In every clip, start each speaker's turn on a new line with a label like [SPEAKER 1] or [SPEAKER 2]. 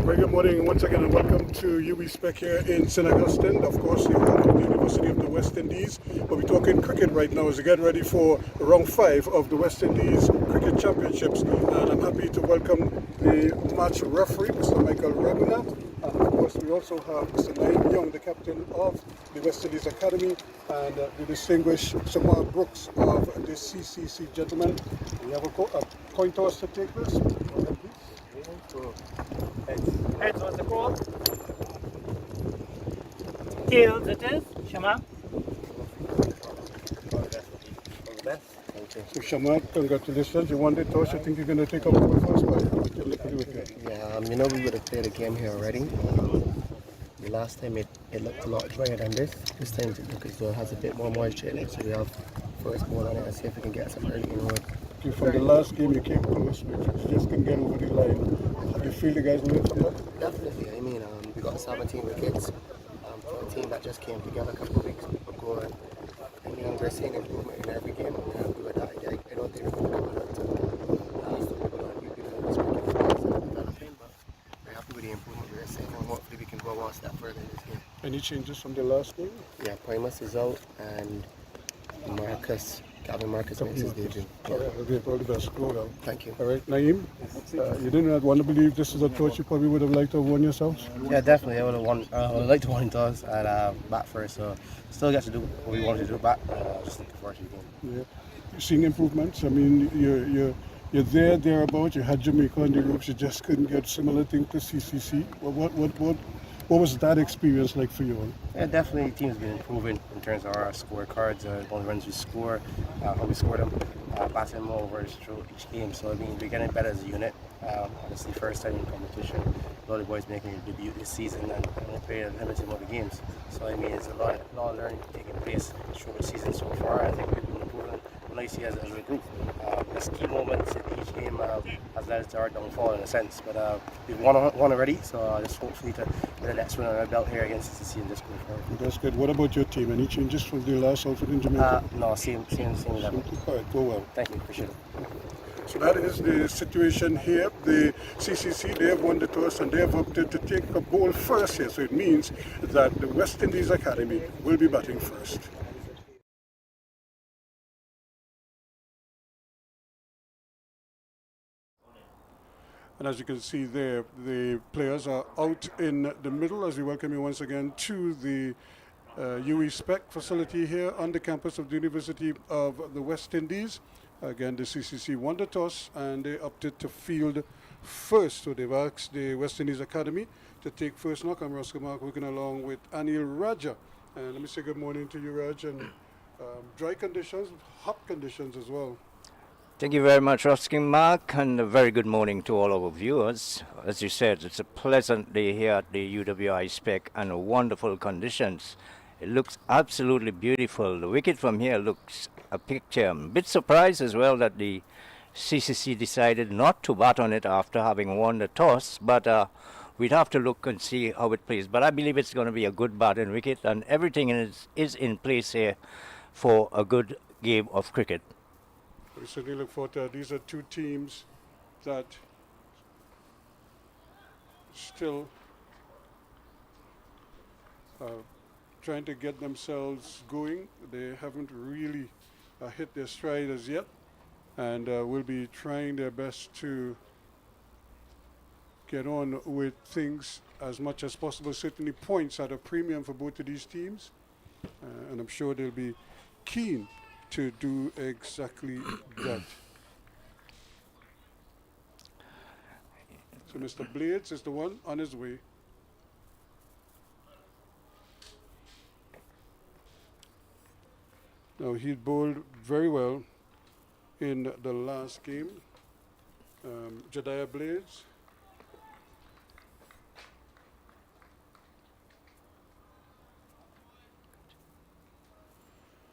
[SPEAKER 1] Very good morning once again and welcome to UE Spec here in St. Augustine. Of course, you're welcome to the University of the West Indies. But we're talking cricket right now as we get ready for round 5 of the West Indies Cricket Championships. And I'm happy to welcome the match referee, Mr. Michael Raghunath. And of course, we also have Mr. Naeem Young, the captain of the West Indies Academy, and the distinguished Sir Mark Brooks of the CCC. Gentlemen, we have a coin toss to take this. Go ahead, please.
[SPEAKER 2] Heads was the call. Tails it is. Shama.
[SPEAKER 3] All the best. Thank you.
[SPEAKER 1] So Shamak, congratulations. You won the toss. I think you're going to take up the first part.
[SPEAKER 3] Yeah, you know we would have played a game here already. The last time it looked a lot drier than this. This time it looked as though it has a bit more moisture in it. So we have first ball on it and see if we can get some early inroad.
[SPEAKER 1] Okay, from the last game you came close, but you just couldn't get over the line. How do you feel the guys will from that?
[SPEAKER 3] Definitely. I mean, we got 17 wickets for a team that just came together a couple of weeks ago. And you know, we're seeing improvement in every game. We're happy with that. I don't think we're going to come out to last week. We're developing, but we're happy with the improvement we're seeing. And hopefully we can go one step further in this game.
[SPEAKER 1] Any changes from the last game?
[SPEAKER 3] Yeah, Primus is out and Gavin Marcus makes his debut.
[SPEAKER 1] Yeah. All right, okay, all the best. Go well.
[SPEAKER 3] Thank you.
[SPEAKER 1] All right, Naeem, you didn't want to believe this is a toss you probably would have liked to have won yourselves?
[SPEAKER 3] Yeah, definitely. I would have won. I would have liked to win toss and bat first. So still get to do what we wanted to do bat. Just looking forward to the game.
[SPEAKER 1] Yeah. You're seeing improvements. I mean, you're thereabouts. You had Jamaica on the ropes. You just couldn't get similar thing to CCC. What was that experience like for you all?
[SPEAKER 3] Yeah, definitely. The team's been improving in terms of our scorecards, the runs we score, how we score them, batting more overs through each game. So I mean, we're getting better as a unit. Obviously, first time in competition. A lot of boys making a debut this season and only played a limited amount of games. So I mean, it's a lot of learning taking place through the season so far. I think we've been improving nicely as a group. There's key moments in each game has led to our downfall in a sense, but we've won already, so just hopefully to get the next one on our belt here against CCC and just go forward.
[SPEAKER 1] That's good. What about your team? Any changes from the last outfit in Jamaica?
[SPEAKER 3] No, same level.
[SPEAKER 1] All right, go well.
[SPEAKER 3] Thank you, appreciate it.
[SPEAKER 1] So that is the situation here. The CCC, they have won the toss and they have opted to take a ball first here. So it means that the West Indies Academy will be batting first. And as you can see there, the players are out in the middle as we welcome you once again to the UE Spec facility here on the campus of the University of the West Indies. Again, the CCC won the toss and they opted to field first. So they've asked the West Indies Academy to take first knock. I'm Roscoe Mark working along with Anil Raja. And let me say good morning to you, Raj. And dry conditions, hot conditions as well.
[SPEAKER 4] Thank you very much, Roscoe Mark, and a very good morning to all our viewers. As you said, it's a pleasant day here at the UWI Spec and wonderful conditions. It looks absolutely beautiful. The wicket from here looks a picture. I'm a bit surprised as well that the CCC decided not to bat on it after having won the toss, but we'd have to look and see how it plays. But I believe it's going to be a good batting wicket, and everything is in place here for a good game of cricket.
[SPEAKER 1] We certainly look forward to that. These are two teams that still trying to get themselves going. They haven't really hit their stride as yet, and will be trying their best to get on with things as much as possible. Certainly points at a premium for both of these teams, and I'm sure they'll be keen to do exactly that. So Mr. Blades is the one on his way. Now he bowled very well in the last game. Jediah Blades.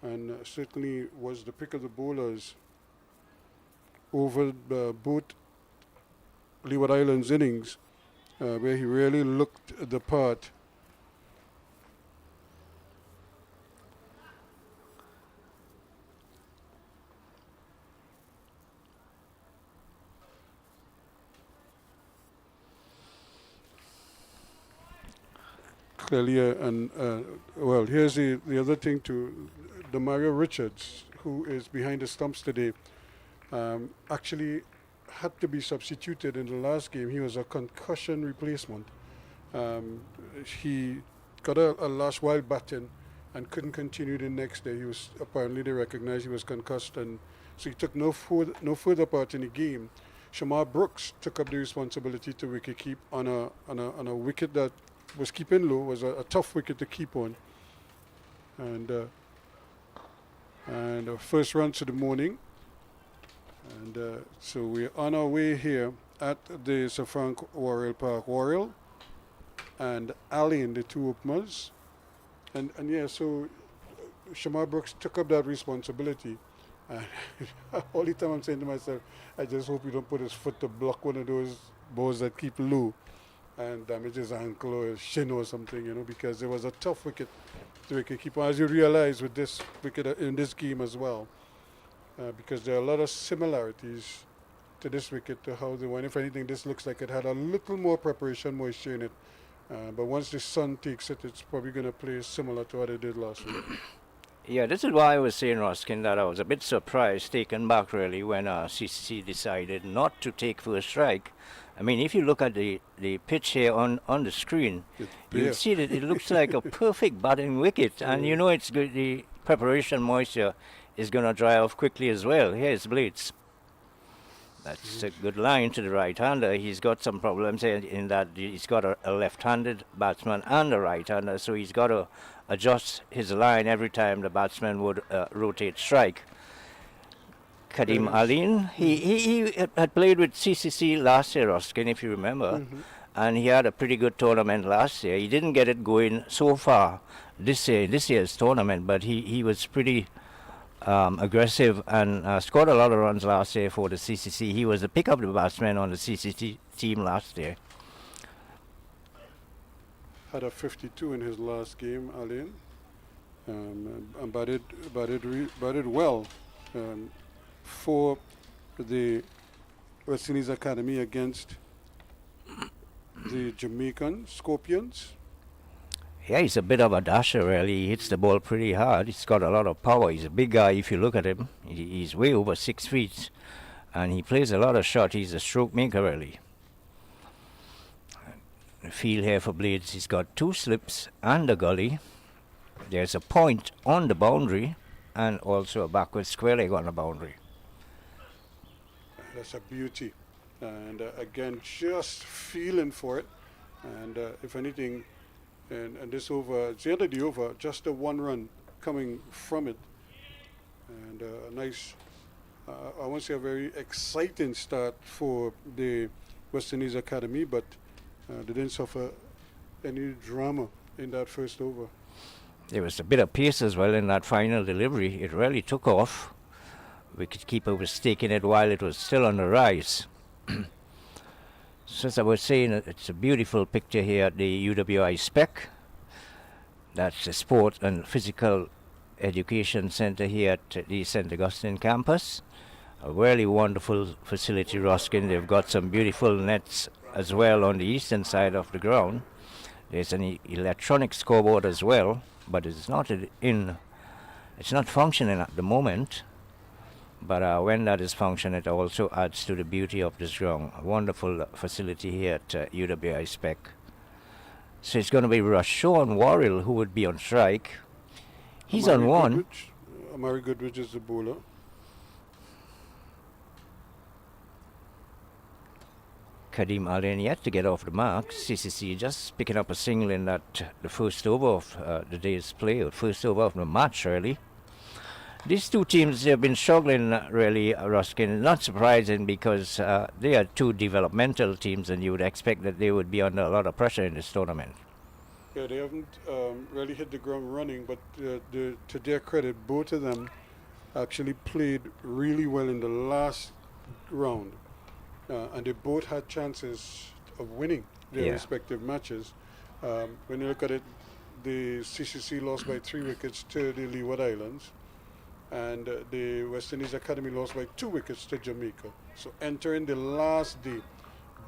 [SPEAKER 1] And certainly was the pick of the bowlers over both Leeward Islands innings, where he really looked the part. clearly, well, here's the other thing too. Mario Richards, who is behind the stumps today, actually had to be substituted in the last game. He was a concussion replacement. He got a last while batting and couldn't continue the next day. He was apparently they recognized he was concussed, and so he took no further part in the game. Shamar Brooks took up the responsibility to wicket keep on a wicket that was keeping low, was a tough wicket to keep on, and first run to the morning, and so we're on our way here at the Sir Frank Worrell Park. Worrell and Allen, the two openers, and yeah, so Shamar Brooks took up that responsibility. And all the time I'm saying to myself, I just hope he don't put his foot to block one of those balls that keep low and damage his ankle or his shin or something, you know, because it was a tough wicket to wicket keep on, as you realize with this wicket in this game as well, because there are a lot of similarities to this wicket to how the one. If anything, this looks like it had a little more preparation moisture in it, but once the sun takes it, it's probably going to play similar to what it did last week.
[SPEAKER 4] Yeah, this is why I was saying, Ruskin, that I was a bit surprised, taken back really, when CCC decided not to take first strike. I mean, if you look at the pitch here on the screen, you see that it looks like a perfect batting wicket, and you know it's good. The preparation moisture is going to dry off quickly as well. Here's Blades. That's a good line to the right-hander. He's got some problems in that he's got a left-handed batsman and a right-hander, so he's got to adjust his line every time the batsman would rotate strike. Kadim Alin, he had played with CCC last year, Ruskin, if you remember, and he had a pretty good tournament last year. He didn't get it going so far this year's tournament, but he was pretty aggressive and scored a lot of runs last year for the CCC. He was the pick-up batsman on the CCC team last year.
[SPEAKER 1] Had a 52 in his last game, Alain, and batted well for the West Indies Academy against the Jamaican Scorpions.
[SPEAKER 4] Yeah, he's a bit of a dasher, really. He hits the ball pretty hard. He's got a lot of power. He's a big guy if you look at him. He's way over 6 feet, and he plays a lot of shots. He's a stroke maker, really. The field here for Blades, he's got 2 slips and a gully. There's a point on the boundary and also a backward square leg on the boundary.
[SPEAKER 1] That's a beauty. And again, just feeling for it. And if anything, and this over, it's the end of the over, just a 1 run coming from it. And a nice, I won't say a very exciting start for the West Indies Academy, but they didn't suffer any drama in that first over.
[SPEAKER 4] There was a bit of pace as well in that final delivery. It really took off. Wicketkeeper was taking it while it was still on the rise. So as I was saying, it's a beautiful picture here at the UWI Spec. That's the Sport and Physical Education Center here at the St. Augustine campus. A really wonderful facility, Ruskin. They've got some beautiful nets as well on the eastern side of the ground. There's an electronic scoreboard as well, but it's not functioning at the moment. But when that is functioning, it also adds to the beauty of this ground. A wonderful facility here at UWI Spec. So it's going to be Rashawn Worrell who would be on strike. He's on one.
[SPEAKER 1] Amari Goodrich is the bowler.
[SPEAKER 4] Kadim Allen yet to get off the mark. CCC just picking up a single in that the first over of the day's play, or first over of the match, really. These two teams have been struggling, really, Ruskin. Not surprising because they are 2 developmental teams, and you would expect that they would be under a lot of pressure in this tournament.
[SPEAKER 1] Yeah, they haven't really hit the ground running, but to their credit, both of them actually played really well in the last round, and they both had chances of winning their respective matches. When you look at it, the CCC lost by 3 wickets to the Leeward Islands, and the West Indies Academy lost by 2 wickets to Jamaica. So entering the last day,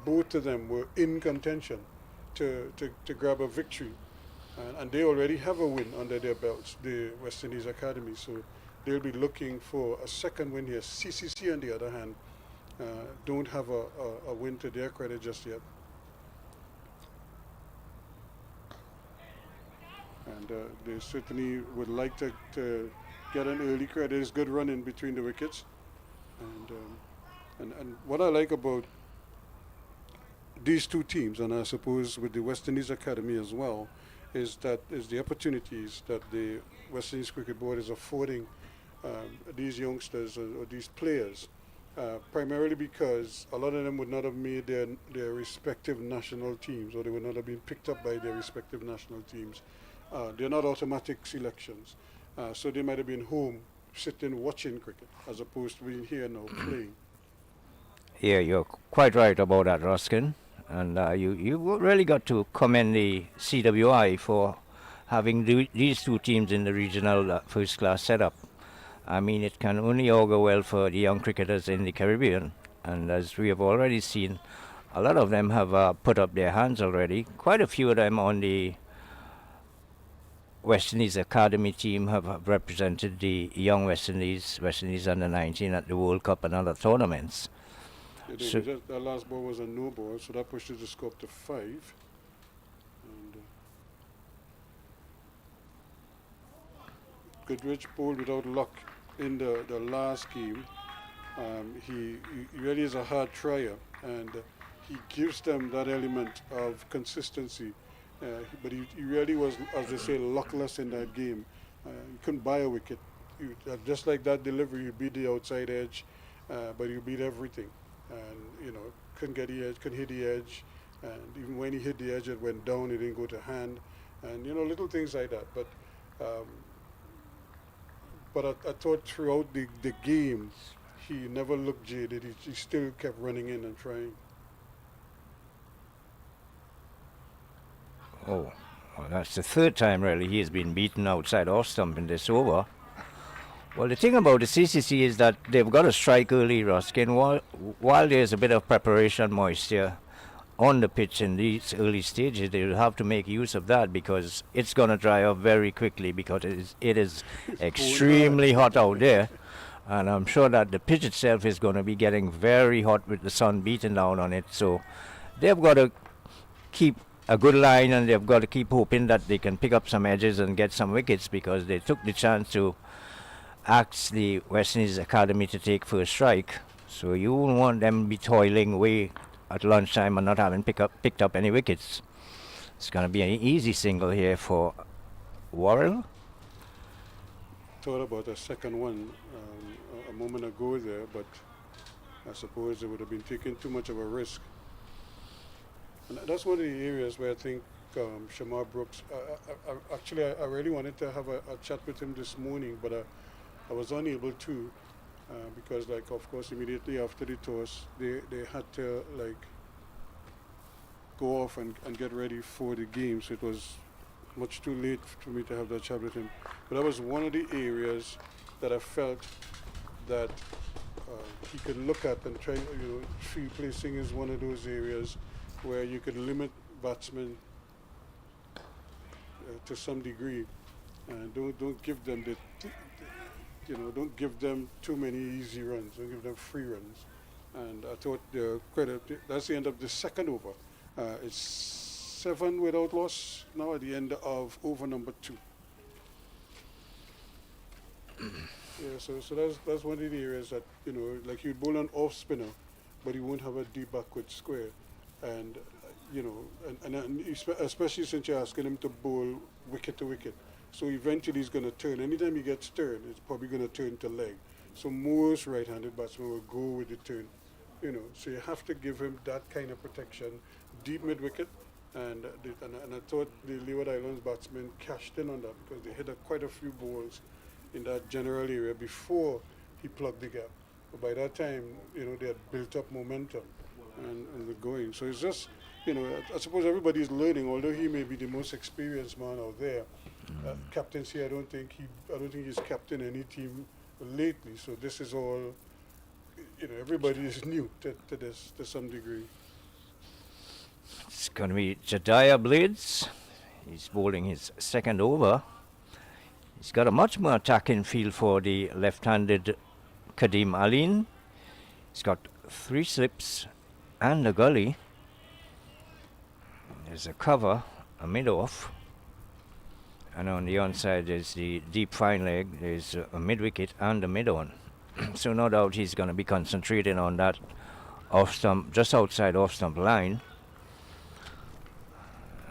[SPEAKER 1] both of them were in contention to grab a victory. And they already have a win under their belts, the West Indies Academy. So they'll be looking for a second win here. CCC, on the other hand, don't have a win to their credit just yet. And they certainly would like to get an early credit. There's good running between the wickets. And what I like about these two teams, and I suppose with the West Indies Academy as well, is the opportunities that the West Indies Cricket Board is affording these youngsters or these players, primarily because a lot of them would not have made their respective national teams, or they would not have been picked up by their respective national teams. They're not automatic selections, so they might have been home sitting watching cricket as opposed to being here now playing.
[SPEAKER 4] Yeah, you're quite right about that, Ruskin. And you really got to commend the CWI for having these two teams in the regional first-class setup. I mean, it can only augur well for the young cricketers in the Caribbean. And as we have already seen, a lot of them have put up their hands already. Quite a few of them on the West Indies Academy team have represented the young West Indies under 19 at the World Cup and other tournaments.
[SPEAKER 1] So that last ball was a no ball, so that pushes the score up to 5. And Goodrich bowled without luck in the last game. He really is a hard trier, and he gives them that element of consistency. But he really was, as they say, luckless in that game. You couldn't buy a wicket. Just like that delivery, you beat the outside edge, but you beat everything. And couldn't get the edge, couldn't hit the edge, and even when he hit the edge, it went down. It didn't go to hand, and little things like that. But I thought throughout the game, he never looked jaded. He still kept running in and trying.
[SPEAKER 4] Oh, well, that's the third time really he has been beaten outside off stump in this over. Well, the thing about the CCC is that they've got to strike early, Ruskin, while there's a bit of preparation moisture on the pitch in these early stages. They'll have to make use of that because it's going to dry up very quickly because it is extremely hot out there. And I'm sure that the pitch itself is going to be getting very hot with the sun beating down on it. So they've got to keep a good line, and they've got to keep hoping that they can pick up some edges and get some wickets, because they took the chance to ask the West Indies Academy to take first strike. So you won't want them to be toiling away at lunchtime and not having picked up any wickets. It's going to be an easy single here for Worrell.
[SPEAKER 1] Thought about a second one a moment ago there, but I suppose it would have been taking too much of a risk. And that's one of the areas where I think Shamar Brooks, I really wanted to have a chat with him this morning, but I was unable to because, of course, immediately after the toss, they had to, go off and get ready for the game, so it was much too late for me to have that chat with him. But that was one of the areas that I felt that he could look at and try, field placing is one of those areas where you could limit batsmen to some degree, and don't give them don't give them too many easy runs. Don't give them free runs. And I thought that's the end of the second over. It's 7 without loss now at the end of over number 2. Yeah, so that's one of the areas that you'd bowl an off spinner, but he won't have a deep backward square. And and especially since you're asking him to bowl wicket to wicket, so eventually he's going to turn. Anytime he gets turned, it's probably going to turn to leg. So most right-handed batsmen will go with the turn, So you have to give him that kind of protection, deep mid wicket, and I thought the Leeward Islands batsmen cashed in on that because they hit quite a few balls in that general area before he plugged the gap. But by that time, they had built up momentum. And we're going. So it's just, I suppose everybody's learning. Although he may be the most experienced man out there, captaincy, I don't think he's captained any team lately. So this is all, everybody is new to this to some degree.
[SPEAKER 4] It's going to be Jediah Blades. He's bowling his second over. He's got a much more attacking feel for the left-handed Kadim Aline. He's got 3 slips and a gully. There's a cover, a mid-off. And on the onside there's the deep fine leg. There's a mid-wicket and a mid-on. So no doubt he's going to be concentrating on that off-stump, just outside off-stump line.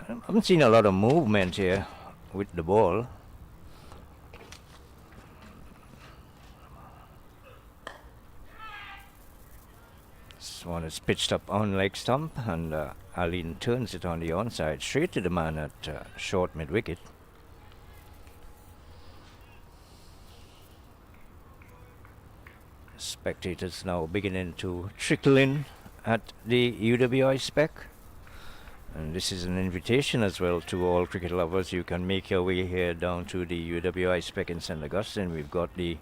[SPEAKER 4] I haven't seen a lot of movement here with the ball. This one is pitched up on leg stump, and Aline turns it on the onside, straight to the man at short mid-wicket. Spectators now beginning to trickle in at the UWI spec. And this is an invitation as well to all cricket lovers. You can make your way here down to the UWI spec in St. Augustine. We've got the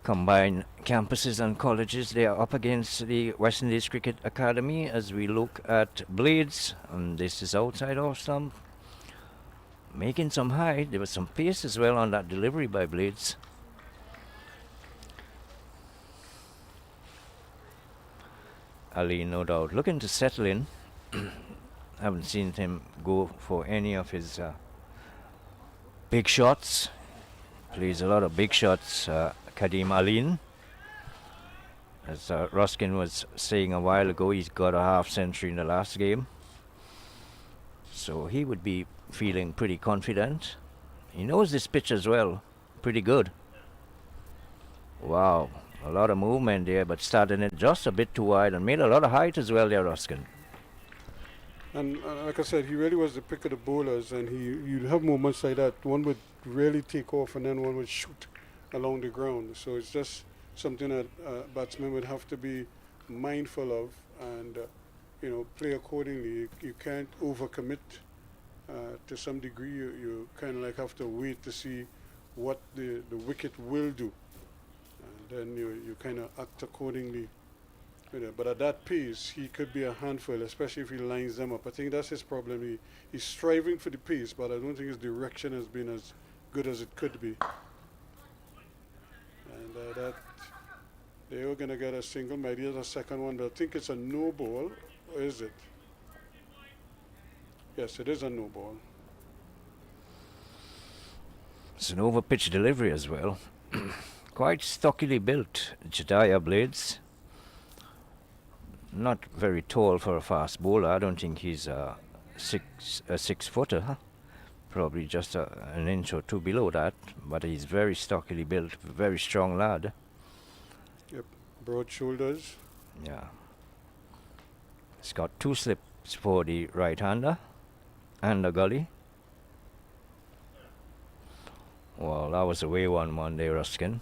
[SPEAKER 4] combined campuses and colleges. They are up against the West Indies Cricket Academy as we look at Blades. And this is outside off stump. Making some height. There was some pace as well on that delivery by Blades. Ali, no doubt, looking to settle in. Haven't seen him go for any of his big shots. Plays a lot of big shots, Kadim Aline. As Ruskin was saying a while ago, he's got a half century in the last game. So he would be feeling pretty confident. He knows this pitch as well. Pretty good. Wow. A lot of movement there, but starting it just a bit too wide and made a lot of height as well there, Ruskin.
[SPEAKER 1] And like I said, he really was the pick of the bowlers, and you'd have moments like that. One would really take off and then one would shoot along the ground. So it's just something that batsmen would have to be mindful of and play accordingly. You can't overcommit to some degree. You kind of like have to wait to see what the wicket will do. Then you kind of act accordingly. But at that pace, he could be a handful, especially if he lines them up. I think that's his problem. He's striving for the pace, but I don't think his direction has been as good as it could be. And that they were going to get a single, maybe a second one, but I think it's a no ball. Or is it? Yes, it is a no ball.
[SPEAKER 4] It's an over pitch delivery as well. Quite stockily built, Jediah Blades. Not very tall for a fast bowler. I don't think he's a six-footer. Huh? Probably just an inch or two below that. But he's very stockily built, very strong lad.
[SPEAKER 1] Yep, broad shoulders.
[SPEAKER 4] Yeah. He's got 2 slips for the right-hander and a gully. Well, that was a way one there, Ruskin.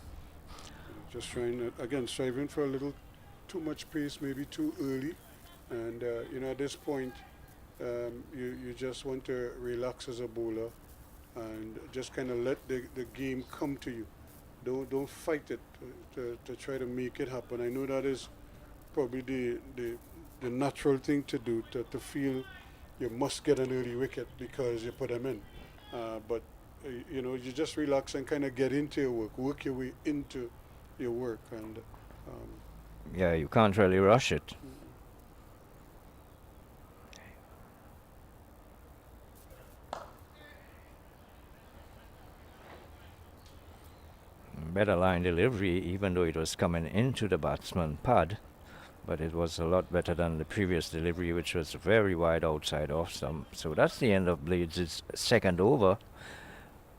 [SPEAKER 1] Just trying, again, striving for a little too much pace, maybe too early. And, at this point, you just want to relax as a bowler and just kind of let the game come to you. Don't fight it to try to make it happen. I know that is probably the natural thing to do, to feel you must get an early wicket because you put them in. But, you just relax and kind of get into your work your way into your work. And
[SPEAKER 4] yeah, you can't really rush it. Better line delivery, even though it was coming into the batsman pad, but it was a lot better than the previous delivery, which was very wide outside off stump. So that's the end of Blades' second over,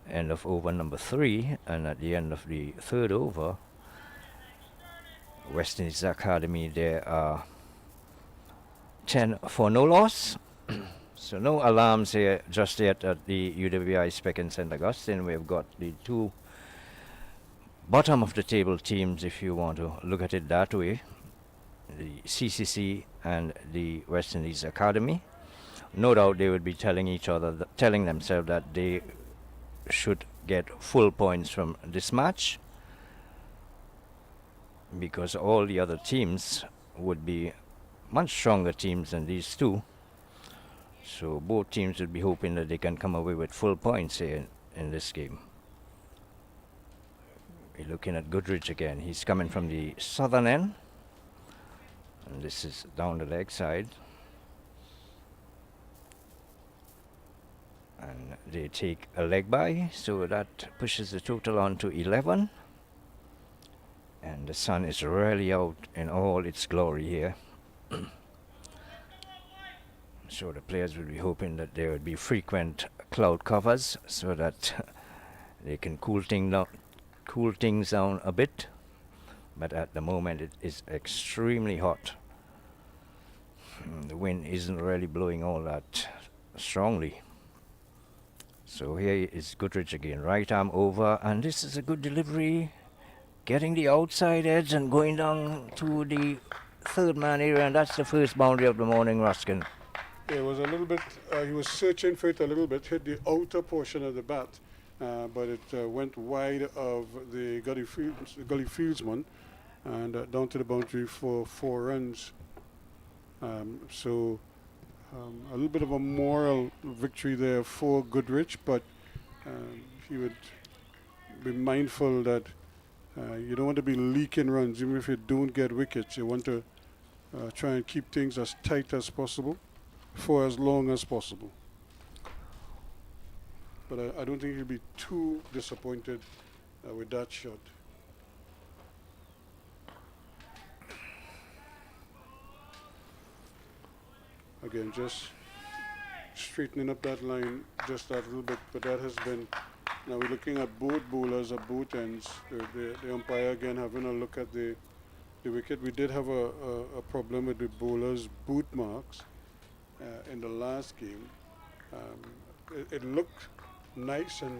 [SPEAKER 4] end of over number 3, and at the end of the third over, West Indies Academy, there are 10 for no loss. So no alarms here just yet at the UWI spec in St. Augustine. We've got the 2 bottom of the table teams, if you want to look at it that way, the CCC and the West Indies Academy. No doubt they would be telling each other, telling themselves that they should get full points from this match, because all the other teams would be much stronger teams than these 2. So both teams would be hoping that they can come away with full points here in this game. We're looking at Goodrich again. He's coming from the southern end. And this is down the leg side. And they take a leg by, so that pushes the total on to 11. And the sun is really out in all its glory here. So the players will be hoping that there would be frequent cloud covers so that they can cool things down a bit. But at the moment it is extremely hot. The wind isn't really blowing all that strongly. So here is Goodrich again, right arm over, and this is a good delivery, getting the outside edge and going down to the third man area, and that's the first boundary of the morning, Ruskin.
[SPEAKER 1] It was a little bit, he was searching for it a little bit, hit the outer portion of the bat, but it went wide of the gully fieldsman and down to the boundary for 4 runs. So a little bit of a moral victory there for Goodrich, but he would be mindful that you don't want to be leaking runs. Even if you don't get wickets, you want to try and keep things as tight as possible for as long as possible. But I don't think he'll be too disappointed with that shot. Again, just straightening up that line just that little bit, but that has been, now we're looking at both bowlers at both ends. The umpire again having a look at the wicket. We did have a problem with the bowlers' boot marks in the last game. It looked nice and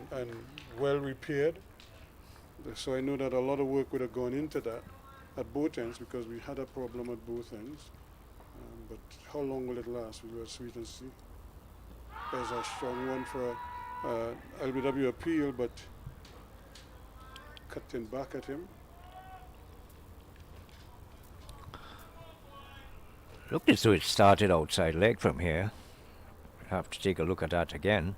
[SPEAKER 1] well repaired, so I know that a lot of work would have gone into that at both ends because we had a problem at both ends. But how long will it last? We will wait and see. There's a strong one for LBW appeal, but cutting back at him.
[SPEAKER 4] Looked as though it started outside leg from here. Have to take a look at that again.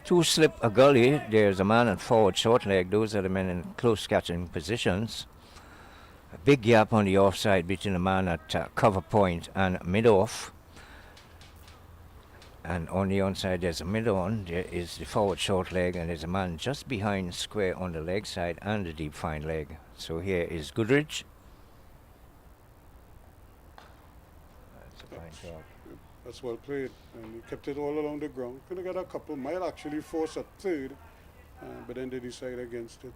[SPEAKER 4] Two slip a gully. There's a man at forward short leg. Those are the men in close catching positions. A big gap on the offside between the man at cover point and mid-off. And on the onside there's a mid-on. There is the forward short leg, and there's a man just behind square on the leg side and the deep fine leg. So here is Goodrich. That's a fine shot.
[SPEAKER 1] That's well played, and he kept it all along the ground. Could have got a couple, might actually force a third, but then they decided against it.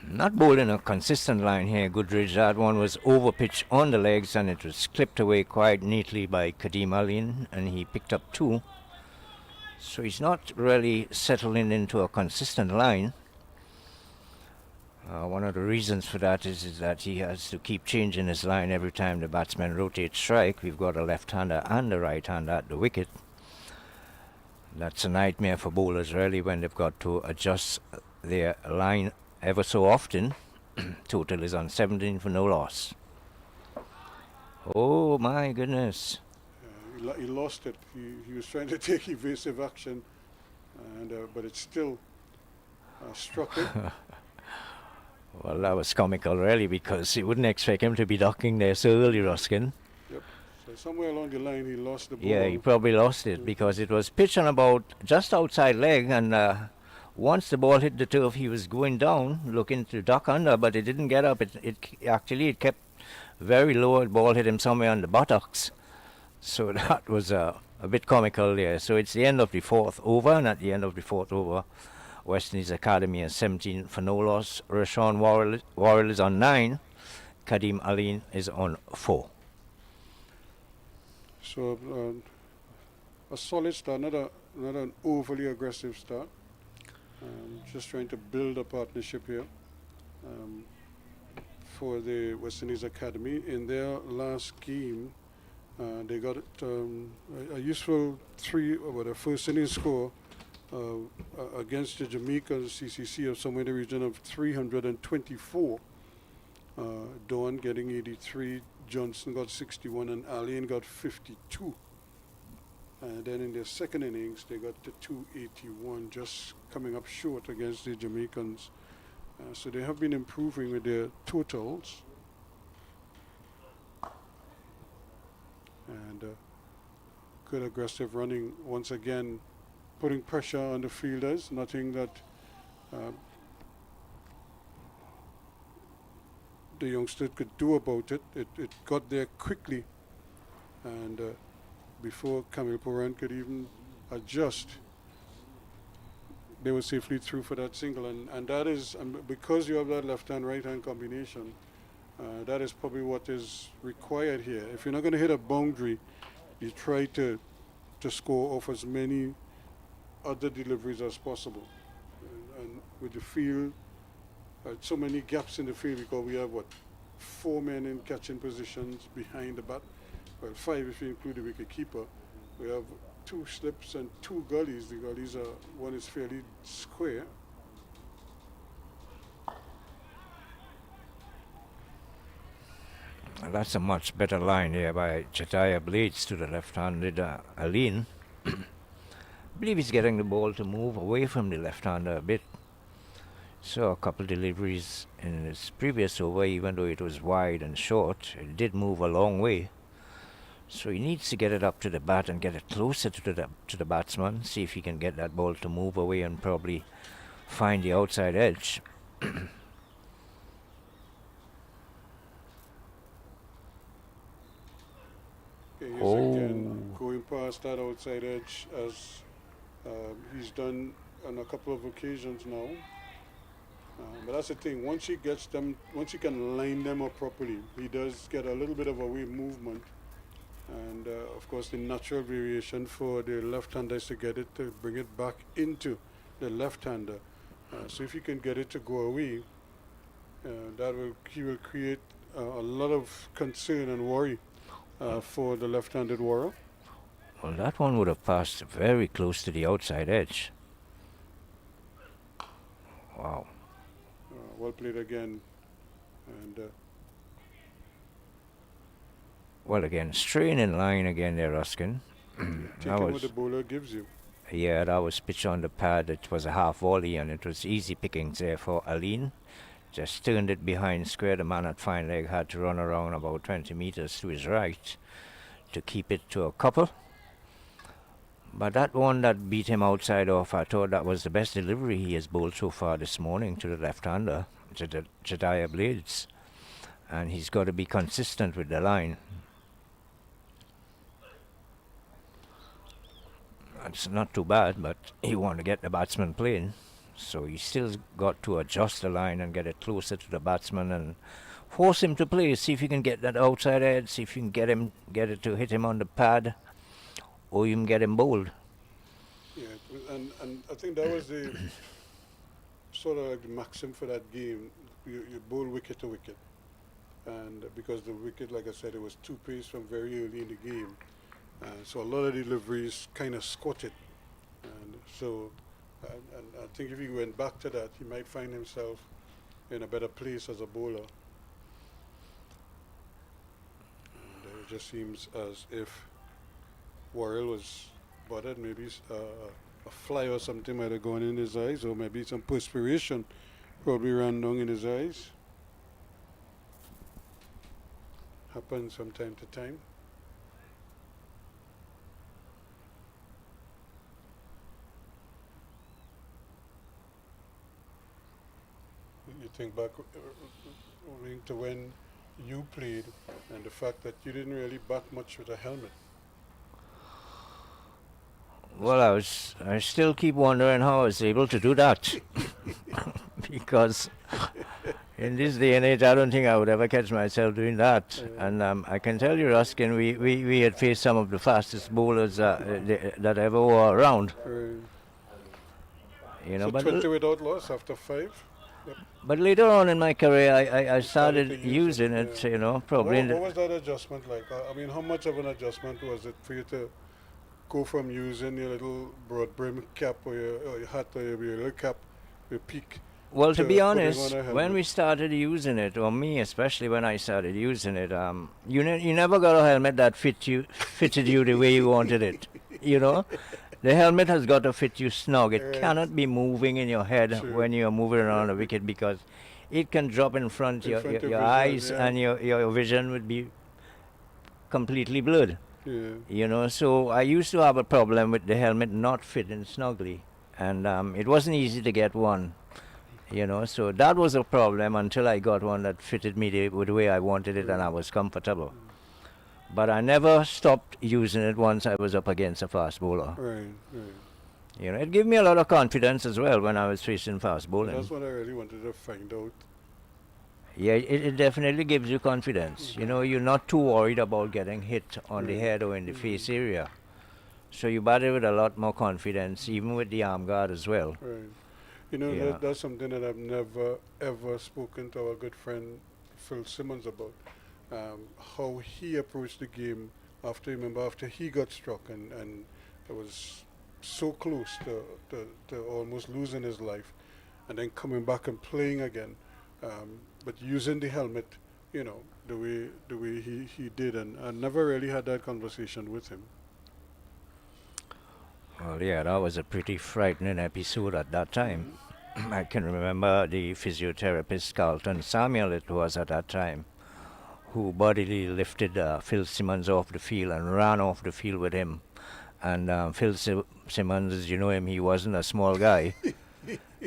[SPEAKER 4] Not bowling a consistent line here, Goodrich. That one was over pitch on the legs, and it was clipped away quite neatly by Kadeem Aline, and he picked up 2. So he's not really settling into a consistent line. One of the reasons for that is that he has to keep changing his line every time the batsman rotates strike. We've got a left-hander and a right-hander at the wicket. That's a nightmare for bowlers really when they've got to adjust their line ever so often. Total is on 17 for no loss. Oh my goodness.
[SPEAKER 1] He lost it. He was trying to take evasive action, and but it still struck it.
[SPEAKER 4] Well, that was comical really, because you wouldn't expect him to be ducking there so early, Ruskin.
[SPEAKER 1] Yep. So somewhere along the line he lost the ball.
[SPEAKER 4] Yeah, he probably lost it because it was pitched on about just outside leg, and once the ball hit the turf, he was going down, looking to duck under, but it didn't get up. It kept very low. The ball hit him somewhere on the buttocks. So that was a bit comical there. So it's the end of the 4th over, and at the end of the 4th over, West Indies Academy is 17 for no loss. Rashawn Worrell is on 9. Kadeem Aline is on 4.
[SPEAKER 1] So a solid start, not an overly aggressive start. Just trying to build a partnership here for the West Indies Academy. In their last game, they got a useful a first inning score against the Jamaica CCC of somewhere in the region of 324. Dawn getting 83, Johnson got 61 and Alain got 52. And then in their second innings, they got to 281, just coming up short against the Jamaicans. So they have been improving with their totals. And good aggressive running once again, putting pressure on the fielders. Nothing that the youngsters could do about it. It got there quickly, and before Camille Poran could even adjust, they were safely through for that single. And that is, because you have that left-hand, right-hand combination, that is probably what is required here. If you're not going to hit a boundary, you try to score off as many other deliveries as possible. And with the field, so many gaps in the field, because we have, 4 men in catching positions behind the bat. Well, 5 if you include the wicket keeper. We have 2 slips and 2 gullies. The gullies are, one is fairly square.
[SPEAKER 4] That's a much better line here by Jediah Blades to the left-handed Alain. I believe he's getting the ball to move away from the left-hander a bit. So a couple deliveries in his previous over, even though it was wide and short, it did move a long way. So he needs to get it up to the bat and get it closer to the batsman, see if he can get that ball to move away and probably find the outside edge.
[SPEAKER 1] Again, going past that outside edge, as he's done on a couple of occasions now. But that's the thing, once he can line them up properly, he does get a little bit of a wave movement. And of course, the natural variation for the left-hander is to get it to bring it back into the left-hander. So if you can get it to go away, he will create a lot of concern and worry for the left-handed warrior.
[SPEAKER 4] Well, that one would have passed very close to the outside edge. Wow.
[SPEAKER 1] Well played again. And
[SPEAKER 4] well, again, straying in line again there, Ruskin.
[SPEAKER 1] taking what the bowler gives you.
[SPEAKER 4] Yeah, that was pitch on the pad. It was a half volley and it was easy pickings there for Alain. Just turned it behind square. The man at fine leg had to run around about 20 meters to his right to keep it to a couple. But that one that beat him outside off, I thought that was the best delivery he has bowled so far this morning to the left-hander, Jediah Blades. And he's got to be consistent with the line. It's not too bad, but he want to get the batsman playing. So he still got to adjust the line and get it closer to the batsman and force him to play. See if you can get that outside edge, see if you can get it to hit him on the pad, or you can get him bowled.
[SPEAKER 1] Yeah, and I think that was the sort of like the maxim for that game. You bowl wicket to wicket. And because the wicket, like I said, it was 2 pace from very early in the game. So a lot of deliveries kind of squatted. And so and I think if he went back to that, he might find himself in a better place as a bowler. And it just seems as if Worrell was bothered. Maybe a fly or something might have gone in his eyes, or maybe some perspiration probably ran down in his eyes. Happens from time to time. You think back to when you played and the fact that you didn't really bat much with a helmet.
[SPEAKER 4] Well, I still keep wondering how I was able to do that. Because in this day and age, I don't think I would ever catch myself doing that. And I can tell you, Ruskin, we had faced some of the fastest bowlers that ever were around. You know,
[SPEAKER 1] so
[SPEAKER 4] but
[SPEAKER 1] 20 without loss after 5? Yep.
[SPEAKER 4] But later on in my career, I started using it, you know, probably.
[SPEAKER 1] What was that adjustment like? I mean, how much of an adjustment was it for you to go from using your little broad brim cap or your hat or your little cap, your peak,
[SPEAKER 4] Well, to be
[SPEAKER 1] putting on
[SPEAKER 4] honest,
[SPEAKER 1] a
[SPEAKER 4] when
[SPEAKER 1] helmet?
[SPEAKER 4] we started using it, or me especially when I started using it, you never got a helmet that fitted you the way you wanted it. You know, the helmet has got to fit you snug. It
[SPEAKER 1] Right.
[SPEAKER 4] cannot be moving in your head
[SPEAKER 1] True.
[SPEAKER 4] when you're moving around a
[SPEAKER 1] Yeah.
[SPEAKER 4] wicket because it can drop in front
[SPEAKER 1] In
[SPEAKER 4] your
[SPEAKER 1] front of
[SPEAKER 4] your
[SPEAKER 1] vision,
[SPEAKER 4] eyes
[SPEAKER 1] yeah.
[SPEAKER 4] and your vision would be completely blurred.
[SPEAKER 1] Yeah.
[SPEAKER 4] You know, so I used to have a problem with the helmet not fitting snugly, and it wasn't easy to get one. You know, so that was a problem until I got one that fitted me the way I wanted it and I was comfortable. But I never stopped using it once I was up against a fast bowler.
[SPEAKER 1] Right. Right.
[SPEAKER 4] You know, it gave me a lot of confidence as well when I was facing fast
[SPEAKER 1] Well,
[SPEAKER 4] bowling.
[SPEAKER 1] that's what I really wanted to find out.
[SPEAKER 4] Yeah, it definitely gives you confidence. You know, you're not too worried about getting hit on the head or in the face area. So you bat it with a lot more confidence, even with the arm guard as well.
[SPEAKER 1] Right. You know,
[SPEAKER 4] Yeah.
[SPEAKER 1] that's something that I've never ever spoken to our good friend Phil Simmons about. How he approached the game after he got struck and it was so close to almost losing his life, and then coming back and playing again, but using the helmet, you know, the way he did, and I never really had that conversation with him.
[SPEAKER 4] Well, yeah, that was a pretty frightening episode at that time. I can remember the physiotherapist Carlton Samuel, it was at that time, who bodily lifted Phil Simmons off the field and ran off the field with him. And Simmons, as you know him, he wasn't a small guy,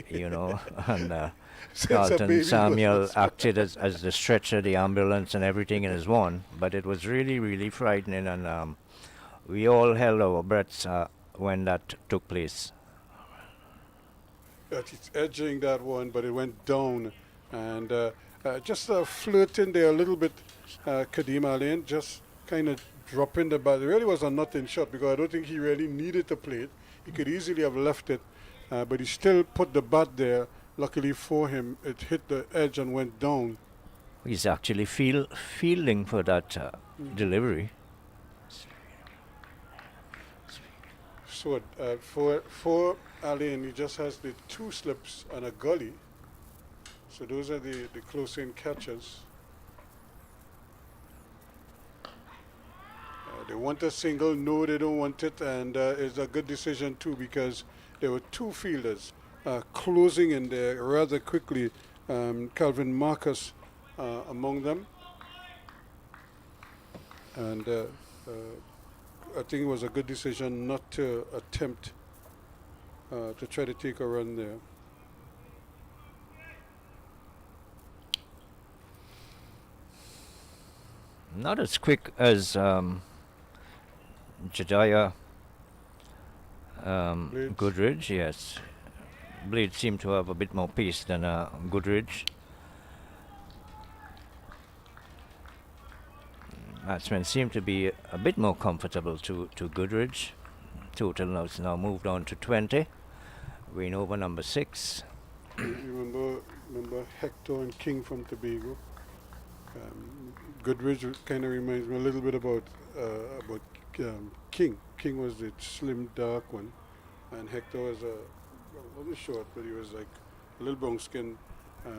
[SPEAKER 4] you know. And
[SPEAKER 1] Since a
[SPEAKER 4] Carlton
[SPEAKER 1] baby
[SPEAKER 4] Samuel
[SPEAKER 1] was-
[SPEAKER 4] acted as the stretcher, the ambulance, and everything in his one. But it was really, really frightening, and we all held our breaths when that took place.
[SPEAKER 1] It's edging that one, but it went down, and just flirting there a little bit, Kadeem Alain, just kind of dropping the bat. It really was a nothing shot because I don't think he really needed to play it. He could easily have left it, but he still put the bat there. Luckily for him, it hit the edge and went down.
[SPEAKER 4] He's actually fielding for that delivery.
[SPEAKER 1] So for Alain, he just has the 2 slips and a gully. So those are the close-in catches. They want a single, no they don't want it, and it's a good decision too because there were 2 fielders closing in there rather quickly, Calvin Marcus among them, and I think it was a good decision not to attempt to try to take a run there.
[SPEAKER 4] Not as quick as Jediah
[SPEAKER 1] Blades.
[SPEAKER 4] Goodridge, yes. Blade seemed to have a bit more pace than Goodridge. Batsmen seem to be a bit more comfortable to Goodridge. Total has now moved on to 20. We're in over number 6.
[SPEAKER 1] You remember Hector and King from Tobago? Goodridge kind of reminds me a little bit about King. King was the slim, dark one, and Hector was wasn't short, but he was like a little brown skin.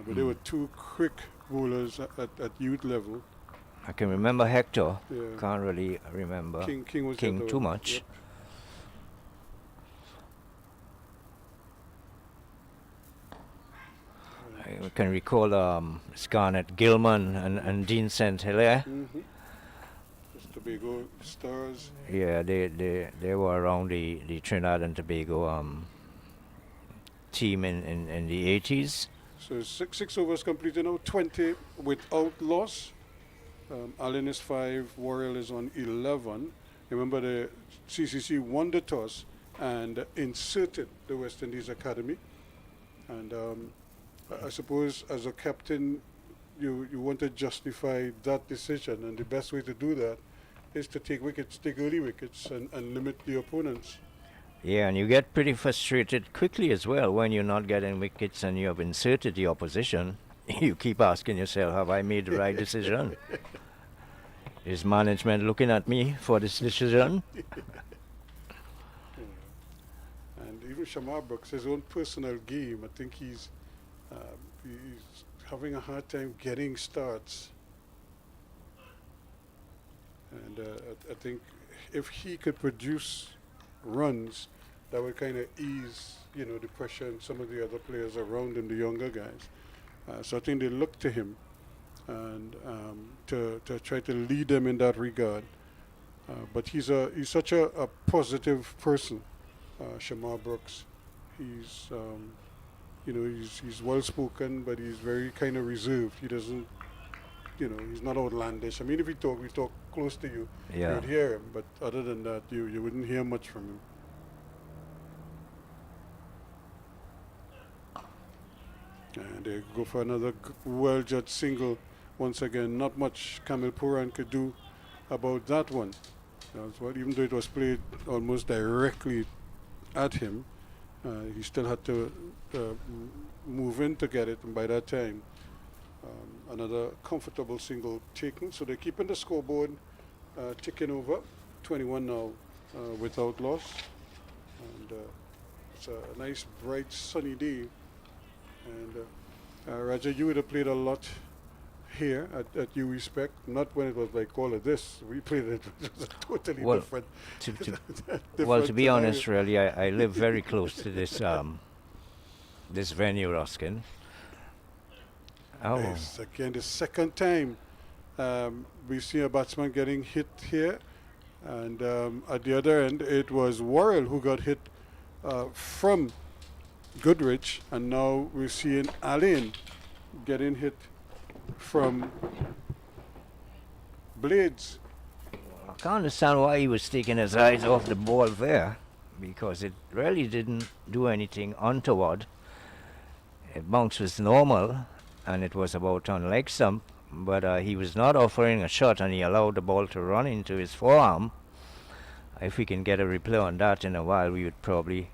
[SPEAKER 1] But they were 2 quick bowlers at youth level.
[SPEAKER 4] I can remember Hector.
[SPEAKER 1] Yeah.
[SPEAKER 4] Can't really remember
[SPEAKER 1] King was the
[SPEAKER 4] King
[SPEAKER 1] other
[SPEAKER 4] too
[SPEAKER 1] one.
[SPEAKER 4] much.
[SPEAKER 1] Yep.
[SPEAKER 4] I can recall Scarlett Gilman and Dean St. Hilaire.
[SPEAKER 1] Just Tobago stars.
[SPEAKER 4] Yeah, they were around the Trinidad and Tobago team in the 80s.
[SPEAKER 1] So six overs completed now, 20 without loss. Allen is 5, Worrell is on 11. Remember the CCC won the toss and inserted the West Indies Academy. And I suppose as a captain, you want to justify that decision, and the best way to do that is to take early wickets and limit the opponents.
[SPEAKER 4] Yeah, and you get pretty frustrated quickly as well when you're not getting wickets and you have inserted the opposition. You keep asking yourself, have I made the right decision? Is management looking at me for this decision?
[SPEAKER 1] And even Shamar Brooks, his own personal game, I think he's He's having a hard time getting starts. And I think if he could produce runs, that would kind of ease, the pressure on some of the other players around him, the younger guys. So I think they look to him and to try to lead them in that regard. But he's such a positive person, Shamar Brooks. He's he's well spoken, but he's very kind of reserved. He doesn't, he's not outlandish. I mean, if we talk close to you,
[SPEAKER 4] Yeah.
[SPEAKER 1] you'd hear him. But other than that, you wouldn't hear much from him. And they go for another well-judged single. Once again, not much Kamil Puran could do about that one. Even though it was played almost directly at him, he still had to move in to get it. And by that time, another comfortable single taken. So they're keeping the scoreboard ticking over. 21 now without loss. And it's a nice, bright, sunny day. And Raja, you would have played a lot here at UE Spec, not when it was like all of this. We played it, it was a totally
[SPEAKER 4] Well,
[SPEAKER 1] different.
[SPEAKER 4] To
[SPEAKER 1] different
[SPEAKER 4] to be
[SPEAKER 1] scenario.
[SPEAKER 4] honest, really, I live very close to this this venue, Ruskin. Oh,
[SPEAKER 1] Yes, again, the second time we see a batsman getting hit here. And at the other end, it was Worrell who got hit from Goodrich. And now we're seeing Alain getting hit from Blades.
[SPEAKER 4] I can't understand why he was taking his eyes off the ball there, because it really didn't do anything untoward. It bounce was normal, and it was about on leg stump, but he was not offering a shot, and he allowed the ball to run into his forearm. If we can get a replay on that in a while, we would probably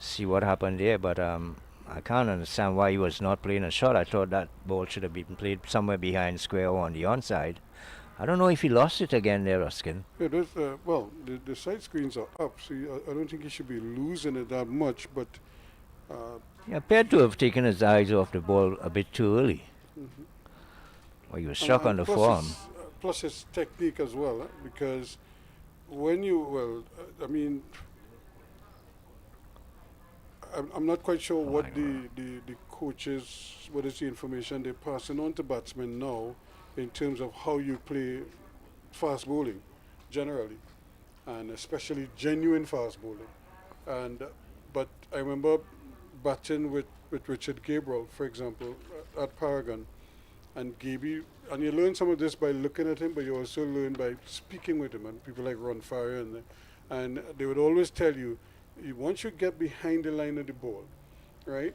[SPEAKER 4] see what happened there, but I can't understand why he was not playing a shot. I thought that ball should have been played somewhere behind square or on the onside. I don't know if he lost it again there, Ruskin.
[SPEAKER 1] Yeah, well, the side screens are up, so I don't think he should be losing it that much, but
[SPEAKER 4] He appeared to have taken his eyes off the ball a bit too early. Well, he was struck on the forearm.
[SPEAKER 1] Plus his technique as well, because when you, I mean, I'm not quite sure what the coaches, what is the information they're passing on to batsmen now in terms of how you play fast bowling generally, and especially genuine fast bowling. But I remember batting with Richard Gabriel, for example, at Paragon, and Gaby, and you learn some of this by looking at him, but you also learn by speaking with him, and people like Ron Farrier, and they would always tell you, once you get behind the line of the ball, right,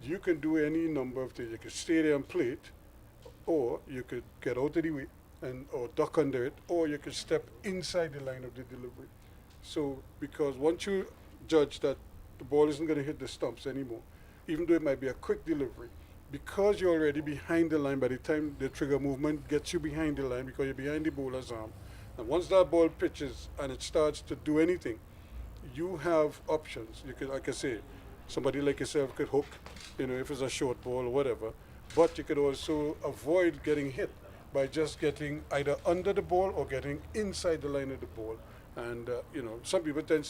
[SPEAKER 1] you can do any number of things. You could stay there and play it, or you could get out of the way or duck under it, or you could step inside the line of the delivery. So, because once you judge that the ball isn't going to hit the stumps anymore, even though it might be a quick delivery, because you're already behind the line by the time the trigger movement gets you behind the line, because you're behind the bowler's arm, and once that ball pitches and it starts to do anything, you have options. You could, like I say, somebody like yourself could hook, if it's a short ball or whatever, but you could also avoid getting hit by just getting either under the ball or getting inside the line of the ball. And, some people tend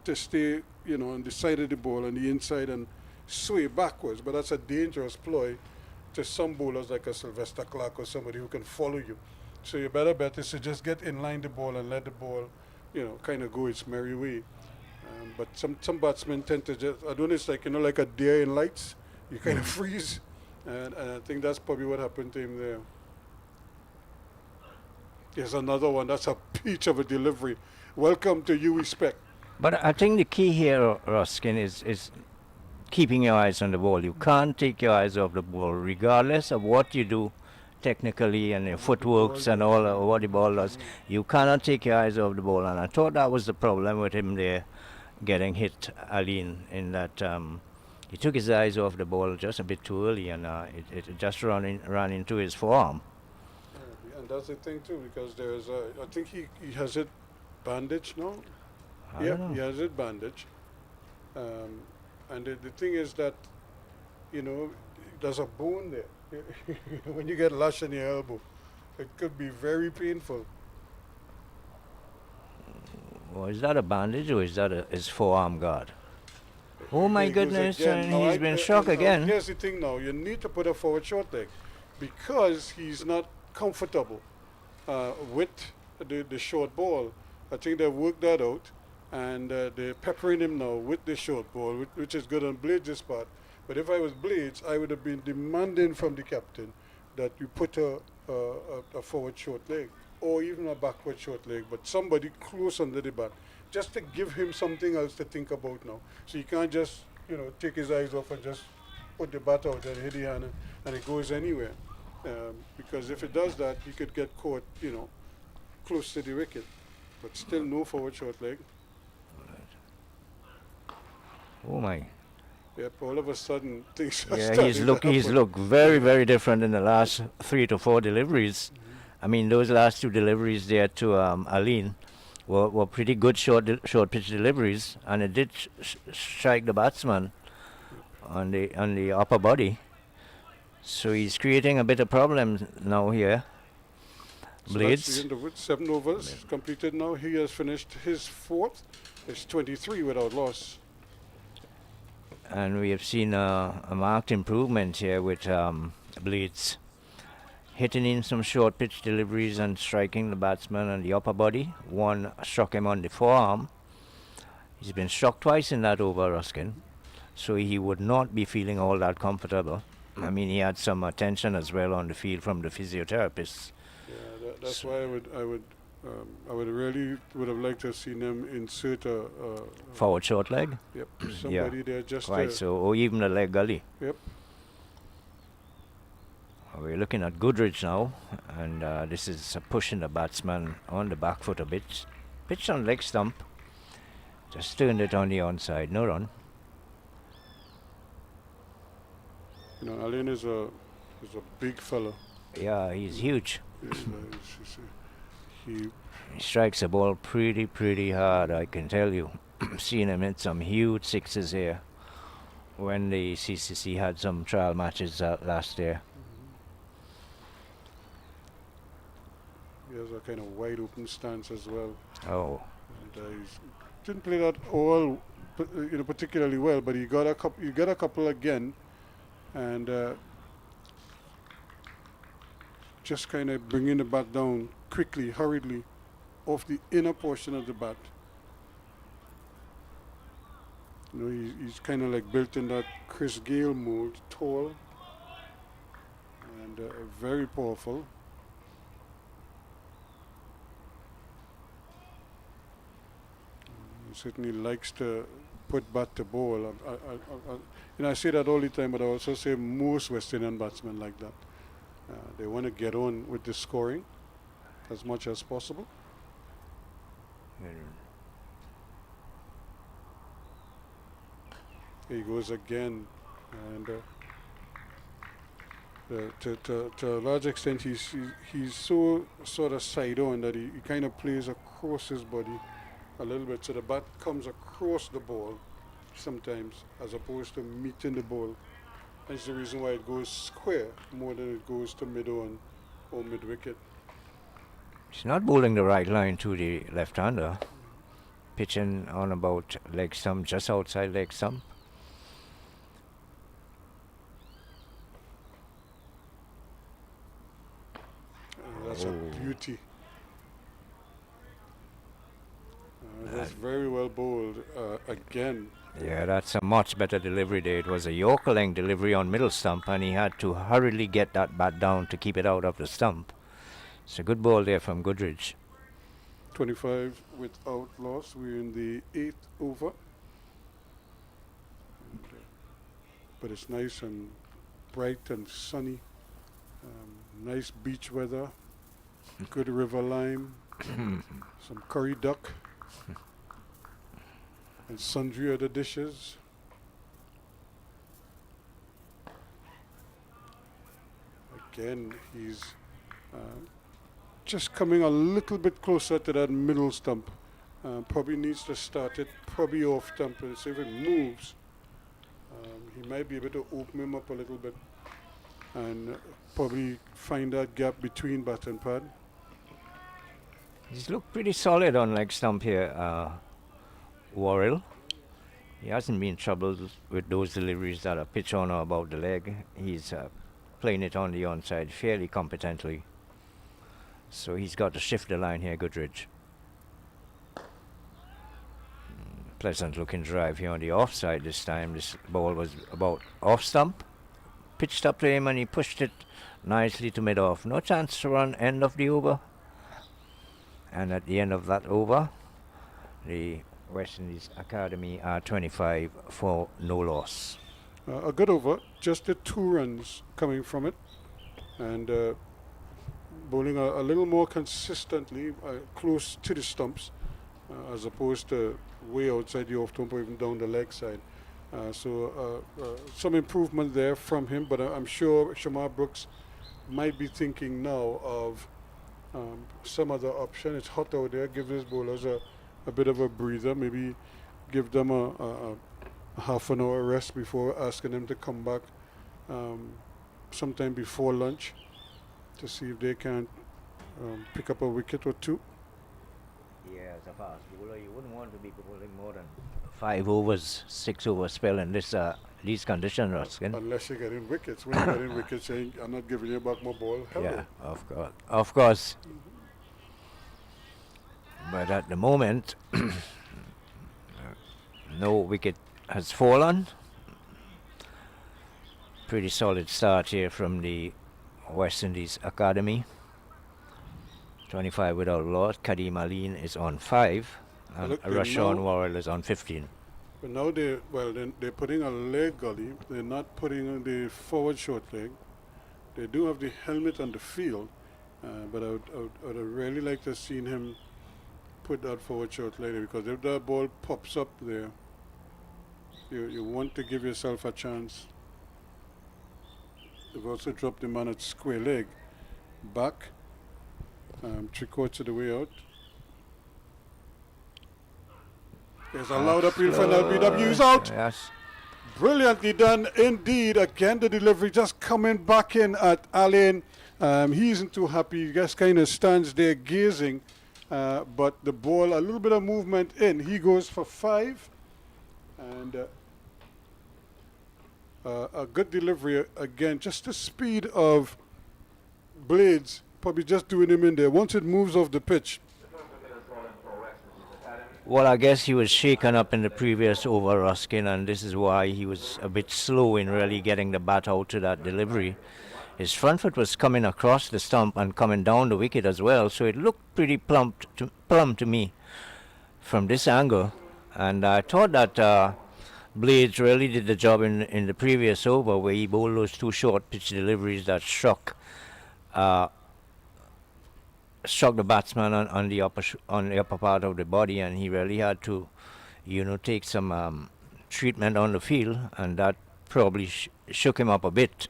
[SPEAKER 1] to stay, on the side of the ball on the inside and sway backwards, but that's a dangerous ploy to some bowlers like a Sylvester Clark or somebody who can follow you. So your better bet is to just get in line the ball and let the ball, kind of go its merry way. But some batsmen tend to just, I don't know, it's like, like a deer in lights, you kind of freeze. And I think that's probably what happened to him there. Here's another one, that's a peach of a delivery. Welcome to UE Spec.
[SPEAKER 4] But I think the key here, Ruskin, is keeping your eyes on the ball. You can't take your eyes off the ball, regardless of what you do technically and your footworks and all what the ball does. You cannot take your eyes off the ball, and I thought that was the problem with him there, getting hit, Aline, in that he took his eyes off the ball just a bit too early, and it just ran into his forearm.
[SPEAKER 1] Yeah, and that's the thing too, because there's I think he has it bandaged now.
[SPEAKER 4] I don't know.
[SPEAKER 1] He has it bandaged. And the thing is that there's a bone there. When you get lash in your elbow, it could be very painful.
[SPEAKER 4] Or is that a bandage or is that his forearm guard? Oh my
[SPEAKER 1] There he goes
[SPEAKER 4] goodness,
[SPEAKER 1] again.
[SPEAKER 4] and
[SPEAKER 1] Now,
[SPEAKER 4] he's been shocked again.
[SPEAKER 1] Here's the thing now. You need to put a forward short leg because he's not comfortable with the short ball. I think they've worked that out, and they're peppering him now with the short ball, which is good on Blades' part. But if I was Blades, I would have been demanding from the captain that you put a forward short leg or even a backward short leg, but somebody close under the bat, just to give him something else to think about now. So you can't just, take his eyes off and just put the bat out and hit the hand and it goes anywhere. Because if it does that, he could get caught, close to the wicket. But still no forward short leg.
[SPEAKER 4] Oh my.
[SPEAKER 1] Yep, all of a sudden things are
[SPEAKER 4] Yeah,
[SPEAKER 1] starting
[SPEAKER 4] he's
[SPEAKER 1] to happen.
[SPEAKER 4] looked very, very different in the last 3 to 4 deliveries. I mean, those last 2 deliveries there to Aline were pretty good short pitch deliveries, and it did strike the batsman on the upper body. So he's creating a bit of problem now here.
[SPEAKER 1] So that's
[SPEAKER 4] Blades.
[SPEAKER 1] the end of it. 7 overs completed now. He has finished his 4th. It's 23 without loss.
[SPEAKER 4] And we have seen a marked improvement here with Blades. Hitting in some short pitch deliveries and striking the batsman on the upper body. One struck him on the forearm. He's been struck twice in that over, Ruskin. So he would not be feeling all that comfortable. I mean, he had some attention as well on the field from the physiotherapists.
[SPEAKER 1] Yeah, that's why I would really would have liked to have seen them insert a
[SPEAKER 4] Forward short leg.
[SPEAKER 1] yep, somebody there just
[SPEAKER 4] Quite so, or even a leg gully.
[SPEAKER 1] Yep.
[SPEAKER 4] We're looking at Goodrich now, and this is pushing the batsman on the back foot a bit. Pitch on leg stump. Just turned it on the onside, no run.
[SPEAKER 1] Alain is a big fella.
[SPEAKER 4] Yeah, he's huge.
[SPEAKER 1] He
[SPEAKER 4] He strikes the ball pretty hard, I can tell you. Seen him hit some huge sixes here when the CCC had some trial matches last year.
[SPEAKER 1] He has a kind of wide open stance as well.
[SPEAKER 4] Oh,
[SPEAKER 1] And he didn't play that all, particularly well, but he got a couple. You got a couple again, and just kind of bringing the bat down quickly, hurriedly, off the inner portion of the bat. He's kind of like built in that Chris Gale mold, tall and very powerful. He certainly likes to put bat to ball. I say that all the time, but I also say most West Indian batsmen like that. They want to get on with the scoring as much as possible. Here he goes again, and to a large extent, he's so sort of side on that he kind of plays across his body a little bit, so the bat comes across the ball sometimes, as opposed to meeting the ball. That's the reason why it goes square more than it goes to mid-on or mid-wicket.
[SPEAKER 4] he's not bowling the right line to the left-hander. Pitching on about leg stump, just outside leg stump.
[SPEAKER 1] That's a beauty. That's very well bowled again.
[SPEAKER 4] Yeah, that's a much better delivery there. It was a Yorker length delivery on middle stump, and he had to hurriedly get that bat down to keep it out of the stump. It's a good ball there from Goodrich.
[SPEAKER 1] 25 without loss. We're in the 8th over. But it's nice and bright and sunny. Nice beach weather. Good river lime. Some curry duck. And sundry other dishes. Again, he's just coming a little bit closer to that middle stump. Probably needs to start it probably off stump and see if it moves. he might be able to open him up a little bit and probably find that gap between bat and pad.
[SPEAKER 4] He's looked pretty solid on leg stump here, Worrell. He hasn't been troubled with those deliveries that are pitch on or about the leg. He's playing it on the onside fairly competently. So he's got to shift the line here, Goodridge. Pleasant looking drive here on the offside this time. This ball was about off stump. Pitched up to him and he pushed it nicely to mid-off. No chance to run end of the over. And at the end of that over, the West Indies Academy are 25 for no loss.
[SPEAKER 1] A good over, just the 2 runs coming from it. And bowling a little more consistently, close to the stumps, as opposed to way outside the off stump or even down the leg side. So some improvement there from him, but I'm sure Shamar Brooks might be thinking now of some other option. It's hot out there. Give his bowlers a bit of a breather. Maybe give them a half an hour rest before asking them to come back sometime before lunch to see if they can pick up a wicket or 2.
[SPEAKER 4] Yeah, as a fast bowler, you wouldn't want to be bowling more than 5 overs, 6 over spell in these conditions, Ruskin.
[SPEAKER 1] Unless you're getting wickets. When you're getting wickets, saying, I'm not giving you back my ball. Hello.
[SPEAKER 4] Yeah, of course. But at the moment, no wicket has fallen. Pretty solid start here from the West Indies Academy. 25 without a loss. Kadeem Aline is on 5. And Rashawn Worrell is on 15.
[SPEAKER 1] But now they're putting a leg gully. They're not putting the forward short leg. They do have the helmet on the field, but I would really like to have seen him put that forward short leg there, because if that ball pops up there, you want to give yourself a chance. They've also dropped the man at square leg. Back, 3/4 of the way out. There's a loud appeal for an LBW. He's out.
[SPEAKER 4] Yes.
[SPEAKER 1] Brilliantly done indeed. Again, the delivery just coming back in at Allen. He isn't too happy. He just kind of stands there gazing. But the ball, a little bit of movement in. He goes for 5. And a good delivery again. Just the speed of Blades, probably just doing him in there. Once it moves off the pitch.
[SPEAKER 4] Well, I guess he was shaken up in the previous over, Ruskin, and this is why he was a bit slow in really getting the bat out to that delivery. His front foot was coming across the stump and coming down the wicket as well, so it looked pretty plumb to me from this angle. And I thought that Blades really did the job in the previous over, where he bowled those 2 short pitch deliveries that struck the batsman on the upper part of the body, and he really had to, take some treatment on the field, and that probably shook him up a bit.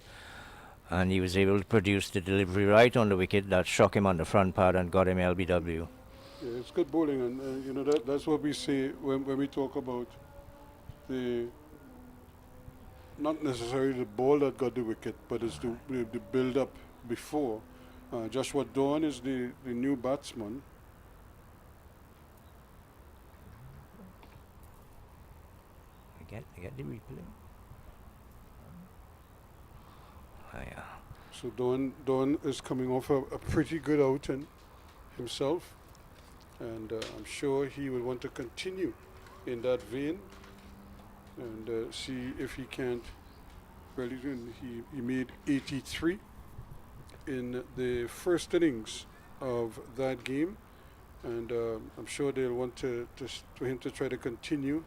[SPEAKER 4] And he was able to produce the delivery right on the wicket that struck him on the front part and got him LBW.
[SPEAKER 1] Yeah, it's good bowling, and that's what we say when we talk about the, not necessarily the ball that got the wicket, but it's the build-up before. Joshua Dawn is the new batsman.
[SPEAKER 4] I get the replay. Yeah.
[SPEAKER 1] So Dawn is coming off a pretty good outing himself, and I'm sure he will want to continue in that vein and see if he can't really win. He made 83 in the first innings of that game, and I'm sure they'll want for him to try to continue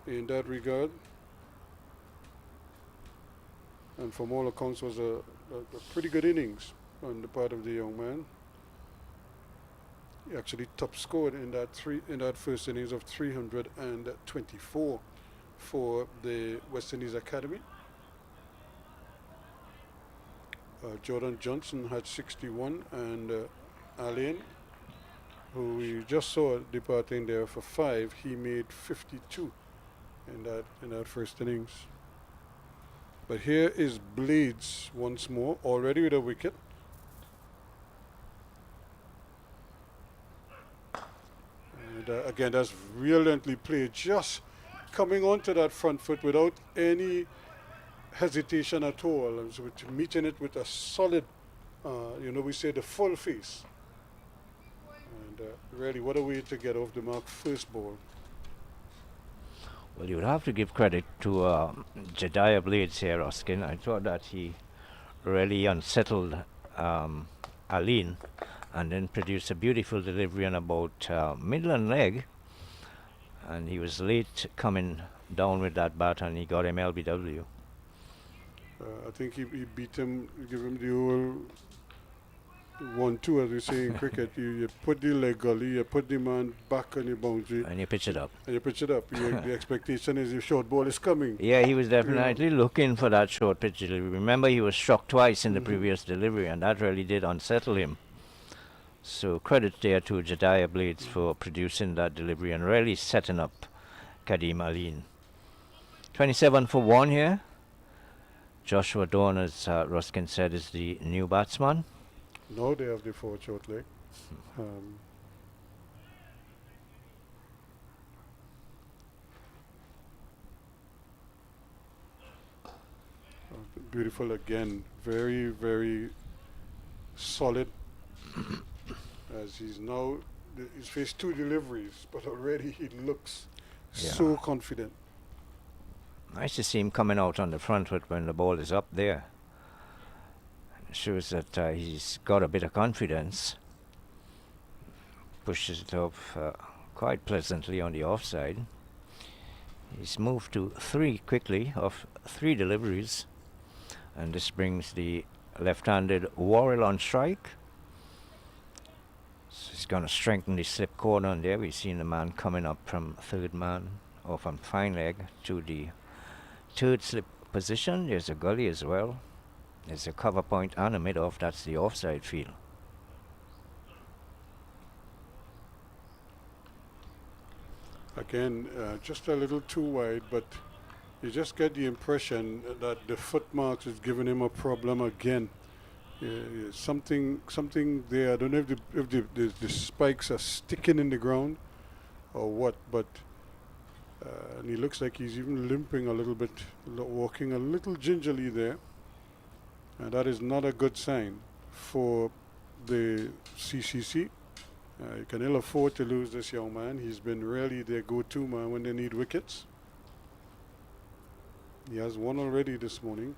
[SPEAKER 1] in that regard. And from all accounts was a pretty good innings on the part of the young man. He actually top scored in that first innings of 324 for the West Indies Academy. Jordan Johnson had 61, and Alain, who we just saw departing there for 5, he made 52 in that first innings. But here is Blades once more, already with a wicket. And again, that's brilliantly played, just coming onto that front foot without any hesitation at all, and so meeting it with a solid, we say the full face. And really, what a way to get off the mark first ball.
[SPEAKER 4] Well, you would have to give credit to Jediah Blades here, Ruskin. I thought that he really unsettled Aline and then produced a beautiful delivery on about middle and leg. And he was late coming down with that bat, and he got him LBW.
[SPEAKER 1] I think he beat him, give him the old 1-2, as we say in cricket. You put the leg gully, you put the man back on the boundary.
[SPEAKER 4] And you pitch it up.
[SPEAKER 1] And you pitch it up. The expectation is your short ball is coming.
[SPEAKER 4] Yeah, he was definitely looking for that short pitch delivery. Remember, he was struck twice in the previous delivery, and that really did unsettle him. So credit there to Jediah Blades for producing that delivery and really setting up Kadeem Aline. 27 for 1 here. Joshua Dawn, as Ruskin said, is the new batsman.
[SPEAKER 1] Now they have the forward short leg. Beautiful again. Very, very solid. As he's now, he's faced 2 deliveries, but already he looks so confident.
[SPEAKER 4] Nice to see him coming out on the front foot when the ball is up there. It shows that he's got a bit of confidence. Pushes it up quite pleasantly on the offside. He's moved to 3 quickly of 3 deliveries. And this brings the left-handed Worrell on strike. So he's going to strengthen the slip corner on there. We've seen the man coming up from third man, or from fine leg to the third slip position. There's a gully as well. There's a cover point and a mid-off. That's the offside field.
[SPEAKER 1] Again, just a little too wide, but you just get the impression that the footmarks is giving him a problem again. Something there. I don't know if the spikes are sticking in the ground or what, but and he looks like he's even limping a little bit, walking a little gingerly there. And that is not a good sign for the CCC. You can ill afford to lose this young man. He's been really their go-to man when they need wickets. He has 1 already this morning.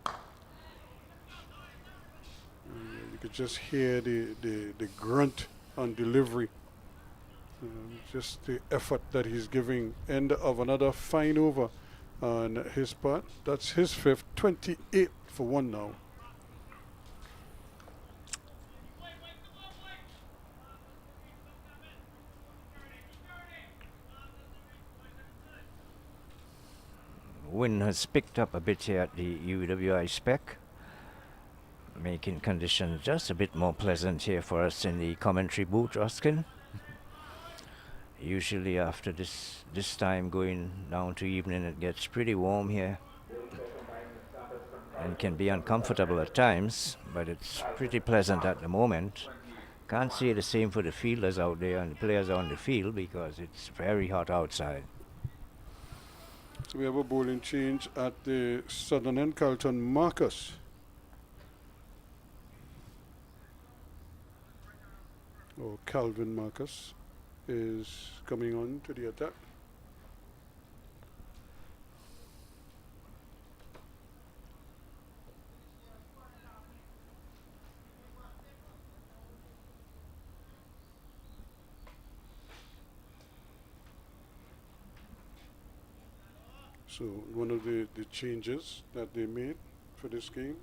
[SPEAKER 1] You could just hear the grunt on delivery. Just the effort that he's giving. End of another fine over on his part. That's his 5th, 28 for 1 now.
[SPEAKER 4] Wind has picked up a bit here at the UWI spec, making conditions just a bit more pleasant here for us in the commentary booth, Ruskin. Usually after this time going down to evening, it gets pretty warm here and can be uncomfortable at times, but it's pretty pleasant at the moment. Can't say the same for the fielders out there and the players on the field because it's very hot outside.
[SPEAKER 1] We have a bowling change at the southern end. Carlton Marcus. Or Calvin Marcus is coming on to the attack. So one of the changes that they made for this game.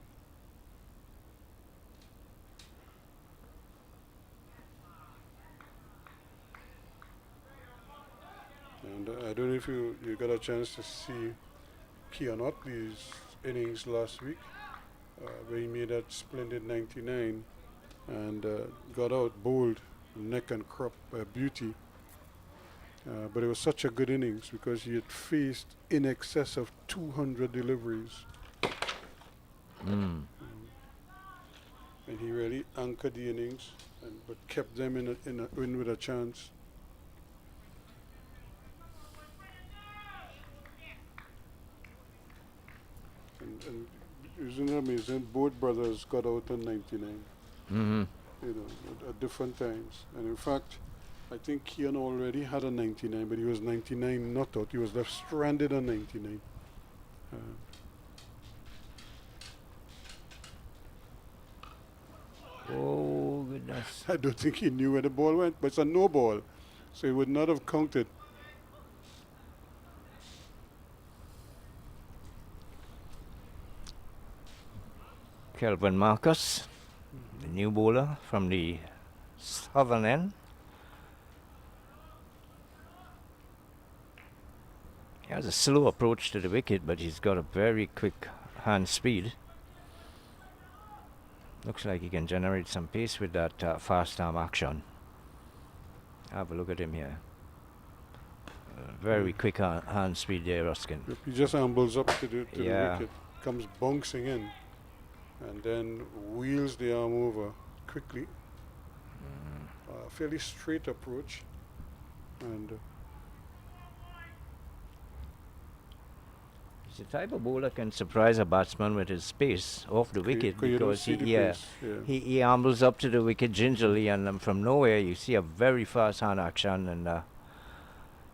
[SPEAKER 1] And I don't know if you got a chance to see Keon Otley's innings last week, where he made that splendid 99 and got out bowled neck and crop beauty. But it was such a good innings because he had faced in excess of 200 deliveries.
[SPEAKER 4] Mm.
[SPEAKER 1] And he really anchored the innings, but kept them in a win with a chance. And isn't it amazing? Both brothers got out on 99.
[SPEAKER 4] Mm-hmm.
[SPEAKER 1] You know, at different times. And in fact, I think Kean already had a 99, but he was 99 not out. He was left stranded on 99.
[SPEAKER 4] Oh, goodness.
[SPEAKER 1] I don't think he knew where the ball went, but it's a no ball, so he would not have counted.
[SPEAKER 4] Kelvin Marcus, the new bowler from the southern end. He has a slow approach to the wicket, but he's got a very quick hand speed. Looks like he can generate some pace with that fast arm action. Have a look at him here. Very quick hand speed there, Ruskin.
[SPEAKER 1] Yep, he just ambles up to the
[SPEAKER 4] Yeah.
[SPEAKER 1] wicket, comes bouncing in, and then wheels the arm over quickly. Fairly straight approach, and
[SPEAKER 4] He's the type of bowler can surprise a batsman with his pace off the wicket
[SPEAKER 1] you don't
[SPEAKER 4] because
[SPEAKER 1] see the pace, yeah.
[SPEAKER 4] he ambles up to the wicket gingerly, and from nowhere you see a very fast hand action, and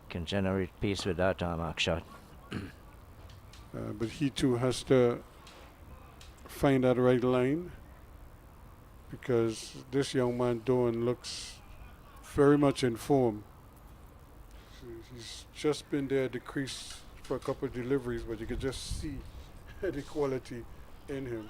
[SPEAKER 4] can generate pace with that arm action.
[SPEAKER 1] But he too has to find that right line, because this young man Doan looks very much in form. So he's just been there at the crease for a couple of deliveries, but you could just see the quality in him.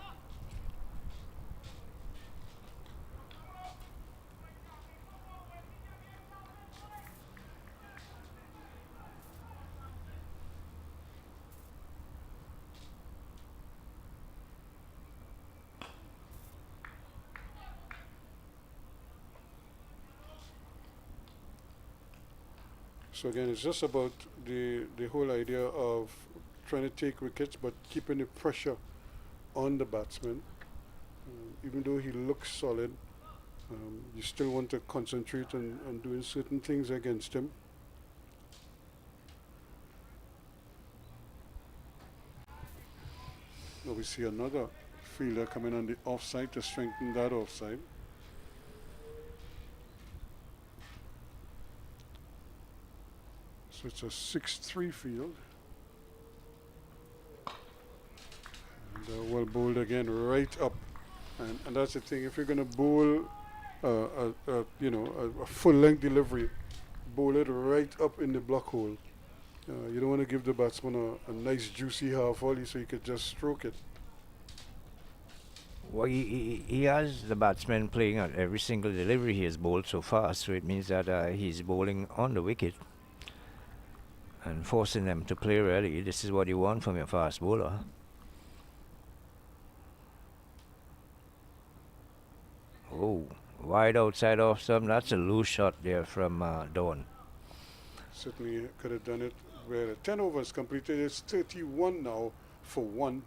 [SPEAKER 1] So again, it's just about the whole idea of trying to take wickets, but keeping the pressure on the batsman. Even though he looks solid, you still want to concentrate on doing certain things against him. Now we see another fielder coming on the offside to strengthen that offside. So it's a 6-3 field. And well bowled again, right up. And that's the thing. If you're going to bowl, a full-length delivery, bowl it right up in the block hole. You don't want to give the batsman a nice juicy half volley so you could just stroke it.
[SPEAKER 4] Well, he has the batsman playing on every single delivery he has bowled so far, so it means that he's bowling on the wicket and forcing them to play early. This is what you want from your fast bowler. Oh, wide outside off stump. That's a loose shot there from Dawn.
[SPEAKER 1] Certainly could have done it well. 10 overs completed. It's 31 now for 1.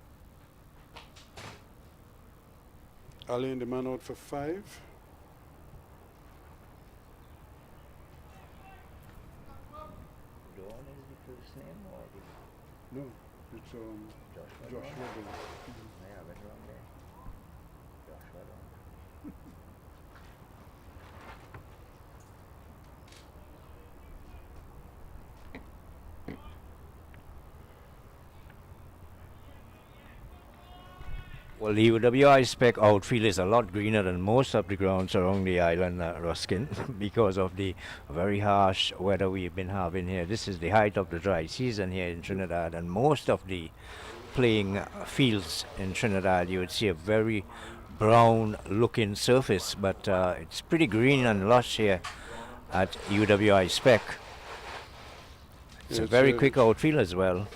[SPEAKER 1] Alain, the man out for 5.
[SPEAKER 4] Dawn is the first name, or
[SPEAKER 1] No, it's Josh Robin.
[SPEAKER 4] I have it wrong there. Joshua Dawn. Well, the UWI spec outfield is a lot greener than most of the grounds around the island, Ruskin, because of the very harsh weather we've been having here. This is the height of the dry season here in Trinidad, and most of the playing fields in Trinidad, you would see a very brown-looking surface, but it's pretty green and lush here at UWI spec. It's a very quick outfield as well.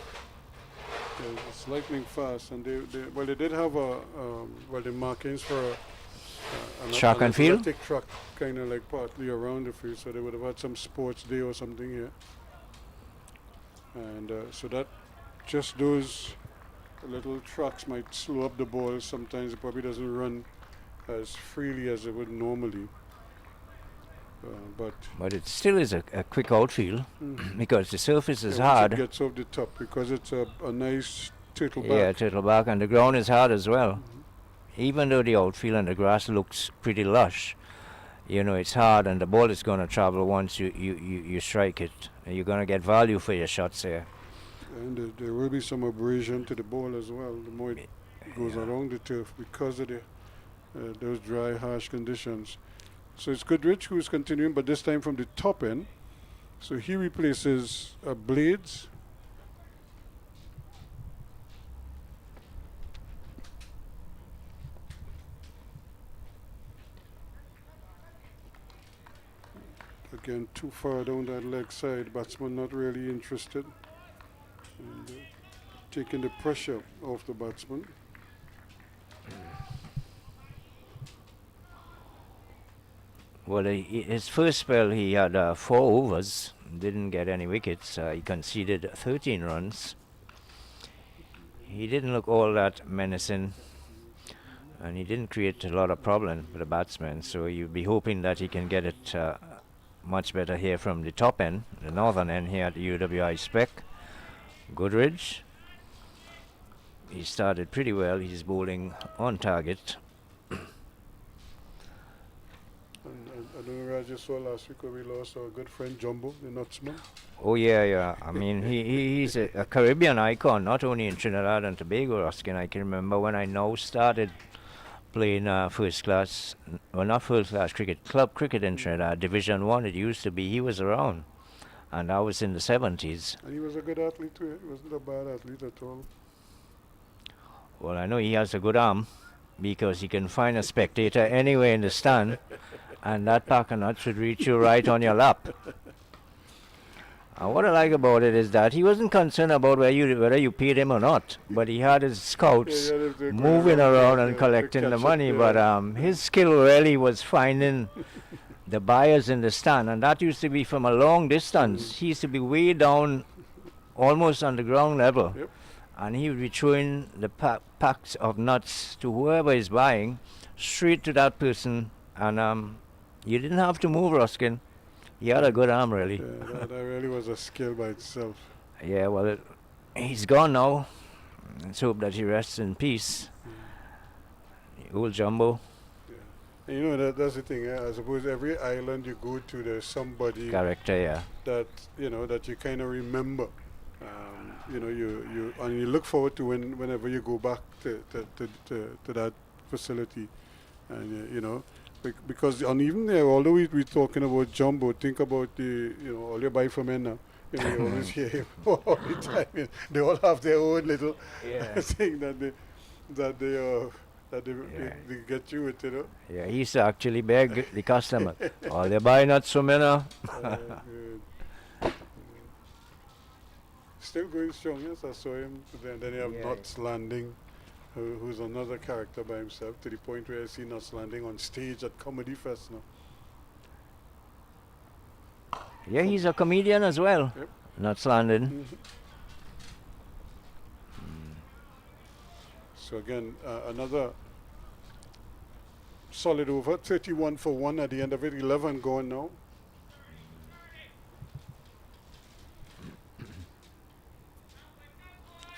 [SPEAKER 1] It's lightning fast, and they did have the markings for
[SPEAKER 4] Track and field?
[SPEAKER 1] athletic track, kind of like partly around the field, so they would have had some sports day or something here. And so that just those little tracks might slow up the ball. Sometimes it probably doesn't run as freely as it would normally.
[SPEAKER 4] But it still is a quick outfield because the surface is
[SPEAKER 1] once
[SPEAKER 4] hard.
[SPEAKER 1] it gets off the top, because it's a nice turtle back.
[SPEAKER 4] Yeah, turtle back, and the ground is hard as well. Even though the outfield and the grass looks pretty lush, you know, it's hard, and the ball is going to travel once you strike it. And you're going to get value for your shots there.
[SPEAKER 1] And there will be some abrasion to the ball as well, the more it goes along the turf, because of those dry, harsh conditions. So it's Goodrich who's continuing, but this time from the top end. So he replaces Blades. Again, too far down that leg side, batsman not really interested. And taking the pressure off the batsman.
[SPEAKER 4] Well, his first spell he had 4 overs, didn't get any wickets. He conceded 13 runs. He didn't look all that menacing, and he didn't create a lot of problem for the batsmen. So you'd be hoping that he can get it much better here from the top end, the northern end here at the UWI Spec. Goodrich, he started pretty well. He's bowling on target.
[SPEAKER 1] I don't know, I just saw last week where we lost our good friend Jumbo, the Nutsman.
[SPEAKER 4] Oh yeah. I mean, he's a Caribbean icon, not only in Trinidad and Tobago, Ruskin. I can remember when I now started playing first class, well, not first class cricket, club cricket in Trinidad, Division 1 it used to be. He was around, and I was in the 70s.
[SPEAKER 1] And he was a good athlete too. He wasn't a bad athlete at all.
[SPEAKER 4] Well, I know he has a good arm, because he can find a spectator anywhere in the stand, and that pack of nuts should reach you right on your lap. And what I like about it is that he wasn't concerned about whether you paid him or not, but he had his scouts moving around and collecting the money. But his skill really was finding the buyers in the stand, and that used to be from a long distance. He used to be way down, almost on the ground level.
[SPEAKER 1] Yep.
[SPEAKER 4] And he would be throwing the packs of nuts to whoever is buying, straight to that person, and you didn't have to move, Ruskin. He had a good arm, really.
[SPEAKER 1] Yeah, that really was a skill by itself.
[SPEAKER 4] Yeah, well, he's gone now. Let's hope that he rests in peace. Old Jumbo.
[SPEAKER 1] Yeah. And you know, that's the thing. I suppose every island you go to, there's somebody
[SPEAKER 4] Character, yeah.
[SPEAKER 1] that that you kind of remember. You look forward to whenever you go back to that facility, and because even there, although we're talking about Jumbo, think about all your buy from Enna. You always hear him all the time. They all have their own little thing that they get you with,
[SPEAKER 4] Yeah, he used to actually beg the customer, all they buy nuts from Enna.
[SPEAKER 1] Still going strong, yes. I saw him today. And then you have Nuts Landing, who's another character by himself, to the point where I see Nuts Landing on stage at Comedy Fest now.
[SPEAKER 4] Yeah, he's a comedian as well.
[SPEAKER 1] Yep.
[SPEAKER 4] Nuts Landing.
[SPEAKER 1] So again, another solid over, 31 for 1 at the end of it, 11 gone now.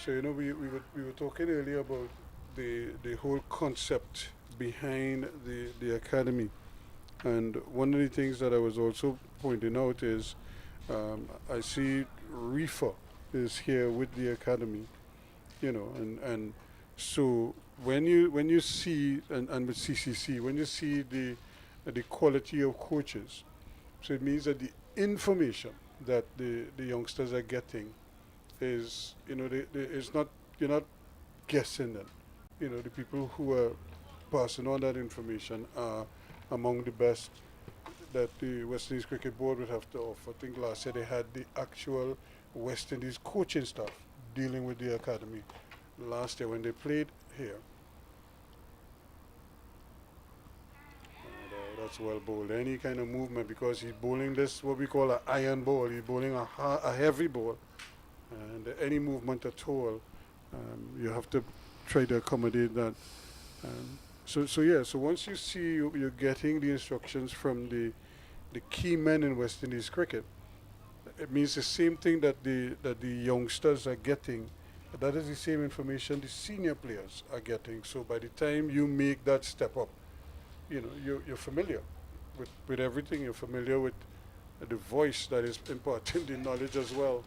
[SPEAKER 1] So we were talking earlier about the whole concept behind the academy, and one of the things that I was also pointing out is I see Reefer is here with the academy, and so when you see and with CCC, when you see the quality of coaches, so it means that the information that the youngsters are getting is it's not, you're not guessing them. The people who are passing on that information are among the best that the West Indies Cricket Board would have to offer. I think last year they had the actual West Indies coaching staff dealing with the academy last year when they played here. that's well bowled. Any kind of movement, because he's bowling this, what we call an iron ball. He's bowling a heavy ball. And any movement at all, you have to try to accommodate that. So once you see you're getting the instructions from the key men in West Indies cricket, it means the same thing that the youngsters are getting. That is the same information the senior players are getting. So by the time you make that step up, you're familiar with everything. You're familiar with the voice that is imparting the knowledge as well.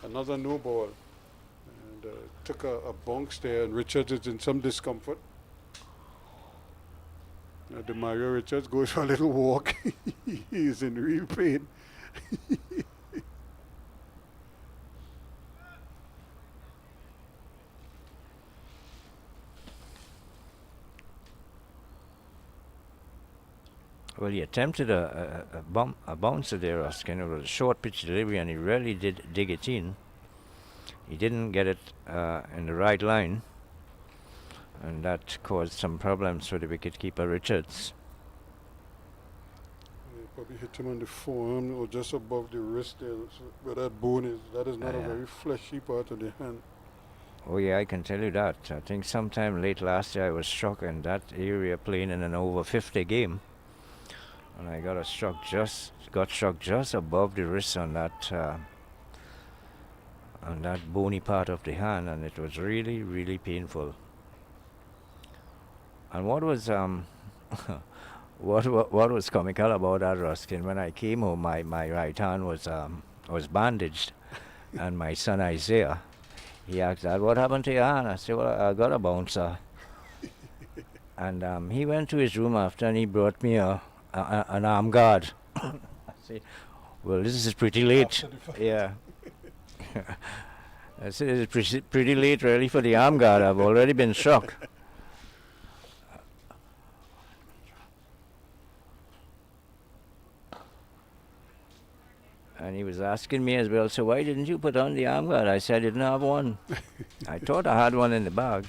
[SPEAKER 1] Another no ball, and took a bounce there, and Richards is in some discomfort. The Mario Richards goes for a little walk. He's in real pain.
[SPEAKER 4] Well, he attempted a bouncer there, Ruskin. It was a short pitch delivery, and he really did dig it in. He didn't get it in the right line, and that caused some problems for the wicketkeeper Richards.
[SPEAKER 1] Probably hit him on the forearm or just above the wrist there, where that bone is. That is not a very fleshy part of the hand.
[SPEAKER 4] Oh yeah, I can tell you that. I think sometime late last year I was struck in that area playing in an over 50 game. And I got struck just above the wrist on that bony part of the hand, and it was really, really painful. And what was what was comical about that, Ruskin, when I came home, my right hand was bandaged, and my son Isaiah, he asked, "Dad, what happened to your hand?" I said, "Well, I got a bouncer." And he went to his room after, and he brought me an arm guard. I said, "Well, this is pretty late." Yeah. I said, "It's pretty late, really, for the arm guard. I've already been struck." And he was asking me as well, "So why didn't you put on the arm guard?" I said, "I didn't have one." I thought I had one in the bag.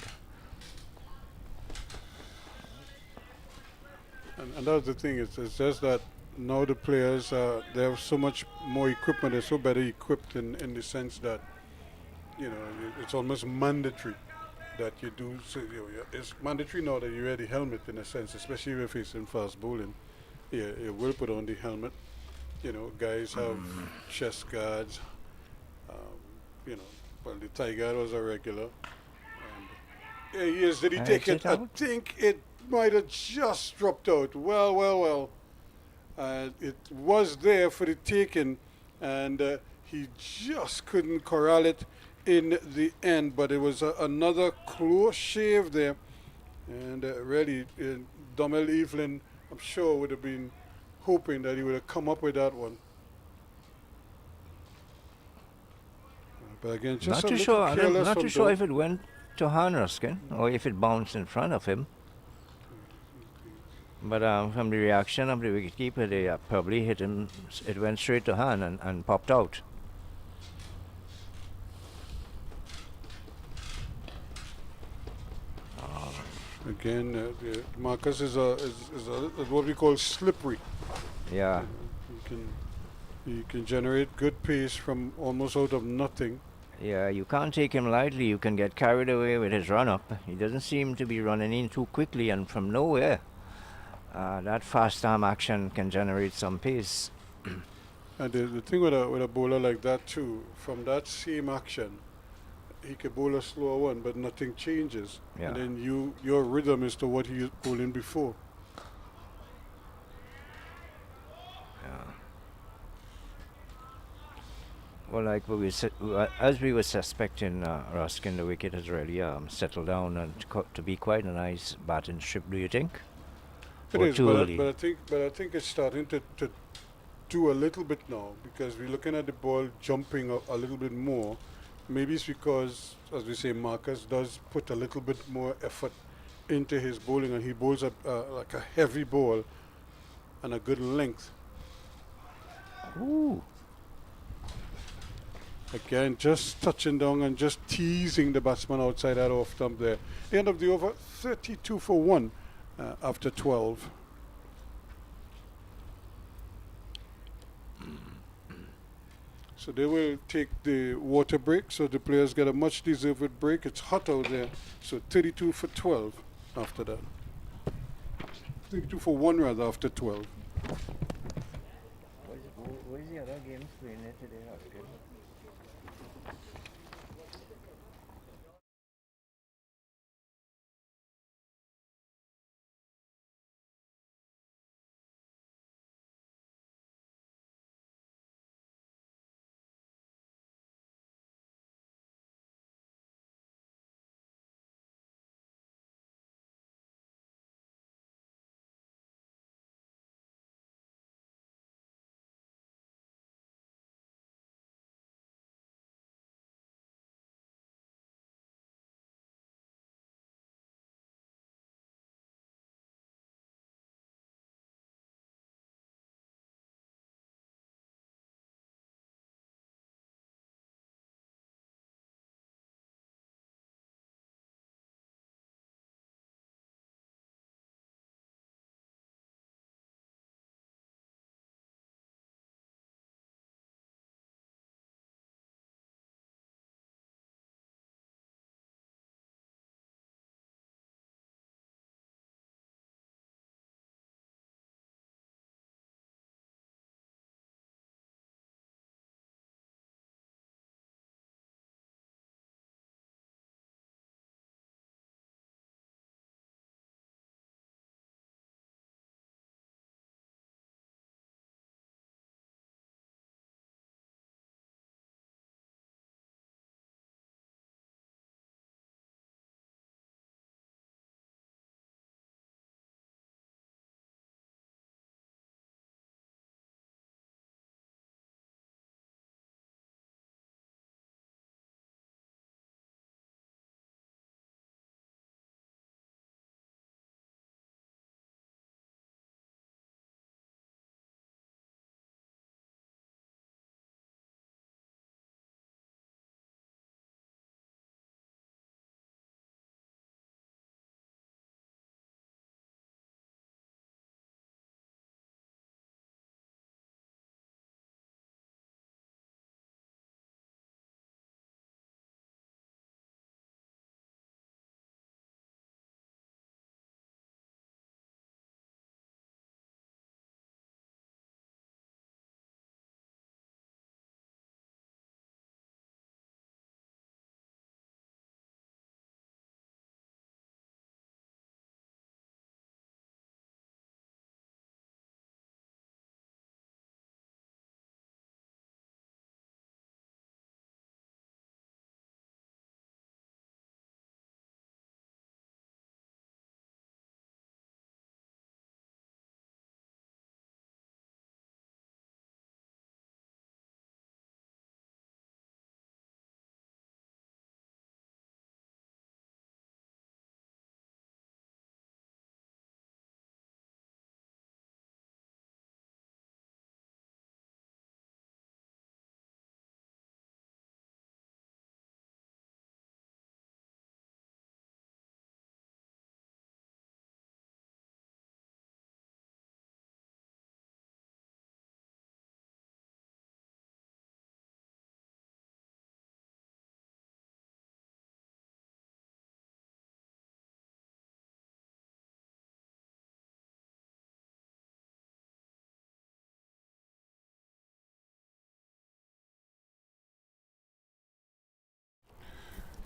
[SPEAKER 1] And that's the thing, it's just that now the players, they have so much more equipment, they're so better equipped in the sense that, it's almost mandatory that you do, so, it's mandatory now that you wear the helmet in a sense, especially if you're facing fast bowling. Yeah, you will put on the helmet. Guys have chest guards, well, the tie guard was a regular. And, yes, did he take it? I think it might have just dropped out. Well. It was there for the taking, and he just couldn't corral it in the end. But it was another close shave there, and really, Domel Evelyn, I'm sure, would have been hoping that he would have come up with that one. But again, just
[SPEAKER 4] not too sure. I'm not too sure if it went to hand, Ruskin, or if it bounced in front of him. But from the reaction of the wicketkeeper, they probably hit him. It went straight to hand and popped out.
[SPEAKER 1] Again, Marcus is what we call slippery.
[SPEAKER 4] Yeah.
[SPEAKER 1] He can generate good pace from almost out of nothing.
[SPEAKER 4] Yeah, you can't take him lightly. You can get carried away with his run-up. He doesn't seem to be running in too quickly, and from nowhere. That fast arm action can generate some pace.
[SPEAKER 1] And the thing with a bowler like that too, from that same action, he could bowl a slower one, but nothing changes.
[SPEAKER 4] Yeah.
[SPEAKER 1] And then your rhythm is to what he was bowling before.
[SPEAKER 4] Yeah. Well, like as we were suspecting, Ruskin, the wicket has really settled down and to be quite a nice batting strip. Do you think?
[SPEAKER 1] It is, but I think it's starting to do a little bit now, because we're looking at the ball jumping a little bit more. Maybe it's because, as we say, Marcus does put a little bit more effort into his bowling, and he bowls like a heavy ball and a good length.
[SPEAKER 4] Ooh.
[SPEAKER 1] Again, just touching down and just teasing the batsman outside that off stump there. End of the over, 32 for 1. after 12. So they will take the water break, so the players get a much deserved break. It's hot out there, so 32 for 12 after that. 32 for 1 rather after 12.
[SPEAKER 4] What is the other games playing there today?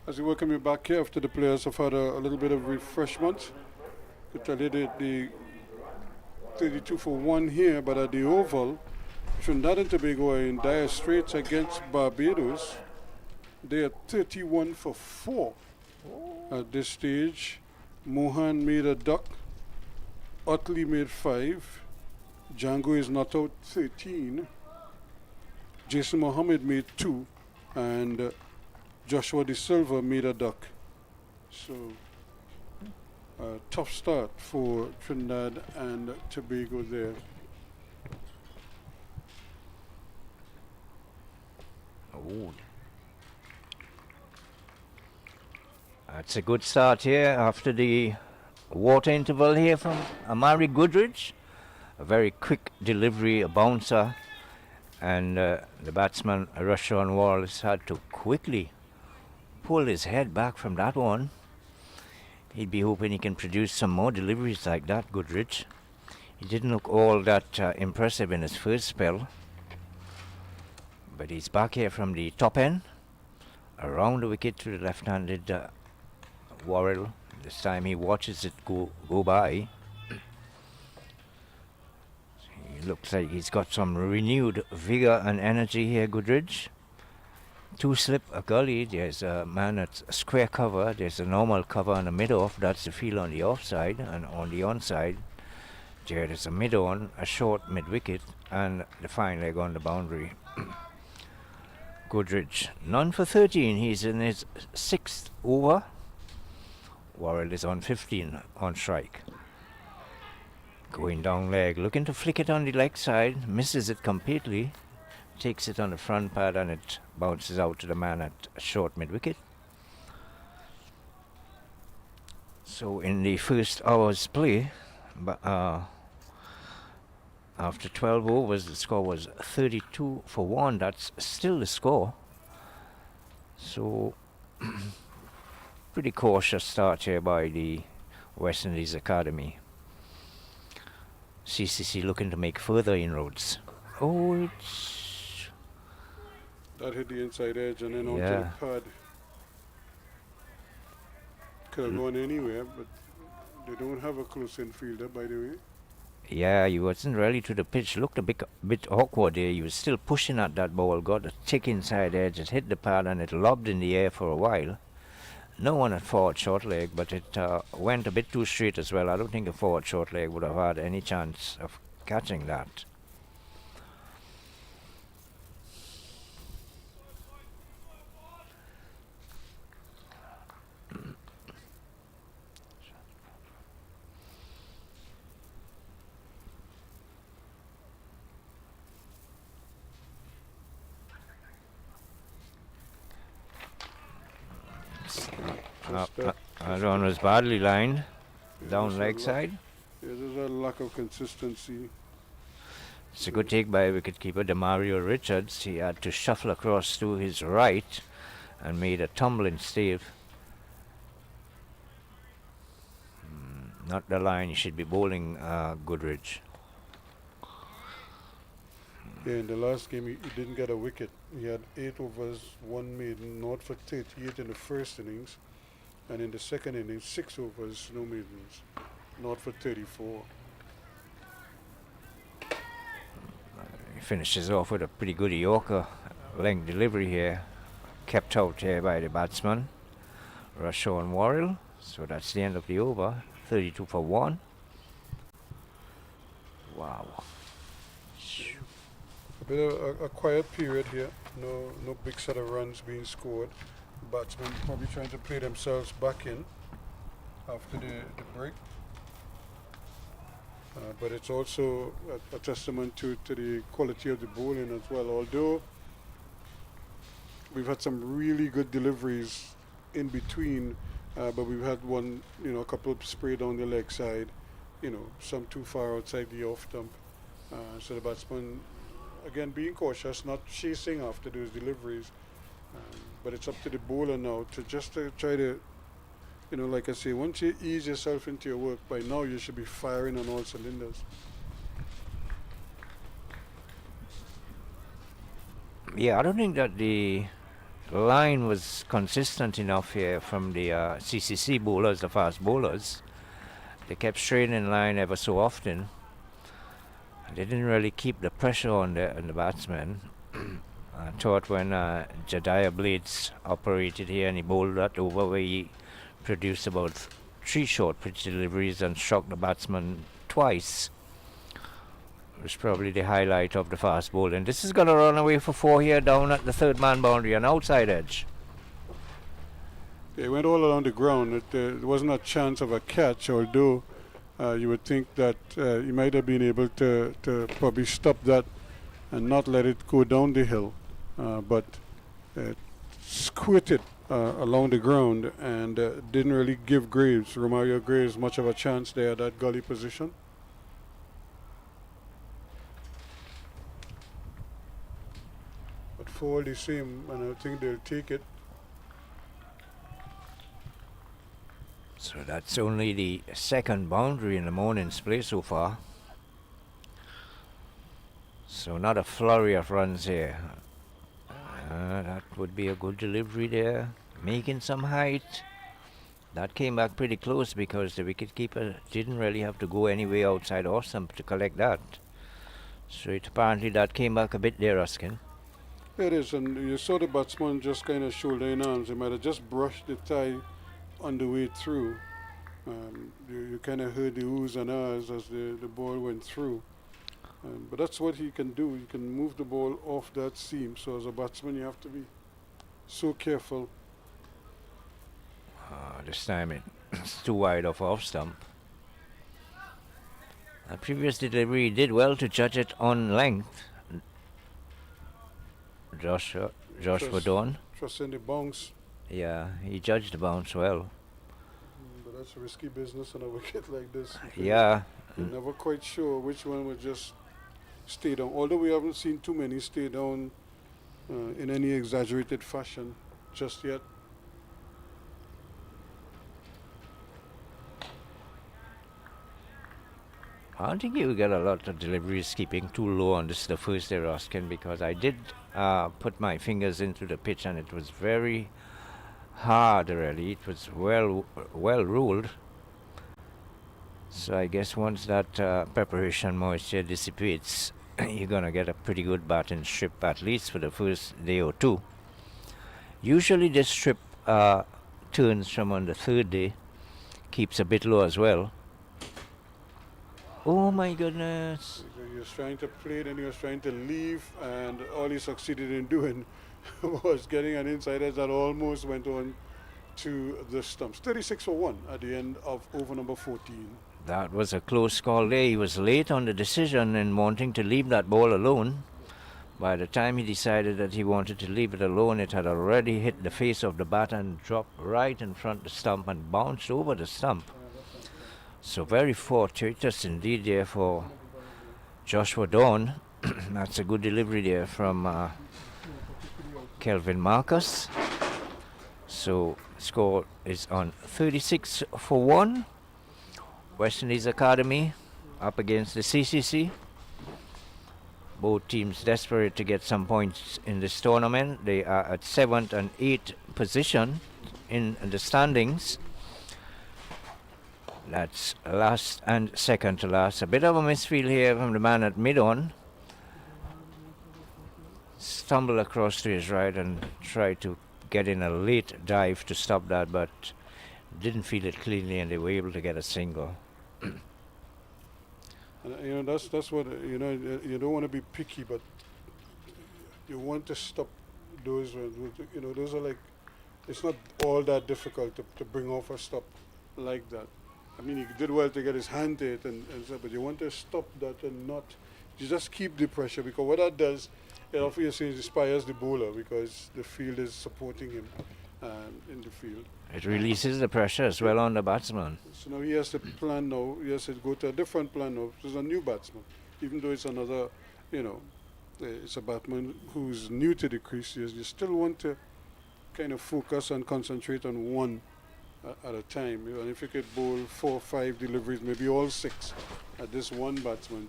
[SPEAKER 1] As we welcome you back here after the players have had a little bit of refreshment. Could tell you that the 32 for 1 here, but at the Oval, Trinidad and Tobago are in dire straits against Barbados. They are 31 for 4 at this stage. Mohan made a duck. Utley made 5. Django is not out, 13. Jason Mohammed made 2. And Joshua De Silva made a duck. So, a tough start for Trinidad and Tobago there.
[SPEAKER 4] Oh. That's a good start here after the water interval here from Amari Goodrich. A very quick delivery, a bouncer, and the batsman Rashawn Wallace had to quickly pull his head back from that one. He'd be hoping he can produce some more deliveries like that, Goodrich. He didn't look all that impressive in his first spell, but he's back here from the top end, around the wicket to the left-handed Worrell. This time he watches it go by. He looks like he's got some renewed vigor and energy here, Goodrich. Two slip a gully. There's a man at square cover. There's a normal cover on the mid-off. That's the field on the offside, and on the onside there's a mid-on, a short mid-wicket, and the fine leg on the boundary. Goodrich, none for 13. He's in his 6th over. Worrell is on 15 on strike. Going down leg, looking to flick it on the leg side, misses it completely, takes it on the front pad, and it bounces out to the man at short mid-wicket. So in the first hour's play, after 12 overs, the score was 32 for 1. That's still the score. So, pretty cautious start here by the West Indies Academy. CCC looking to make further inroads. Oh, it's...
[SPEAKER 1] That hit the inside edge and then onto
[SPEAKER 4] Yeah.
[SPEAKER 1] the pad. Could have gone anywhere, but they don't have a close infielder, by the way.
[SPEAKER 4] Yeah, he wasn't really to the pitch. Looked a bit awkward there. He was still pushing at that ball. Got a thick inside edge. It hit the pad and it lobbed in the air for a while. No one at forward short leg, but it went a bit too straight as well. I don't think a forward short leg would have had any chance of catching that. That one was badly lined, down leg side.
[SPEAKER 1] Yeah, there's a lack of consistency.
[SPEAKER 4] It's a good take by wicketkeeper Demario Richards. He had to shuffle across to his right and made a tumbling stave. Not the line. He should be bowling Goodrich.
[SPEAKER 1] Yeah, in the last game, he didn't get a wicket. He had 8 overs, 1 maiden, not for 38 in the first innings. And in the second innings, 6 overs, no maidens, not for 34.
[SPEAKER 4] He finishes off with a pretty good Yorker length delivery here. Kept out here by the batsman, Rashawn Worrell. So that's the end of the over. 32 for 1. Wow.
[SPEAKER 1] A bit of a quiet period here. No big set of runs being scored. Batsmen probably trying to play themselves back in after the break. But it's also a testament to the quality of the bowling as well. Although we've had some really good deliveries in between, but we've had one, a couple of spray down the leg side, some too far outside the off stump. So the batsman, again, being cautious, not chasing after those deliveries. But it's up to the bowler now to try to, like I say, once you ease yourself into your work, by now you should be firing on all cylinders.
[SPEAKER 4] Yeah, I don't think that the line was consistent enough here from the CCC bowlers, the fast bowlers. They kept straight in line ever so often. They didn't really keep the pressure on the batsmen. I thought when Jediah Blades operated here and he bowled that over where he produced about 3 short pitch deliveries and struck the batsman twice. It was probably the highlight of the fast bowling. This is going to run away for 4 here down at the third man boundary on outside edge.
[SPEAKER 1] They went all around the ground. There wasn't a chance of a catch, although you would think that he might have been able to probably stop that and not let it go down the hill. But squirted along the ground and didn't really give Romario Graves much of a chance there at that gully position. But for all the same, and I think they'll take it.
[SPEAKER 4] So that's only the second boundary in the morning's play so far. So not a flurry of runs here. That would be a good delivery there. Making some height. That came back pretty close because the wicketkeeper didn't really have to go anywhere outside off stump to collect that. So apparently that came back a bit there, Ruskin.
[SPEAKER 1] It is, and you saw the batsman just kind of shoulder in arms. He might have just brushed the tie on the way through. You kind of heard the oohs and ahs as the ball went through. But that's what he can do. He can move the ball off that seam. So as a batsman, you have to be so careful.
[SPEAKER 4] This time it's too wide off stump. A previous delivery did well to judge it on length. Josh Vadon.
[SPEAKER 1] Trusting the bounce.
[SPEAKER 4] Yeah, he judged the bounce well.
[SPEAKER 1] But that's risky business on a wicket like this.
[SPEAKER 4] Yeah.
[SPEAKER 1] You're never quite sure which one would just stay down. Although we haven't seen too many stay down in any exaggerated fashion just yet.
[SPEAKER 4] I don't think you get a lot of deliveries keeping too low on this the first day, Ruskin, because I did put my fingers into the pitch and it was very hard really. It was well ruled. So I guess once that preparation moisture dissipates, you're gonna get a pretty good batting strip at least for the first day or two. Usually this strip turns from on the third day, keeps a bit low as well. Oh my goodness.
[SPEAKER 1] He was trying to play it and he was trying to leave, and all he succeeded in doing was getting an inside edge that almost went on to the stumps. 36 for 1 at the end of over number 14.
[SPEAKER 4] That was a close call there. He was late on the decision in wanting to leave that ball alone. By the time he decided that he wanted to leave it alone, it had already hit the face of the bat and dropped right in front of the stump and bounced over the stump. So very fortuitous indeed there for Joshua Dawn. That's a good delivery there from Kelvin Marcus. So score is on 36 for 1. West Indies Academy up against the CCC. Both teams desperate to get some points in this tournament. They are at 7th and 8th position in the standings. That's last and second to last. A bit of a misfield here from the man at mid-on. Stumbled across to his right and tried to get in a late dive to stop that, but didn't feel it cleanly and they were able to get a single.
[SPEAKER 1] And that's what you don't want to be picky, but you want to stop those. Those are like, it's not all that difficult to bring off a stop like that. I mean, he did well to get his hand to it and stuff, but you want to stop that and not. You just keep the pressure, because what that does, it obviously inspires the bowler because the field is supporting him in the field.
[SPEAKER 4] It releases the pressure as well on the batsman.
[SPEAKER 1] So now he has to plan now. He has to go to a different plan now. There's a new batsman, even though it's another, it's a batsman who's new to the crease. You still want to kind of focus and concentrate on one at a time. And if you could bowl 4 or 5 deliveries, maybe all 6 at this one batsman,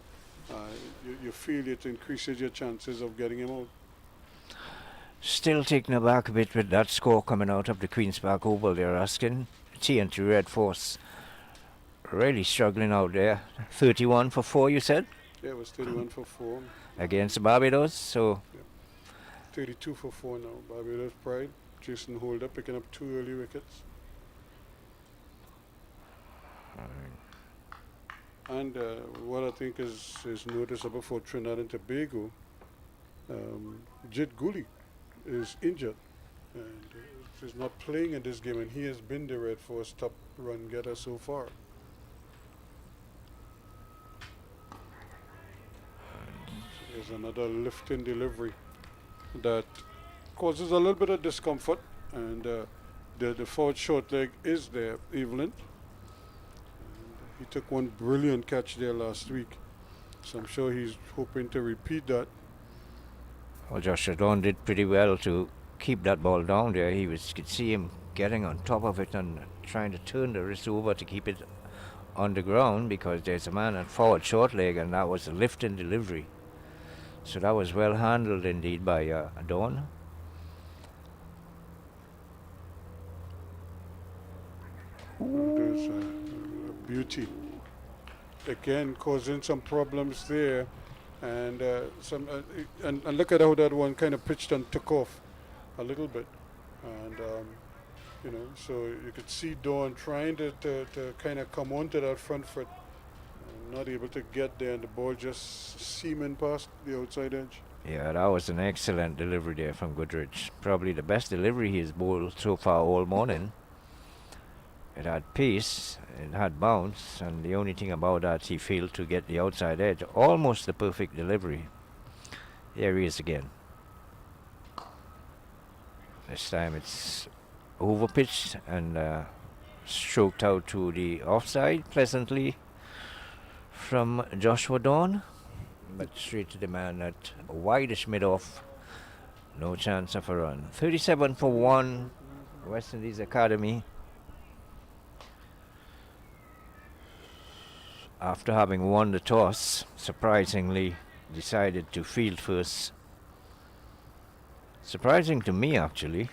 [SPEAKER 1] you feel it increases your chances of getting him out.
[SPEAKER 4] Still taken aback a bit with that score coming out of the Queen's Park Oval there, Ruskin. TNT Red Force really struggling out there. 31 for 4, you said?
[SPEAKER 1] Yeah, it was 31 for 4.
[SPEAKER 4] Against Barbados, so...
[SPEAKER 1] Yeah. 32 for 4 now. Barbados Pride. Jason Holder picking up 2 early wickets. And what I think is noticeable for Trinidad and Tobago, Jit Gooley is injured and is not playing in this game, and he has been the Red Force top run getter so far. There's another lifting delivery that causes a little bit of discomfort and the forward short leg is there, Evelyn. He took one brilliant catch there last week, so I'm sure he's hoping to repeat that.
[SPEAKER 4] Well, Joshua Dawn did pretty well to keep that ball down there. Could see him getting on top of it and trying to turn the wrist over to keep it on the ground, because there's a man at forward short leg, and that was a lift and delivery. So that was well handled indeed by Dawn.
[SPEAKER 1] There's a beauty. Again, causing some problems there, and and look at how that one kind of pitched and took off a little bit, and you know, so you could see Dawn trying to kind of come onto that front foot, and not able to get there, and the ball just seaming past the outside edge.
[SPEAKER 4] Yeah, that was an excellent delivery there from Goodrich. Probably the best delivery he's bowled so far all morning. It had pace, it had bounce, and the only thing about that, he failed to get the outside edge. Almost the perfect delivery. Here he is again. This time it's overpitched and stroked out to the offside pleasantly from Joshua Dawn, but straight to the man at wideish mid-off. No chance of a run. 37 for 1, West Indies Academy. After having won the toss, surprisingly decided to field first. Surprising to me, actually.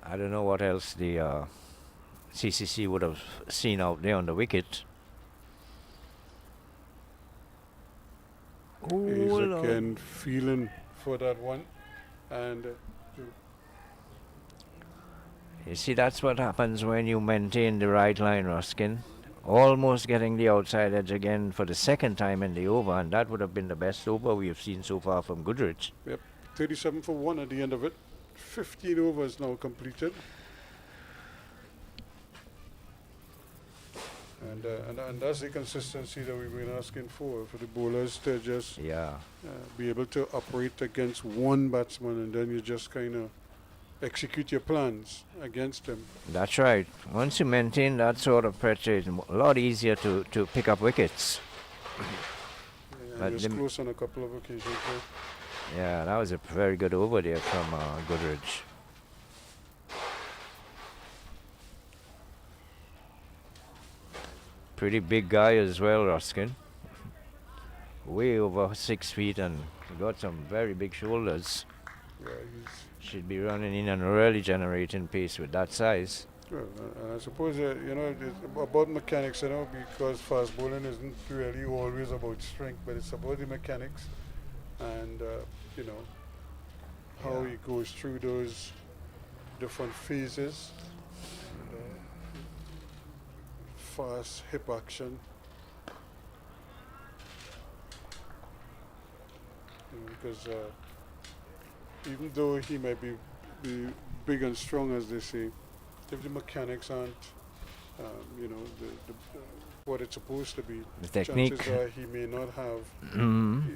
[SPEAKER 4] I don't know what else the CCC would have seen out there on the wicket.
[SPEAKER 1] He's again feeling for that one, and
[SPEAKER 4] you see, that's what happens when you maintain the right line, Ruskin. Almost getting the outside edge again for the second time in the over, and that would have been the best over we have seen so far from Goodrich.
[SPEAKER 1] Yep, 37 for 1 at the end of it. 15 overs now completed. And that's the consistency that we've been asking for the bowlers to just be able to operate against one batsman, and then you just kind of execute your plans against him.
[SPEAKER 4] That's right. Once you maintain that sort of pressure, it's a lot easier to pick up wickets.
[SPEAKER 1] Yeah, and he was close on a couple of occasions.
[SPEAKER 4] Yeah, that was a very good over there from Goodrich. Pretty big guy as well, Ruskin. Way over 6 feet, and got some very big shoulders.
[SPEAKER 1] Yeah,
[SPEAKER 4] should be running in and really generating pace with that size.
[SPEAKER 1] Well, I suppose you know, it's about mechanics, you know, because fast bowling isn't really always about strength, but it's about the mechanics, and you know, how he goes through those different phases. And, fast hip action. You know, because even though he might be big and strong, as they say, if the mechanics aren't, you know, what it's supposed to be,
[SPEAKER 4] the technique,
[SPEAKER 1] chances are he may not have.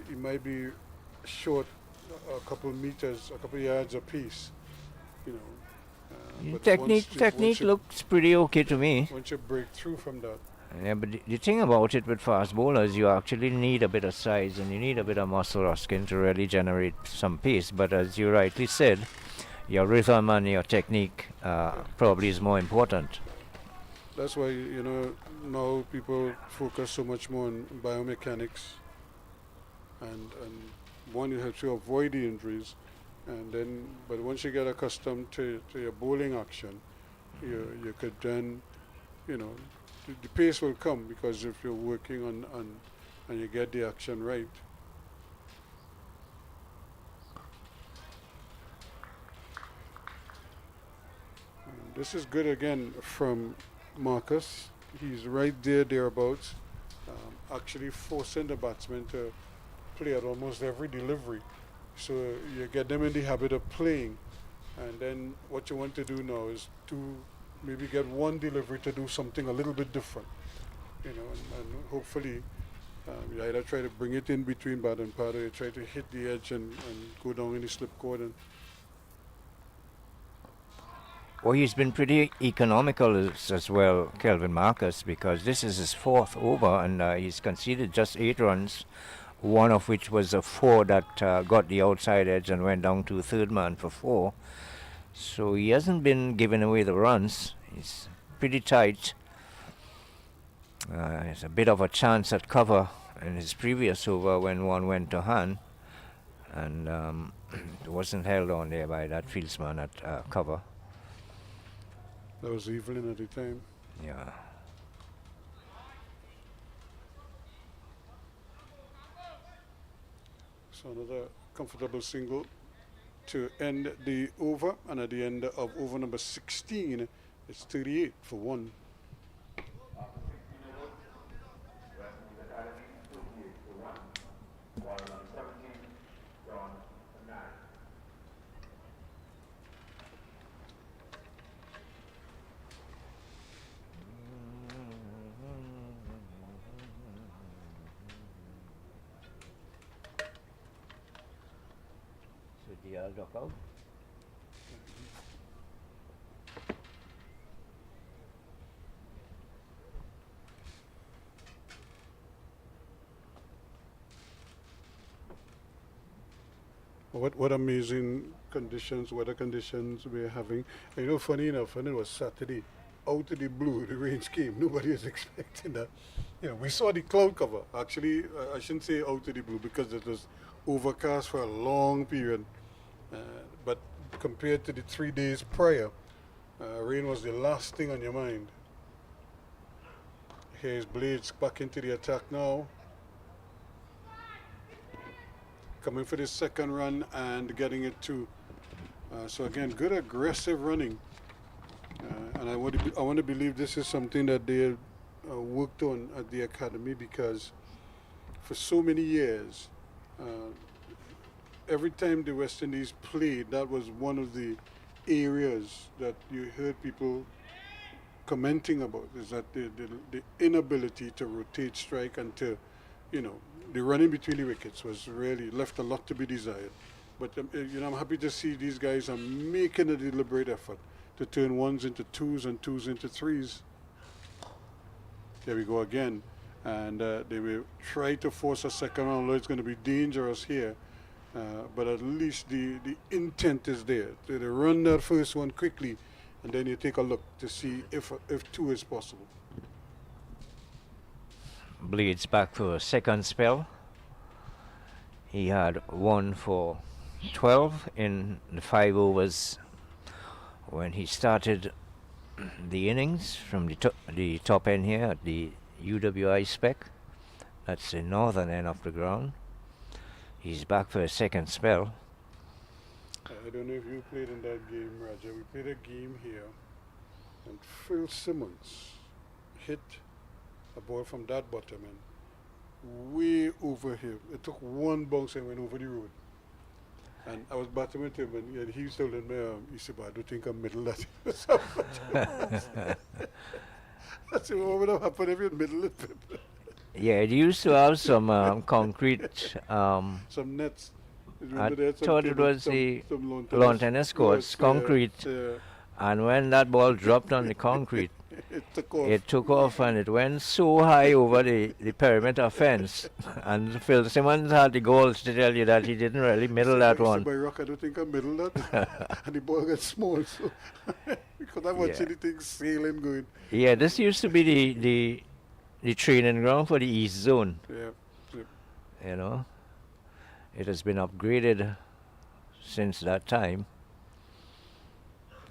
[SPEAKER 1] He might be short a couple meters, a couple yards apiece. You know. But
[SPEAKER 4] technique looks pretty okay to me.
[SPEAKER 1] Once you break through from that.
[SPEAKER 4] Yeah, but the thing about it with fast bowlers, you actually need a bit of size and you need a bit of muscle or skin to really generate some pace. But as you rightly said, your rhythm and your technique probably is more important.
[SPEAKER 1] That's why, you know, now people focus so much more on biomechanics, and one, it helps you avoid the injuries, and then, but once you get accustomed to your bowling action, you could then, you know, the pace will come, because if you're working on and you get the action right. And this is good again from Marcus. He's right thereabouts, actually forcing the batsman to play at almost every delivery. So you get them in the habit of playing, and then what you want to do now is to maybe get one delivery to do something a little bit different, you know, and hopefully you either try to bring it in between bat and pad, or you try to hit the edge and go down in the slip cord. And
[SPEAKER 4] Well, he's been pretty economical as well, Kelvin Marcus, because this is his fourth over and he's conceded just 8 runs, one of which was a 4 that got the outside edge and went down to third man for 4. So he hasn't been giving away the runs. He's pretty tight. It's a bit of a chance at cover in his previous over when one went to hand, and it wasn't held on there by that fieldsman at cover.
[SPEAKER 1] That was Evelyn at the time.
[SPEAKER 4] Yeah.
[SPEAKER 1] So another comfortable single to end the over, and at the end of over number 16, it's 38 for 1.
[SPEAKER 4] So the duck out.
[SPEAKER 1] What amazing conditions, weather conditions we're having. You know, funny enough, when it was Saturday, out of the blue, the rains came. Nobody was expecting that. You know, we saw the cloud cover. Actually, I shouldn't say out of the blue because it was overcast for a long period. But compared to the 3 days prior, rain was the last thing on your mind. Here's Blades back into the attack now. Coming for the second run and getting it to. So again, good aggressive running. And I want to believe this is something that they worked on at the academy, because for so many years, every time the West Indies played, that was one of the areas that you heard people commenting about, is that the inability to rotate strike and to, you know, the running between the wickets was really left a lot to be desired. But you know, I'm happy to see these guys are making a deliberate effort to turn 1s into 2s and 2s into 3s. There we go again, and they will try to force a second round. Although it's going to be dangerous here, but at least the intent is there. They run that first one quickly, and then you take a look to see if 2 is possible.
[SPEAKER 4] Bleeds back for a second spell. He had 1 for 12 in the 5 overs when he started the innings from the top end here at the UWI spec. That's the northern end of the ground. He's back for a second spell.
[SPEAKER 1] I don't know if you played in that game, Roger. We played a game here, and Phil Simmons hit a ball from that bottom end, way over him. It took one bounce and went over the road. And I was batting with him, and he told me, he said, but I don't think I'm middle that. I said, what would have happened if you middle it?
[SPEAKER 4] Yeah, it used to have some concrete.
[SPEAKER 1] Some nets.
[SPEAKER 4] I thought it was the lawn tennis courts, concrete. And when that ball dropped on the concrete, it took off and it went so high over the perimeter fence. And Phil Simmons had the goals to tell you that he didn't really middle that one.
[SPEAKER 1] By rock, I don't think I middle that. And the ball got small, so because I watched the thing sailing going.
[SPEAKER 4] Yeah, this used to be the training ground for the East Zone.
[SPEAKER 1] Yeah.
[SPEAKER 4] You know, it has been upgraded since that time.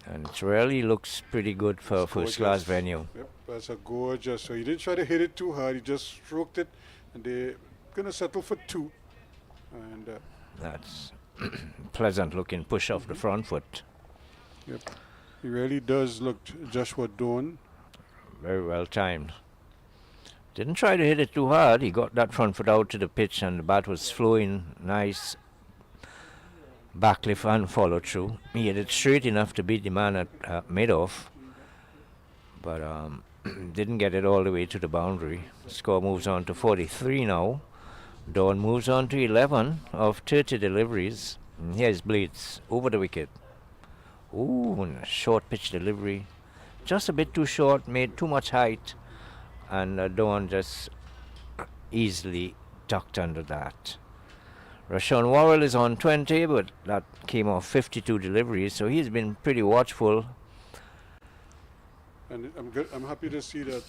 [SPEAKER 4] And it really looks pretty good for a first-class venue.
[SPEAKER 1] Yep, that's a gorgeous. So he didn't try to hit it too hard. He just stroked it, and they're gonna settle for 2. And
[SPEAKER 4] that's pleasant-looking push off the front foot.
[SPEAKER 1] Yep, he really does look Joshua Dawn.
[SPEAKER 4] Very well timed. Didn't try to hit it too hard. He got that front foot out to the pitch, and the bat was flowing nice. Backlift and follow through. He hit it straight enough to beat the man at mid-off, but didn't get it all the way to the boundary. Score moves on to 43 now. Dawn moves on to 11 of 30 deliveries. And here's Blades over the wicket. Ooh, and a short pitch delivery. Just a bit too short, made too much height, and Dawn just easily ducked under that. Rashawn Worrell is on 20, but that came off 52 deliveries, so he's been pretty watchful.
[SPEAKER 1] And I'm happy to see that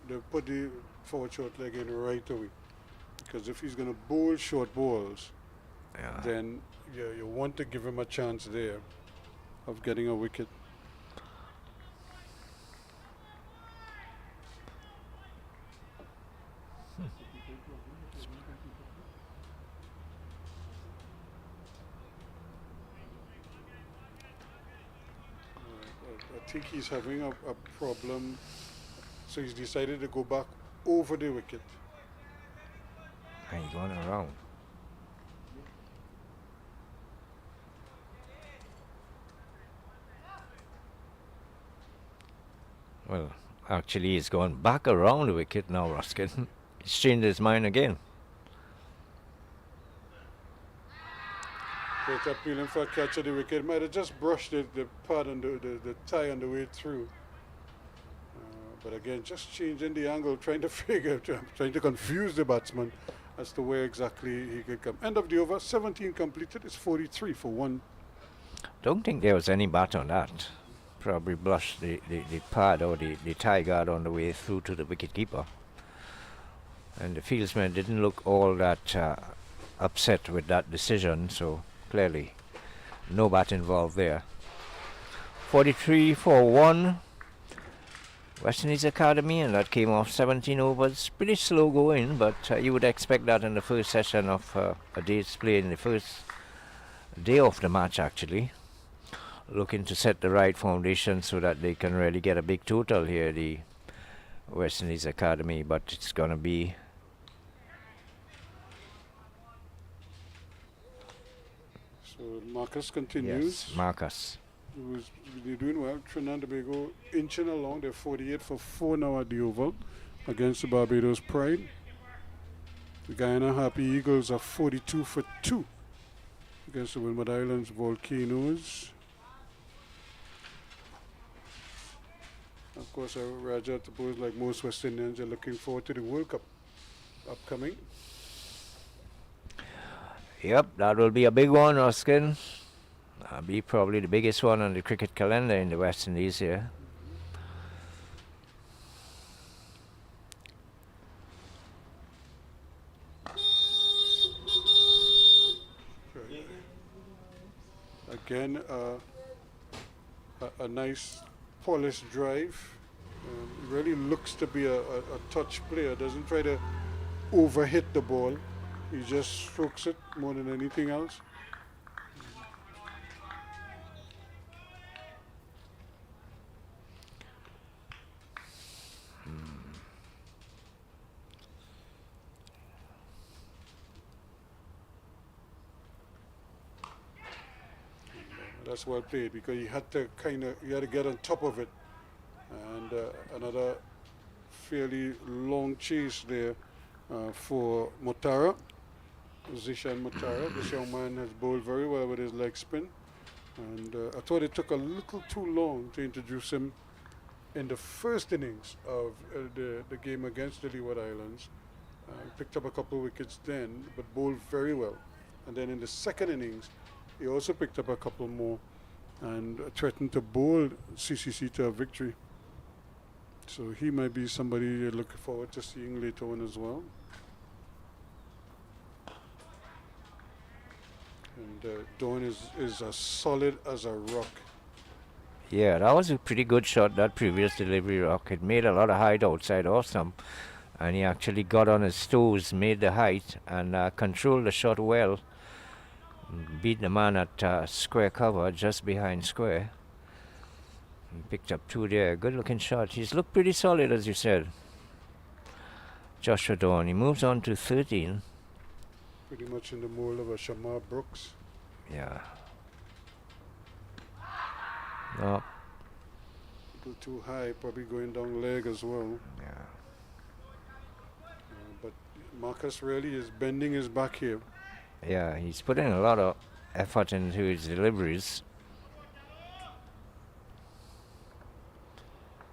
[SPEAKER 1] they put the forward short leg in right away. Because if he's going to bowl short balls, then you want to give him a chance there of getting a wicket. I think he's having a problem, so he's decided to go back over the wicket.
[SPEAKER 4] And he's going around. Well, actually, he's gone back around the wicket now, Ruskin. He's changed his mind again.
[SPEAKER 1] So it's appealing for a catch at the wicket. Might have just brushed the pad and the tie on the way through. But again, just changing the angle, trying to confuse the batsman as to where exactly he could come. End of the over, 17 completed. It's 43 for 1.
[SPEAKER 4] Don't think there was any bat on that. Probably brushed the pad or the tie guard on the way through to the wicket keeper. And the fieldsman didn't look all that upset with that decision, so clearly no bat involved there. 43 for 1. West Indies Academy, and that came off 17 overs. Pretty slow going, but you would expect that in the first session of a day's play, in the first day of the match actually. Looking to set the right foundation so that they can really get a big total here, the West Indies Academy, but it's going to be
[SPEAKER 1] So Marcus continues.
[SPEAKER 4] yes, Marcus.
[SPEAKER 1] They're doing well. Trinidad and Tobago inching along. They're 48 for 4 now at the Oval against the Barbados Pride. The Guyana Happy Eagles are 42 for 2 against the Windward Islands Volcanoes. Of course, Raja, I suppose, like most West Indians, are looking forward to the World Cup upcoming.
[SPEAKER 4] Yep, that will be a big one, Ruskin. That'll be probably the biggest one on the cricket calendar in the West Indies here.
[SPEAKER 1] Again, a nice polished drive. Really looks to be a touch player. Doesn't try to overhit the ball. He just strokes it more than anything else. That's well played, because he had to get on top of it. And another fairly long chase there for Motara, Zishan Motara. This young man has bowled very well with his leg spin. And I thought it took a little too long to introduce him in the first innings of the game against the Leeward Islands. Picked up a couple of wickets then, but bowled very well. And then in the second innings, he also picked up a couple more and threatened to bowl CCC to a victory. So he might be somebody you're looking forward to seeing later on as well. And Dawn is as solid as a rock.
[SPEAKER 4] Yeah, that was a pretty good shot, that previous delivery, Rock. It made a lot of height outside off stump, and he actually got on his toes, made the height, and controlled the shot well. Beat the man at square cover, just behind square. He picked up 2 there. Good looking shot. He's looked pretty solid, as you said. Joshua Dawn. He moves on to 13.
[SPEAKER 1] Pretty much in the mold of a Shamar Brooks.
[SPEAKER 4] Yeah. No.
[SPEAKER 1] A little too high, probably going down leg as well.
[SPEAKER 4] Yeah.
[SPEAKER 1] But Marcus really is bending his back here.
[SPEAKER 4] Yeah, he's putting a lot of effort into his deliveries.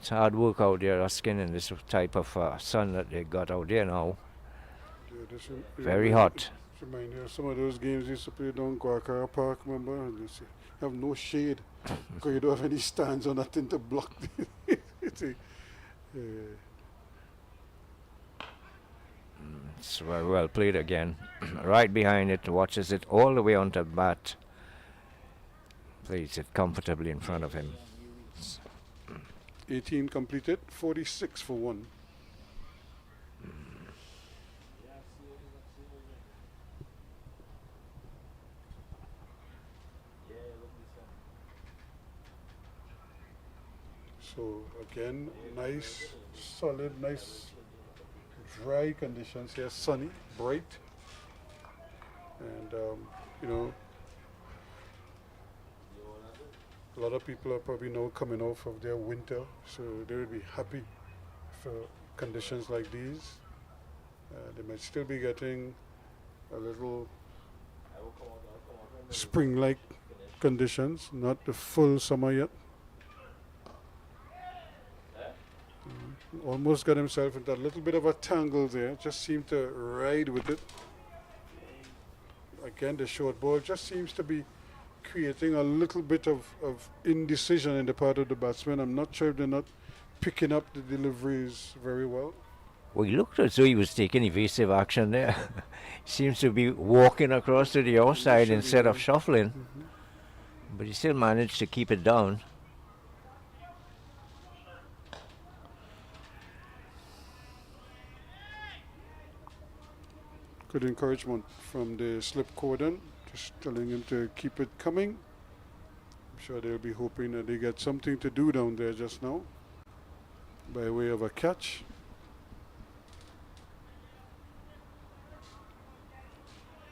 [SPEAKER 4] It's hard work out there, Ruskin, in this type of sun that they got out there now.
[SPEAKER 1] Yeah, this
[SPEAKER 4] Very hot.
[SPEAKER 1] Remind you of some of those games used to play down Guacara Park, remember? And you see, have no shade because you don't have any stands or nothing to block it.
[SPEAKER 4] It's well played again. Right behind it, watches it all the way onto bat. Plays it comfortably in front of him.
[SPEAKER 1] 18 completed, 46 for 1. So again, nice, solid, nice, dry conditions here, sunny, bright, and you know, a lot of people are probably now coming off of their winter, so they will be happy for conditions like these. They might still be getting a little spring-like conditions, not the full summer yet. Almost got himself into a little bit of a tangle there, just seemed to ride with it. Again, the short ball just seems to be creating a little bit of indecision in the part of the batsman. I'm not sure if they're not picking up the deliveries very well.
[SPEAKER 4] Well, he looked as though he was taking evasive action there. He seems to be walking across to the outside instead of shuffling. But he still managed to keep it down.
[SPEAKER 1] Good encouragement from the slip cordon, just telling him to keep it coming. I'm sure they'll be hoping that they get something to do down there just now by way of a catch.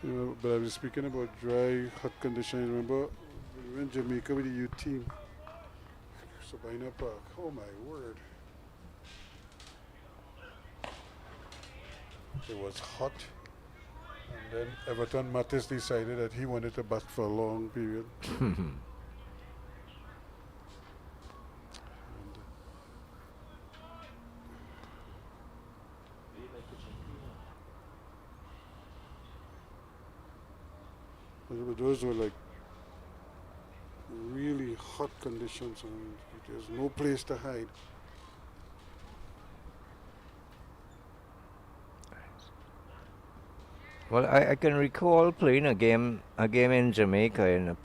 [SPEAKER 1] You know, but I was speaking about dry, hot conditions. Remember, we were in Jamaica with the youth team. Sabina Park. Oh my word. It was hot. And then Everton Mattis decided that he wanted to bat for a long period. But those were like really hot conditions, and there's no place to hide.
[SPEAKER 4] Well, I can recall playing a game in Jamaica in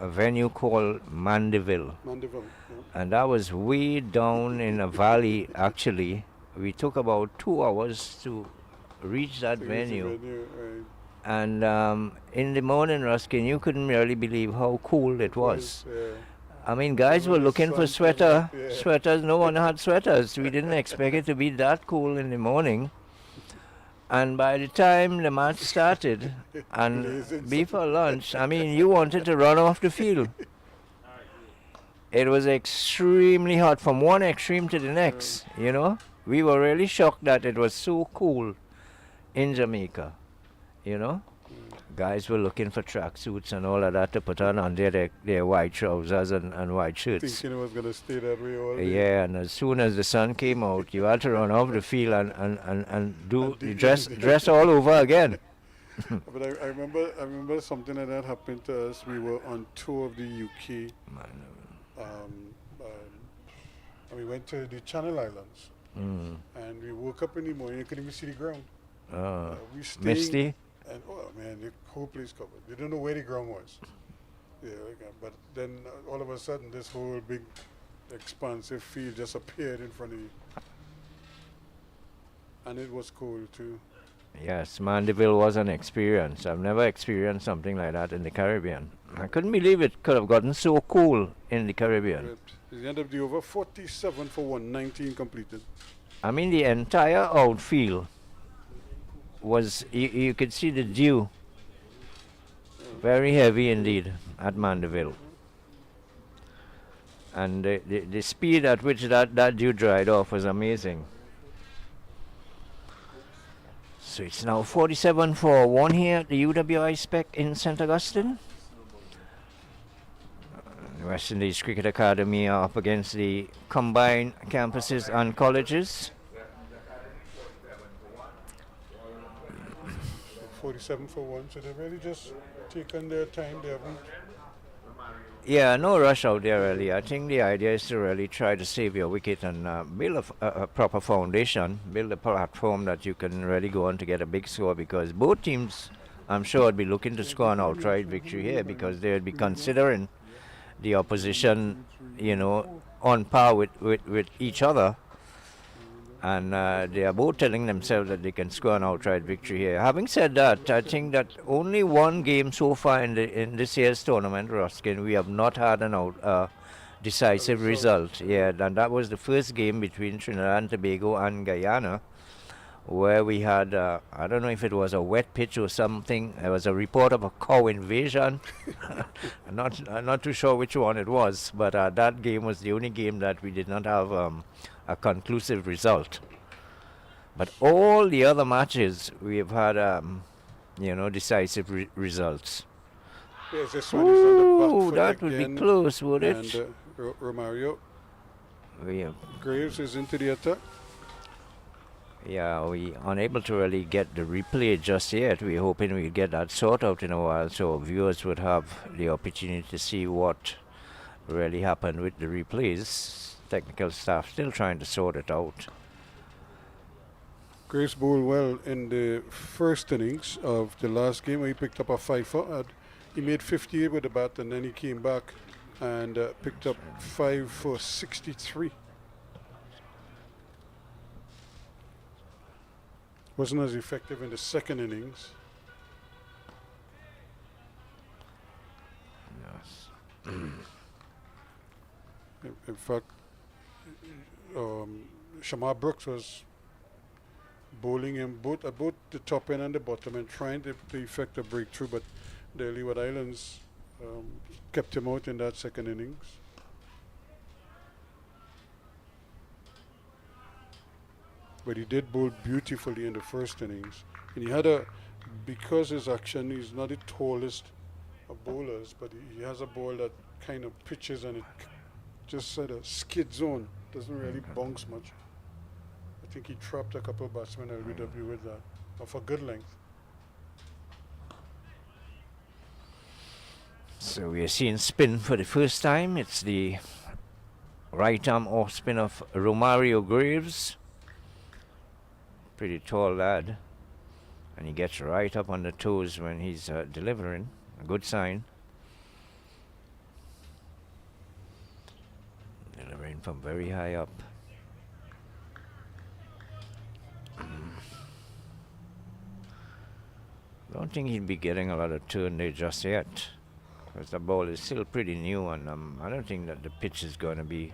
[SPEAKER 4] a venue called Mandeville.
[SPEAKER 1] Mandeville, yeah.
[SPEAKER 4] And that was way down in a valley, actually. We took about 2 hours to reach that venue.
[SPEAKER 1] Right.
[SPEAKER 4] And in the morning, Ruskin, you couldn't really believe how cool it was.
[SPEAKER 1] Yeah.
[SPEAKER 4] I mean, guys were looking for sweaters. No one had sweaters. We didn't expect it to be that cool in the morning. And by the time the match started and before lunch, I mean, you wanted to run off the field. It was extremely hot from one extreme to the next, you know. We were really shocked that it was so cool in Jamaica, you know. Guys were looking for tracksuits and all of that to put on under their white trousers and white shirts.
[SPEAKER 1] Thinking it was going to stay that way all day.
[SPEAKER 4] Yeah, and as soon as the sun came out, you had to run off the field and dress all over again.
[SPEAKER 1] But I remember something like that happened to us. We were on tour of the UK. And we went to the Channel Islands. And we woke up in the morning, you couldn't even see the ground. We stayed,
[SPEAKER 4] Misty?
[SPEAKER 1] And oh man, the whole place covered. You don't know where the ground was. Yeah, but then all of a sudden, this whole big, expansive field just appeared in front of you, and it was cold too.
[SPEAKER 4] Yes, Mandeville was an experience. I've never experienced something like that in the Caribbean. I couldn't believe it could have gotten so cool in the Caribbean.
[SPEAKER 1] At the end of the over, 47 for 1, 19 completed.
[SPEAKER 4] I mean, the entire outfield was, you could see the dew. Very heavy indeed at Mandeville. And the speed at which that dew dried off was amazing. So it's now 47 for 1 here at the UWI Spec in St. Augustine. West Indies Cricket Academy are up against the combined campuses and colleges.
[SPEAKER 1] 47 for 1, so they really just taken their time. They haven't.
[SPEAKER 4] Yeah, no rush out there really. I think the idea is to really try to save your wicket and build a proper foundation, build a platform that you can really go on to get a big score, because both teams, I'm sure, would be looking to score an outright victory here, because they would be considering the opposition, you know, on par with each other. And they are both telling themselves that they can score an outright victory here. Having said that, I think that only one game so far in this year's tournament, Ruskin, we have not had an decisive result. Yeah, and that was the first game between Trinidad and Tobago and Guyana, where we had, I don't know if it was a wet pitch or something. There was a report of a cow invasion. I'm not too sure which one it was, but that game was the only game that we did not have a conclusive result. But all the other matches we have had, decisive results.
[SPEAKER 1] Yes, this one is on the back foot
[SPEAKER 4] that would
[SPEAKER 1] again,
[SPEAKER 4] be close, would
[SPEAKER 1] and
[SPEAKER 4] it?
[SPEAKER 1] Romario
[SPEAKER 4] We,
[SPEAKER 1] Graves is into the attack.
[SPEAKER 4] yeah, we unable to really get the replay just yet. We're hoping we'll get that sort out in a while, so viewers would have the opportunity to see what really happened with the replays. Technical staff still trying to sort it out.
[SPEAKER 1] Graves bowled well in the first innings of the last game where he picked up a 5 he made 58 with the bat, and then he came back and picked up 5 for 63. Wasn't as effective in the second innings.
[SPEAKER 4] Yes.
[SPEAKER 1] In fact, Shamar Brooks was bowling him both the top end and the bottom and trying to effect a breakthrough, but the Leeward Islands kept him out in that second innings. But he did bowl beautifully in the first innings, and he had because his action, he's not the tallest of bowlers, but he has a ball that kind of pitches and it just sort of skids on, doesn't really bounce much. I think he trapped a couple of batsmen LBW with that, of a good length.
[SPEAKER 4] So we are seeing spin for the first time. It's the right arm off spin of Romario Graves. Pretty tall lad, and he gets right up on the toes when he's delivering. A good sign. Delivering from very high up. Don't think he'll be getting a lot of turn there just yet, because the ball is still pretty new, and I don't think that the pitch is going to be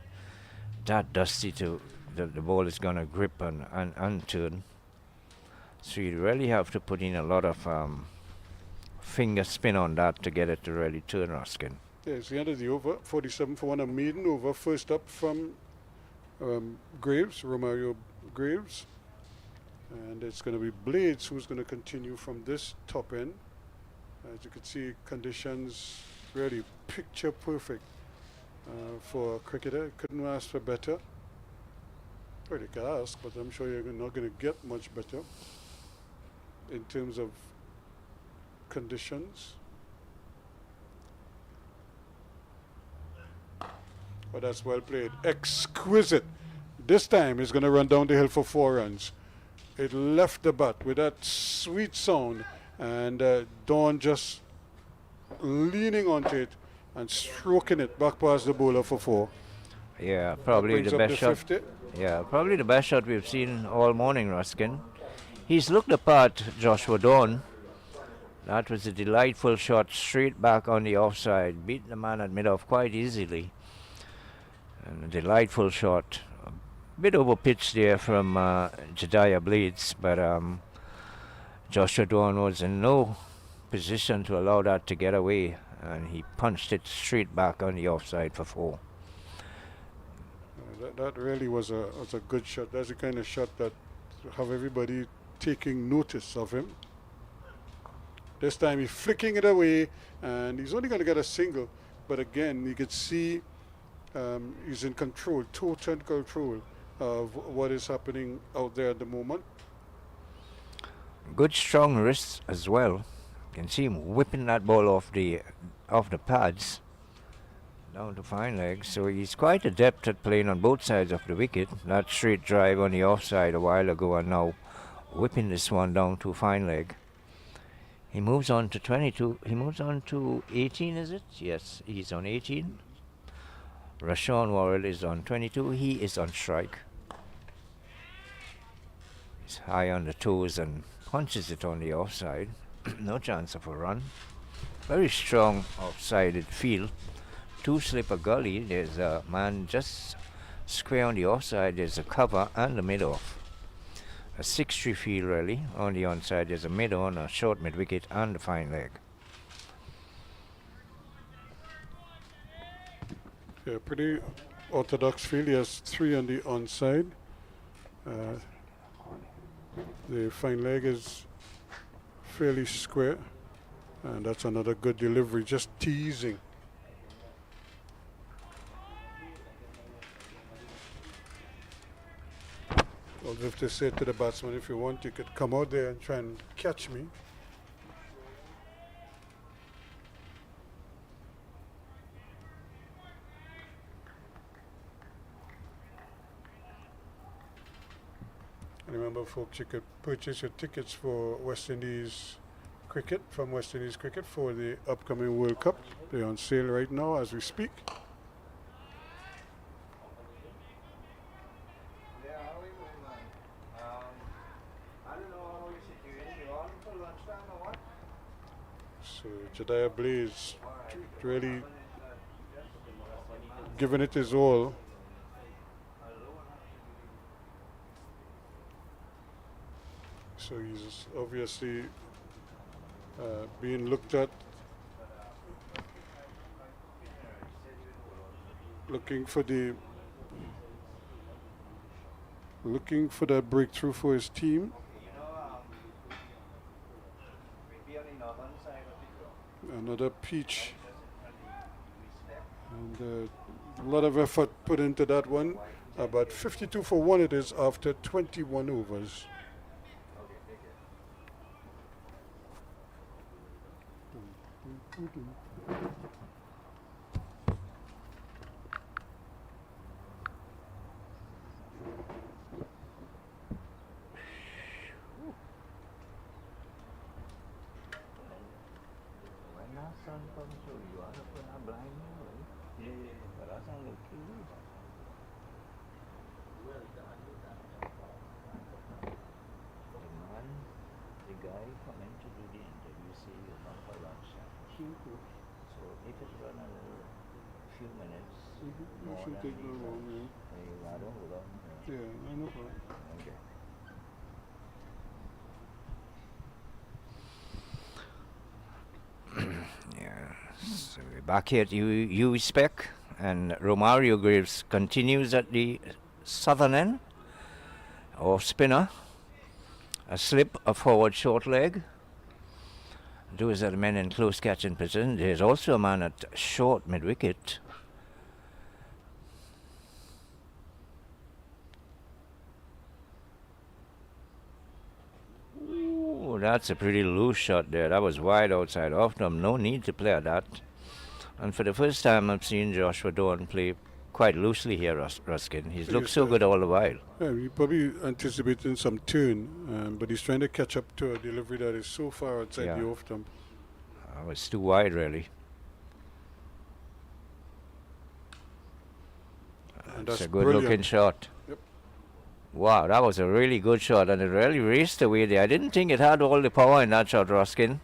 [SPEAKER 4] that dusty to the ball is going to grip and turn. So you really have to put in a lot of finger spin on that to get it to really turn, Ruskin.
[SPEAKER 1] Yeah, it's the end of the over. 47 for 1, a maiden over. First up from Graves, Romario Graves. And it's going to be Blades who's going to continue from this top end. As you can see, conditions really picture perfect for a cricketer. Couldn't ask for better. Well, you can ask, but I'm sure you're not going to get much better in terms of conditions. But that's well played. Exquisite. This time he's going to run down the hill for 4 runs. It left the bat with that sweet sound, and Dawn just leaning onto it and stroking it back past the bowler for 4.
[SPEAKER 4] Yeah, probably the best shot.
[SPEAKER 1] 50.
[SPEAKER 4] Yeah, probably the best shot we've seen all morning, Ruskin. He's looked apart, Joshua Dawn. That was a delightful shot straight back on the offside. Beat the man at mid-off quite easily. And a delightful shot. A bit over pitch there from Jediah Blades, but Joshua Dawn was in no position to allow that to get away, and he punched it straight back on the offside for 4.
[SPEAKER 1] That really was a good shot. That's the kind of shot that have everybody taking notice of him. This time he's flicking it away, and he's only going to get a single, but again, you could see he's in control, total control of what is happening out there at the moment.
[SPEAKER 4] Good strong wrists as well. You can see him whipping that ball off the pads down to fine leg. So he's quite adept at playing on both sides of the wicket. That straight drive on the offside a while ago, and now whipping this one down to fine leg. He moves on to 22. He moves on to 18, is it? Yes, he's on 18. Rashawn Worrell is on 22. He is on strike. He's high on the toes and punches it on the offside. No chance of a run. Very strong offsided field. Two slipper gully. There's a man just square on the offside. There's a cover and a mid-off. A 6-3 field really. On the onside there's a mid-on, a short mid-wicket and a fine leg.
[SPEAKER 1] Yeah, pretty orthodox field. He has 3 on the onside. The fine leg is fairly square, and that's another good delivery, just teasing. Well, if they say to the batsman, if you want, you could come out there and try and catch me. And remember, folks, you could purchase your tickets for West Indies cricket, from West Indies cricket for the upcoming World Cup. They're on sale right now as we speak. So Jediah Blaze really giving it his all. So he's obviously being looked at, looking for that breakthrough for his team. Another peach, and a lot of effort put into that one. About 52 for 1 it is after 21 overs. Shouldn't take no long, yeah. Yeah, no problem.
[SPEAKER 4] So we're back here at UWI Spec, and Romario Graves continues at the southern end. Off spinner, a slip, a forward short leg. Those are the men in close catching position. There's also a man at short mid-wicket. Ooh, that's a pretty loose shot there. That was wide outside off them. No need to play at that. And for the first time I've seen Joshua Dawn play quite loosely here, Ruskin. He's looked so good all the while.
[SPEAKER 1] Yeah, he probably anticipating some turn, but he's trying to catch up to a delivery that is so far outside the off stump.
[SPEAKER 4] That was too wide, really.
[SPEAKER 1] And
[SPEAKER 4] That's
[SPEAKER 1] that's
[SPEAKER 4] a good-looking shot.
[SPEAKER 1] Yep.
[SPEAKER 4] Wow, that was a really good shot, and it really raced away there. I didn't think it had all the power in that shot, Ruskin.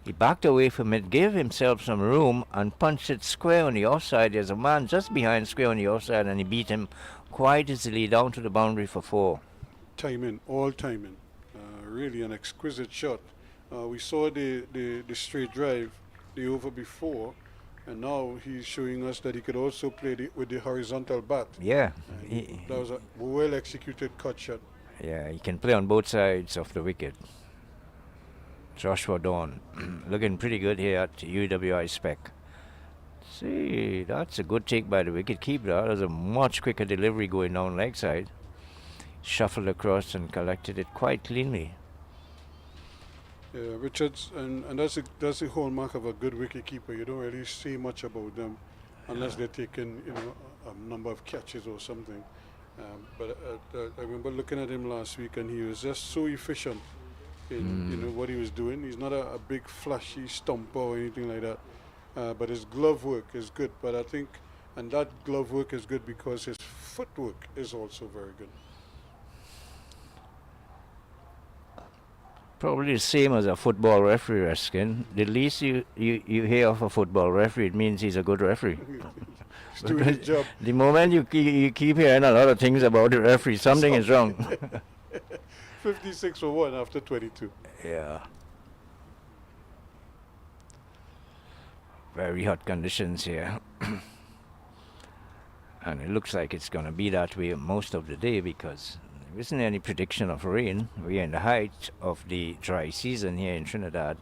[SPEAKER 4] He backed away from it, gave himself some room, and punched it square on the offside. There's a man just behind square on the offside, and he beat him quite easily down to the boundary for 4.
[SPEAKER 1] Timing, all timing. Really an exquisite shot. We saw the straight drive the over before, and now he's showing us that he could also play with the horizontal bat.
[SPEAKER 4] Yeah.
[SPEAKER 1] That was a well executed cut shot.
[SPEAKER 4] Yeah, he can play on both sides of the wicket. Joshua Dawn looking pretty good here at UWI Spec. See, that's a good take by the wicket keeper. That was a much quicker delivery going down leg side. Shuffled across and collected it quite cleanly.
[SPEAKER 1] Yeah, Richards, and that's the hallmark of a good wicket keeper. You don't really see much about them unless they're taking a number of catches or something. But I remember looking at him last week, and he was just so efficient in what he was doing. He's not a big flashy stumper or anything like that. But his glove work is good. But I think, and that glove work is good because his footwork is also very good.
[SPEAKER 4] Probably the same as a football referee, Ruskin. The least you hear of a football referee, it means he's a good referee.
[SPEAKER 1] He's doing his job.
[SPEAKER 4] The moment you keep hearing a lot of things about the referee, something is wrong.
[SPEAKER 1] 56 for 1 after 22.
[SPEAKER 4] Yeah. Very hot conditions here. And it looks like it's going to be that way most of the day because there isn't any prediction of rain. We're in the height of the dry season here in Trinidad.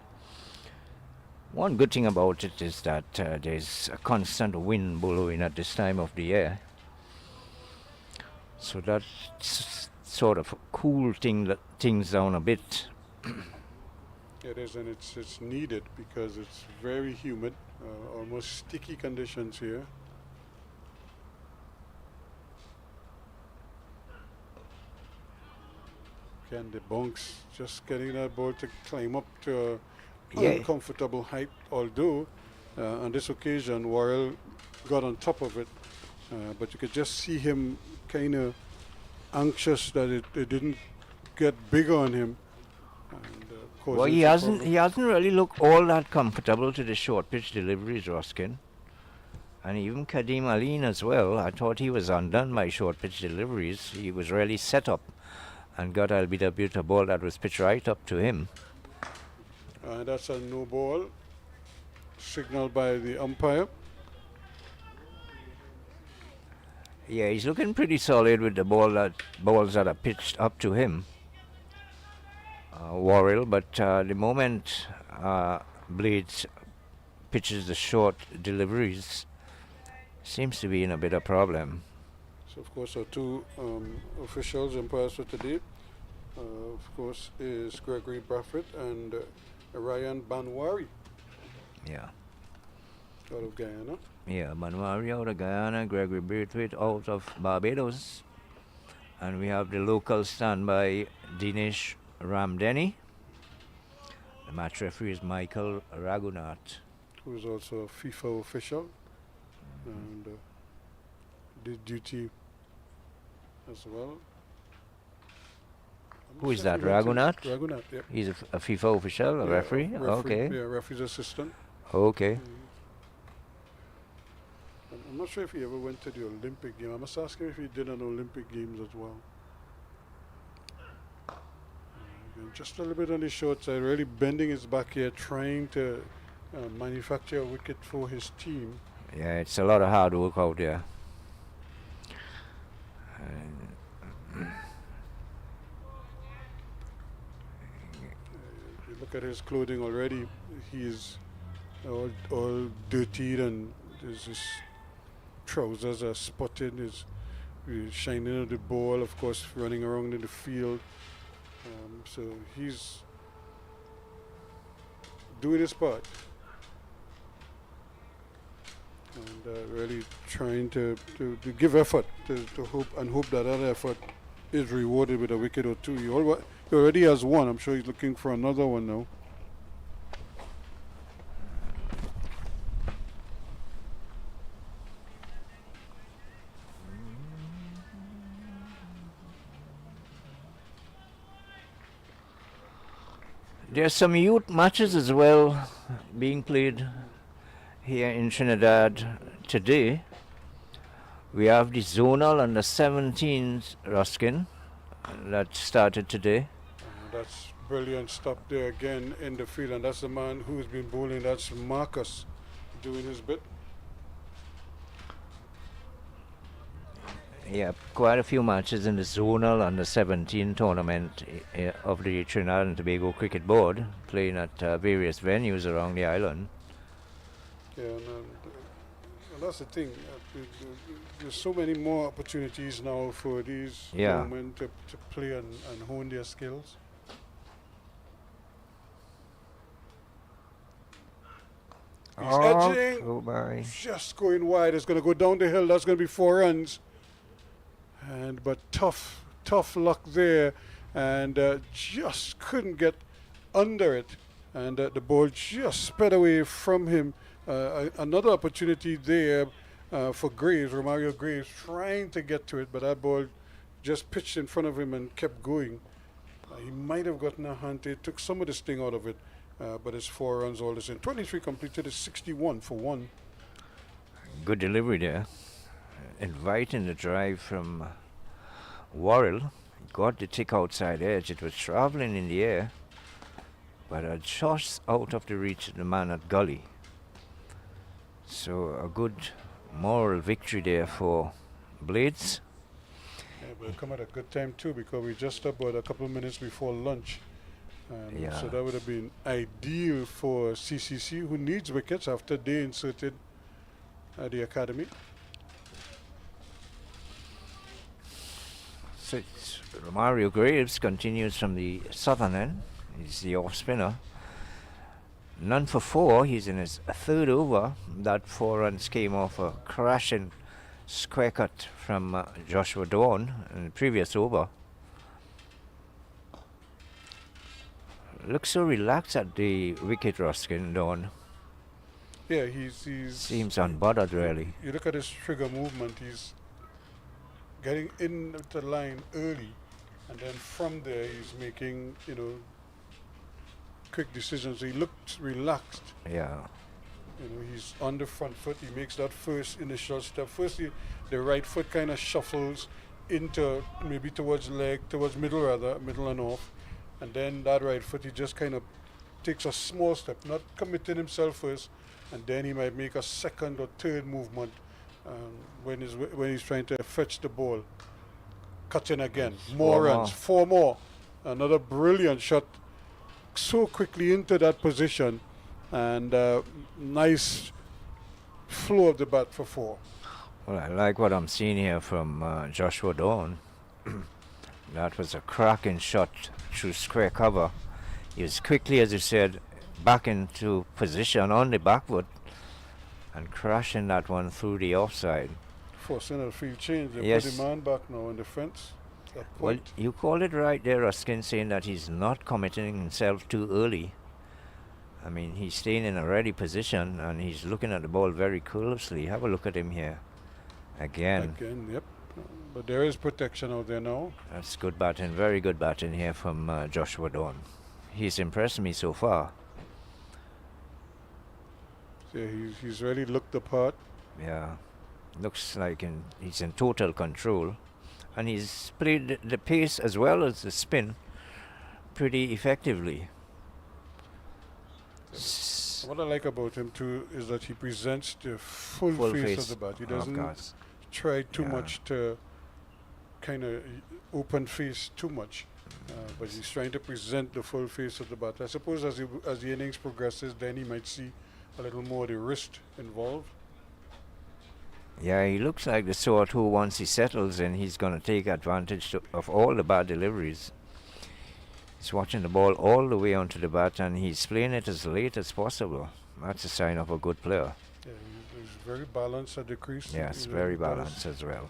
[SPEAKER 4] One good thing about it is that there's a constant wind blowing at this time of the year. So that sort of cool things down a bit.
[SPEAKER 1] It is, and it's needed because it's very humid, almost sticky conditions here. Again, the bunks just getting that ball to climb up to an uncomfortable height, although on this occasion Worrell got on top of it, but you could just see him kind of anxious that it didn't get big on him. And,
[SPEAKER 4] well, he hasn't really looked all that comfortable to the short pitch deliveries, Ruskin. And even Kadeem Aline as well. I thought he was undone by short pitch deliveries. He was really set up and got LBW to a ball that was pitched right up to him.
[SPEAKER 1] That's a no ball, signaled by the umpire.
[SPEAKER 4] Yeah, he's looking pretty solid with the balls that are pitched up to him, Worrell. But the moment Blades pitches the short deliveries, seems to be in a bit of problem.
[SPEAKER 1] So of course our two officials, umpires for today, of course, is Gregory Braffett and Ryan Banwari.
[SPEAKER 4] Yeah.
[SPEAKER 1] Out of Guyana.
[SPEAKER 4] Yeah, Banwari out of Guyana, Gregory Braithwaite out of Barbados. And we have the local standby, Dinesh Ramdeni. The match referee is Michael Raghunath,
[SPEAKER 1] who is also a FIFA official and did duty as well.
[SPEAKER 4] Who is that, Raghunath?
[SPEAKER 1] Raghunath, yeah.
[SPEAKER 4] He's a FIFA official, a referee? Okay.
[SPEAKER 1] Yeah, referee's assistant.
[SPEAKER 4] Okay.
[SPEAKER 1] I'm not sure if he ever went to the Olympic game. I must ask him if he did an Olympic games as well. Just a little bit on the short side, really bending his back here, trying to manufacture a wicket for his team.
[SPEAKER 4] Yeah, it's a lot of hard work out there.
[SPEAKER 1] You look at his clothing already, he's all dirtied, and his trousers are spotted, he's shining at the ball, of course, running around in the field. So he's doing his part and really trying to give effort to hope that effort is rewarded with a wicket or two. He already has one. I'm sure he's looking for another one now.
[SPEAKER 4] There's some youth matches as well being played here in Trinidad today. We have the zonal under 17s, Ruskin, that started today.
[SPEAKER 1] That's brilliant stop there again in the field, and that's the man who's been bowling. That's Marcus doing his bit.
[SPEAKER 4] Yeah, quite a few matches in the zonal under 17 tournament of the Trinidad and Tobago Cricket Board, playing at various venues around the island.
[SPEAKER 1] Yeah, and Well, that's the thing. There's so many more opportunities now for these
[SPEAKER 4] Yeah.
[SPEAKER 1] young men to play and hone their skills. He's edging.
[SPEAKER 4] Oh my.
[SPEAKER 1] Just going wide. It's going to go down the hill. That's going to be 4 runs. But tough luck there, and just couldn't get under it, and the ball just sped away from him. Another opportunity there for Graves, Romario Graves, trying to get to it, but that ball just pitched in front of him and kept going. He might have gotten a hunt. It took some of the sting out of it, but it's 4 runs all the same. 23 completed is 61 for 1.
[SPEAKER 4] Good delivery there. Inviting the drive from Worrell. Got the tick outside edge. It was traveling in the air, but just out of the reach of the man at Gully. So a good moral victory there for Blades.
[SPEAKER 1] Yeah, but it come at a good time too, because we just about a couple of minutes before lunch.
[SPEAKER 4] Yeah.
[SPEAKER 1] So that would have been ideal for CCC, who needs wickets after they inserted the academy.
[SPEAKER 4] So Mario Graves continues from the southern end. He's the off spinner. None for 4. He's in his 3rd over. That 4 runs came off a crashing square cut from Joshua Dawn in the previous over. Looks so relaxed at the wicket, Ruskin, Dawn.
[SPEAKER 1] Yeah, he's
[SPEAKER 4] Seems unbothered, really.
[SPEAKER 1] You look at his trigger movement. He's getting in the line early, and then from there he's making, quick decisions. He looked relaxed.
[SPEAKER 4] Yeah.
[SPEAKER 1] He's on the front foot. He makes that first initial step. First, the right foot kind of shuffles into maybe towards middle and off. And then that right foot, he just kind of takes a small step, not committing himself first, and then he might make a second or third movement when he's trying to fetch the ball. Cutting again. More runs. 4 more. Another brilliant shot so quickly into that position, and nice flow of the bat for 4.
[SPEAKER 4] Well, I like what I'm seeing here from Joshua Dawn. That was a cracking shot through square cover. He was quickly, as you said, back into position on the back foot and crashing that one through the offside.
[SPEAKER 1] Forcing a field change. They
[SPEAKER 4] Yes.
[SPEAKER 1] put the man back now on the fence.
[SPEAKER 4] Well, you called it right there, Ruskin, saying that he's not committing himself too early. I mean, he's staying in a ready position and he's looking at the ball very closely. Have a look at him here. Again.
[SPEAKER 1] Yep. But there is protection out there now.
[SPEAKER 4] That's good batting, very good batting here from Joshua Dawn. He's impressed me so far.
[SPEAKER 1] Yeah, he's really looked the part.
[SPEAKER 4] Yeah, looks like he's in total control. And he's played the pace as well as the spin pretty effectively.
[SPEAKER 1] What I like about him too is that he presents the full face of the bat. He doesn't try too much to kind of open face too much, but he's trying to present the full face of the bat. I suppose as the innings progresses, then he might see a little more of the wrist involved.
[SPEAKER 4] Yeah, he looks like the sort who, once he settles in, he's going to take advantage of all the bad deliveries. He's watching the ball all the way onto the bat, and he's playing it as late as possible. That's a sign of a good player.
[SPEAKER 1] Yeah, he's very balanced at the crease.
[SPEAKER 4] Yes, very balanced as well.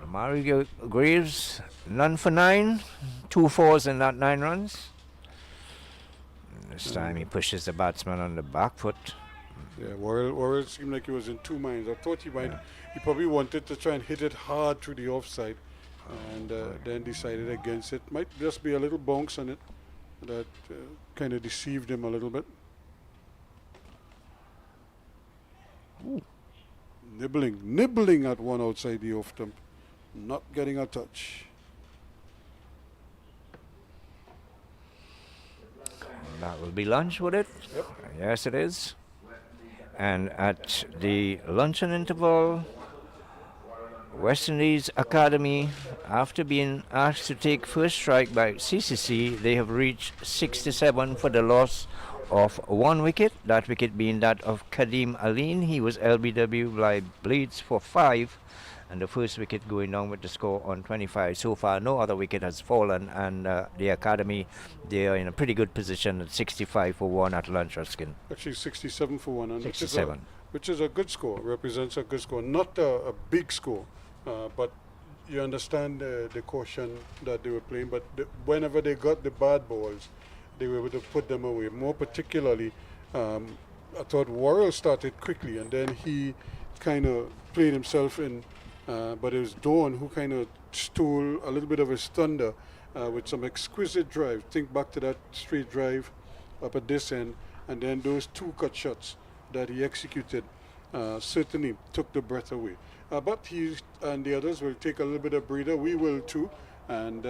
[SPEAKER 4] Mario Graves, none for 9, 2 fours in that 9 runs. And this time he pushes the batsman on the back foot.
[SPEAKER 1] Yeah, Worrell seemed like he was in 2 minds. I thought he probably wanted to try and hit it hard through the offside, and then decided against it. Might just be a little bounce on it that kind of deceived him a little bit. Ooh. Nibbling at one outside the off stump, not getting a touch.
[SPEAKER 4] That will be lunch, would it?
[SPEAKER 1] Yep.
[SPEAKER 4] Yes, it is. And at the luncheon interval, West Indies Academy, after being asked to take first strike by CCC, they have reached 67 for the loss of 1 wicket, that wicket being that of Kadim Aline. He was LBW by Blades for 5, and the first wicket going down with the score on 25. So far, no other wicket has fallen, and the academy, they are in a pretty good position at 65 for 1 at lunch, Ruskin.
[SPEAKER 1] Actually 67 for 1, and
[SPEAKER 4] 67.
[SPEAKER 1] which is a good score, represents a good score, not a big score, but you understand the caution that they were playing, but whenever they got the bad balls, they were able to put them away. More particularly, I thought Worrell started quickly, and then he kind of played himself in, but it was Dawn who kind of stole a little bit of his thunder with some exquisite drive. Think back to that straight drive up at this end, and then those 2 cut shots that he executed certainly took the breath away. But he and the others will take a little bit of breather. We will too. And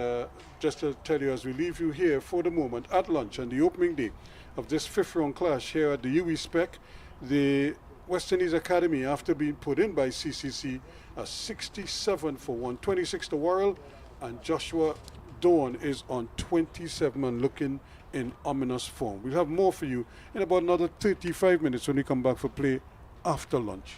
[SPEAKER 1] just to tell you, as we leave you here for the moment at lunch on the opening day of this 5th round clash here at the UE Spec, the West Indies Academy, after being put in by CCC, 67 for 1, 26 to Worrell, and Joshua Dawn is on 27 and looking in ominous form. We'll have more for you in about another 35 minutes when we come back for play after lunch.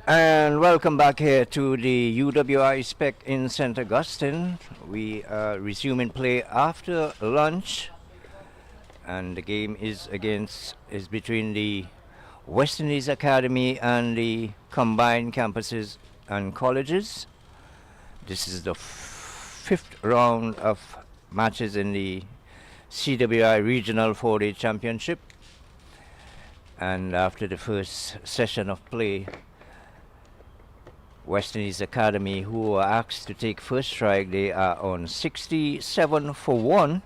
[SPEAKER 4] And welcome back here to the UWI Spec in St. Augustine. We are resuming play after lunch, and the game is between the West Indies Academy and the combined campuses and colleges. This is the fifth round of matches in the CWI Regional 4-Day Championship, and after the first session of play, West Indies Academy, who are asked to take first strike, they are on 67 for 1,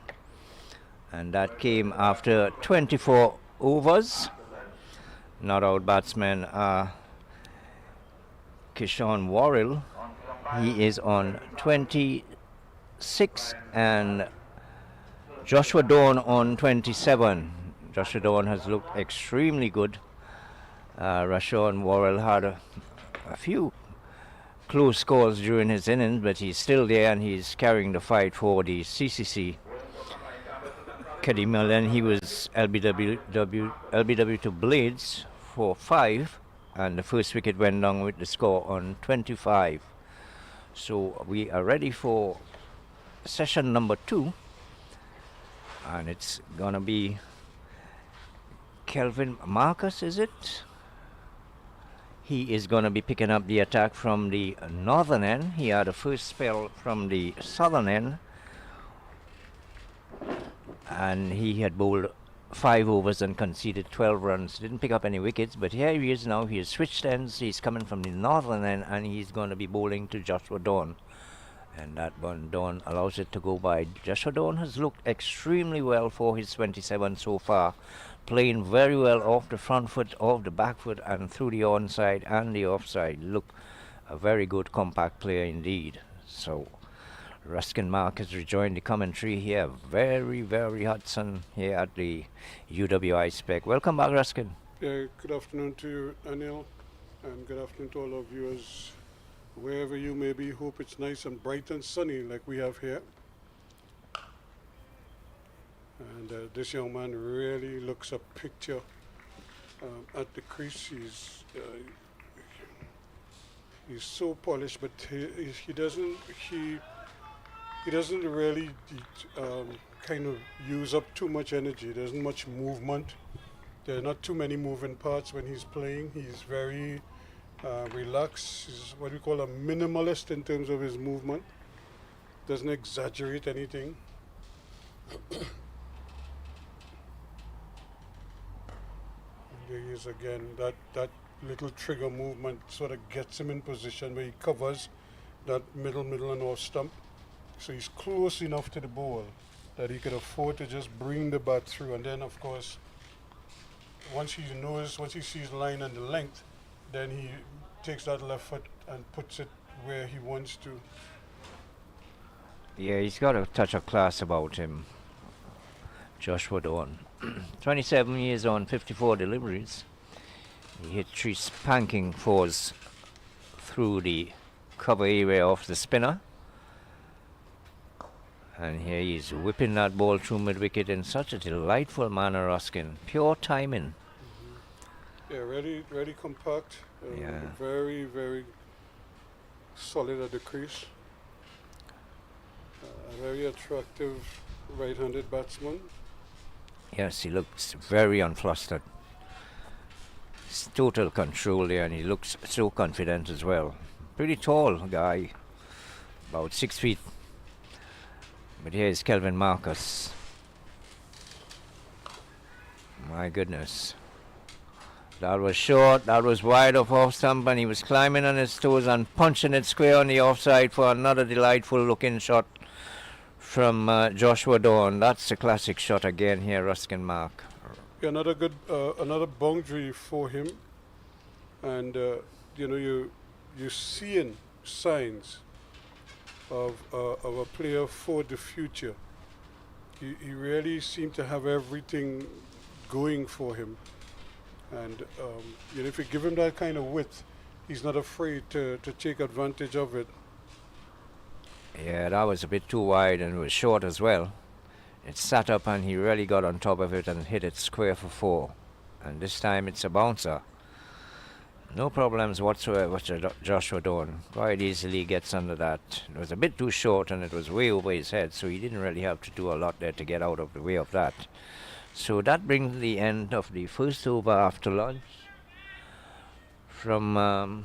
[SPEAKER 4] and that came after 24 overs. Not out batsman Kishan Warrell. He is on 26, and Joshua Dawn on 27. Joshua Dawn has looked extremely good. Rashawn Warrell had a few close scores during his innings, but he's still there and he's carrying the fight for the CCC. Kadima, then he was LBW to Blades for 5, and the first wicket went down with the score on 25. So we are ready for session number 2, and it's gonna be Kelvin Marcus, is it? He is going to be picking up the attack from the northern end. He had a first spell from the southern end, and he had bowled 5 overs and conceded 12 runs. Didn't pick up any wickets, but here he is now. He has switched ends. He's coming from the northern end, and he's going to be bowling to Joshua Dawn. And that one, Dawn allows it to go by. Joshua Dawn has looked extremely well for his 27 so far, playing very well off the front foot, off the back foot, and through the onside and the offside. Look, a very good compact player indeed. So Ruskin Mark has rejoined the commentary here. Very, very Hudson here at the UWI Spec. Welcome back, Ruskin.
[SPEAKER 1] Yeah, good afternoon to you, Anil, and good afternoon to all our viewers, wherever you may be. Hope it's nice and bright and sunny like we have here. And this young man really looks a picture at the crease. He's so polished, but he doesn't really kind of use up too much energy. There isn't much movement. There are not too many moving parts when he's playing. He's very relaxed. He's what we call a minimalist in terms of his movement. Doesn't exaggerate anything. There he is again. That little trigger movement sort of gets him in position where he covers that middle and off stump. So he's close enough to the ball that he could afford to just bring the bat through. And then, of course, once he sees the line and the length, then he takes that left foot and puts it where he wants to.
[SPEAKER 4] Yeah, he's got a touch of class about him, Joshua Dawn. 27 years on, 54 deliveries. He hit 3 spanking 4s through the cover area of the spinner. And here he's whipping that ball through mid-wicket in such a delightful manner, Ruskin. Pure timing.
[SPEAKER 1] Yeah, really compact.
[SPEAKER 4] Yeah.
[SPEAKER 1] Very, very solid at the crease. A very attractive right-handed batsman.
[SPEAKER 4] Yes, he looks very unflustered. He's total control there, and he looks so confident as well. Pretty tall guy, about 6 feet. But here is Kelvin Marcus. My goodness. That was short, that was wide off stump, and he was climbing on his toes and punching it square on the offside for another delightful looking shot from Joshua Dawn. That's a classic shot again here, Ruskin Mark.
[SPEAKER 1] Yeah, another boundary for him. And, you're seeing signs of a player for the future. He really seemed to have everything going for him. And if you give him that kind of width, he's not afraid to take advantage of it.
[SPEAKER 4] Yeah, that was a bit too wide, and it was short as well. It sat up and he really got on top of it and hit it square for 4. And this time it's a bouncer. No problems whatsoever with Joshua Dawn. Quite easily gets under that. It was a bit too short and it was way over his head, so he didn't really have to do a lot there to get out of the way of that. So that brings the end of the first over after lunch from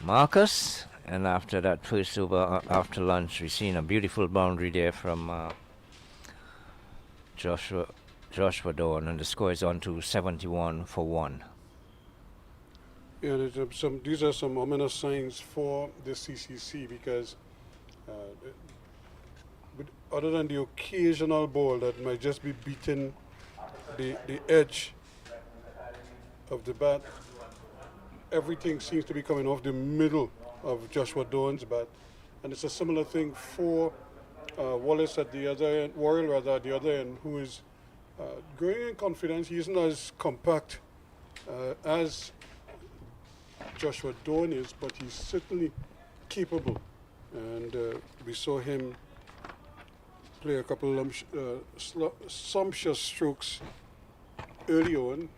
[SPEAKER 4] Marcus. And after that first over after lunch, we've seen a beautiful boundary there from Joshua Dawn, and the score is on to 71 for 1.
[SPEAKER 1] Yeah, these are some ominous signs for the CCC because other than the occasional ball that might just be beating the edge of the bat, everything seems to be coming off the middle of Joshua Dawn's bat. And it's a similar thing for Wallace at the other end, Worrell rather at the other end, who is growing in confidence. He isn't as compact as Joshua Dawn is, but he's certainly capable. And we saw him play a couple of sumptuous strokes early on.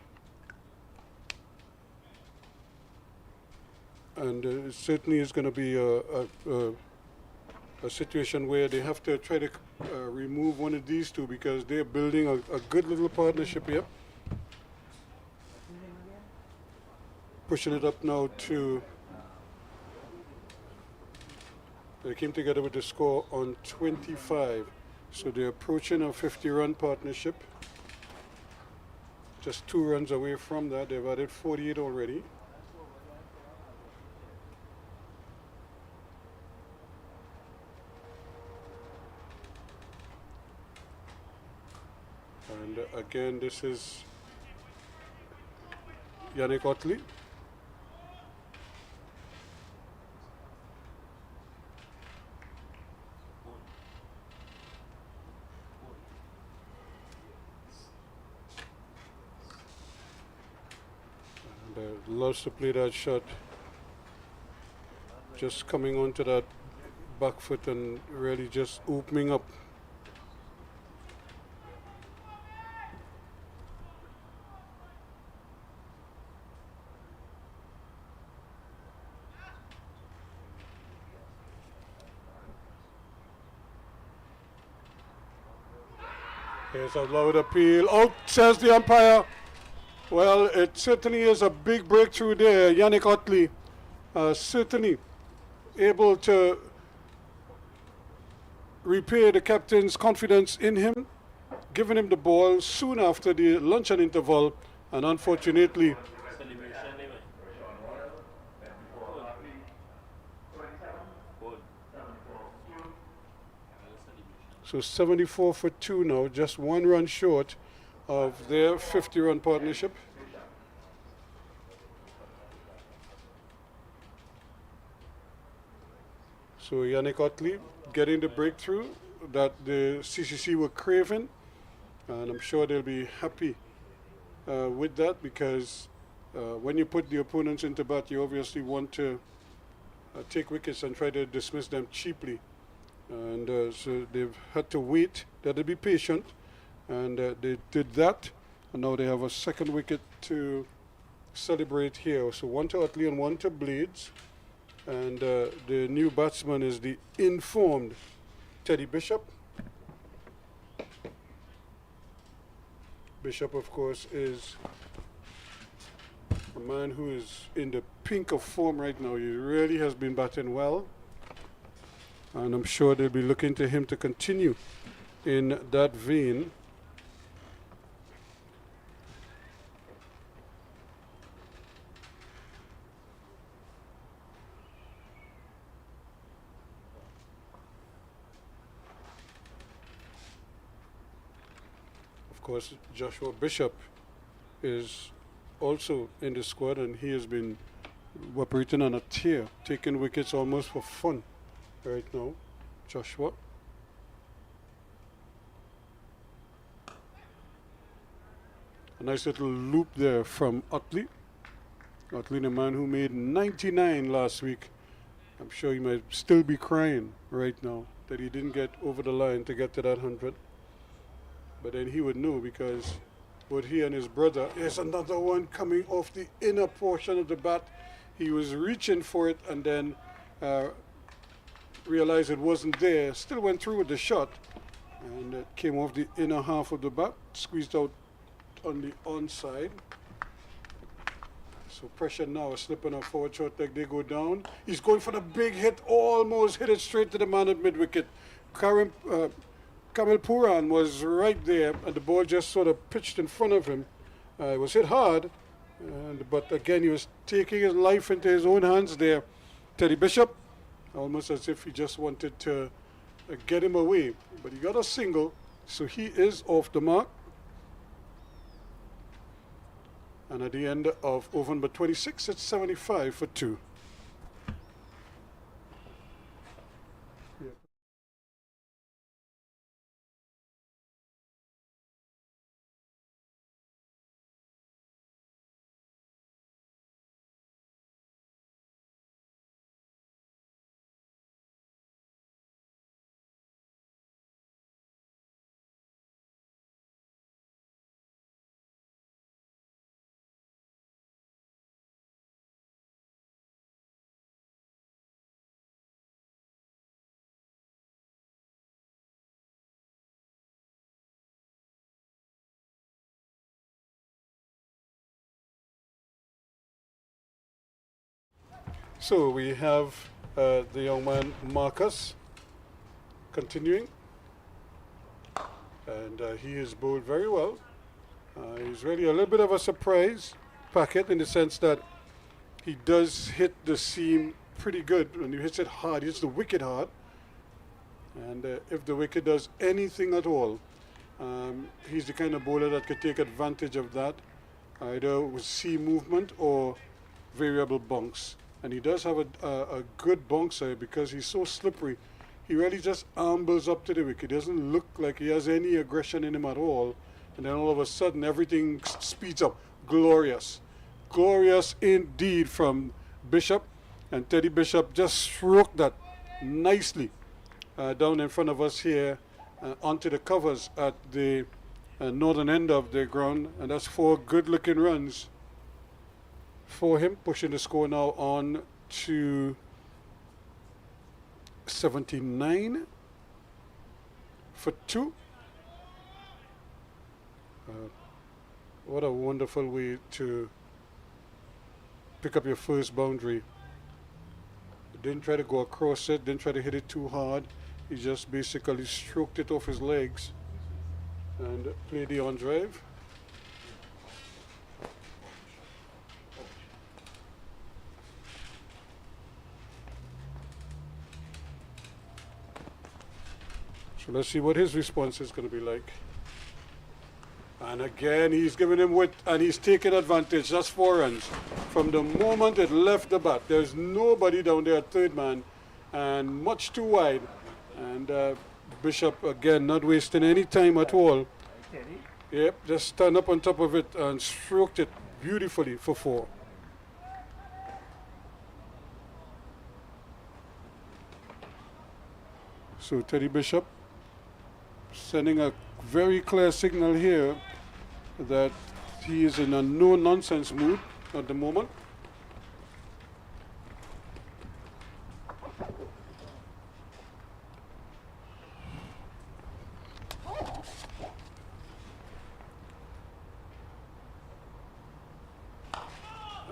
[SPEAKER 1] And it certainly is going to be a situation where they have to try to remove one of these two because they're building a good little partnership here. Pushing it up now to, they came together with the score on 25. So they're approaching a 50-run partnership. Just 2 runs away from that. They've added 48 already. And again, this is Yannick Otley. And loves to play that shot. Just coming onto that back foot and really just opening up. Here's a loud appeal. Out, says the umpire. Well, it certainly is a big breakthrough there. Yannick Otley certainly able to repay the captain's confidence in him, giving him the ball soon after the luncheon interval, and unfortunately, so 74 for 2 now, just 1 run short of their 50-run partnership. So Yannick Otley getting the breakthrough that the CCC were craving, and I'm sure they'll be happy with that because when you put the opponents into bat, you obviously want to take wickets and try to dismiss them cheaply. And so they've had to wait, they had to be patient, and they did that. And now they have a second wicket to celebrate here. So 1 to Utley and 1 to Blades. And the new batsman is the informed Teddy Bishop. Bishop, of course, is a man who is in the pink of form right now. He really has been batting well. And I'm sure they'll be looking to him to continue in that vein. Of course, Joshua Bishop is also in the squad, and he has been operating on a tear, taking wickets almost for fun right now. Joshua. A nice little loop there from Utley. Utley, the man who made 99 last week. I'm sure he might still be crying right now that he didn't get over the line to get to that 100. But then he would know because But he and his brother, there's another one coming off the inner portion of the bat. He was reaching for it and then realized it wasn't there. Still went through with the shot, and it came off the inner half of the bat, squeezed out on the onside. So pressure now is slipping on forward short leg. They go down. He's going for the big hit, almost hit it straight to the man at mid wicket. Kamil Puran was right there, and the ball just sort of pitched in front of him. It was hit hard, but again, he was taking his life into his own hands there. Teddy Bishop, almost as if he just wanted to get him away. But he got a single, so he is off the mark. And at the end of over number 26, it's 75 for 2. So we have the young man Marcus continuing, and he is bowled very well. He's really a little bit of a surprise packet in the sense that he does hit the seam pretty good. When he hits it hard, he hits the wicket hard, and if the wicket does anything at all, he's the kind of bowler that could take advantage of that, either with seam movement or variable bunks. And he does have a good bouncer because he's so slippery. He really just ambles up to the wicket. He doesn't look like he has any aggression in him at all. And then all of a sudden, everything speeds up. Glorious. Glorious indeed from Bishop. And Teddy Bishop just stroked that nicely down in front of us here onto the covers at the northern end of the ground. And that's 4 good-looking runs for him, pushing the score now on to 79 for 2. What a wonderful way to pick up your first boundary. Didn't try to go across it, didn't try to hit it too hard. He just basically stroked it off his legs and played the on drive. So let's see what his response is going to be like. And again, he's giving him width, and he's taking advantage. That's 4 runs. From the moment it left the bat, there's nobody down there at third man, and much too wide. And Bishop, again, not wasting any time at all. Yep, just stand up on top of it and stroked it beautifully for 4. So Teddy Bishop sending a very clear signal here that he is in a no-nonsense mood at the moment.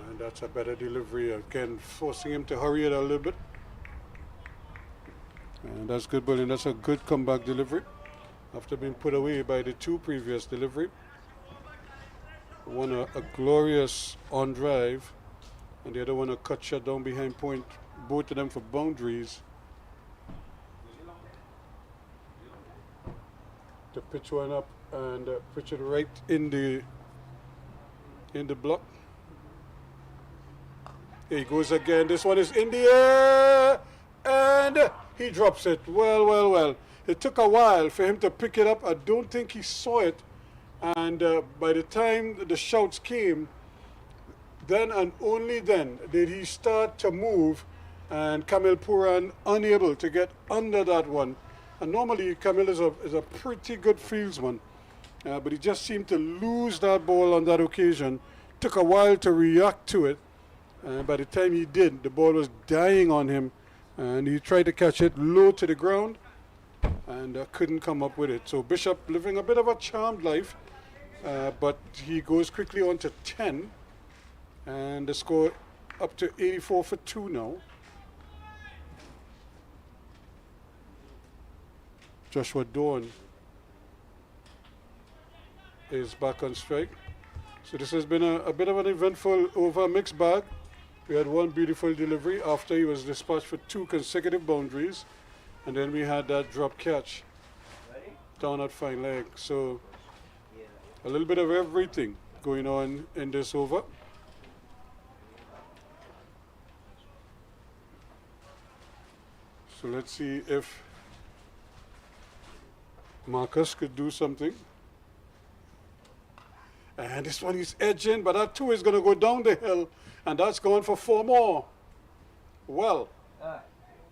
[SPEAKER 1] And that's a better delivery, again forcing him to hurry it a little bit. And that's good bowling. That's a good comeback delivery after being put away by the 2 previous delivery. One a glorious on drive, and the other one a cut shot down behind point. Both of them for boundaries. To pitch one up and pitch it right in the block. Here he goes again. This one is in the air, and he drops it. Well, well, well. It took a while for him to pick it up. I don't think he saw it. And by the time the shouts came, then and only then did he start to move, and Kamil Puran unable to get under that one. And normally Kamil is a pretty good fieldsman. but he just seemed to lose that ball on that occasion. Took a while to react to it. By the time he did, the ball was dying on him, and he tried to catch it low to the ground and couldn't come up with it. So Bishop living a bit of a charmed life, but he goes quickly on to 10, and the score up to 84 for 2 now. Joshua Dawn is back on strike. So this has been a bit of an eventful over, mixed bag. We had one beautiful delivery after he was dispatched for 2 consecutive boundaries, and then we had that drop catch down at fine leg. So a little bit of everything going on in this over. So let's see if Marcus could do something. And this one is edging, but that 2 is going to go down the hill, and that's going for 4 more. Well,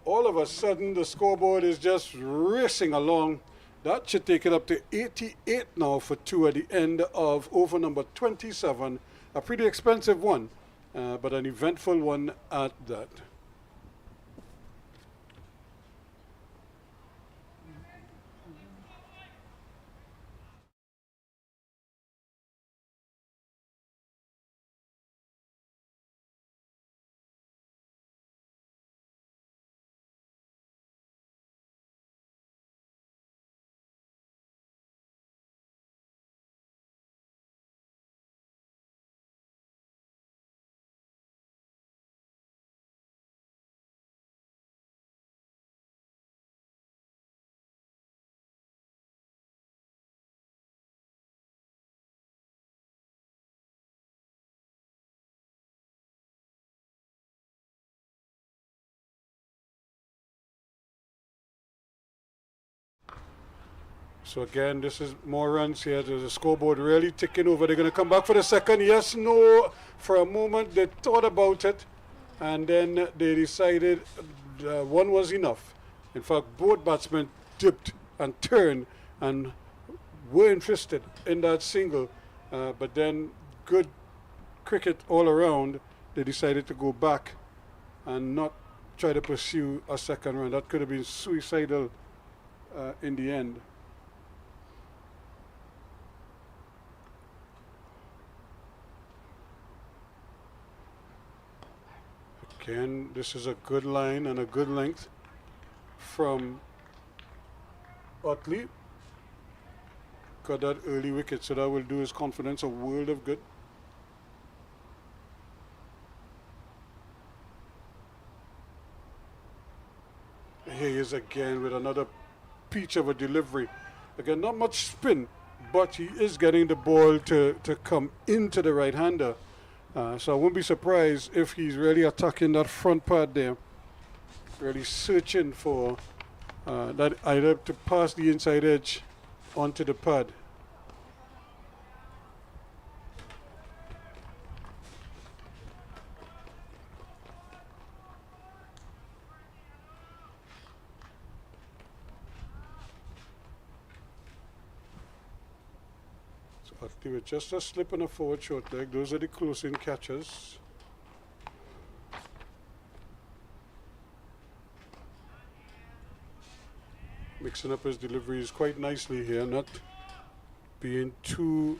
[SPEAKER 1] all of a sudden the scoreboard is just racing along. That should take it up to 88 now for 2 at the end of over number 27. A pretty expensive one, but an eventful one at that. So again, this is more runs here. There's a scoreboard really ticking over. They're going to come back for the second. Yes, no. For a moment, they thought about it, and then they decided one was enough. In fact, both batsmen dipped and turned and were interested in that single. But then good cricket all around. They decided to go back and not try to pursue a second run. That could have been suicidal in the end. Again, this is a good line and a good length from Utley. Got that early wicket, so that will do his confidence a world of good. Here he is again with another peach of a delivery. Again, not much spin, but he is getting the ball to come into the right-hander. So I won't be surprised if he's really attacking that front part there, really searching for that either to pass the inside edge onto the pad. With just a slip and a forward short leg. Those are the close-in catches. Mixing up his deliveries quite nicely here, not being too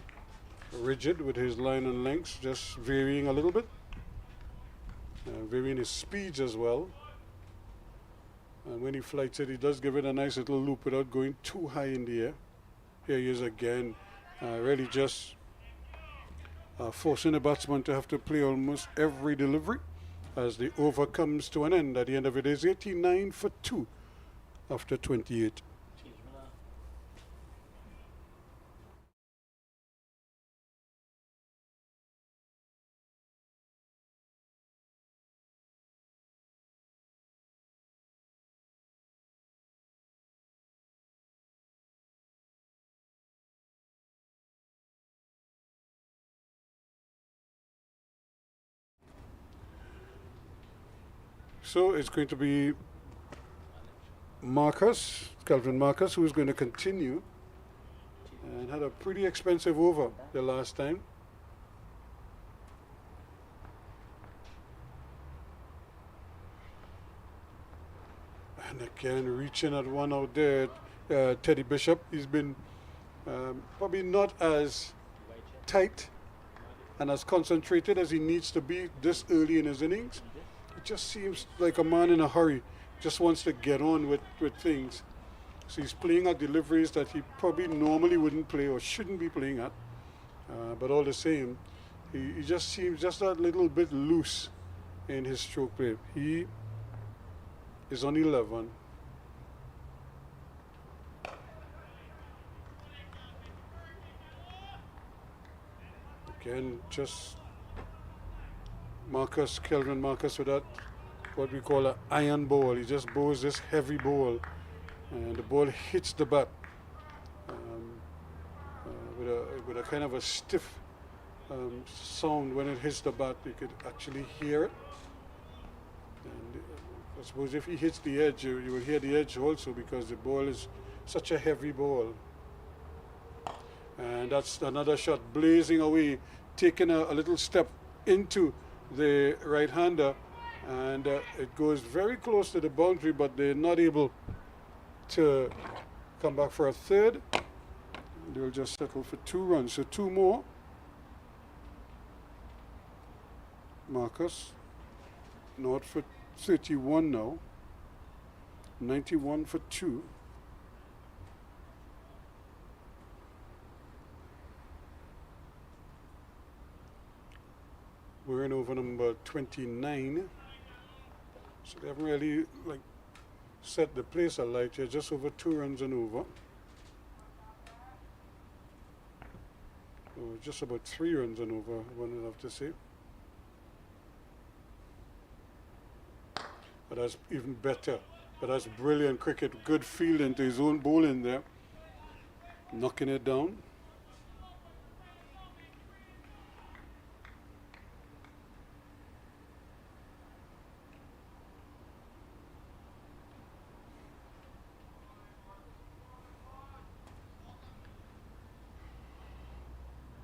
[SPEAKER 1] rigid with his line and lengths, just varying a little bit. Varying his speeds as well. And when he flights it, he does give it a nice little loop without going too high in the air. Here he is again. Really just forcing the batsman to have to play almost every delivery as the over comes to an end. At the end of it is 89 for 2 after 28. So it's going to be Calvin Marcus, who is going to continue. and had a pretty expensive over the last time. And again, reaching at one out there, Teddy Bishop. He's been probably not as tight and as concentrated as he needs to be this early in his innings. It just seems like a man in a hurry, just wants to get on with things. So he's playing at deliveries that he probably normally wouldn't play or shouldn't be playing at. But all the same, he just seems just a little bit loose in his stroke play. He is on 11. Again, just Kelvin Marcus with that, what we call an iron ball. He just bowls this heavy ball, and the ball hits the bat with a kind of a stiff sound when it hits the bat. You could actually hear it. And I suppose if he hits the edge, you will hear the edge also, because the ball is such a heavy ball. And that's another shot blazing away, taking a little step into the right-hander, and it goes very close to the boundary, but they're not able to come back for a third. They'll just settle for 2 runs, so 2 more. Marcus, not for 31 now, 91 for 2. We're in over number 29, so they haven't really set the place alight here, just over 2 runs and over. Oh, just about 3 runs and over, one would have to say. But that's even better. But that's brilliant cricket. Good fielding to his own bowling there. Knocking it down.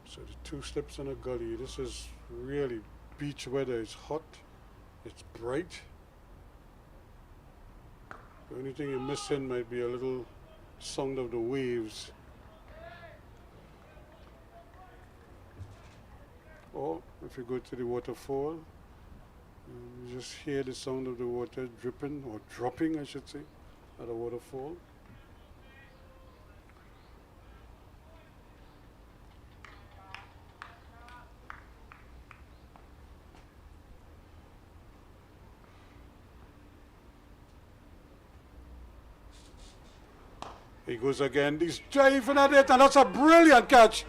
[SPEAKER 1] So the 2 slips on a gully. This is really beach weather. It's hot. It's bright. The only thing you're missing might be a little sound of the waves. Or if you go to the waterfall, you just hear the sound of the water dripping, or dropping I should say, at a waterfall. He goes again, he's driving at it, and that's a brilliant catch.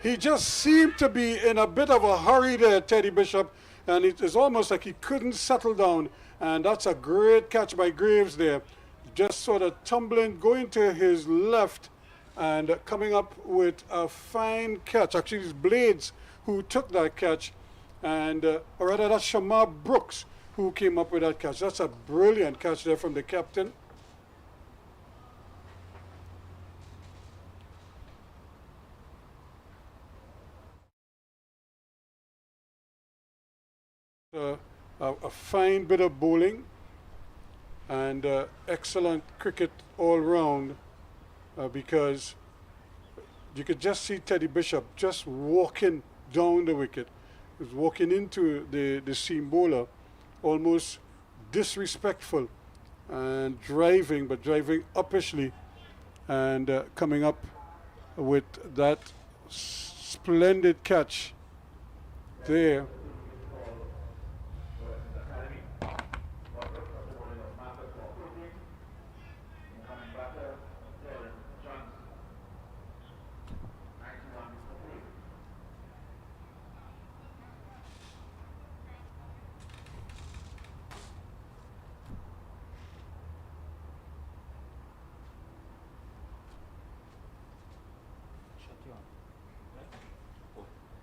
[SPEAKER 1] He just seemed to be in a bit of a hurry there, Teddy Bishop, and it is almost like he couldn't settle down, and that's a great catch by Graves there. Just sort of tumbling, going to his left, and coming up with a fine catch. Actually, it's Blades who took that catch, and or rather that's Shamar Brooks who came up with that catch. That's a brilliant catch there from the captain. A fine bit of bowling and excellent cricket all round, because you could just see Teddy Bishop just walking down the wicket. He was walking into the seam bowler, almost disrespectful, and driving, but driving uppishly, and coming up with that splendid catch there.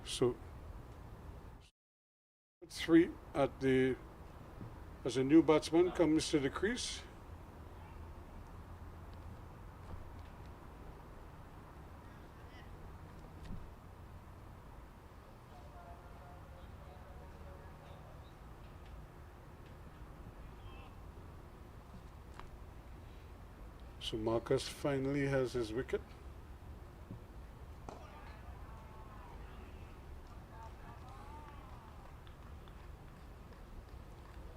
[SPEAKER 1] So 3 at the, as a new batsman comes to the crease. So Marcus finally has his wicket.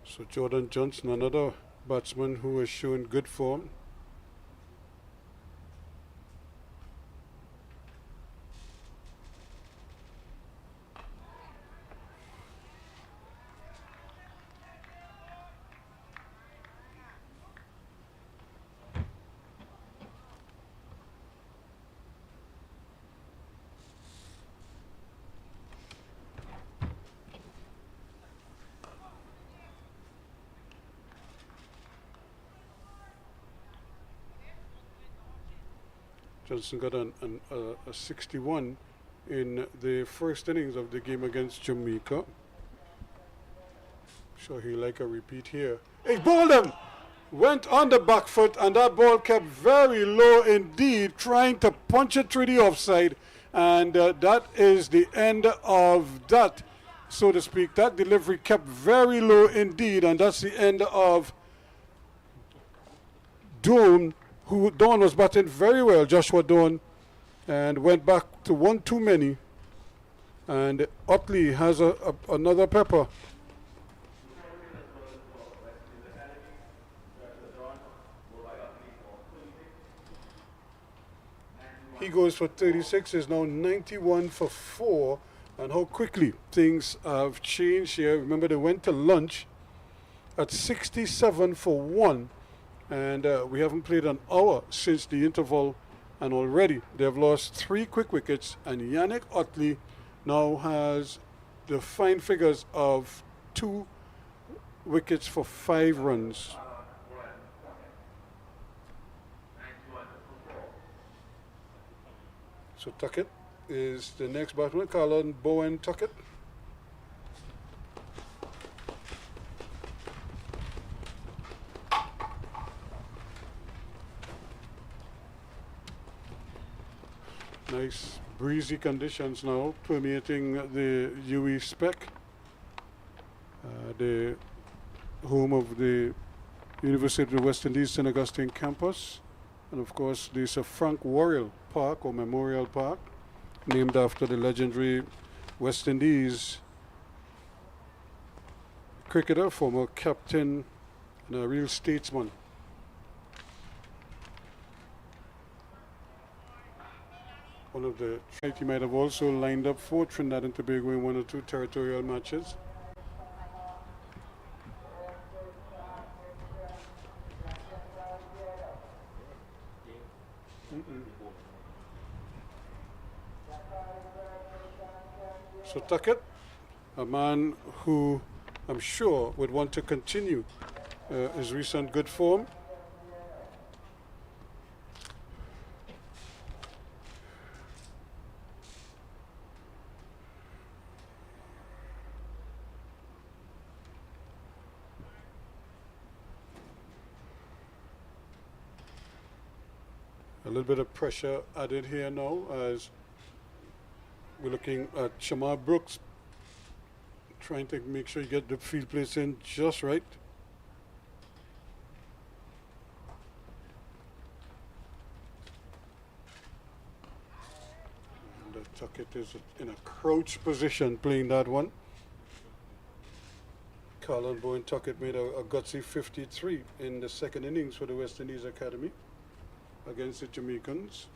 [SPEAKER 1] So Jordan Johnson, another batsman who has shown good form. Johnson got a 61 in the first innings of the game against Jamaica. Sure he'll like a repeat here. He bowled him! Went on the back foot, and that ball kept very low indeed, trying to punch it through the offside. And that is the end of that, so to speak. That delivery kept very low indeed, and that's the end of Dawn was batting very well, Joshua Dawn, and went back to one too many. And Utley has another pepper. He goes for 36, is now 91 for 4. And how quickly things have changed here. Remember, they went to lunch at 67 for 1. And we haven't played an hour since the interval, and already they have lost 3 quick wickets, and Yannick Utley now has the fine figures of 2 wickets for 5 runs. So Tuckett is the next batsman, Colin Bowen Tuckett. Nice breezy conditions now permeating the UE spec, the home of the University of the West Indies St. Augustine campus, and of course the Sir Frank Worrell Park or Memorial Park, named after the legendary West Indies cricketer, former captain, and a real statesman. One of the he might have also lined up for Trinidad and Tobago in 1 or 2 territorial matches. So Tuckett, a man who I'm sure would want to continue his recent good form. A little bit of pressure added here now as we're looking at Shamar Brooks trying to make sure you get the field place in just right. And Tuckett is in a crouch position playing that one. Colin Bowen Tuckett made a gutsy 53 in the second innings for the West Indies Academy against the Jamaicans.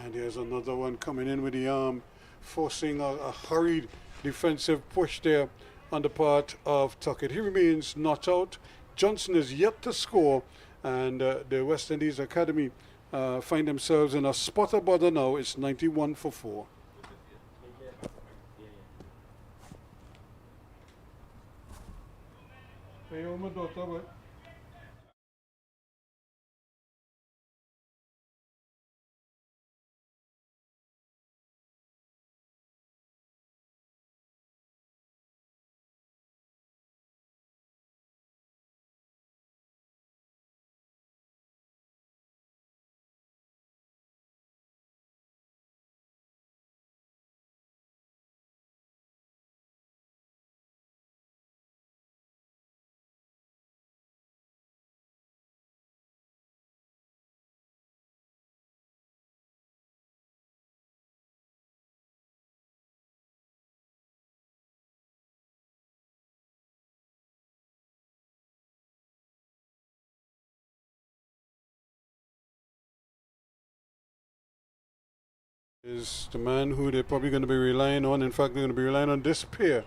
[SPEAKER 1] And here's another one coming in with the arm, forcing a hurried defensive push there on the part of Tuckett. He remains not out. Johnson is yet to score, and the West Indies Academy find themselves in a spot of bother now. It's 91 for 4. Hey, my daughter, Is the man who they're probably going to be relying on. In fact, they're going to be relying on this pair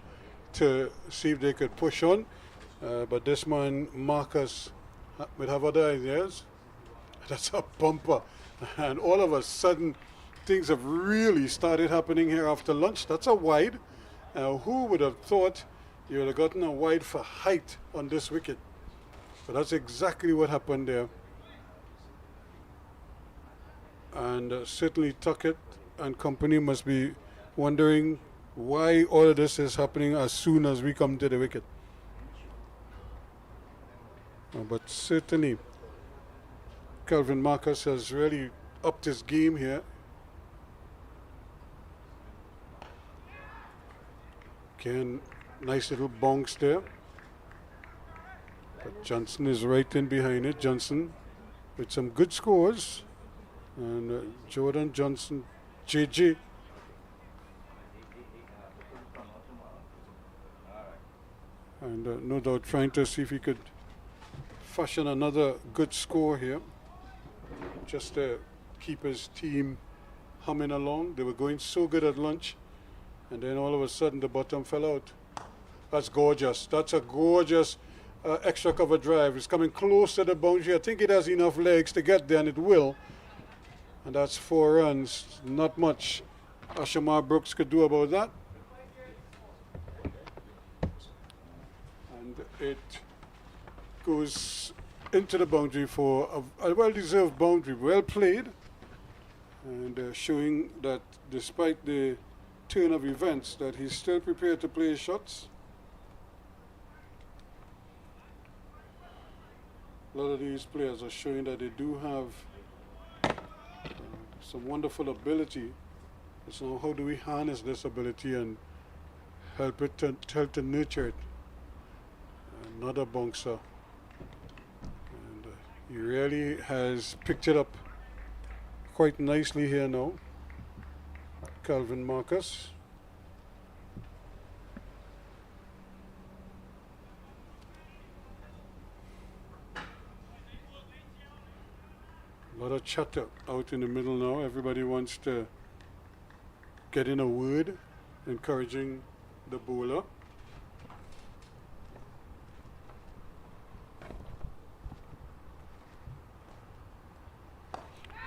[SPEAKER 1] to see if they could push on. But this man, Marcus, would have other ideas. That's a bumper. And all of a sudden, things have really started happening here after lunch. That's a wide. Who would have thought you would have gotten a wide for height on this wicket? But that's exactly what happened there. And certainly Tuckett and company must be wondering why all of this is happening as soon as we come to the wicket. But certainly Kelvin Marcus has really upped his game here. Again, nice little bonks there. But Johnson is right in behind it. Johnson with some good scores. And Jordan Johnson, JJ. And no doubt trying to see if he could fashion another good score here. Just to keep his team humming along. They were going so good at lunch. And then all of a sudden the bottom fell out. That's gorgeous. That's a gorgeous extra cover drive. It's coming close to the boundary. I think it has enough legs to get there, and it will. And that's 4 runs. Not much Shamar Brooks could do about that. And it goes into the boundary for a well-deserved boundary. Well played. And showing that despite the turn of events, that he's still prepared to play his shots. A lot of these players are showing that they do have some wonderful ability. So how do we harness this ability and help to nurture it? Another bouncer. And he really has picked it up quite nicely here now. Kelvin Marcus. A lot of chatter out in the middle now. Everybody wants to get in a word, encouraging the bowler.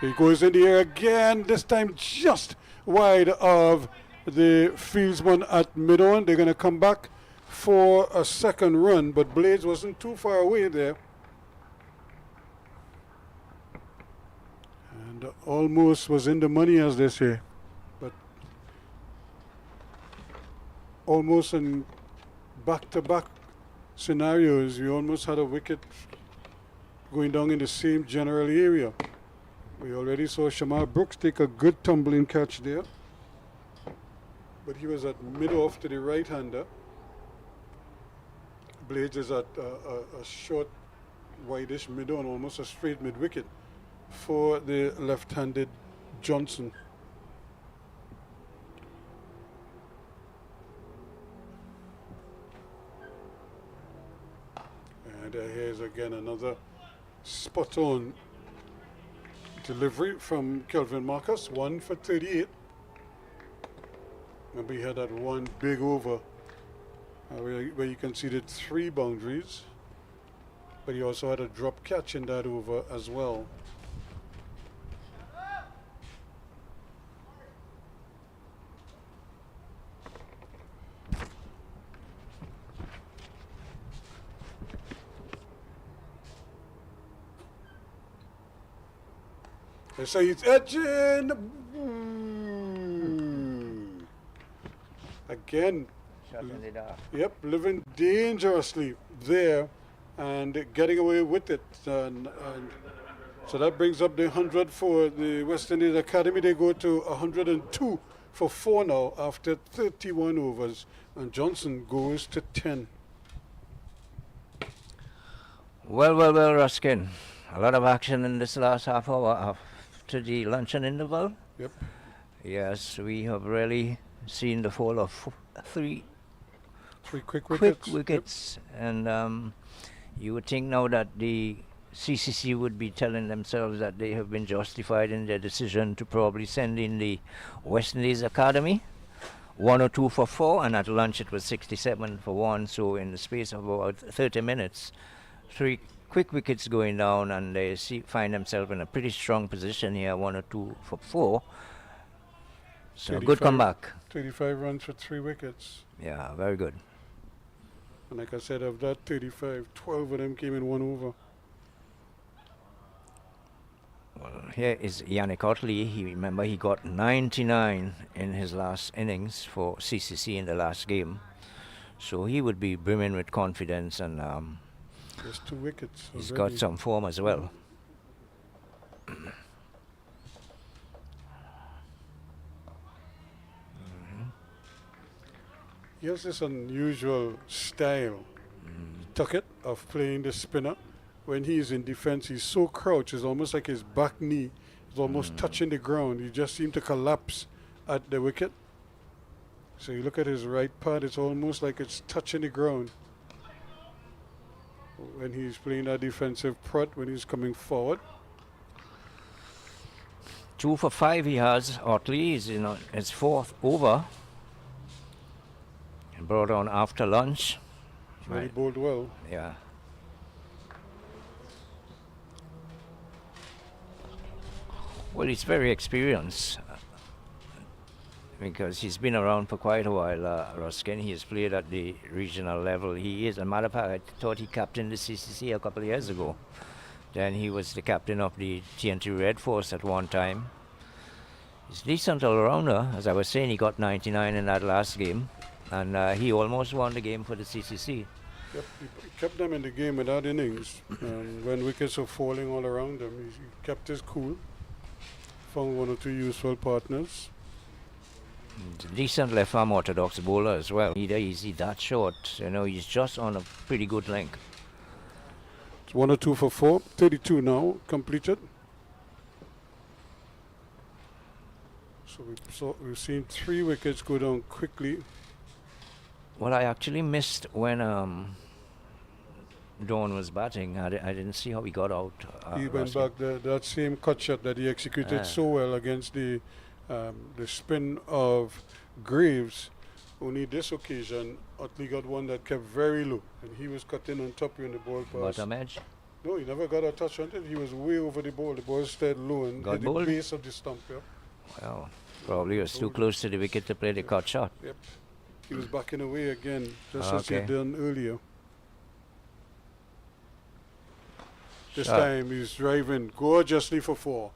[SPEAKER 1] He goes in the air again, this time just wide of the fieldsman at mid-on. They're going to come back for a second run, but Blades wasn't too far away there. And almost was in the money, as they say. But almost in back-to-back scenarios, we almost had a wicket going down in the same general area. We already saw Shamar Brooks take a good tumbling catch there. But he was at mid-off to the right-hander. Blades is at a short, wide-ish mid-on, almost a straight mid-wicket for the left-handed Johnson. And here's again another spot-on delivery from Kelvin Marcus, 1 for 38. Remember, he had that one big over where you conceded 3 boundaries, but he also had a drop catch in that over as well. They say it's edging. Again.
[SPEAKER 4] Shot in the dark.
[SPEAKER 1] Yep, living dangerously there and getting away with it. And so that brings up the 100 for the West Indies Academy. They go to 102 for 4 now after 31 overs. And Johnson goes to 10.
[SPEAKER 4] Well, Ruskin. A lot of action in this last half hour after the luncheon interval.
[SPEAKER 1] Yep.
[SPEAKER 4] Yes, we have really seen the fall of 3
[SPEAKER 1] quick wickets.
[SPEAKER 4] Yep. And you would think now that the CCC would be telling themselves that they have been justified in their decision to probably send in the West Indies Academy. 102 for 4, and at lunch it was 67 for 1. So in the space of about 30 minutes, 3 quick wickets going down, and they find themselves in a pretty strong position here, 102 for 4. So good comeback.
[SPEAKER 1] 35 runs for 3 wickets.
[SPEAKER 4] Yeah, very good.
[SPEAKER 1] And like I said, of that 35, 12 of them came in 1 over.
[SPEAKER 4] Well, here is Yannick Otley. Remember, he got 99 in his last innings for CCC in the last game. So he would be brimming with confidence, and
[SPEAKER 1] Just 2 wickets.
[SPEAKER 4] he's
[SPEAKER 1] already.
[SPEAKER 4] got some form as well.
[SPEAKER 1] He has this unusual style, Tuckett, of playing the spinner. When he's in defense, he's so crouched, it's almost like his back knee is almost touching the ground. He just seems to collapse at the wicket. So you look at his right pad, it's almost like it's touching the ground. When he's playing that defensive prot, when he's coming forward.
[SPEAKER 4] 2 for 5 he has. Otley is in his 4th over. And brought on after lunch.
[SPEAKER 1] Really bowled well.
[SPEAKER 4] Yeah. Well, he's very experienced because he's been around for quite a while, Ruskin. He has played at the regional level. He is, as a matter of fact, I thought he captained the CCC a couple of years ago. Then he was the captain of the TNT Red Force at one time. He's a decent all-rounder. As I was saying, he got 99 in that last game, and he almost won the game for the CCC.
[SPEAKER 1] Yep, he kept them in the game without innings. And when wickets were falling all around him, he kept his cool. Found 1 or 2 useful partners.
[SPEAKER 4] He's a decent left-arm orthodox bowler as well. Either is he that short? You know, he's just on a pretty good length.
[SPEAKER 1] It's 1 or 2 for 4. 32 now completed. So we've seen 3 wickets go down quickly.
[SPEAKER 4] Well, I actually missed when Dawn was batting. I didn't see how he got out.
[SPEAKER 1] He went back that same cut shot that he executed so well against the spin of Graves. Only this occasion, Utley got one that kept very low, and he was cutting on top when the ball passed.
[SPEAKER 4] Bottom edge.
[SPEAKER 1] No, he never got a touch on it. He was way over the ball. The ball stayed low and
[SPEAKER 4] Got
[SPEAKER 1] hit the
[SPEAKER 4] bowled?
[SPEAKER 1] base of the stump. Yeah.
[SPEAKER 4] Well, probably was too close to the wicket to play the cut shot.
[SPEAKER 1] Yep. He was backing away again, just as he
[SPEAKER 4] Okay.
[SPEAKER 1] done earlier. This
[SPEAKER 4] Shot.
[SPEAKER 1] time he's driving gorgeously for 4.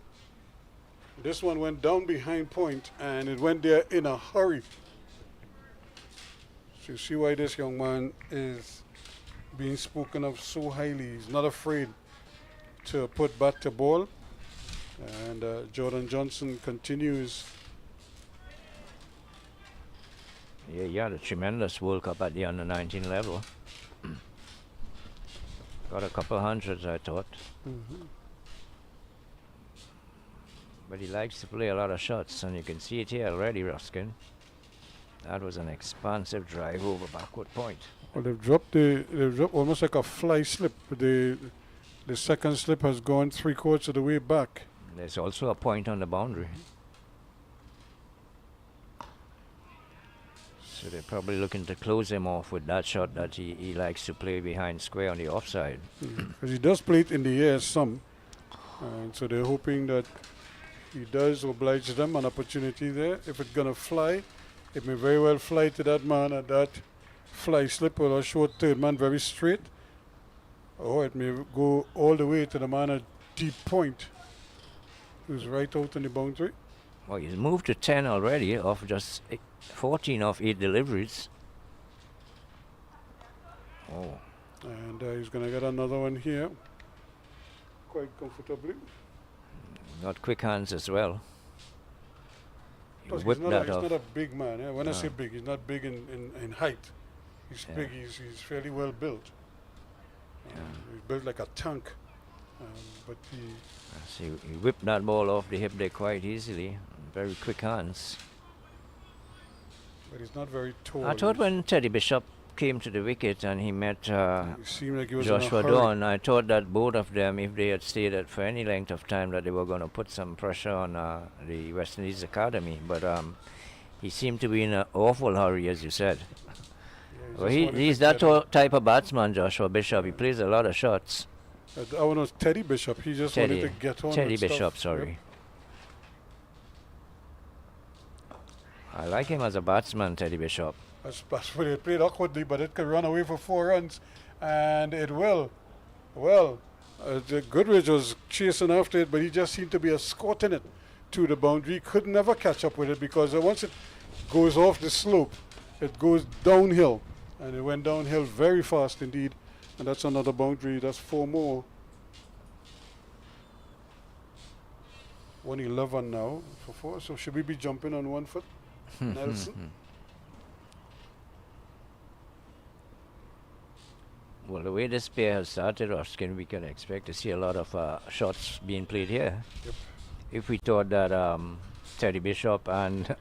[SPEAKER 1] This one went down behind point and it went there in a hurry. So you see why this young man is being spoken of so highly. He's not afraid to put bat to ball. And Jordan Johnson continues.
[SPEAKER 4] Yeah, he had a tremendous World Cup at the under-19 level. Got a couple hundreds, I thought. But he likes to play a lot of shots, and you can see it here already, Ruskin. That was an expansive drive over backward point.
[SPEAKER 1] Well, they've dropped almost like a fly slip. The second slip has gone 3/4 of the way back.
[SPEAKER 4] There's also a point on the boundary. So they're probably looking to close him off with that shot that he likes to play behind square on the offside.
[SPEAKER 1] Because he does play it in the air some. And so they're hoping that he does oblige them an opportunity there. If it's going to fly, it may very well fly to that man at that fly slip or a short third man very straight. Or it may go all the way to the man at deep point, who's right out on the boundary.
[SPEAKER 4] Well, he's moved to 10 already off just 14 off 8 deliveries. Oh,
[SPEAKER 1] And he's going to get another one here quite comfortably.
[SPEAKER 4] got quick hands as well. He
[SPEAKER 1] Plus,
[SPEAKER 4] whipped that
[SPEAKER 1] he's
[SPEAKER 4] off.
[SPEAKER 1] not a big man. Yeah? When I say
[SPEAKER 4] No.
[SPEAKER 1] big, he's not big in height. He's
[SPEAKER 4] Yeah.
[SPEAKER 1] big, he's fairly well built. He's built like a tank. But
[SPEAKER 4] See, he whipped that ball off the hip there quite easily. Very quick hands.
[SPEAKER 1] he's not very tall.
[SPEAKER 4] I thought when Teddy Bishop came to the wicket and he met
[SPEAKER 1] It seemed like he was in a
[SPEAKER 4] Joshua
[SPEAKER 1] hurry.
[SPEAKER 4] Dawn, I thought that both of them, if they had stayed at for any length of time, that they were going to put some pressure on the West Indies academy. But he seemed to be in an awful hurry, as you said.
[SPEAKER 1] Yeah,
[SPEAKER 4] Well,
[SPEAKER 1] just wanted
[SPEAKER 4] he's
[SPEAKER 1] to
[SPEAKER 4] that
[SPEAKER 1] get-
[SPEAKER 4] type of batsman, Joshua Bishop. He plays a lot of shots.
[SPEAKER 1] I want to Teddy Bishop. He just wanted to get on.
[SPEAKER 4] Teddy
[SPEAKER 1] with stuff.
[SPEAKER 4] Bishop,
[SPEAKER 1] Yep.
[SPEAKER 4] sorry. I like him as a batsman, Teddy Bishop.
[SPEAKER 1] That's what it played awkwardly, but it could run away for 4 runs, and it will. Well, Goodrich was chasing after it, but he just seemed to be escorting it to the boundary. Could never catch up with it because once it goes off the slope, it goes downhill, and it went downhill very fast indeed. And that's another boundary. That's 4 more. 111 now for 4. So should we be jumping on 1 foot, Nelson?
[SPEAKER 4] Well, the way this pair has started, Ruskin, we can expect to see a lot of shots being played here.
[SPEAKER 1] Yep.
[SPEAKER 4] If we thought that Teddy Bishop and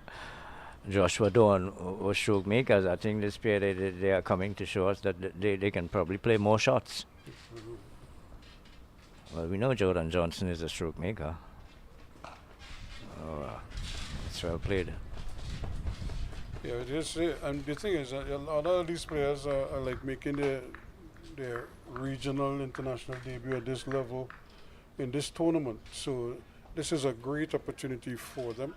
[SPEAKER 4] Joshua Dawn were stroke makers, I think this pair, they are coming to show us that they can probably play more shots. Well, we know Jordan Johnson is a stroke maker. Oh, it's well played.
[SPEAKER 1] Yeah, it is. And the thing is, a lot of these players are like making their regional, international debut at this level in this tournament. So this is a great opportunity for them.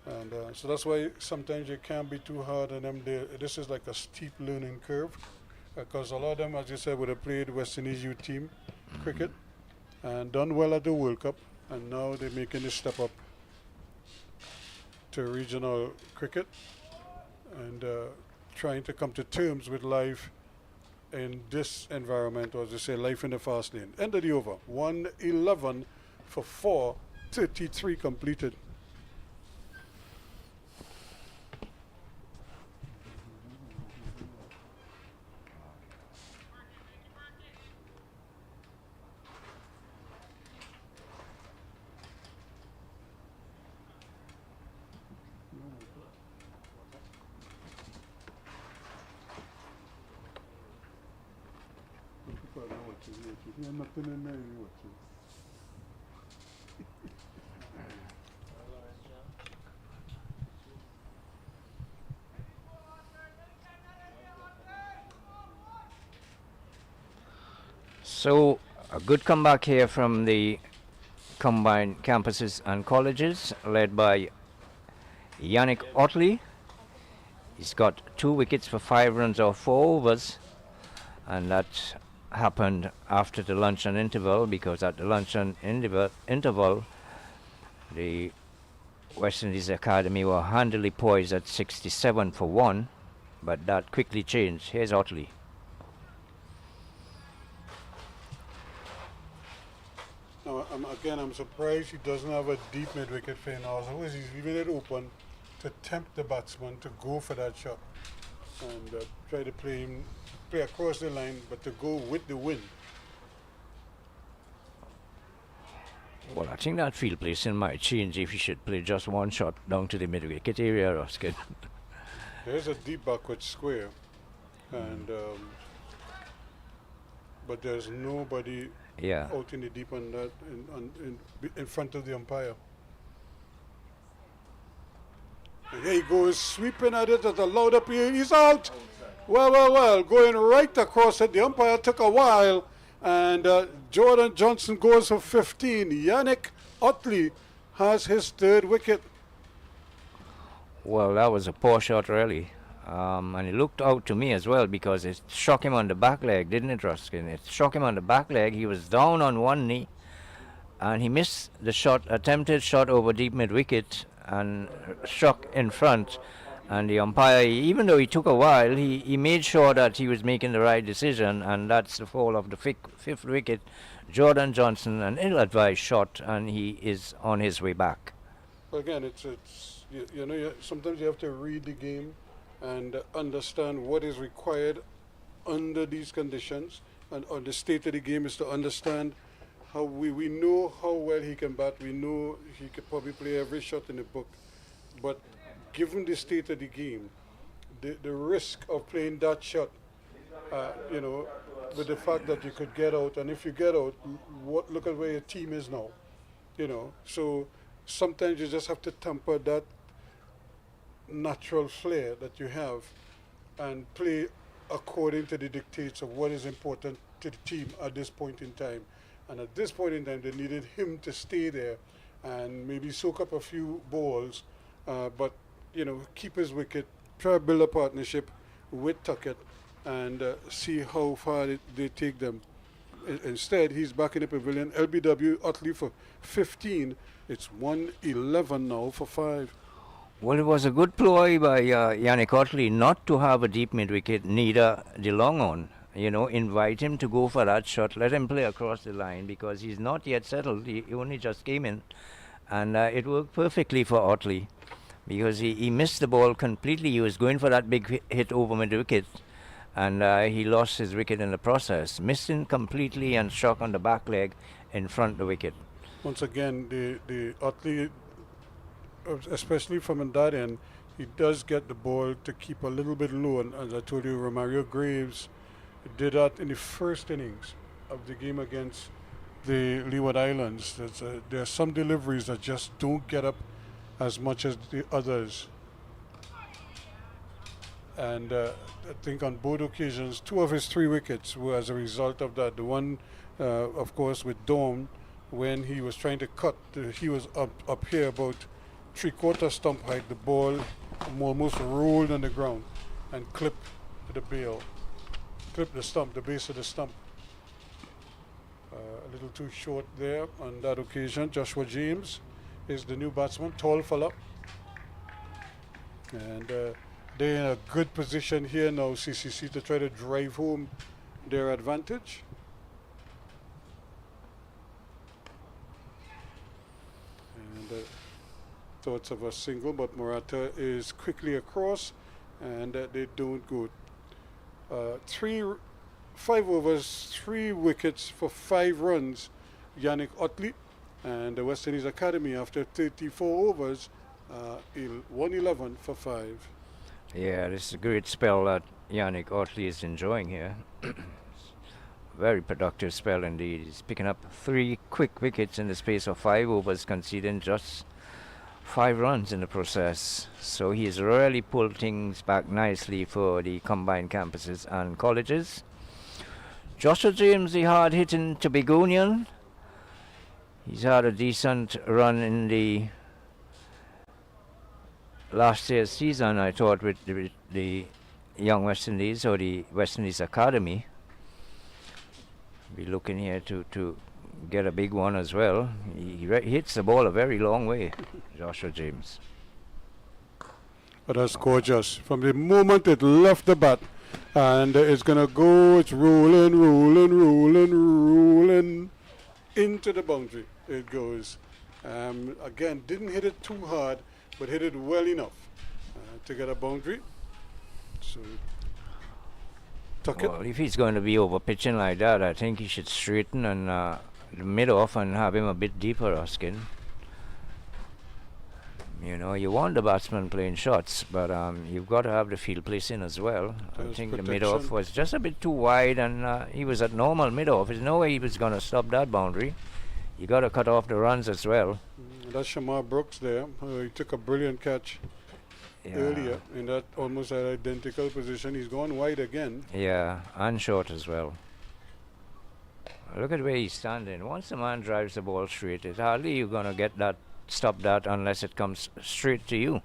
[SPEAKER 1] And so that's why sometimes you can't be too hard on them. This is like a steep learning curve because a lot of them, as you said, would have played West Indies youth team cricket and done well at the World Cup. And now they're making this step up to regional cricket and trying to come to terms with life in this environment, or as they say, life in the fast lane. End of the over. 111 for 4, 33 completed. Nothing in there you watch it.
[SPEAKER 4] So, a good comeback here from the combined campuses and colleges, led by Yannick Otley. He's got 2 wickets for 5 runs off 4 overs, and that happened after the luncheon interval, because at the luncheon interval the West Indies Academy were handily poised at 67 for 1, but that quickly changed. Here's Otley.
[SPEAKER 1] Now, I'm surprised he doesn't have a deep mid-wicket for now. Otherwise, he's leaving it open to tempt the batsman to go for that shot and try to play across the line, but to go with the wind.
[SPEAKER 4] Well, I think that field placing might change if he should play just one shot down to the mid-wicket area, Ruskin.
[SPEAKER 1] There's a deep backward square, and but there's nobody
[SPEAKER 4] Yeah.
[SPEAKER 1] out in the deep on that in front of the umpire. And here he goes, sweeping at it at a loud appeal. He's out. Well, going right across it. The umpire took a while, and Jordan Johnson goes for 15. Yannick Otley has his 3rd wicket.
[SPEAKER 4] Well, that was a poor shot, really. And it looked out to me as well, because it struck him on the back leg, didn't it, Ruskin? It struck him on the back leg. He was down on one knee, and he missed the shot, attempted shot over deep mid-wicket, and struck in front. And the umpire, even though he took a while, he made sure that he was making the right decision, and that's the fall of the 5th wicket. Jordan Johnson, an ill-advised shot, and he is on his way back.
[SPEAKER 1] Again, it's you know, sometimes you have to read the game and understand what is required under these conditions. And on the state of the game is to understand how we know how well he can bat. We know he could probably play every shot in the book. But given the state of the game, the risk of playing that shot, you know, with the fact that you could get out, and if you get out, look at where your team is now, you know. So sometimes you just have to temper that natural flair that you have and play according to the dictates of what is important to the team at this point in time. And at this point in time, they needed him to stay there and maybe soak up a few balls, but you know, keep his wicket, try to build a partnership with Tuckett, and see how far they take them. Instead, he's back in the pavilion. LBW Utley for 15. It's 111 now for 5.
[SPEAKER 4] Well, it was a good ploy by Yannick Otley not to have a deep mid-wicket, neither the long on. You know, invite him to go for that shot, let him play across the line because he's not yet settled. He only just came in, and it worked perfectly for Otley because he missed the ball completely. He was going for that big hit over mid-wicket, and he lost his wicket in the process. Missed him completely and struck on the back leg in front of the wicket.
[SPEAKER 1] Once again, the Utley, especially from that end, he does get the ball to keep a little bit low. And as I told you, Romario Graves did that in the first innings of the game against the Leeward Islands. There are some deliveries that just don't get up as much as the others. And I think on both occasions, 2 of his 3 wickets were as a result of that. The one, of course, with Dawn, when he was trying to cut, he was up here about 3/4 stump height. The ball almost rolled on the ground and clipped the bail, clipped the stump, the base of the stump. A little too short there on that occasion. Joshua James is the new batsman, tall fella. And they're in a good position here now, CCC, to try to drive home their advantage. And thoughts of a single, but Morata is quickly across, and they don't go. 5 overs, 3 wickets for 5 runs, Yannick Otley, and the West Indies Academy after 34 overs, 111 for 5.
[SPEAKER 4] Yeah, this is a great spell that Yannick Otley is enjoying here. Very productive spell indeed. He's picking up 3 quick wickets in the space of 5 overs, conceding just 5 runs in the process. So he's really pulled things back nicely for the combined campuses and colleges. Joshua James, the hard-hitting Tobagonian. He's had a decent run in the last year's season, I thought, with the young West Indies or the West Indies Academy. Be looking here to get a big one as well. He hits the ball a very long way, Joshua James.
[SPEAKER 1] But that's gorgeous. From the moment it left the bat, and it's going to go, it's rolling into the boundary. It goes. Again, didn't hit it too hard, but hit it well enough to get a boundary. So, tuck it.
[SPEAKER 4] Well, if he's going to be over pitching like that, I think he should straighten and mid off and have him a bit deeper, Ruskin. You know, you want the batsman playing shots, but you've got to have the field placing as well. I think the mid off was just a bit too wide, and he was at normal mid off. There's no way he was going to stop that boundary. You got to cut off the runs as well.
[SPEAKER 1] That's Shamar Brooks there. He took a brilliant catch earlier in that almost identical position. He's gone wide again.
[SPEAKER 4] Yeah, and short as well. Look at where he's standing. Once the man drives the ball straight, it's hardly you're going to get that, stop that unless it comes straight to you.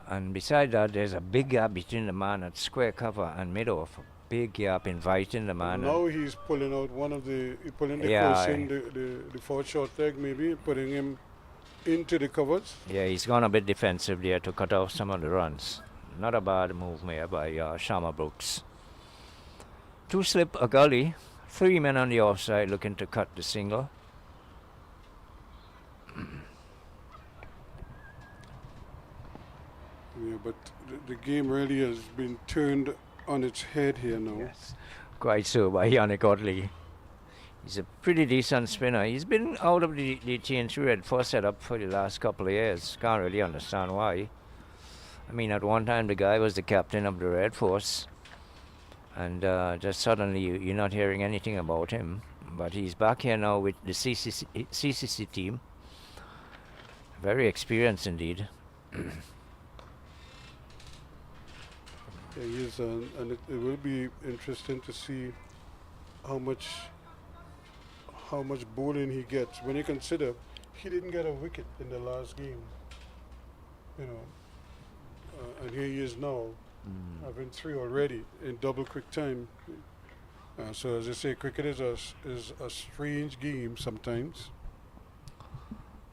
[SPEAKER 4] And beside that, there's a big gap between the man at square cover and mid-off. Big gap inviting the man.
[SPEAKER 1] Now he's pulling out one of the, pulling the close in, the fourth short leg maybe, putting him into the covers.
[SPEAKER 4] Yeah, he's gone a bit defensive there to cut off some of the runs. Not a bad move here by Shamar Brooks. 2 slip a gully. 3 men on the offside looking to cut the single.
[SPEAKER 1] Yeah, but the game really has been turned on its head here now.
[SPEAKER 4] Yes, quite so by Yannick Otley. He's a pretty decent spinner. He's been out of the TN3 Red 4 setup for the last couple of years. Can't really understand why. I mean, at one time the guy was the captain of the Red Force, and just suddenly you're not hearing anything about him. But he's back here now with the CCC team. Very experienced indeed.
[SPEAKER 1] Yeah, he is, and it will be interesting to see how much bowling he gets when you consider he didn't get a wicket in the last game. You know, and here he is now, having 3 already in double quick time. So as I say, cricket is a strange game sometimes.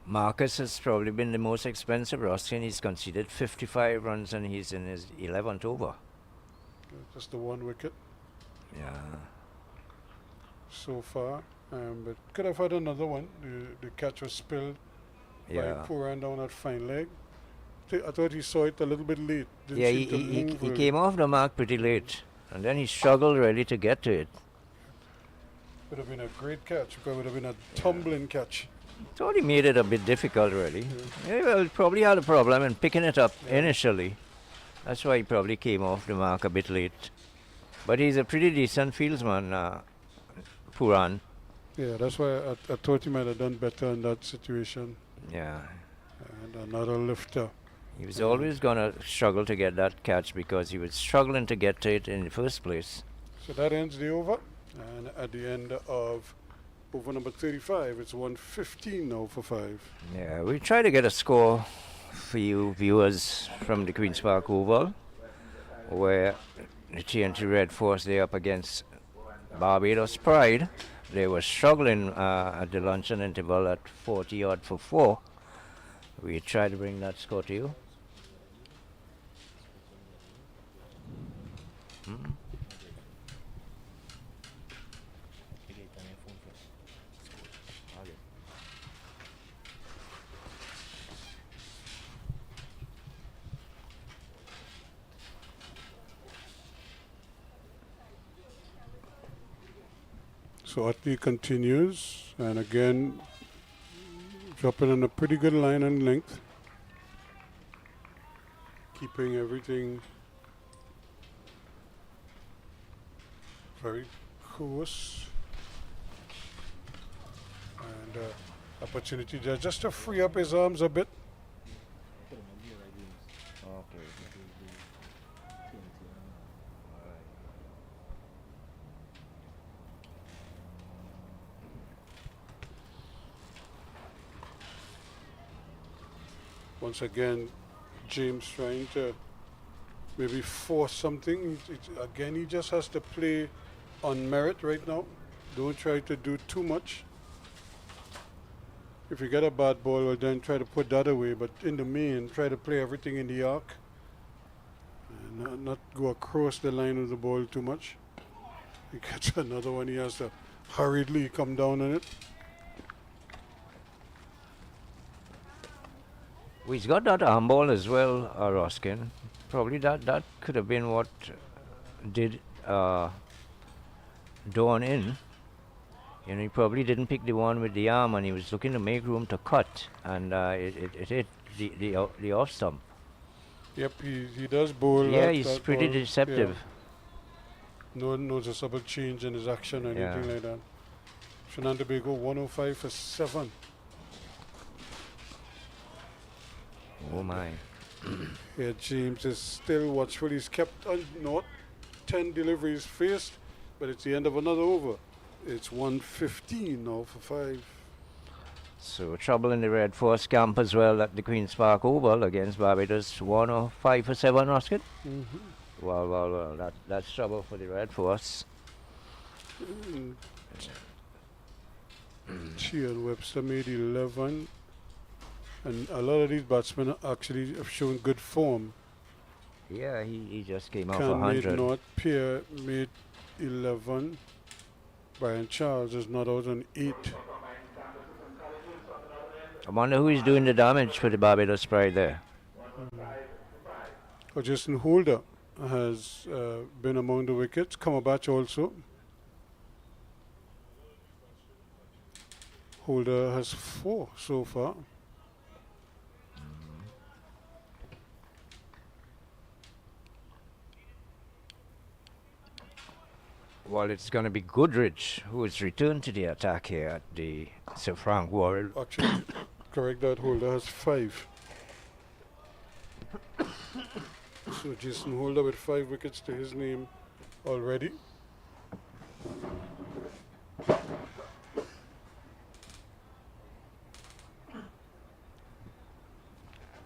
[SPEAKER 4] Marcus has probably been the most expensive Ruskin. He's conceded 55 runs and he's in his 11th over.
[SPEAKER 1] Just the 1 wicket
[SPEAKER 4] Yeah.
[SPEAKER 1] so far, but could have had another one. The catch was spilled by Puran down at fine leg. I thought he saw it a little bit late. Didn't
[SPEAKER 4] Yeah,
[SPEAKER 1] seem to move
[SPEAKER 4] he
[SPEAKER 1] really.
[SPEAKER 4] came off the mark pretty late, and then he struggled really to get to it.
[SPEAKER 1] Would have been a great catch, because it would have been a tumbling catch.
[SPEAKER 4] Thought he made it a bit difficult, really. Yeah, well, he probably had a problem in picking it up initially. That's why he probably came off the mark a bit late. But he's a pretty decent fieldsman, Puran.
[SPEAKER 1] Yeah, that's why I thought he might have done better in that situation.
[SPEAKER 4] Yeah.
[SPEAKER 1] And another lifter.
[SPEAKER 4] He was always going to struggle to get that catch because he was struggling to get to it in the first place.
[SPEAKER 1] So that ends the over. And at the end of over number 35, it's 115 now for 5.
[SPEAKER 4] Yeah, we try to get a score for you viewers from the Queen's Park Oval, where the TNT Red Force, they're up against Barbados Pride. They were struggling at the luncheon interval at 40 odd for 4. We try to bring that score to you.
[SPEAKER 1] So Utley continues, and again, dropping on a pretty good line and length. Keeping everything very close. And opportunity there just to free up his arms a bit. Once again, James trying to maybe force something. Again, he just has to play on merit right now. Don't try to do too much. If you get a bad ball, well, then try to put that away. But in the main, try to play everything in the arc. And not go across the line of the ball too much. He gets another one, he has to hurriedly come down on it.
[SPEAKER 4] Well, he's got that arm ball as well, Roskin. Probably that could have been what did Dawn in. You know, he probably didn't pick the one with the arm, and he was looking to make room to cut, and it hit the off stump.
[SPEAKER 1] Yep, he does bowl.
[SPEAKER 4] Yeah,
[SPEAKER 1] that
[SPEAKER 4] he's pretty
[SPEAKER 1] ball.
[SPEAKER 4] deceptive.
[SPEAKER 1] Yeah. No noticeable change in his action or anything like that. Fernando Bego 105 for 7.
[SPEAKER 4] Oh my.
[SPEAKER 1] Yeah, James is still watchful. He's kept on not 10 deliveries faced, but it's the end of another over. It's 115 now for 5.
[SPEAKER 4] So trouble in the Red Force camp as well at the Queen's Park Oval against Barbados. 105 for 7, Roskin. Well, that's trouble for the Red Force.
[SPEAKER 1] Chian Webster made 11. And a lot of these batsmen actually have shown good form.
[SPEAKER 4] Yeah, he just came off
[SPEAKER 1] Can made
[SPEAKER 4] 100.
[SPEAKER 1] not, Pierre made 11. Brian Charles is not out on 8.
[SPEAKER 4] I wonder who is doing the damage for the Barbados Pride there.
[SPEAKER 1] Justin Holder has been among the wickets. Cumberbatch also. Holder has 4 so far.
[SPEAKER 4] Well, it's going to be Goodrich who is returned to the attack here at the Sir Frank Worrell.
[SPEAKER 1] Actually, correct, that Holder has 5. So Jason Holder with 5 wickets to his name already.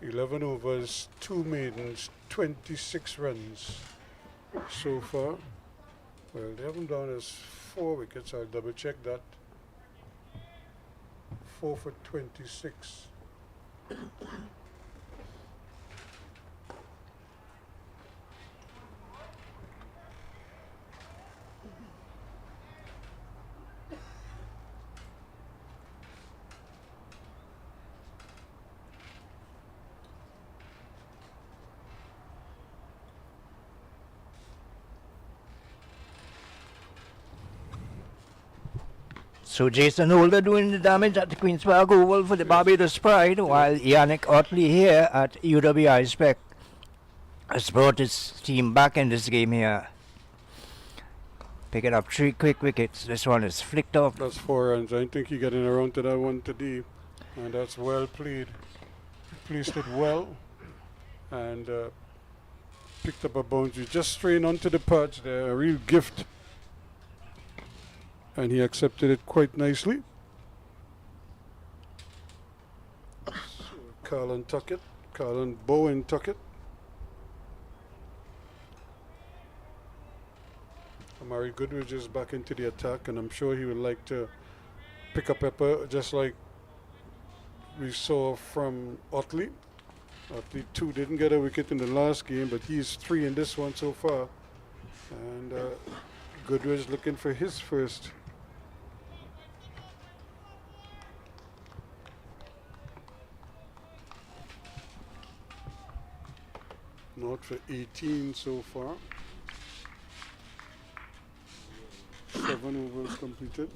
[SPEAKER 1] "11 overs, 2 maidens, 26 runs so far." Well, they have him down as 4 wickets. I'll double check that. 4 for 26.
[SPEAKER 4] So Jason Holder doing the damage at the Queen's Park Oval for the Barbados Pride, while Yannick Otley here at UWI Spec has brought his team back in this game here. Picking up 3 quick wickets. This one is flicked off.
[SPEAKER 1] That's 4 runs. I think you're getting around to that one today. And that's well played. Placed it well. And picked up a boundary. Just straying onto the patch there. A real gift. And he accepted it quite nicely. So Carlin Tuckett. Carlin Bowen Tuckett. Amari Goodrich is back into the attack, and I'm sure he would like to pick up Pepper, just like we saw from Otley. Otley too didn't get a wicket in the last game, but he's 3 in this one so far. And Goodrich looking for his first. Not for 18 so far. 7 overs completed.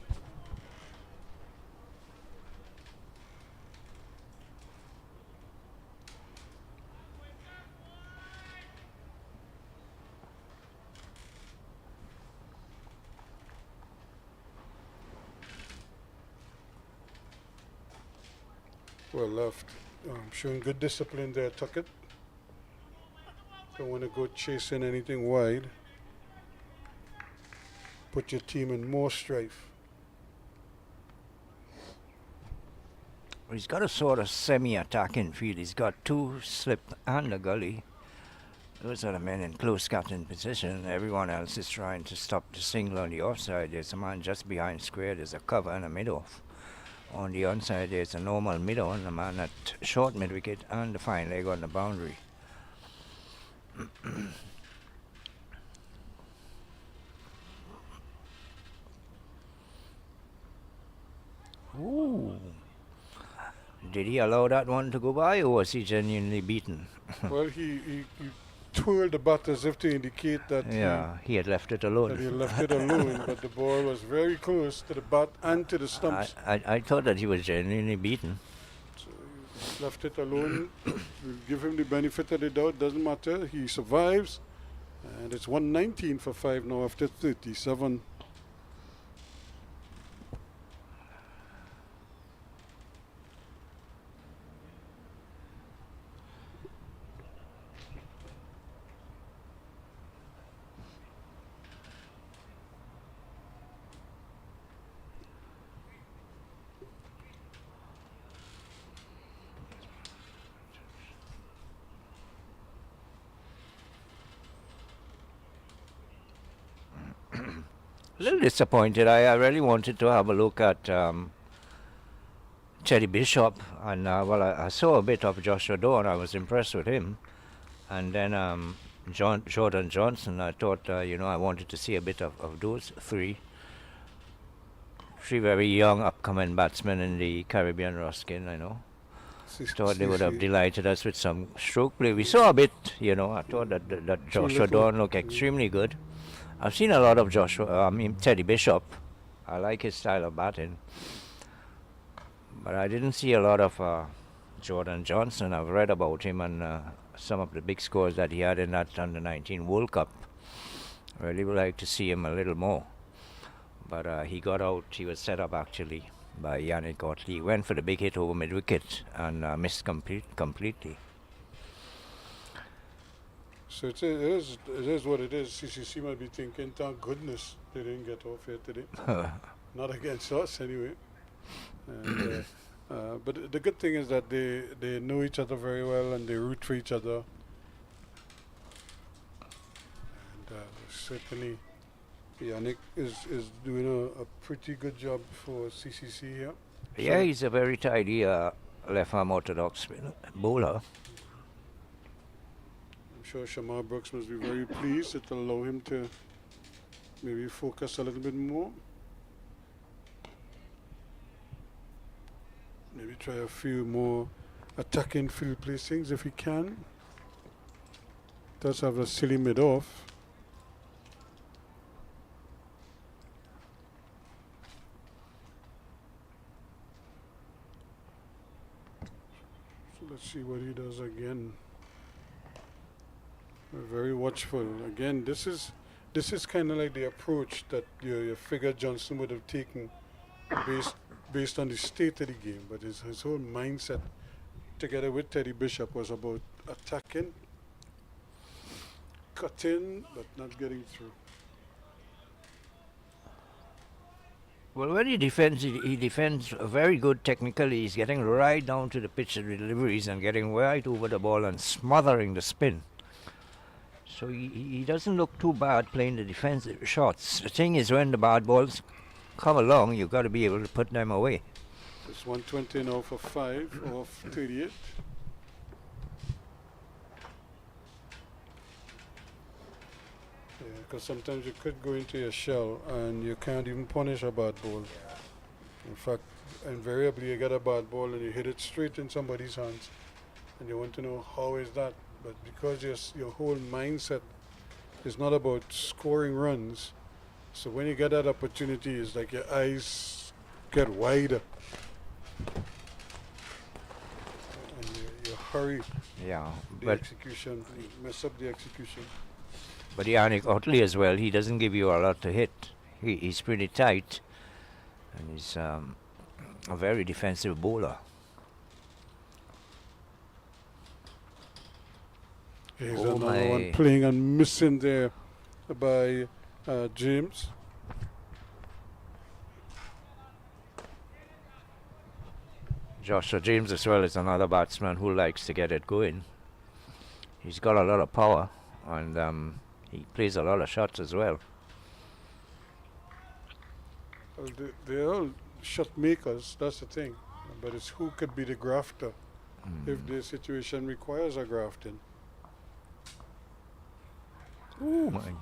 [SPEAKER 1] Well left. Showing good discipline there, Tuckett. Don't want to go chasing anything wide. Put your team in more strife.
[SPEAKER 4] He's got a sort of semi-attacking field. He's got 2 slip and a gully. Those are the men in close cutting position. Everyone else is trying to stop the single on the offside. There's a man just behind square. There's a cover and a mid-off. On the onside, there's a normal mid-on, a man at short mid-wicket, and the fine leg on the boundary. Ooh. Did he allow that one to go by, or was he genuinely beaten?
[SPEAKER 1] Well, he twirled the bat as if to indicate that
[SPEAKER 4] he had left it alone.
[SPEAKER 1] that he left it alone, but the ball was very close to the bat and to the stumps.
[SPEAKER 4] I thought that he was genuinely beaten.
[SPEAKER 1] So he left it alone. We'll give him the benefit of the doubt. Doesn't matter. He survives. And it's 119 for 5 now after 37.
[SPEAKER 4] A little disappointed. I really wanted to have a look at Teddy Bishop, and I saw a bit of Joshua Dawn. I was impressed with him, and then Jordan Johnson. I thought, I wanted to see a bit of those three very young upcoming batsmen in the Caribbean Ruskin. I know. Thought they would have delighted us with some stroke play. We saw a bit, I thought that Joshua Dawn looked extremely good. I've seen a lot of Teddy Bishop. I like his style of batting. But I didn't see a lot of Jordan Johnson. I've read about him and some of the big scores that he had in that Under-19 World Cup. I really would like to see him a little more. but he got out. He was set up actually by Yannick Otley. He went for the big hit over mid wicket and missed completely.
[SPEAKER 1] So it is what it is. CCC might be thinking, thank goodness they didn't get off here today. Not against us anyway. And, but the good thing is that they know each other very well and they root for each other. And certainly Yannick is doing a pretty good job for CCC here.
[SPEAKER 4] Yeah, he's a very tidy left-arm orthodox bowler.
[SPEAKER 1] I'm sure Shamar Brooks must be very pleased. It'll allow him to maybe focus a little bit more. Maybe try a few more attacking field placings if he can. Does have a silly mid-off. So let's see what he does again. Very watchful. Again, this is kind of like the approach that you figure Johnson would have taken based on the state of the game, but his whole mindset together with Teddy Bishop was about attacking, cutting, but not getting through.
[SPEAKER 4] Well, when he defends very good technically. He's getting right down to the pitch deliveries and getting right over the ball and smothering the spin. So he doesn't look too bad playing the defensive shots. The thing is, when the bad balls come along, you've got to be able to put them away.
[SPEAKER 1] It's 120 now for 5 off 38. Yeah, because sometimes you could go into your shell and you can't even punish a bad ball. In fact, invariably you get a bad ball and you hit it straight in somebody's hands, and you want to know how is that. But because your whole mindset is not about scoring runs, so when you get that opportunity, it's like your eyes get wider. And you hurry
[SPEAKER 4] Yeah,
[SPEAKER 1] the
[SPEAKER 4] but
[SPEAKER 1] execution, you mess up the execution.
[SPEAKER 4] but Yannick Otley as well. He doesn't give you a lot to hit. He's pretty tight, and he's a very defensive bowler.
[SPEAKER 1] Here's
[SPEAKER 4] Oh
[SPEAKER 1] another
[SPEAKER 4] my.
[SPEAKER 1] one playing and missing there by James.
[SPEAKER 4] Joshua James as well is another batsman who likes to get it going. He's got a lot of power, and he plays a lot of shots as well.
[SPEAKER 1] Well, they're all shot makers, that's the thing. But it's who could be the grafter if the situation requires a grafting.
[SPEAKER 4] Oh my.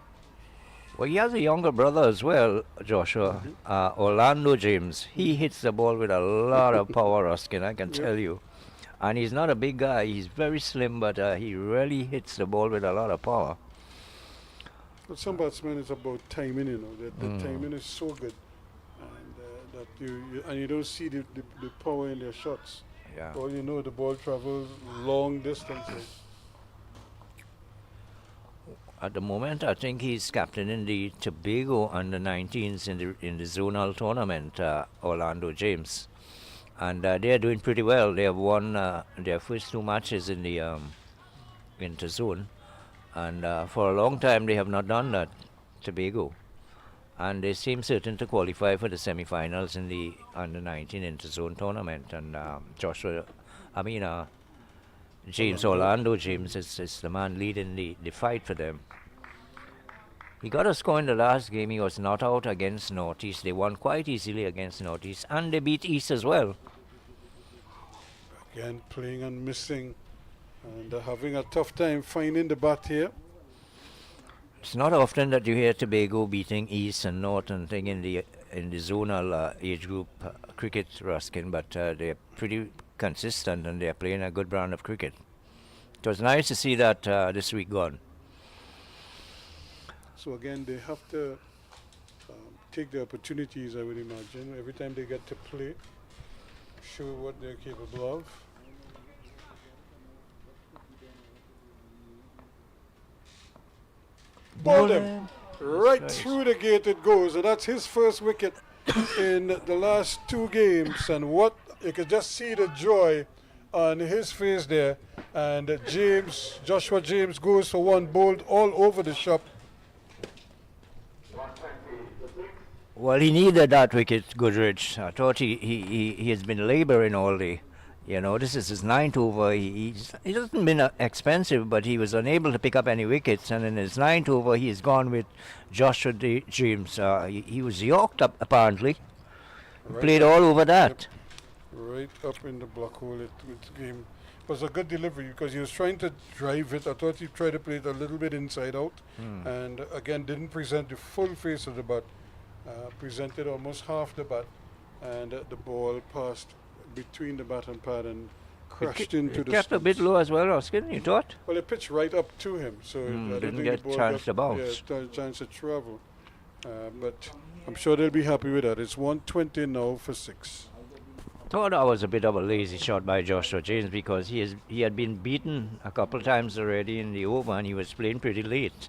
[SPEAKER 4] Well, he has a younger brother as well, Joshua, Orlando James. He hits the ball with a lot of power, Ruskin, I can tell you. And he's not a big guy. He's very slim, but he really hits the ball with a lot of power.
[SPEAKER 1] But some batsmen, it's about timing, you know. The timing is so good. And that you don't see the power in their shots.
[SPEAKER 4] Yeah.
[SPEAKER 1] All you know, the ball travels long distances.
[SPEAKER 4] At the moment, I think he's captain in the Tobago under-19s in the zonal tournament, Orlando James, and they are doing pretty well. They have won their first 2 matches in the inter-zone, and for a long time they have not done that, Tobago, and they seem certain to qualify for the semi-finals in the under-19 inter-zone tournament. And James Orlando James is the man leading the fight for them. He got a score in the last game. He was not out against Northeast. They won quite easily against Northeast, and they beat East as well.
[SPEAKER 1] Again, playing and missing, and having a tough time finding the bat here.
[SPEAKER 4] It's not often that you hear Tobago beating East and North and thing in the zonal age group cricket, Ruskin, but they're pretty consistent and they're playing a good brand of cricket. It was nice to see that this week gone.
[SPEAKER 1] So again, they have to take the opportunities, I would imagine, every time they get to play, show what they're capable of. Ball them. Right
[SPEAKER 4] Nice.
[SPEAKER 1] through the gate it goes, and that's his first wicket in the last 2 games. And what you could just see the joy on his face there. And Joshua James goes for one, bowled all over the shop.
[SPEAKER 4] Well, he needed that wicket, Goodrich. I thought he has been labouring all day. You know, this is his ninth over. He hasn't been expensive, but he was unable to pick up any wickets. And in his ninth over, he's gone with Joshua James. He was yorked up, apparently.
[SPEAKER 1] Right
[SPEAKER 4] Played
[SPEAKER 1] up-
[SPEAKER 4] all over that.
[SPEAKER 1] Right up in the block hole. It game was a good delivery because he was trying to drive it. I thought he tried to play it a little bit inside out, and again didn't present the full face of the bat. Presented almost half the bat, and the ball passed between the bat and pad and crashed into
[SPEAKER 4] It
[SPEAKER 1] the
[SPEAKER 4] kept a bit
[SPEAKER 1] stumps.
[SPEAKER 4] low as well, Ruskin, you thought?
[SPEAKER 1] Well, it pitched right up to him, so I don't
[SPEAKER 4] didn't
[SPEAKER 1] think
[SPEAKER 4] get
[SPEAKER 1] the ball
[SPEAKER 4] chance to bounce.
[SPEAKER 1] chance to travel. But I'm sure they'll be happy with that. It's 120 now for 6.
[SPEAKER 4] Thought that was a bit of a lazy shot by Joshua James because he had been beaten a couple of times already in the over and he was playing pretty late.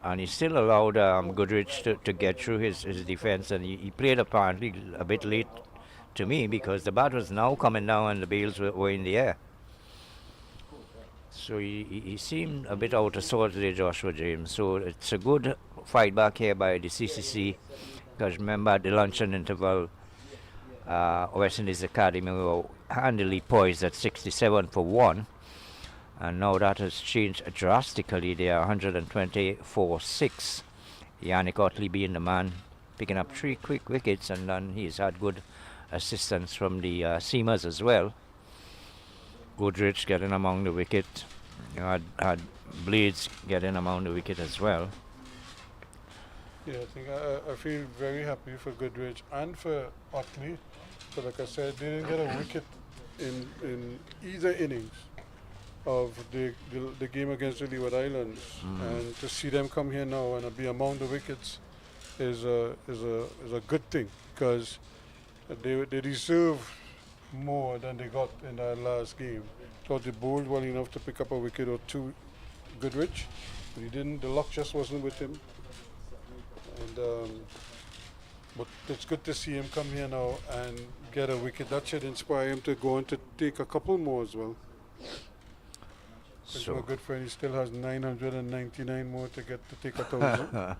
[SPEAKER 4] And he still allowed Goodrich to get through his defence, and he played apparently a bit late to me because the bat was now coming down and the bails were in the air. So he seemed a bit out of sort today, Joshua James. So it's a good fight back here by the CCC because remember at the luncheon interval, West Indies Academy were handily poised at 67 for 1. And now that has changed drastically. They are 124-6. Yannick Otley being the man, picking up 3 quick wickets, and then he's had good assistance from the seamers as well. Goodrich getting among the wicket. You had Blades getting among the wicket as well.
[SPEAKER 1] Yeah, I think I feel very happy for Goodrich and for Otley. So like I said, they didn't get a wicket in either innings of the game against the Leeward Islands, and to see them come here now and be among the wickets is a good thing because they deserve more than they got in that last game. Thought they bowled well enough to pick up a wicket or two, Goodrich, but he didn't. The luck just wasn't with him. And but it's good to see him come here now and get a wicket. That should inspire him to go on to take a couple more as well. He's
[SPEAKER 4] So
[SPEAKER 1] my good friend. He still has 999 more to get to take 1,000.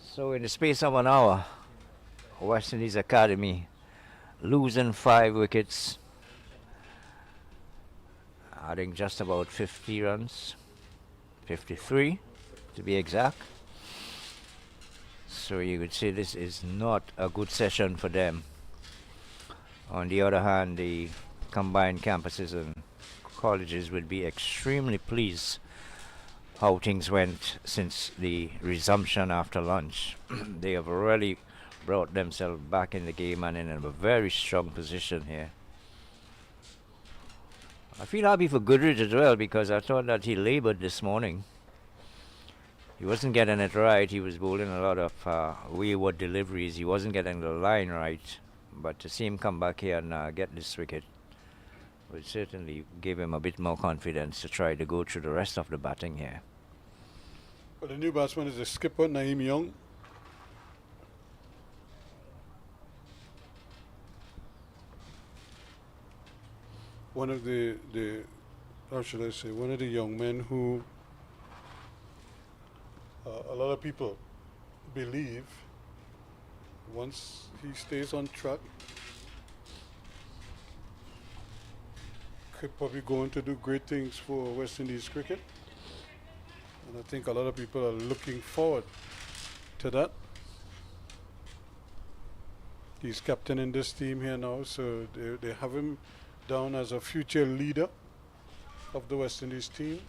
[SPEAKER 4] So in the space of an hour, West Indies Academy losing 5 wickets, adding just about 50 runs, 53 to be exact. So you could say this is not a good session for them. On the other hand, the combined campuses and colleges would be extremely pleased how things went since the resumption after lunch. They have really brought themselves back in the game and in a very strong position here. I feel happy for Goodrich as well because I thought that he laboured this morning. He wasn't getting it right. He was bowling a lot of wayward deliveries. He wasn't getting the line right. But to see him come back here and get this wicket would certainly give him a bit more confidence to try to go through the rest of the batting here.
[SPEAKER 1] But the new batsman is the skipper, Naeem Young. One of the how should I say, one of the young men who a lot of people believe once he stays on track could probably go on to do great things for West Indies cricket. And I think a lot of people are looking forward to that. He's captain in this team here now, so they have him down as a future leader of the West Indies team.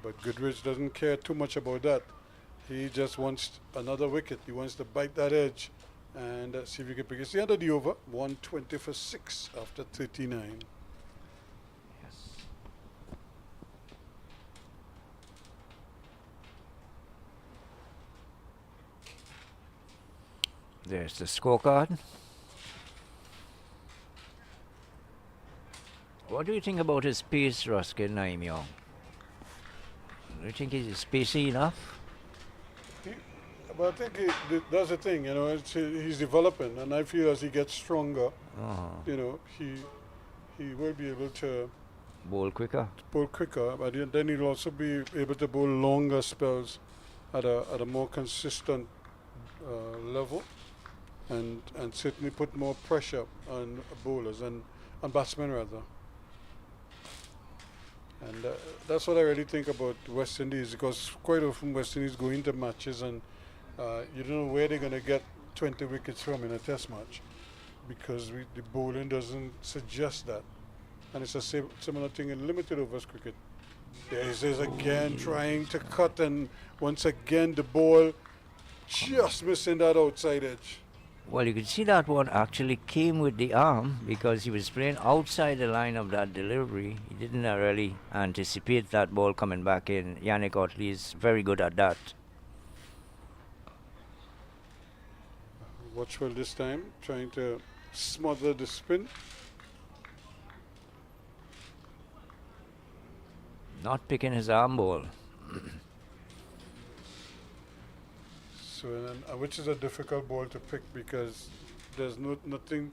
[SPEAKER 1] But Goodrich doesn't care too much about that. He just wants another wicket. He wants to bite that edge and see if he can pick it. It's the end of the over, 120 for 6 after 39.
[SPEAKER 4] There's the scorecard. What do you think about his pace, Ruskin Naim Young? Do you think he's spacey enough?
[SPEAKER 1] He, but I think that's the thing, you know, he's developing, and I feel as he gets stronger, you know, he will be able to
[SPEAKER 4] Bowl quicker.
[SPEAKER 1] bowl quicker, but then he'll also be able to bowl longer spells at a more consistent level, and certainly put more pressure on bowlers and on batsmen rather. And that's what I really think about West Indies, because quite often West Indies go into matches and you don't know where they're going to get 20 wickets from in a test match, because the bowling doesn't suggest that. And it's a similar thing in limited overs cricket. There is again trying to cut, and once again the ball just missing that outside edge.
[SPEAKER 4] Well, you can see that one actually came with the arm because he was playing outside the line of that delivery. He didn't really anticipate that ball coming back in. Yannick Otley is very good at that.
[SPEAKER 1] Watchwell this time, trying to smother the spin.
[SPEAKER 4] Not picking his arm ball.
[SPEAKER 1] So, which is a difficult ball to pick because there's nothing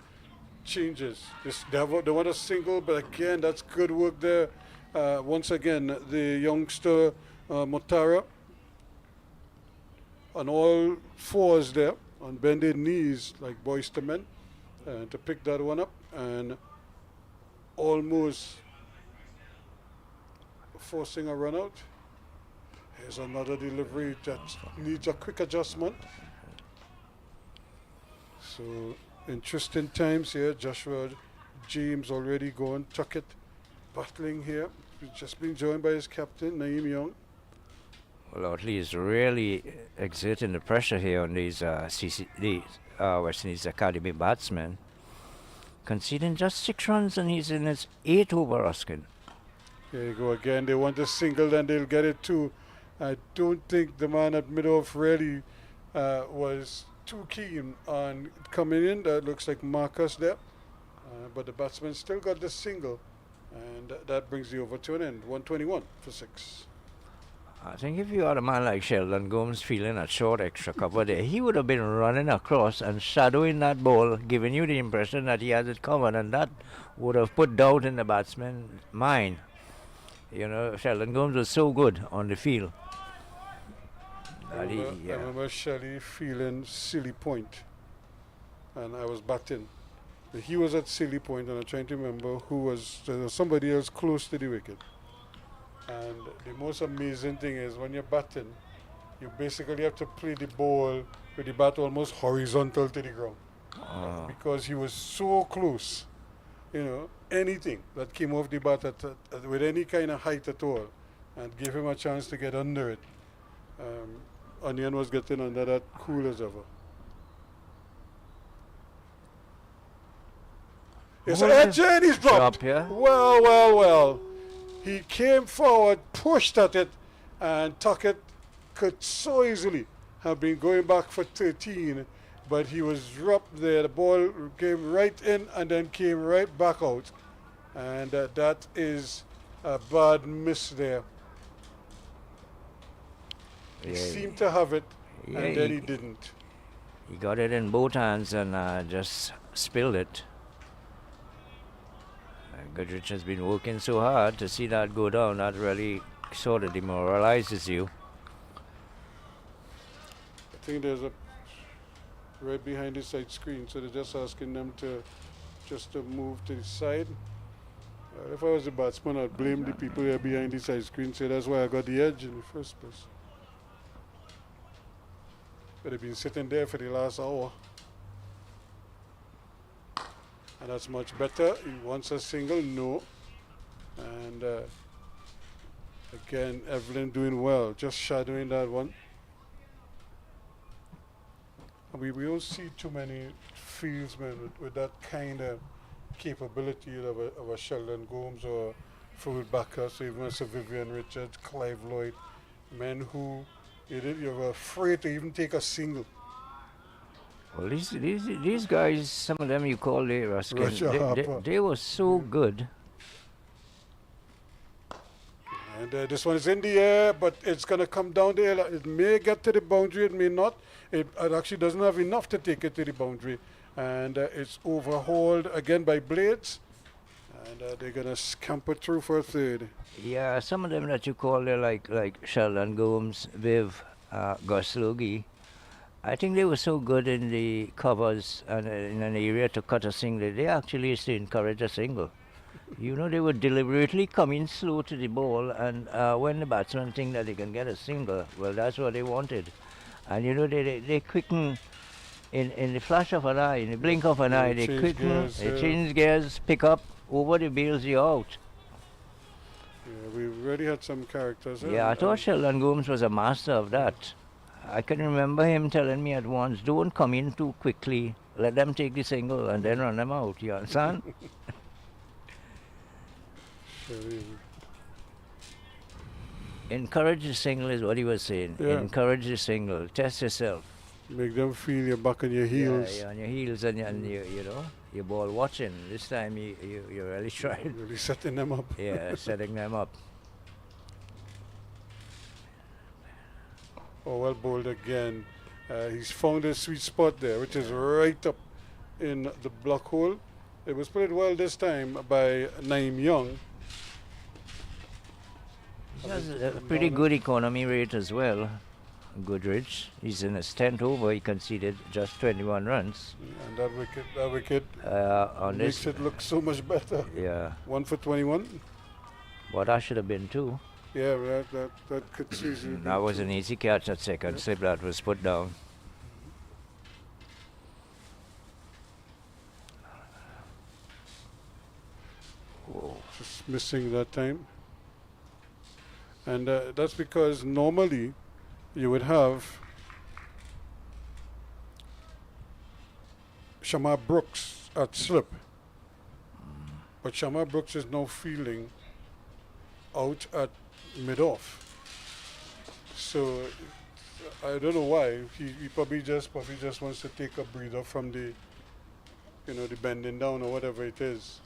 [SPEAKER 1] changes. They want a single, but again, that's good work there. Once again, the youngster Motara on all fours there, on bended knees like boys to men, to pick that one up and almost forcing a run out. Here's another delivery that needs a quick adjustment. So interesting times here. Joshua James already going, Tuckett battling here. He's just been joined by his captain, Naeem Young.
[SPEAKER 4] Well, Otley is really exerting the pressure here on these West Indies Academy batsmen. Conceding just 6 runs and he's in his 8th over, Ruskin.
[SPEAKER 1] There you go again. They want a single, then they'll get it too. I don't think the man at mid-off really was too keen on coming in. That looks like Marcus there. But the batsman still got the single. And that brings the over to an end. 121 for 6.
[SPEAKER 4] I think if you had a man like Sheldon Gomes feeling a short extra cover there, he would have been running across and shadowing that ball, giving you the impression that he has it covered, and that would have put doubt in the batsman's mind. You know, Sheldon Gomes was so good on the field.
[SPEAKER 1] I remember Shelley feeling silly point, and I was batting. He was at silly point, and I'm trying to remember who was. There was somebody else close to the wicket. And the most amazing thing is when you're batting, you basically have to play the ball with the bat almost horizontal to the ground, because he was so close. You know, anything that came off the bat with any kind of height at all, and gave him a chance to get under it. Onion was getting under that cool as ever. It's an edge and he's dropped. Well. He came forward, pushed at it, and Tuckett could so easily have been going back for 13, but he was dropped there. The ball came right in and then came right back out. And that is a bad miss there. He seemed to have it, and then he didn't.
[SPEAKER 4] He got it in both hands and just spilled it. Goodrich has been working so hard to see that go down. That really sort of demoralizes you.
[SPEAKER 1] I think there's a right behind the side screen, so they're just asking them to move to the side. If I was the batsman, I'd blame the people here behind the side screen, say that's why I got the edge in the first place. But they've been sitting there for the last hour. And that's much better. He wants a single, no. And again, Evelyn doing well, just shadowing that one. And we don't see too many fieldsmen with that kind of capability of a Sheldon Gomes or Fluid Backer, so even Sir Vivian Richards, Clive Lloyd, men who you were afraid to even take a single.
[SPEAKER 4] Well, these guys, some of them you call the Ruskin, they were so good
[SPEAKER 1] And this one is in the air, but it's going to come down the air. It may get to the boundary, it may not. It actually doesn't have enough to take it to the boundary. And it's overhauled again by Blades. And they're going to scamper through for a third.
[SPEAKER 4] Yeah, some of them that you call there, like Sheldon Gomes, Viv, Goslogi, I think they were so good in the covers and in an area to cut a single, they actually used to encourage a single. You know, they would deliberately come in slow to the ball, and when the batsman think that they can get a single, well, that's what they wanted. And you know, they quicken in the flash of an eye, in the blink of an eye, they quicken,
[SPEAKER 1] gears,
[SPEAKER 4] they change gears, pick up, over the bails, you're out.
[SPEAKER 1] Yeah, we've already had some characters.
[SPEAKER 4] Yeah, I thought Sheldon Gomes was a master of that. I can remember him telling me at once, don't come in too quickly, let them take the single and then run them out, you understand? Encourage the single is what he was saying.
[SPEAKER 1] Yeah.
[SPEAKER 4] Encourage the single, test yourself.
[SPEAKER 1] Make them feel you're back on your heels.
[SPEAKER 4] Yeah, on your heels and you know, you're ball watching. This time you really tried.
[SPEAKER 1] Really setting them up.
[SPEAKER 4] Yeah, setting them up.
[SPEAKER 1] Oh, well bowled again. He's found a sweet spot there, which is right up in the block hole. It was played well this time by Naeem Young.
[SPEAKER 4] He has a pretty good economy rate as well. Goodrich. He's in his 10th over. He conceded just 21 runs.
[SPEAKER 1] And that wicket
[SPEAKER 4] On
[SPEAKER 1] makes
[SPEAKER 4] this,
[SPEAKER 1] it look so much better.
[SPEAKER 4] yeah.
[SPEAKER 1] 1 for 21.
[SPEAKER 4] But that should have been 2.
[SPEAKER 1] Yeah, that could easily be
[SPEAKER 4] That was
[SPEAKER 1] two.
[SPEAKER 4] an easy catch at second slip that was put down.
[SPEAKER 1] Just missing that time. And that's because normally you would have Shamar Brooks at slip. But Shamar Brooks is now fielding out at mid-off. So I don't know why. He probably just wants to take a breather from the the bending down or whatever it is.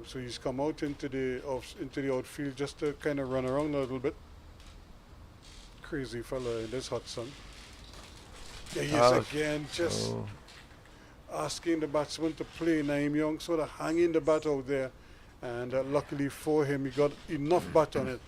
[SPEAKER 1] So he's come out into the outfield just to kind of run around a little bit. Crazy fella in this hot sun. There he is again, just asking the batsman to play. Naeem Young sort of hanging the bat out there, and luckily for him, he got enough bat on it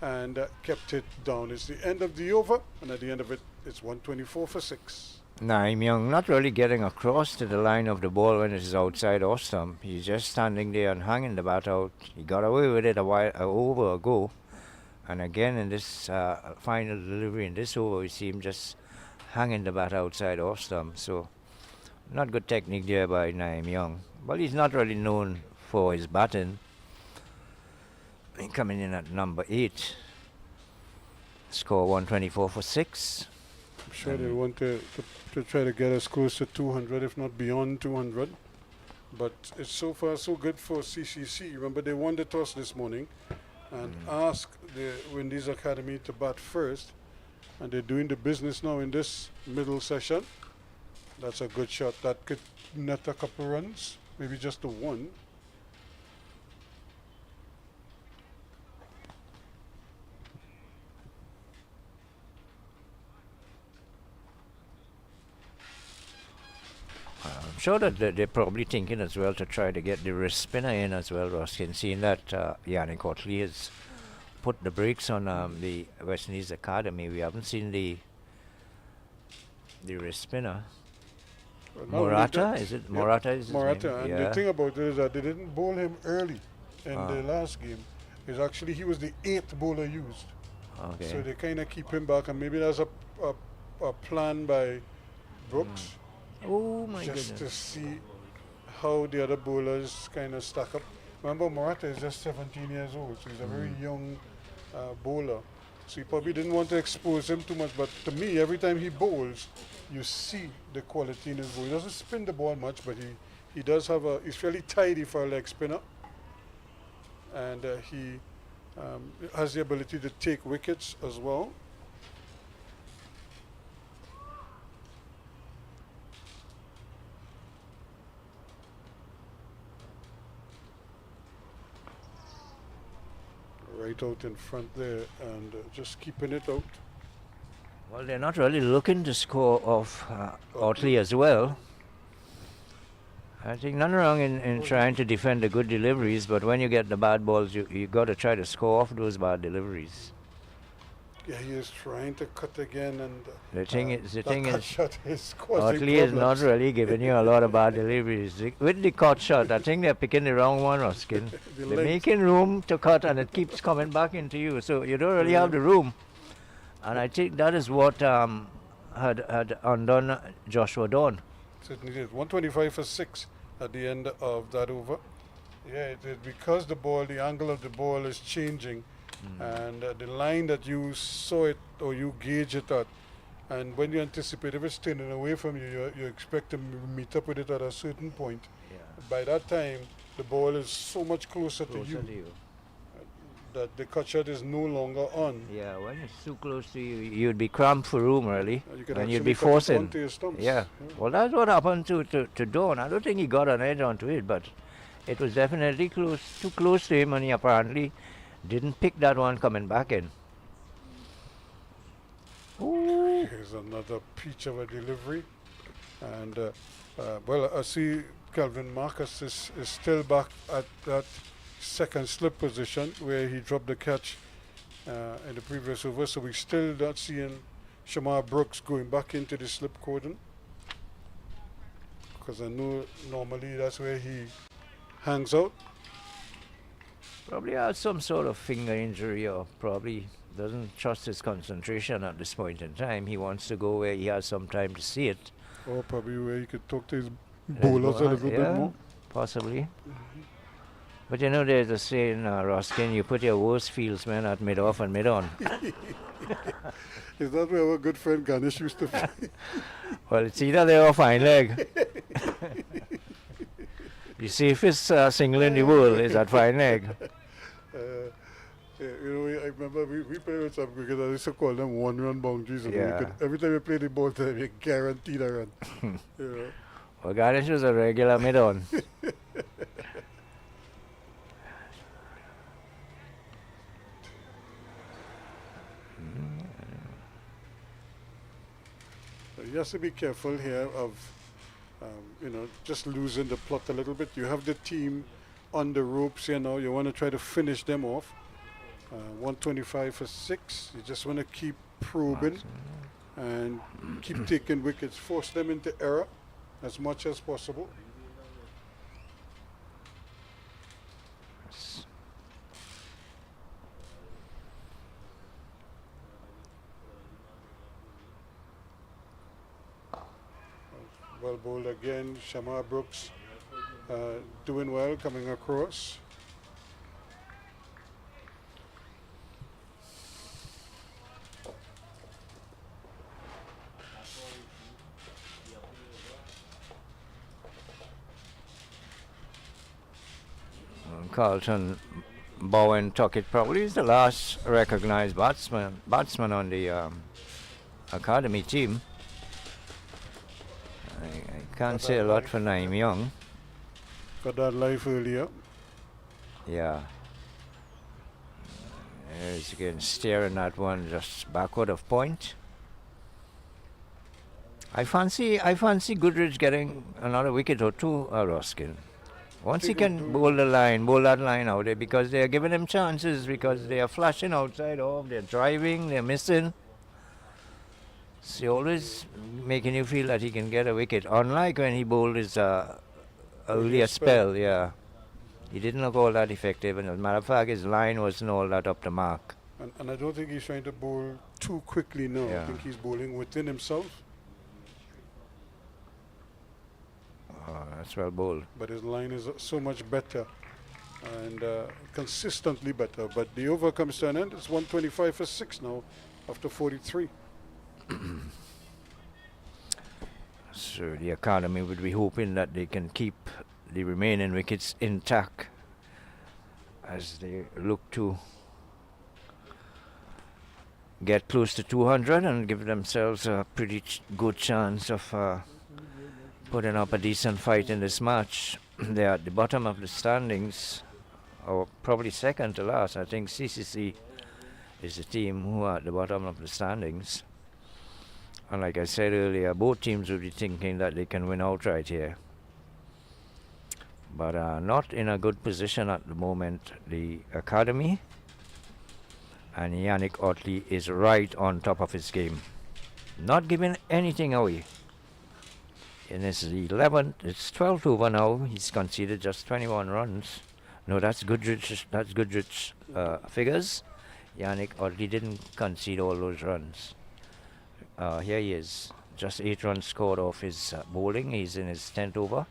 [SPEAKER 1] and kept it down. It's the end of the over, and at the end of it, it's 124 for 6.
[SPEAKER 4] Naeem Young not really getting across to the line of the ball when it is outside off stump. He's just standing there and hanging the bat out. He got away with it a while over ago. And again in this final delivery in this over, we see him just hanging the bat outside off stump. So not good technique there by Naeem Young. But he's not really known for his batting. Coming in at number 8. Score 124 for 6.
[SPEAKER 1] I'm sure they want to try to get us close to 200, if not beyond 200. But it's so far so good for CCC. Remember, they won the toss this morning and asked the Windies Academy to bat first. And they're doing the business now in this middle session. That's a good shot. That could net a couple runs, maybe just the one.
[SPEAKER 4] I'm sure that they're probably thinking as well to try to get the wrist spinner in as well, Ruskin, seeing that Yannick Otley has put the brakes on the West Indies Academy. We haven't seen the wrist spinner.
[SPEAKER 1] Well,
[SPEAKER 4] Morata, is it? Morata is his
[SPEAKER 1] Morata,
[SPEAKER 4] name?
[SPEAKER 1] and
[SPEAKER 4] Yeah.
[SPEAKER 1] the thing about it is that they didn't bowl him early in the last game. Is actually he was the 8th bowler used.
[SPEAKER 4] Okay.
[SPEAKER 1] So they kind of keep him back, and maybe that's a plan by Brooks.
[SPEAKER 4] Oh my
[SPEAKER 1] Just
[SPEAKER 4] goodness.
[SPEAKER 1] to see how the other bowlers kind of stack up. Remember, Morata is just 17 years old, so he's a very young bowler. So he probably didn't want to expose him too much. But to me, every time he bowls, you see the quality in his bowl. He doesn't spin the ball much, but he does have he's fairly tidy for a leg spinner. And he has the ability to take wickets as well. right out in front there and just keeping it out.
[SPEAKER 4] Well, they're not really looking to score off Otley as well. I think nothing wrong in trying to defend the good deliveries, but when you get the bad balls, you got to try to score off those bad deliveries.
[SPEAKER 1] Yeah, he is trying to cut again, and
[SPEAKER 4] The thing is,
[SPEAKER 1] shot is causing
[SPEAKER 4] Otley is not
[SPEAKER 1] problems.
[SPEAKER 4] really giving you a lot of bad deliveries. With the cut shot, I think they're picking the wrong one, Ruskin.
[SPEAKER 1] The
[SPEAKER 4] They're
[SPEAKER 1] length.
[SPEAKER 4] making room to cut, and it keeps coming back into you, so you don't really have the room. And I think that is what had undone Joshua Dawn.
[SPEAKER 1] Certainly did. 125 for 6 at the end of that over. Yeah, it is because the angle of the ball is changing, and the line that you saw it or you gauge it at, and when you anticipate if it's turning away from you, you expect to meet up with it at a certain point.
[SPEAKER 4] Yeah.
[SPEAKER 1] By that time, the ball is so much closer to you that the cut shot is no longer on.
[SPEAKER 4] Yeah, when it's too close to you, you'd be cramped for room, really,
[SPEAKER 1] You could
[SPEAKER 4] and you'd
[SPEAKER 1] actually
[SPEAKER 4] be
[SPEAKER 1] cut it
[SPEAKER 4] forcing.
[SPEAKER 1] onto your stumps.
[SPEAKER 4] Yeah. Well, that's what happened to Dawn. I don't think he got an edge onto it, but it was definitely too close to him, and he apparently didn't pick that one coming back in. Ooh.
[SPEAKER 1] Here's another peach of a delivery. And, well, I see Calvin Marcus is still back at that second slip position where he dropped the catch in the previous over. So we're still not seeing Shamar Brooks going back into the slip cordon. Because I know normally that's where he hangs out.
[SPEAKER 4] Probably has some sort of finger injury, or probably doesn't trust his concentration at this point in time. He wants to go where he has some time to see it.
[SPEAKER 1] Or probably where he could talk to his bowlers a little bit more.
[SPEAKER 4] Possibly. But you know, there's a saying, Ruskin, you put your worst fieldsmen at mid-off and mid-on.
[SPEAKER 1] Is that where our good friend Ganesh used to play?
[SPEAKER 4] Well, it's either there or fine leg. The safest single in the world is at fine leg.
[SPEAKER 1] Yeah, you know, I remember we played with some cricket. I used to call them one-run boundaries. And
[SPEAKER 4] Yeah.
[SPEAKER 1] every time we played the ball, we guaranteed a run. You know.
[SPEAKER 4] Well, Ganesh was a regular mid-on.
[SPEAKER 1] You have to be careful here of, you know, just losing the plot a little bit. You have the team on the ropes here now. You want to try to finish them off. 125 for 6. You just want to keep probing and keep taking wickets. Force them into error as much as possible. Well bowled again. Shamar Brooks doing well, coming across.
[SPEAKER 4] Carlton Bowen Tuckett probably is the last recognized batsman on the academy team. I can't say a lot for Naeem Young.
[SPEAKER 1] Got that live earlier.
[SPEAKER 4] Yeah. There's again staring that one just backward of point. I fancy Goodrich getting another wicket or two, Ruskin. Once he can bowl that line out there, because they are giving him chances, because they are flashing outside off, they're driving, they're missing. So always making you feel that he can get a wicket. Unlike when he bowled his earlier spell, yeah. He didn't look all that effective, and as a matter of fact, his line wasn't all that up to mark.
[SPEAKER 1] And I don't think he's trying to bowl too quickly now.
[SPEAKER 4] Yeah.
[SPEAKER 1] I think he's bowling within himself.
[SPEAKER 4] Oh, that's well bowled.
[SPEAKER 1] But his line is so much better and consistently better. But the over comes to an end. It's 125 for 6 now after 43.
[SPEAKER 4] So the academy would be hoping that they can keep the remaining wickets intact as they look to get close to 200 and give themselves a pretty good chance of putting up a decent fight in this match. They're at the bottom of the standings or probably second to last. I think CCC is the team who are at the bottom of the standings. And like I said earlier, both teams will be thinking that they can win outright here. But not in a good position at the moment. The academy and Yannick Otley is right on top of his game, not giving anything away. And it's the 11th, it's 12th over now. He's conceded just 21 runs. No, that's Goodrich. That's Goodrich figures. Yannick Otley didn't concede all those runs. Here he is, just 8 runs scored off his bowling. He's in his 10th over.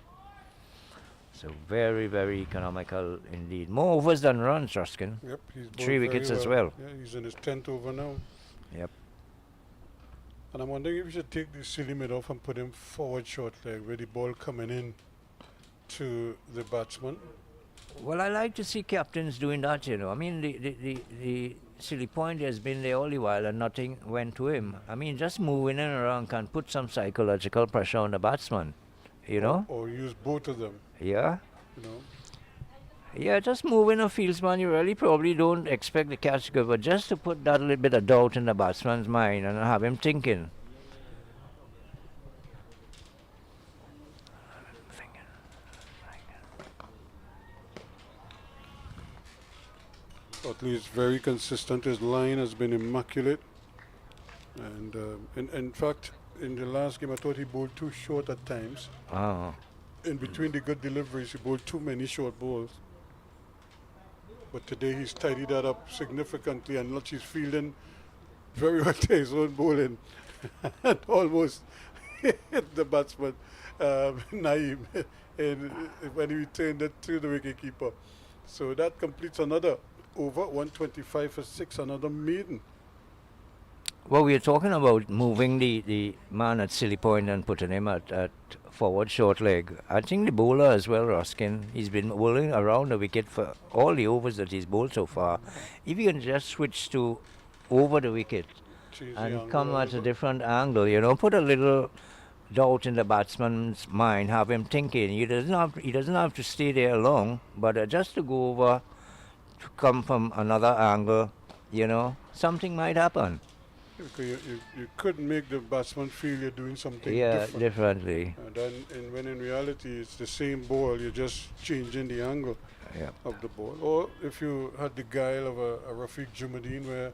[SPEAKER 4] So very, very economical indeed. More overs than runs, Ruskin.
[SPEAKER 1] Yep, he's
[SPEAKER 4] 3 wickets as well.
[SPEAKER 1] Yeah, he's in his 10th over now.
[SPEAKER 4] Yep.
[SPEAKER 1] And I'm wondering if we should take the silly mid off and put him forward short leg with the ball coming in to the batsman.
[SPEAKER 4] Well, I like to see captains doing that, you know. I mean, the silly point has been there all the while and nothing went to him. I mean, just moving in around can put some psychological pressure on the batsman, you know?
[SPEAKER 1] Or use both of them,
[SPEAKER 4] Yeah.
[SPEAKER 1] you know.
[SPEAKER 4] Yeah, just moving a fieldsman, you really probably don't expect the catch to go, but just to put that little bit of doubt in the batsman's mind and have him thinking.
[SPEAKER 1] Otley is very consistent. His line has been immaculate. And in fact, in the last game, I thought he bowled too short at times.
[SPEAKER 4] Oh.
[SPEAKER 1] In between the good deliveries, he bowled too many short balls. But today he's tidied that up significantly, and look, he's fielding very well to his own bowling. And almost hit the batsman, Naeem, when he returned it to the wicketkeeper. So that completes another over, 125 for 6, another maiden.
[SPEAKER 4] Well, we are talking about moving the man at silly point and putting him at forward short leg. I think the bowler as well, Ruskin, he's been bowling around the wicket for all the overs that he's bowled so far. If you can just switch to over the wicket and come at a different angle, you know, put a little doubt in the batsman's mind, have him thinking. He doesn't have to stay there long, but just to go over, to come from another angle, you know, something might happen.
[SPEAKER 1] Because you could make the batsman feel you're doing something
[SPEAKER 4] differently.
[SPEAKER 1] And when in reality it's the same ball, you're just changing the angle of the ball. Or if you had the guile of a Rafiq Jumadeen where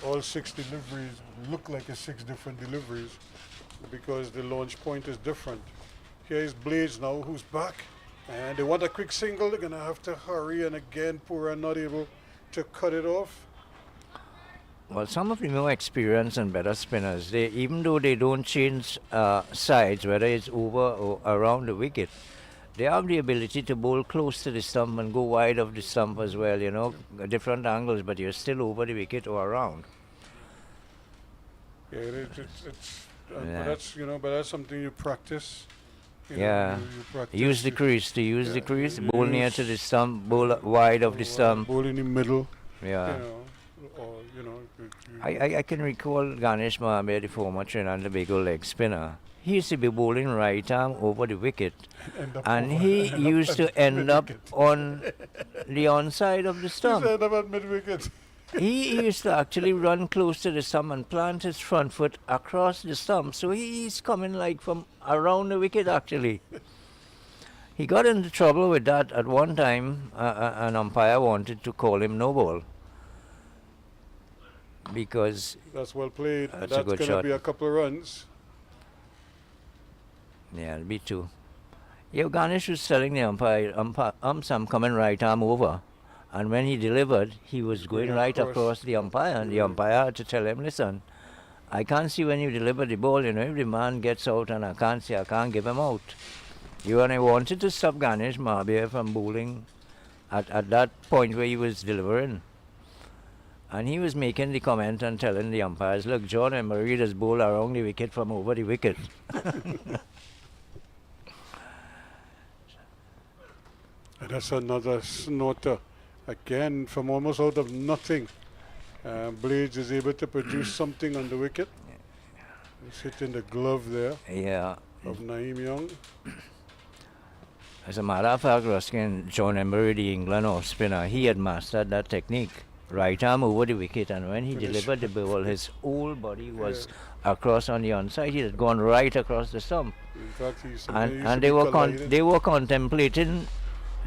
[SPEAKER 1] all 6 deliveries look like 6 different deliveries because the launch point is different. Here is Blades now, who's back. And they want a quick single, they're going to have to hurry, and again, Pura not able to cut it off.
[SPEAKER 4] Well, some of the more experienced and better spinners, they, even though they don't change sides, whether it's over or around the wicket, they have the ability to bowl close to the stump and go wide of the stump as well, you know, different angles, but you're still over the wicket or around.
[SPEAKER 1] Yeah, but that's, you know, but that's something you practice. You practice.
[SPEAKER 4] Use the crease, the crease, bowl near to the stump, bowl wide of the stump.
[SPEAKER 1] Bowl in the middle.
[SPEAKER 4] Yeah.
[SPEAKER 1] You know, or, you know.
[SPEAKER 4] I can recall Ganesh Mahabir, the former Trinidad and Tobago leg spinner. He used to be bowling right arm over the wicket, and he used to end up on the onside of the stump.
[SPEAKER 1] He ended up at mid-wicket.
[SPEAKER 4] He used to actually run close to the stump and plant his front foot across the stump. So he's coming like from around the wicket actually. He got into trouble with that at one time. An umpire wanted to call him no ball. Because
[SPEAKER 1] that's well played.
[SPEAKER 4] That's
[SPEAKER 1] going to be a couple of runs.
[SPEAKER 4] Yeah, it'll be 2. Yeah, Ganesh was telling the umpire, I'm coming right arm over. And when he delivered, he was going right across the umpire, and the umpire had to tell him, listen, I can't see when you deliver the ball, you know, if the man gets out and I can't give him out. And I wanted to stop Ganesh Mahabir from bowling at that point where he was delivering. And he was making the comment and telling the umpires, look, John and Marie does bowl around the wicket from over the wicket.
[SPEAKER 1] And that's another snorter. Again, from almost out of nothing, Blades is able to produce something on the wicket. He's hitting the glove there
[SPEAKER 4] Yeah.
[SPEAKER 1] of Naeem Young.
[SPEAKER 4] As a matter of fact, Ruskin, John Emery, the England off spinner, he had mastered that technique. Right arm over the wicket, and when he delivered the ball, his whole body was across on the onside. He had gone right across the stump.
[SPEAKER 1] In fact, he used to
[SPEAKER 4] And
[SPEAKER 1] be
[SPEAKER 4] they were
[SPEAKER 1] colliding.
[SPEAKER 4] they were contemplating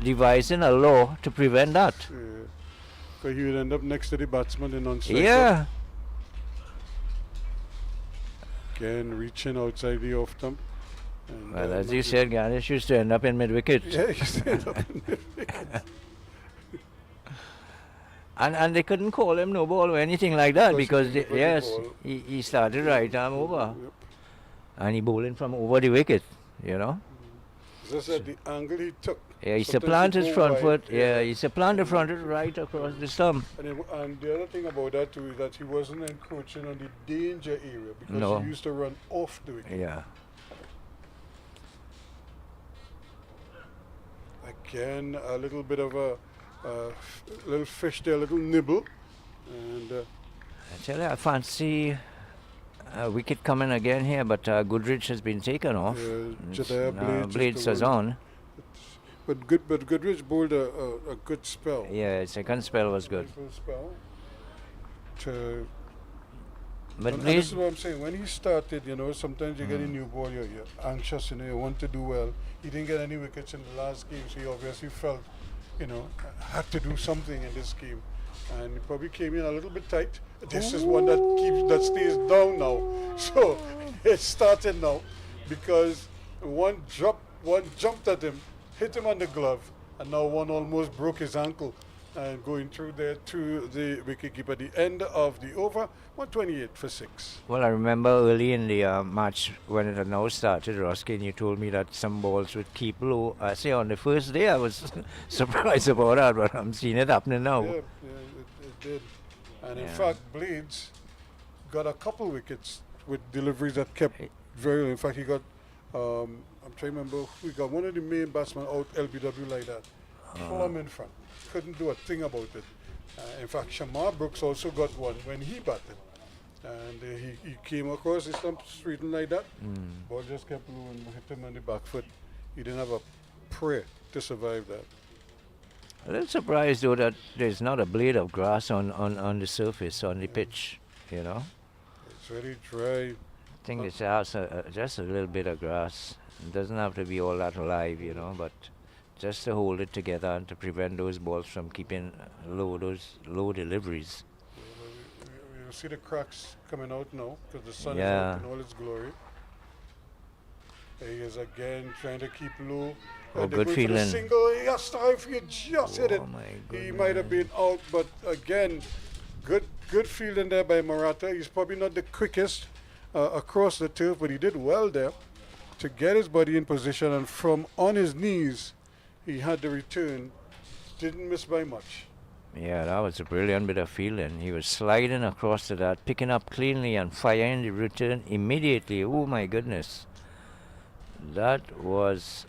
[SPEAKER 4] devising a law to prevent that.
[SPEAKER 1] So he would end up next to the batsman in onside.
[SPEAKER 4] Yeah.
[SPEAKER 1] Again, reaching outside the off stump. And,
[SPEAKER 4] Well, as you said, Ganesh used to end up in mid wicket.
[SPEAKER 1] Yeah, he used to end up in mid-wicket.
[SPEAKER 4] And they couldn't call him no ball or anything like that because
[SPEAKER 1] he put the ball.
[SPEAKER 4] he started right arm over
[SPEAKER 1] Yep.
[SPEAKER 4] and he bowling from over the wicket, you know.
[SPEAKER 1] Just at the angle he took.
[SPEAKER 4] Yeah, he
[SPEAKER 1] sometimes
[SPEAKER 4] supplanted
[SPEAKER 1] you
[SPEAKER 4] his
[SPEAKER 1] go
[SPEAKER 4] front
[SPEAKER 1] wide,
[SPEAKER 4] foot. Yeah, he supplanted front foot right across the stump.
[SPEAKER 1] And the other thing about that too is that he wasn't encroaching on the danger area because
[SPEAKER 4] No.
[SPEAKER 1] he used to run off the wicket.
[SPEAKER 4] Yeah.
[SPEAKER 1] Again, a little bit of a little fish there, a little nibble. And
[SPEAKER 4] I tell you, I fancy a wicket coming again here, but Goodrich has been taken off. It's
[SPEAKER 1] Jediah
[SPEAKER 4] now
[SPEAKER 1] Blades is
[SPEAKER 4] Blades
[SPEAKER 1] the
[SPEAKER 4] is
[SPEAKER 1] one.
[SPEAKER 4] on.
[SPEAKER 1] But Goodrich bowled a good spell.
[SPEAKER 4] Yeah, second spell was good.
[SPEAKER 1] Good spell. To
[SPEAKER 4] But
[SPEAKER 1] and this
[SPEAKER 4] Blades,
[SPEAKER 1] is what I'm saying. When he started, sometimes you get a new ball, you're anxious, you want to do well. He didn't get any wickets in the last game, so he obviously felt, had to do something in this game. And he probably came in a little bit tight. This is one that stays down now. So it's starting now because one jumped at him, hit him on the glove, and now one almost broke his ankle. And going through there to the wicketkeeper at the end of the over, 128 for 6.
[SPEAKER 4] well, I remember early in the match when it had now started, Ruskin, you told me that some balls would keep low. I say on the first day I was surprised about that, but I'm seeing it happening now.
[SPEAKER 1] Yeah, it did. And in
[SPEAKER 4] Yeah.
[SPEAKER 1] fact, Blades got a couple wickets with deliveries that kept very. In fact, he got. I'm trying to remember. We got one of the main batsmen out LBW like that. Plumb in front. Couldn't do a thing about it. In fact, Shamar Brooks also got one when he batted. And he came across the stump straight and like that. Ball just kept low and hit him on the back foot. He didn't have a prayer to survive that.
[SPEAKER 4] A little surprised though that there's not a blade of grass on the surface, on the pitch,
[SPEAKER 1] It's very dry.
[SPEAKER 4] I think it's just a little bit of grass. It doesn't have to be all that alive, but just to hold it together and to prevent those balls from keeping those low deliveries.
[SPEAKER 1] You see the cracks coming out now because the sun
[SPEAKER 4] Yeah.
[SPEAKER 1] is out in all its glory. He is again trying to keep low.
[SPEAKER 4] Oh,
[SPEAKER 1] They're
[SPEAKER 4] good
[SPEAKER 1] going for the
[SPEAKER 4] feeling.
[SPEAKER 1] single. Yes, if you just hit it,
[SPEAKER 4] Oh, my
[SPEAKER 1] he might have been out. But again, good fielding there by Maratta. He's probably not the quickest across the turf, but he did well there to get his body in position. And from on his knees, he had the return. Didn't miss by much.
[SPEAKER 4] Yeah, that was a brilliant bit of fielding. He was sliding across to that, picking up cleanly and firing the return immediately. Oh my goodness. That was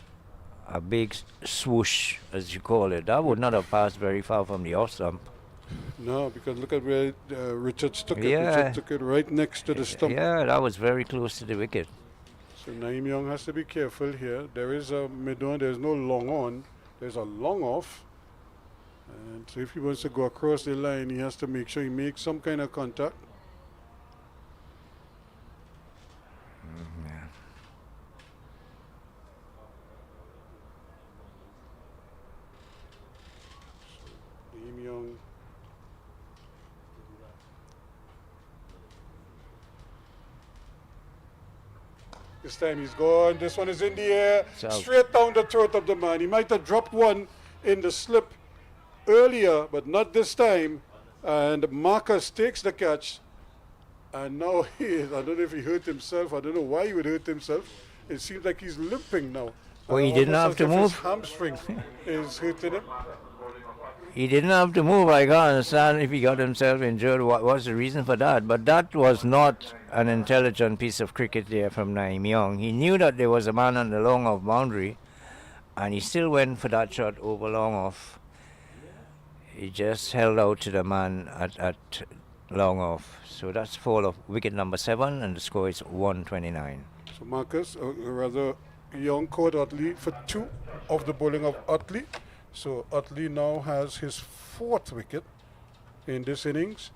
[SPEAKER 4] a big swoosh, as you call it. That would not have passed very far from the off stump.
[SPEAKER 1] No, because look at where Richards took it.
[SPEAKER 4] Yeah.
[SPEAKER 1] Richards took it right next to the stump.
[SPEAKER 4] Yeah, that was very close to the wicket.
[SPEAKER 1] So Naeem Young has to be careful here. There is a mid-on, there's no long on. There's a long off. And so if he wants to go across the line, he has to make sure he makes some kind of contact. Naeem Young. This time he's gone. This one is in the air.
[SPEAKER 4] So-
[SPEAKER 1] Straight down the throat of the man. He might have dropped one in the slip earlier, but not this time. And Marcus takes the catch. And now he is, I don't know if he hurt himself. I don't know why he would hurt himself. It seems like he's limping now.
[SPEAKER 4] Oh, he didn't
[SPEAKER 1] Almost
[SPEAKER 4] have
[SPEAKER 1] as
[SPEAKER 4] to
[SPEAKER 1] if
[SPEAKER 4] move?
[SPEAKER 1] His hamstring is hurting him.
[SPEAKER 4] He didn't have to move. I can't understand if he got himself injured. What was the reason for that? But that was not an intelligent piece of cricket there from Naeem Young. He knew that there was a man on the long off boundary, and he still went for that shot over long off. He just held out to the man at long off. So that's fall of wicket number 7, and the score is 129.
[SPEAKER 1] So Marcus, rather Young caught Utley for 2 of the bowling of Utley. So Utley now has his 4th wicket in this innings,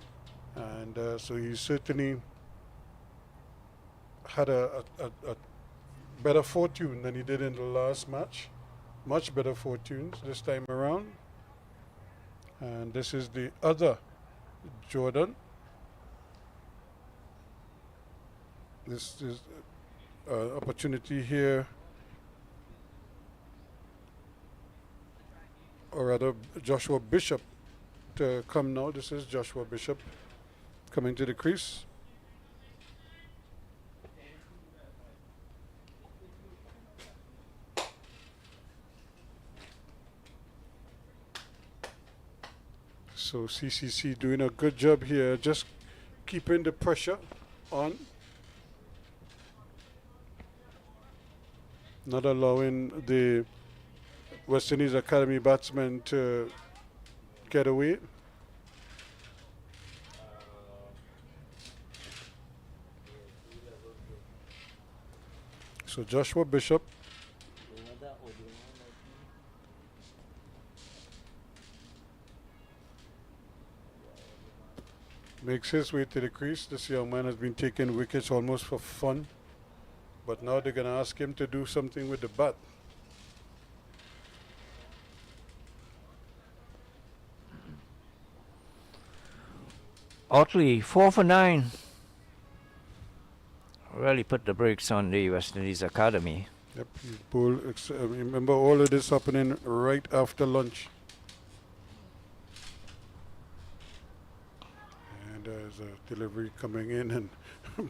[SPEAKER 1] and so he certainly had a better fortune than he did in the last match. Much better fortunes this time around. And this is the other Jordan. This is opportunity here, or rather Joshua Bishop to come now. This is Joshua Bishop coming to the crease. So CCC doing a good job here, just keeping the pressure on, not allowing the West Indies Academy batsmen to get away. So Joshua Bishop makes his way to the crease. This young man has been taking wickets almost for fun, but now they're going to ask him to do something with the bat.
[SPEAKER 4] Otley, 4 for 9. Really put the brakes on the West Indies Academy.
[SPEAKER 1] Yep, he's bowled. Remember, all of this happening right after lunch. And there's a delivery coming in, and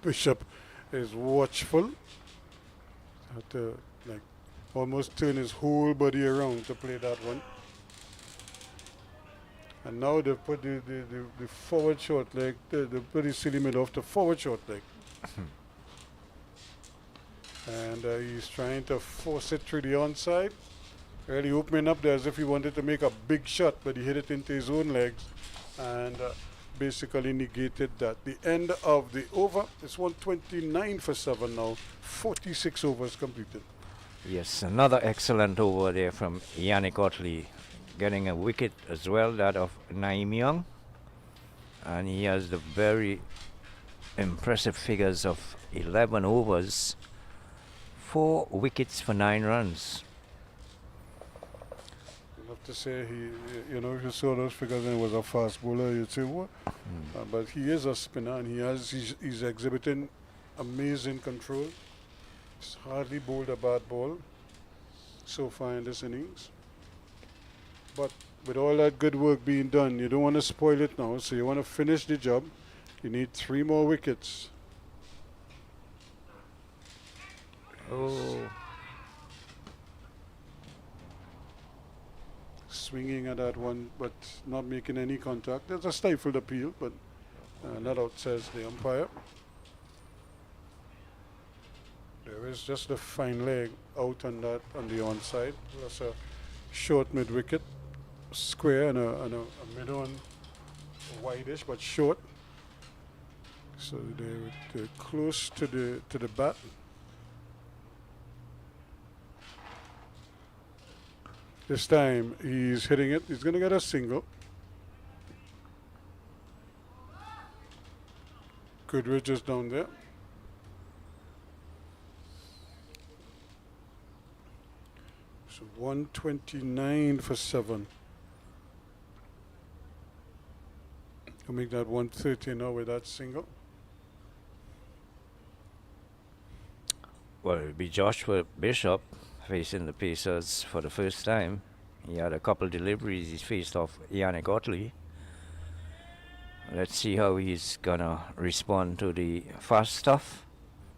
[SPEAKER 1] Bishop is watchful. Had to like almost turn his whole body around to play that one. And now they put the forward short leg, they put the silly mid off the forward short leg. And he's trying to force it through the onside. Really opening up there as if he wanted to make a big shot, but he hit it into his own legs and basically negated that. The end of the over, it's 129 for 7 now, 46 overs completed.
[SPEAKER 4] Yes, another excellent over there from Yannick Otley, getting a wicket as well, that of Naeem Young. And he has the very impressive figures of 11 overs, 4 wickets for 9 runs.
[SPEAKER 1] You have to say, if you saw those figures and he was a fast bowler, you'd say, what? But he is a spinner, and he's exhibiting amazing control. He's hardly bowled a bad ball so far in this innings. But with all that good work being done, you don't want to spoil it now, so you want to finish the job. You need 3 more wickets.
[SPEAKER 4] Oh,
[SPEAKER 1] Swinging at that one, but not making any contact. There's a stifled appeal, but not out, says the umpire. There is just a fine leg out on that on the onside. That's a short mid wicket, square and a mid on, wideish but short. So they're close to the bat. This time he's hitting it. He's going to get a single. Goodrich is down there. So 129 for 7. We'll make that 130 now with that single.
[SPEAKER 4] well, it'll be Joshua Bishop facing the Pacers for the first time. He had a couple deliveries. He's faced off Yannick Otley. Let's see how he's gonna respond to the fast stuff.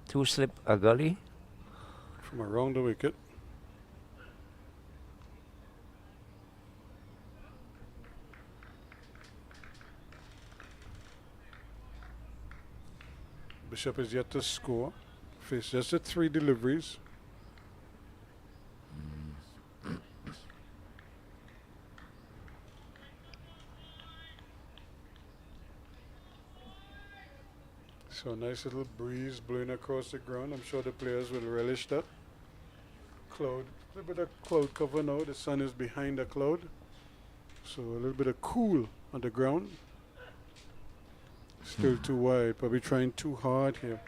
[SPEAKER 4] 2 slip a gully.
[SPEAKER 1] From around the wicket. Bishop is yet to score. Faced just at 3 deliveries. So a nice little breeze blowing across the ground. I'm sure the players will relish that. cloud, a little bit of cloud cover now. The sun is behind the cloud, so a little bit of cool on the ground. Still too wide, probably trying too hard here.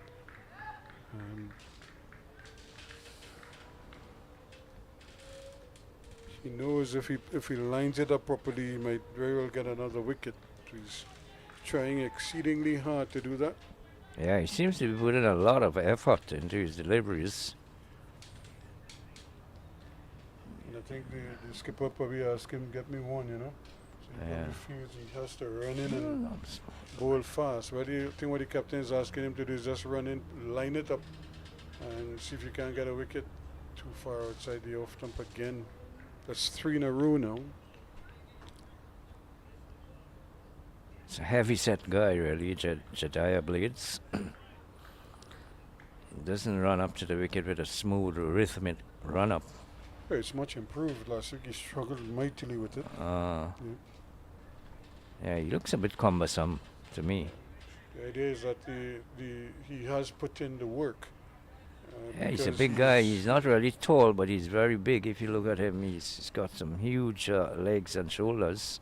[SPEAKER 1] He knows if he lines it up properly, he might very well get another wicket. He's trying exceedingly hard to do that.
[SPEAKER 4] Yeah, he seems to be putting a lot of effort into his deliveries.
[SPEAKER 1] And I think the skipper probably asked him, get me one, you know. So he probably feels he has to run in and bowl fast. What do you think what the captain is asking him to do is just run in, line it up, and see if you can get a wicket too far outside the off stump again. That's 3 in a row now.
[SPEAKER 4] It's a heavy-set guy, really, Jediah Blades. He doesn't run up to the wicket with a smooth, rhythmic run-up.
[SPEAKER 1] Yeah, it's much improved. Last week he struggled mightily with it.
[SPEAKER 4] Yeah, he looks a bit cumbersome to me.
[SPEAKER 1] The idea is that he has put in the work.
[SPEAKER 4] Yeah, he's a big guy. He's not really tall, but he's very big. If you look at him, he's got some huge legs and shoulders.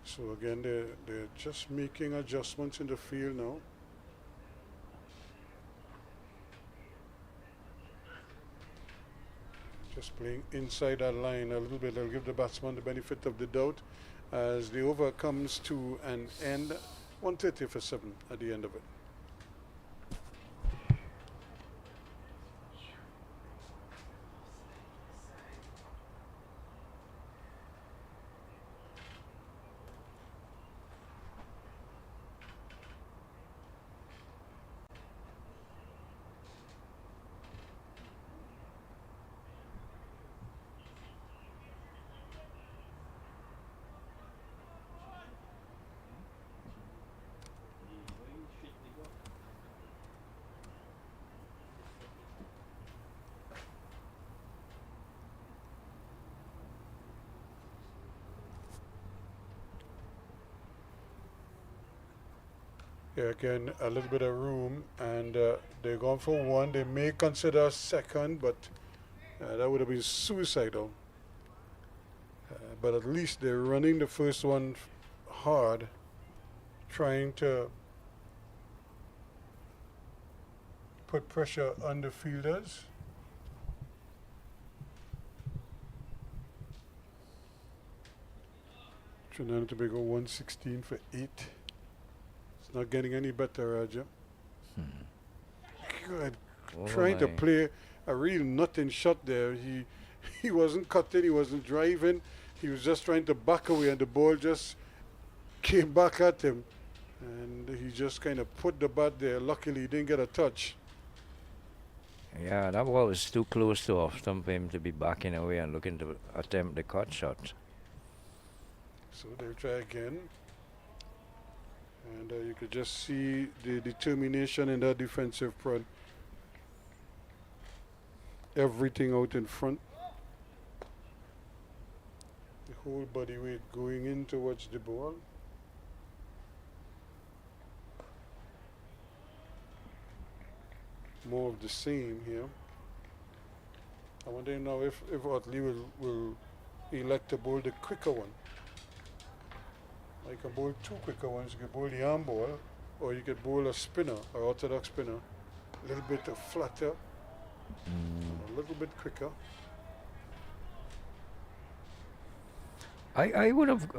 [SPEAKER 1] So again, they're just making adjustments in the field now. Just playing inside that line a little bit. I'll give the batsman the benefit of the doubt as the over comes to an end. 130 for 7 at the end of it. Yeah, again, a little bit of room, and they're going for one. They may consider a second, but that would have been suicidal. But at least they're running the first one hard, trying to put pressure on the fielders. Trinidad and Tobago 116 for 8. Not getting any better, Raja. Good. Trying to play a real nothing shot there. He wasn't cutting, he wasn't driving. He was just trying to back away, and the ball just came back at him. And he just kind of put the bat there. Luckily, he didn't get a touch.
[SPEAKER 4] Yeah, that ball was too close to off stump for him to be backing away and looking to attempt the cut shot.
[SPEAKER 1] So they'll try again. And you could just see the determination in that defensive front. Everything out in front. The whole body weight going in towards the ball. More of the same here. I wonder now if Otley will elect to bowl the quicker one. You can bowl 2 quicker ones. You can bowl the arm ball, or you could bowl a spinner, or orthodox spinner. A little bit flatter, a little bit quicker.
[SPEAKER 4] I would have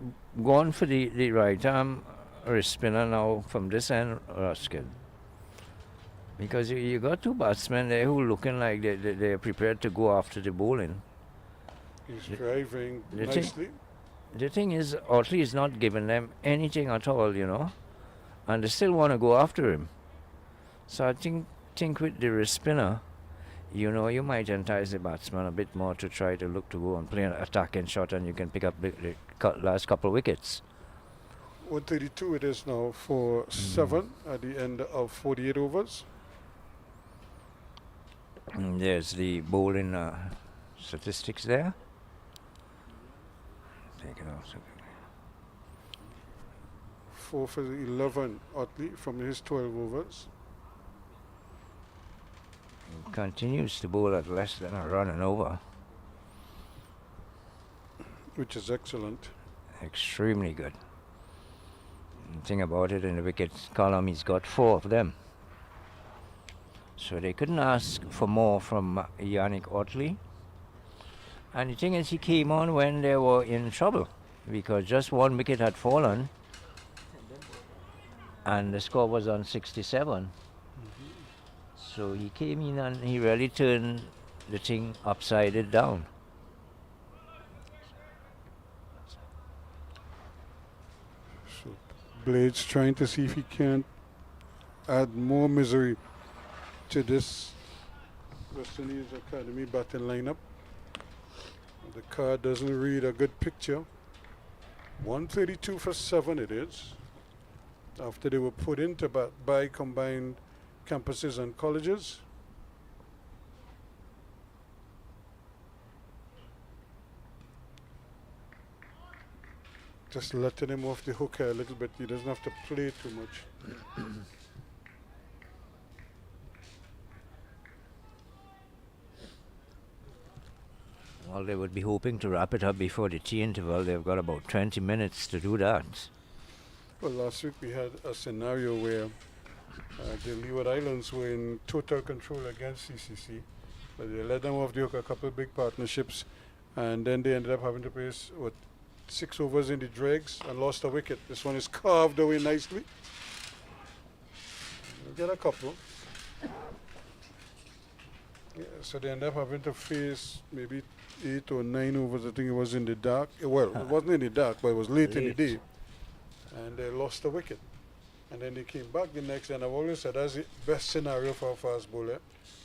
[SPEAKER 4] gone for the right arm wrist spinner now from this end, Ruskin. Because you got 2 batsmen there who looking like they're prepared to go after the bowling.
[SPEAKER 1] He's driving nicely.
[SPEAKER 4] The thing is, Otley is not giving them anything at all, you know, and they still want to go after him. So I think with the wrist spinner, you know, you might entice the batsman a bit more to try to look to go and play an attacking shot, and you can pick up the last couple of wickets.
[SPEAKER 1] 132 it is now for 7 at the end of 48 overs.
[SPEAKER 4] And there's the bowling statistics there. Take it off.
[SPEAKER 1] 4 for 11, Otley, from his 12 overs.
[SPEAKER 4] He continues to bowl at less than a run and over.
[SPEAKER 1] Which is excellent.
[SPEAKER 4] Extremely good. The thing about it, in the wickets column, he's got 4 of them. So they couldn't ask for more from Yannick Otley. And the thing is, he came on when they were in trouble, because just 1 wicket had fallen and the score was on 67. So he came in and he really turned the thing upside down.
[SPEAKER 1] So Blades trying to see if he can add more misery to this West Indies Academy batting lineup. The card doesn't read a good picture. 132 for 7 it is. After they were put into bat by combined campuses and colleges. Just letting him off the hook here a little bit. He doesn't have to play too much.
[SPEAKER 4] Well, they would be hoping to wrap it up before the tea interval. They've got about 20 minutes to do that.
[SPEAKER 1] Well, last week we had a scenario where the Leeward Islands were in total control against CCC, but they let them off the hook a couple of big partnerships, and then they ended up having to play 6 overs in the dregs and lost a wicket. This one is carved away nicely. We'll get a couple. Yeah, so they end up having to face maybe 8 or 9 overs. I think it was in the dark. Well, it wasn't in the dark, but it was late in the day. And they lost a wicket. And then they came back the next day. And I've always said that's the best scenario for a fast bowler.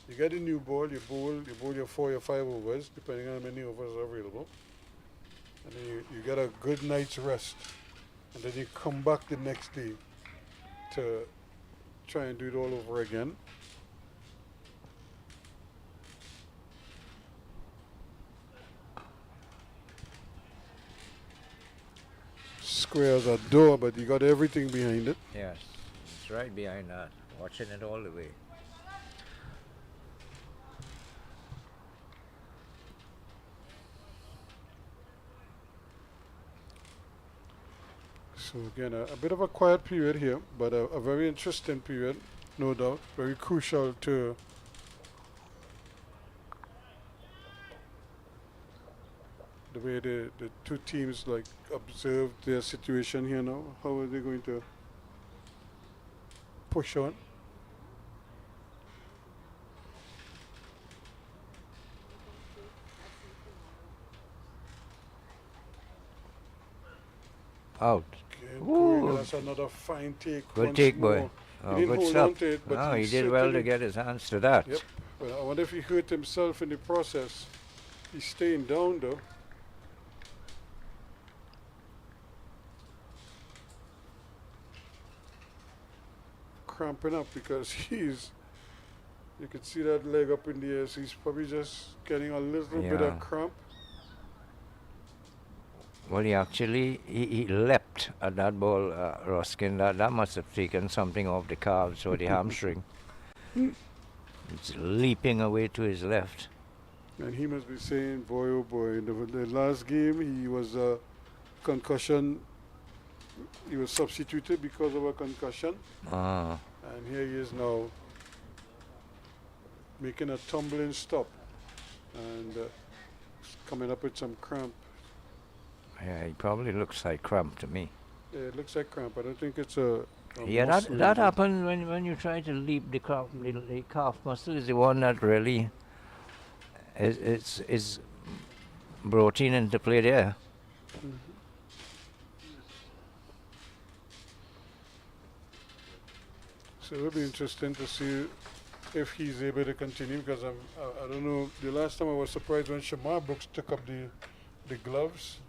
[SPEAKER 1] You get a new ball, you bowl your 4 or 5 overs, depending on how many overs are available. And then you get a good night's rest. And then you come back the next day to try and do it all over again. Square as a door, but you got everything behind it.
[SPEAKER 4] Yes, it's right behind that. Watching it all the way.
[SPEAKER 1] So again, a bit of a quiet period here, but a very interesting period, no doubt. Very crucial to the way the two teams like observe their situation here now. How are they going to push on?
[SPEAKER 4] Out.
[SPEAKER 1] Again, that's another fine take.
[SPEAKER 4] Good
[SPEAKER 1] once
[SPEAKER 4] take, boy.
[SPEAKER 1] more.
[SPEAKER 4] Oh,
[SPEAKER 1] He didn't
[SPEAKER 4] good
[SPEAKER 1] hold
[SPEAKER 4] stuff.
[SPEAKER 1] on to it, but
[SPEAKER 4] No, he did well to
[SPEAKER 1] certainly-
[SPEAKER 4] get his hands to that.
[SPEAKER 1] Yep. Well, I wonder if he hurt himself in the process. He's staying down though. Cramping up because you could see that leg up in the air, so he's probably just getting a little bit
[SPEAKER 4] Yeah.
[SPEAKER 1] of cramp.
[SPEAKER 4] Well, he leapt at that ball, Ruskin. That must have taken something off the calves or the hamstring. It's leaping away to his left.
[SPEAKER 1] And he must be saying, boy, oh boy, in the last game he was a concussion. He was substituted because of a concussion.
[SPEAKER 4] Ah,
[SPEAKER 1] And here he is now making a tumbling stop and coming up with some cramp.
[SPEAKER 4] yeah, he probably looks like cramp to me.
[SPEAKER 1] Yeah, it looks like cramp. I don't think it's a
[SPEAKER 4] Yeah,
[SPEAKER 1] muscle
[SPEAKER 4] that
[SPEAKER 1] injury.
[SPEAKER 4] happens when you try to leap the calf muscle is the one that really is brought in into play there.
[SPEAKER 1] So it'll be interesting to see if he's able to continue because I don't know. The last time I was surprised when Shamar Brooks took up the gloves.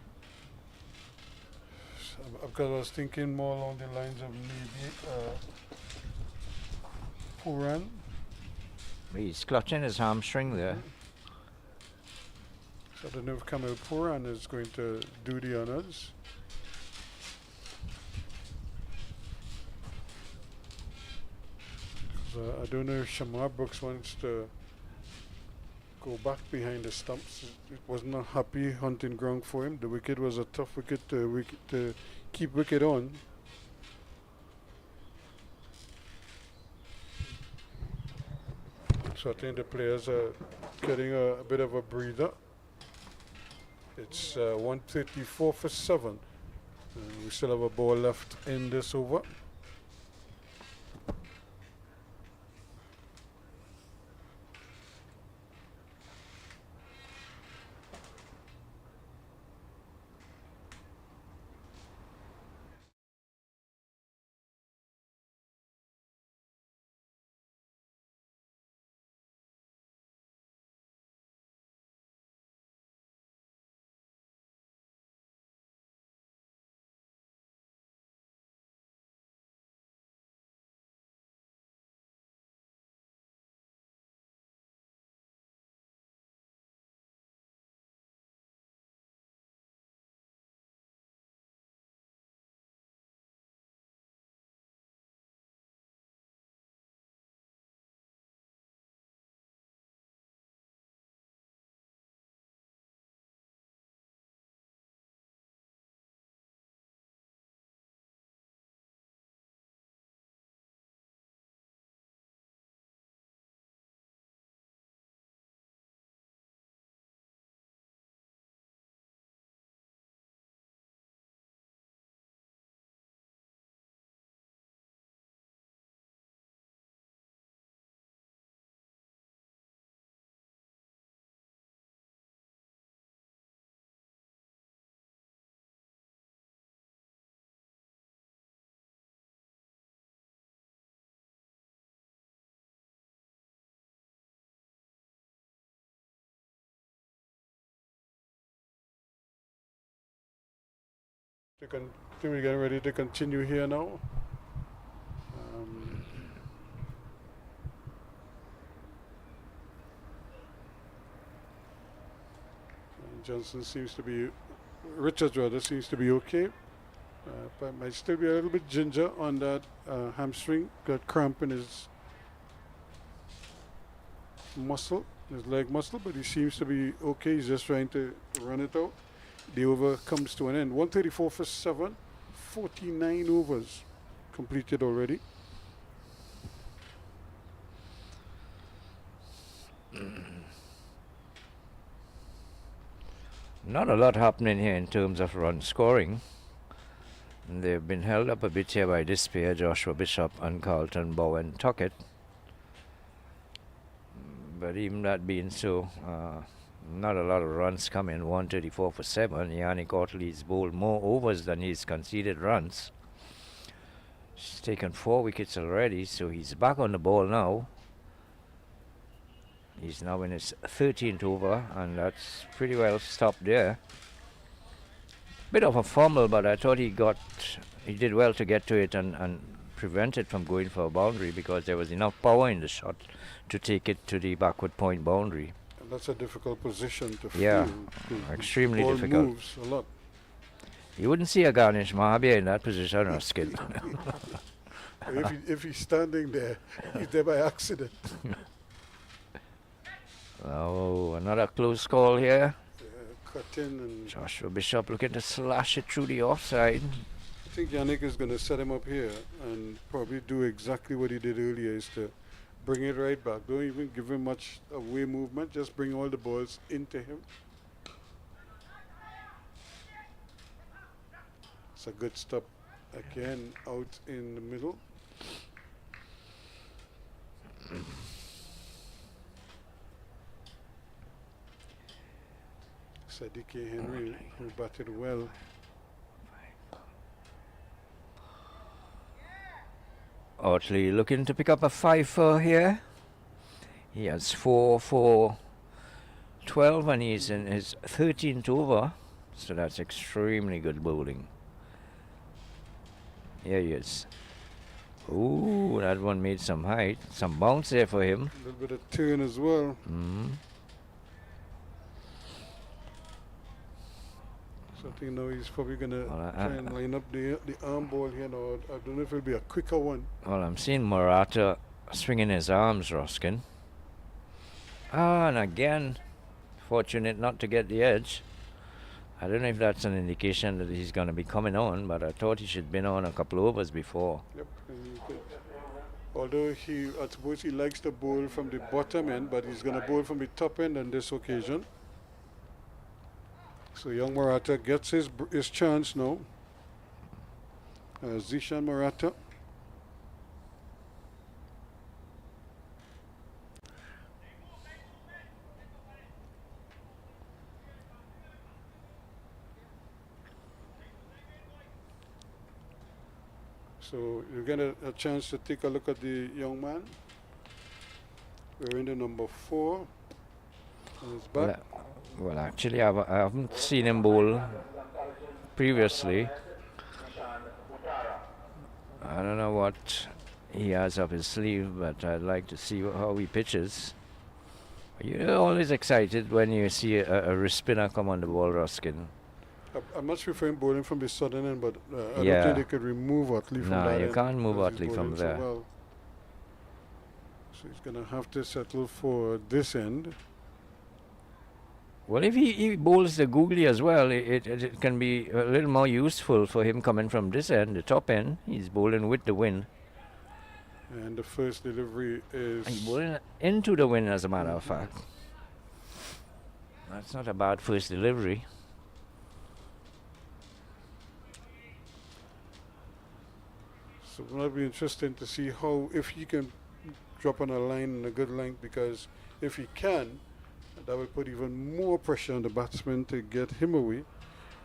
[SPEAKER 1] Because I was thinking more along the lines of maybe Puran.
[SPEAKER 4] He's clutching his hamstring there.
[SPEAKER 1] So I don't know if Kamil Puran is going to do the honors. I don't know if Shamar Brooks wants to go back behind the stumps. It was not happy hunting ground for him. The wicket was a tough wicket to keep wicket on. So I think the players are getting a bit of a breather. It's 134 for 7. And we still have a ball left in this over. We're getting ready to continue here now. Johnson seems to be, Richards rather, seems to be okay. But might still be a little bit ginger on that hamstring. Got cramp in his muscle, his leg muscle, but he seems to be okay. He's just trying to run it out. The over comes to an end. 134 for 7, 49 overs completed already.
[SPEAKER 4] Not a lot happening here in terms of run scoring. They've been held up a bit here by this pair, Joshua Bishop and Carlton Bowen Tuckett. But even that being so, not a lot of runs coming. 134 for 7. Yannick Ortley's bowled more overs than he's conceded runs. He's taken 4 wickets already, so he's back on the ball now. He's now in his 13th over, and that's pretty well stopped there. Bit of a fumble, but I thought he did well to get to it and prevent it from going for a boundary, because there was enough power in the shot to take it to the backward point boundary.
[SPEAKER 1] And that's a difficult position to
[SPEAKER 4] yeah,
[SPEAKER 1] field.
[SPEAKER 4] Extremely
[SPEAKER 1] ball
[SPEAKER 4] difficult.
[SPEAKER 1] Moves a lot.
[SPEAKER 4] You wouldn't see a Garnish Mahabir in that position, or skill.
[SPEAKER 1] If he's standing there, he's there by accident.
[SPEAKER 4] Oh, another close call here.
[SPEAKER 1] Cut in and
[SPEAKER 4] Joshua Bishop looking to slash it through the offside.
[SPEAKER 1] I think Yannick is going to set him up here and probably do exactly what he did earlier, is to bring it right back. Don't even give him much away movement, just bring all the balls into him. It's a good stop again out in the middle. Sadiq Henry, who batted well.
[SPEAKER 4] Ortley looking to pick up a 5-4 here. He has 4 for 12 and he's in his 13th over. So that's extremely good bowling. Here he is. Ooh, that one made some height. Some bounce there for him.
[SPEAKER 1] A little bit of turn as well. So I think now he's probably going to try and line up the arm ball here now. I don't know if it'll be a quicker one.
[SPEAKER 4] Well, I'm seeing Murata swinging his arms, Roskin. Ah, and again, fortunate not to get the edge. I don't know if that's an indication that he's going to be coming on, but I thought he should have been on a couple overs before.
[SPEAKER 1] Yep. And he could, although I suppose he likes to bowl from the bottom end, but he's going to bowl from the top end on this occasion. So young Maratha gets his chance now. Zishan Maratha. So you get a chance to take a look at the young man. We're in the number 4. On his back.
[SPEAKER 4] Well, actually, I haven't seen him bowl previously. I don't know what he has up his sleeve, but I'd like to see how he pitches. You're always excited when you see a wrist spinner come on the ball, Ruskin.
[SPEAKER 1] I'm not sure if I'm bowling from the southern end, but I
[SPEAKER 4] Yeah.
[SPEAKER 1] don't think they could remove Utley from that
[SPEAKER 4] No,
[SPEAKER 1] end.
[SPEAKER 4] you can't move
[SPEAKER 1] because he's
[SPEAKER 4] Utley from
[SPEAKER 1] bowling so
[SPEAKER 4] there.
[SPEAKER 1] well. So he's going to have to settle for this end.
[SPEAKER 4] Well, if he bowls the googly as well, it can be a little more useful for him coming from this end, the top end. He's bowling with the wind.
[SPEAKER 1] And the first delivery is...
[SPEAKER 4] He's bowling into the wind, as a matter of fact. That's not a bad first delivery.
[SPEAKER 1] So it will be interesting to see how, if he can drop on a line in a good length, because if he can, that will put even more pressure on the batsman to get him away.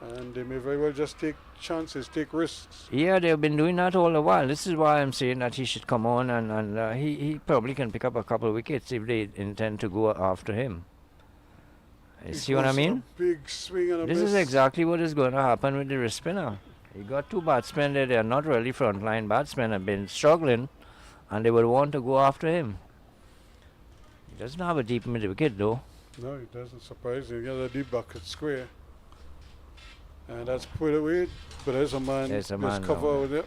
[SPEAKER 1] And they may very well just take chances, take risks.
[SPEAKER 4] Yeah, they've been doing that all the while. This is why I'm saying that he should come on, and he probably can pick up a couple of wickets if they intend to go after him. You
[SPEAKER 1] He
[SPEAKER 4] see what I
[SPEAKER 1] goes
[SPEAKER 4] mean?
[SPEAKER 1] A big swing and a
[SPEAKER 4] This
[SPEAKER 1] miss.
[SPEAKER 4] is exactly what is going to happen with the wrist spinner. You got two batsmen there, they are not really frontline batsmen, have been struggling, and they will want to go after him. He doesn't have a deep mid wicket though.
[SPEAKER 1] No, it doesn't surprise you. You got a deep bucket square. And that's put away, but there's a man,
[SPEAKER 4] There's a man
[SPEAKER 1] cover
[SPEAKER 4] now.
[SPEAKER 1] over there.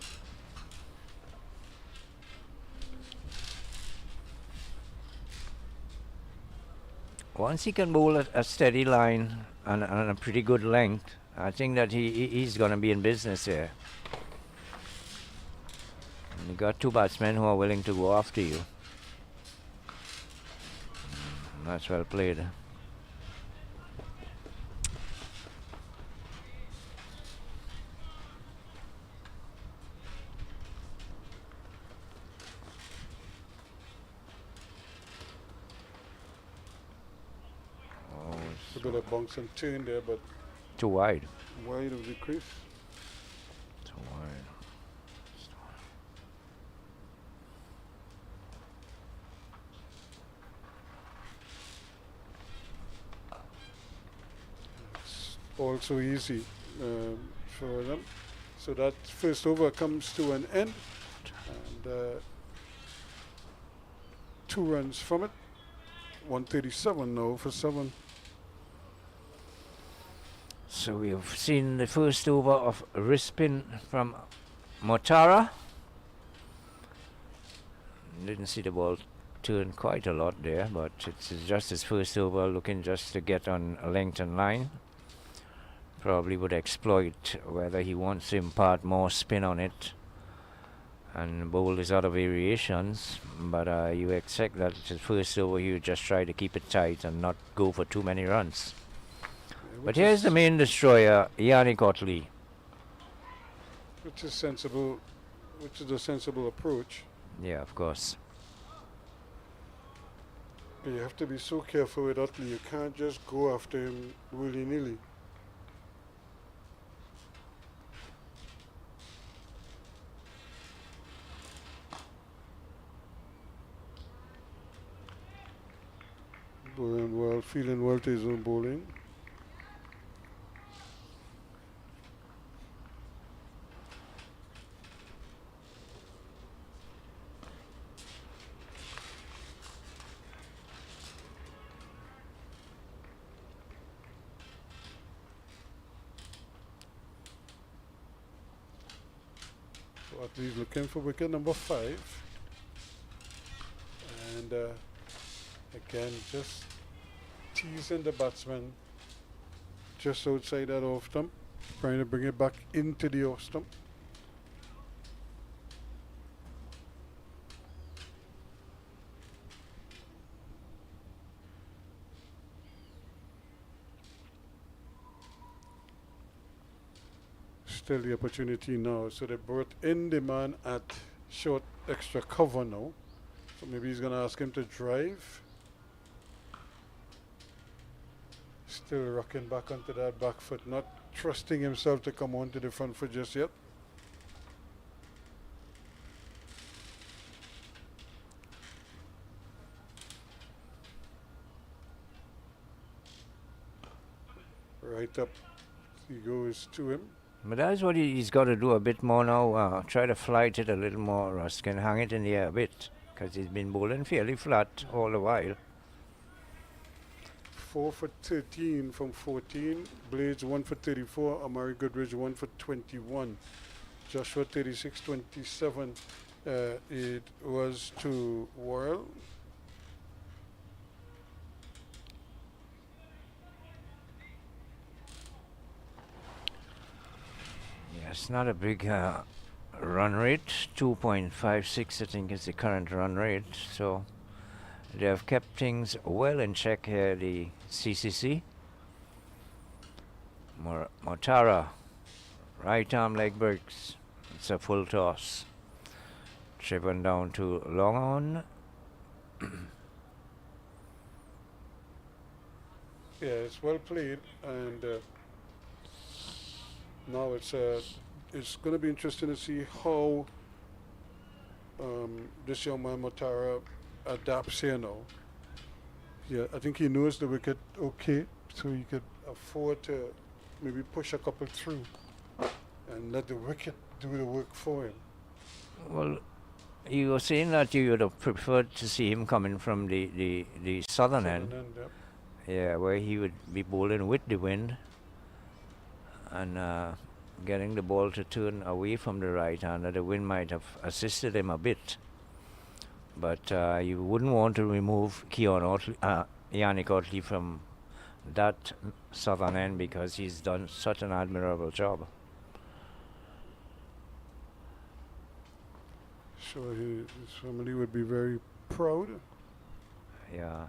[SPEAKER 4] Once he can bowl a steady line and a pretty good length, I think that he's going to be in business here. And you got two batsmen who are willing to go after you. That's well played.
[SPEAKER 1] A bit of bounce and turn there, but
[SPEAKER 4] Too wide.
[SPEAKER 1] wide of the crease.
[SPEAKER 4] Too wide.
[SPEAKER 1] It's also easy for them. So that first over comes to an end, and 2 runs from it. 137 now for 7.
[SPEAKER 4] So we have seen the first over of wrist spin from Motara. Didn't see the ball turn quite a lot there, but it's just his first over, looking just to get on a length and line. Probably would exploit whether he wants to impart more spin on it and bowl his other variations, but you expect that his first over he would just try to keep it tight and not go for too many runs. But here's the main destroyer, Yannick Otley.
[SPEAKER 1] Which is sensible, which is a sensible approach.
[SPEAKER 4] Yeah, of course.
[SPEAKER 1] But you have to be so careful with Utley. You can't just go after him willy-nilly. Bowling well, feeling well to his own bowling. So Utley's looking for wicket number 5. And again, just teasing the batsman just outside that off stump, trying to bring it back into the off stump. Still the opportunity now. So they brought in the man at short extra cover now. So maybe he's going to ask him to drive. Still rocking back onto that back foot, not trusting himself to come onto the front foot just yet. Right up he goes to him.
[SPEAKER 4] But that's what he's got to do a bit more now. Try to flight it a little more, Ruskin. Hang it in the air a bit, because he's been bowling fairly flat all the while.
[SPEAKER 1] 4 for 13 from 14. Blades 1 for 34. Amari Goodridge 1 for 21. Joshua 36-27. It was to Worrell.
[SPEAKER 4] Yeah, it's not a big run rate. 2.56, I think, is the current run rate. So they have kept things well in check here, the CCC. Motara, right arm leg breaks. It's a full toss. Driven down to long on.
[SPEAKER 1] Yeah, it's well played, and now it's going to be interesting to see how this young man Motara adapts here now. Yeah, I think he knows the wicket okay, so he could afford to maybe push a couple through and let the wicket do the work for him.
[SPEAKER 4] Well, you were saying that you would have preferred to see him coming from the southern end.
[SPEAKER 1] Yep.
[SPEAKER 4] Yeah, where he would be bowling with the wind and getting the ball to turn away from the right hander. The wind might have assisted him a bit. But you wouldn't want to remove Yannick Otley from that southern end, because he's done such an admirable job.
[SPEAKER 1] So his family would be very proud.
[SPEAKER 4] Yeah.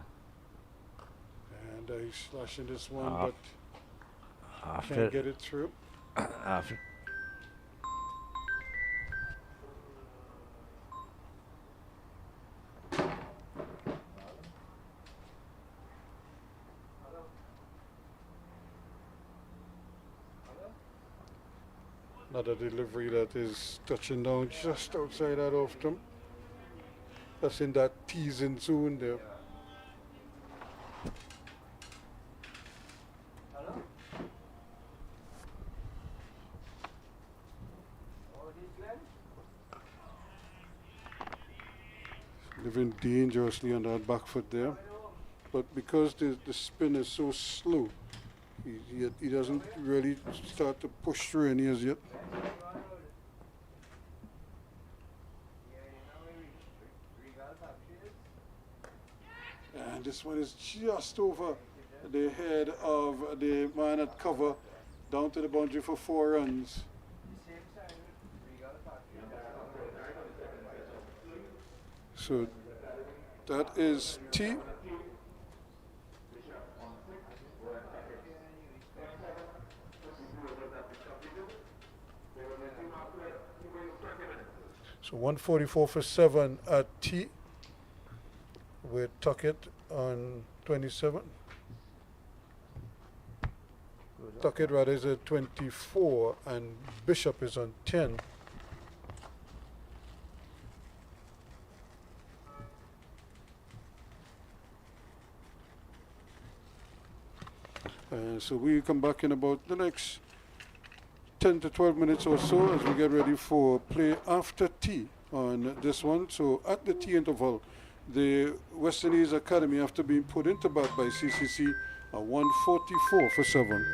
[SPEAKER 1] And he's slashing this one, but
[SPEAKER 4] After
[SPEAKER 1] can't get it through.
[SPEAKER 4] after
[SPEAKER 1] Another delivery that is touching down just outside that off stump. That's in that teasing zone there. Living dangerously on that back foot there. But because the spin is so slow, he doesn't really start to push through any as yet. And this one is just over the head of the man at cover, down to the boundary for 4 runs. So that is T. So 144 for 7 at T with Tuckett on 27. Tuckett rather is at 24 and Bishop is on 10. So we come back in about the next 10 to 12 minutes or so as we get ready for play after tea on this one. So at the tea interval, the West Indies Academy, after being put into bat by CCC, are 144 for 7.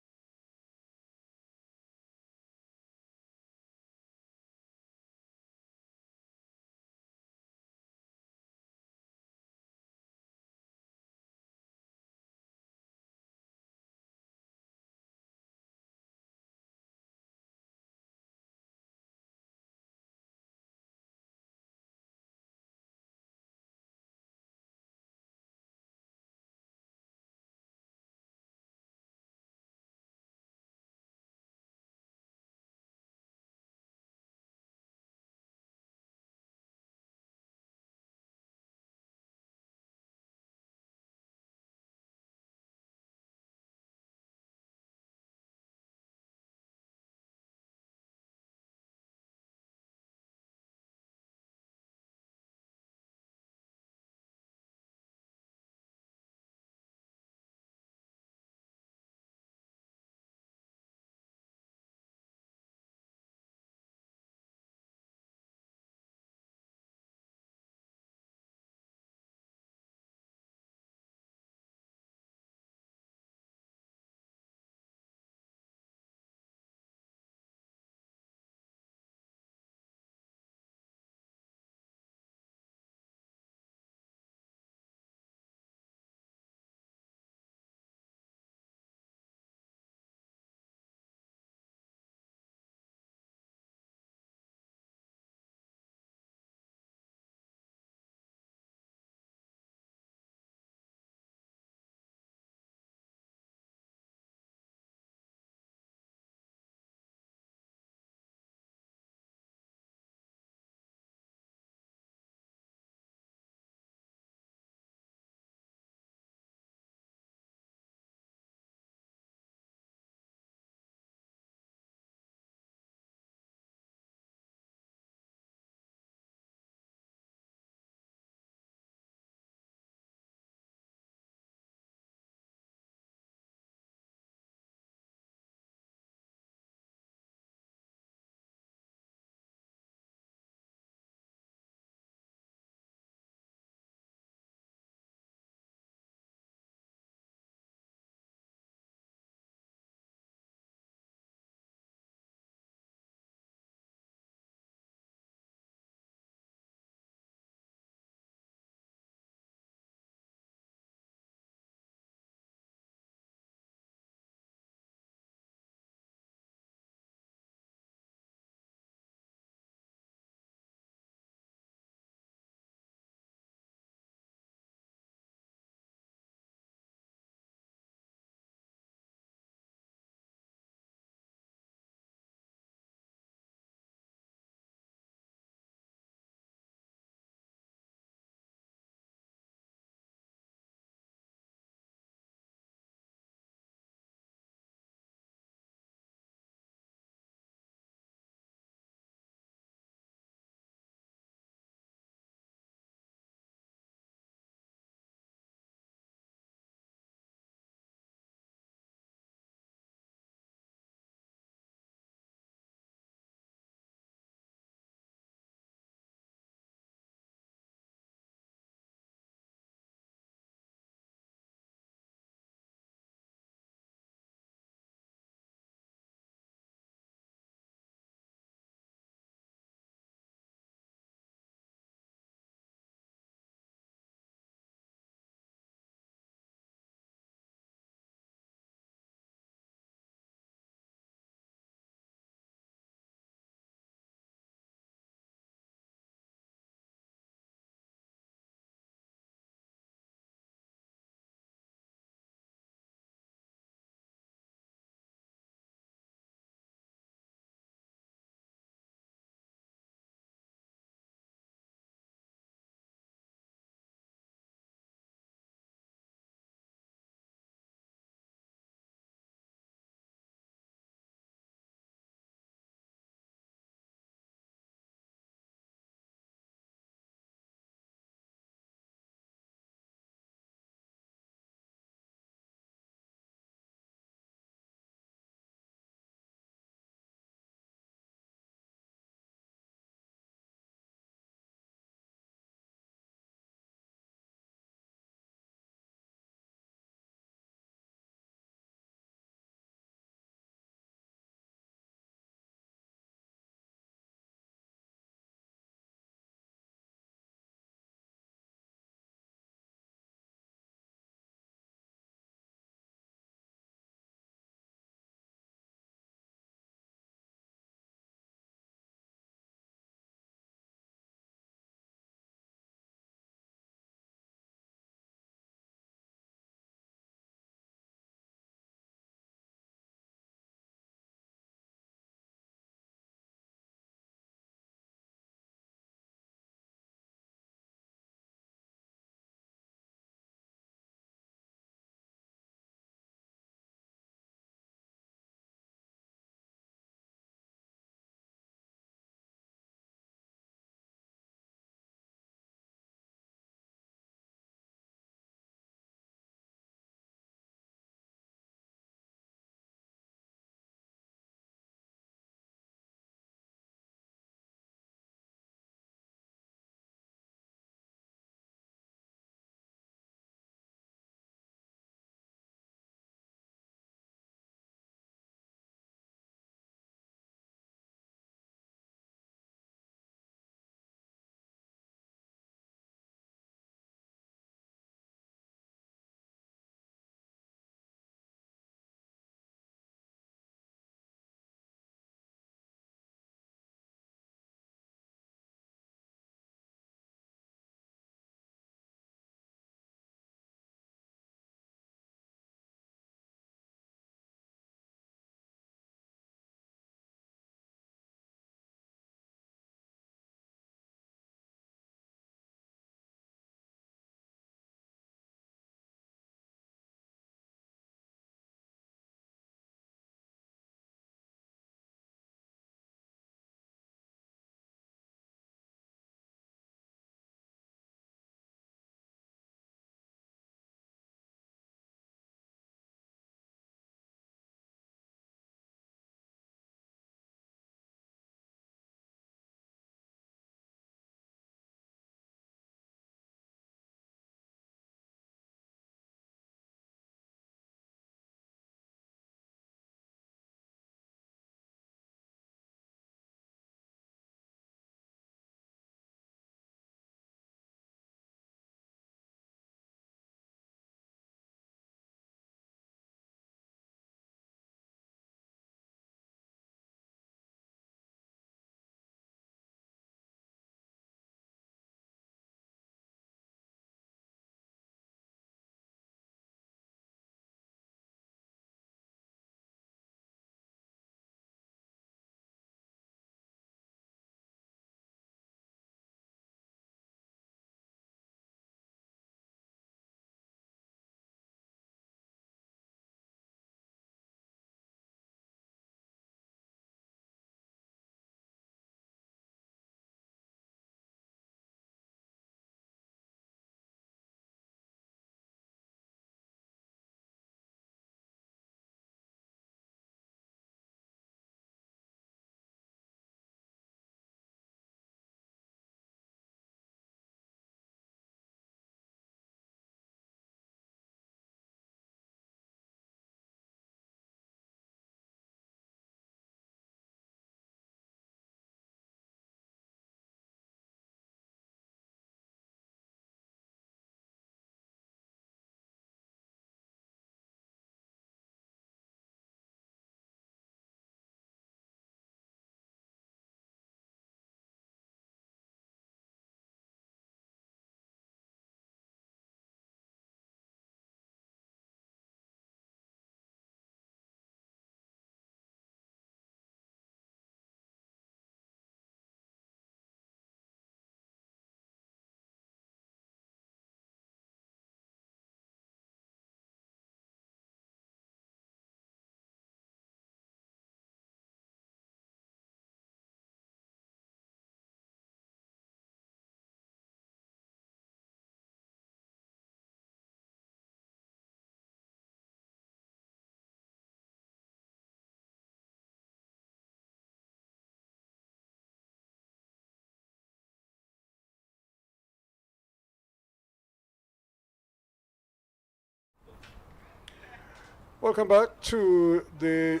[SPEAKER 1] Welcome back to the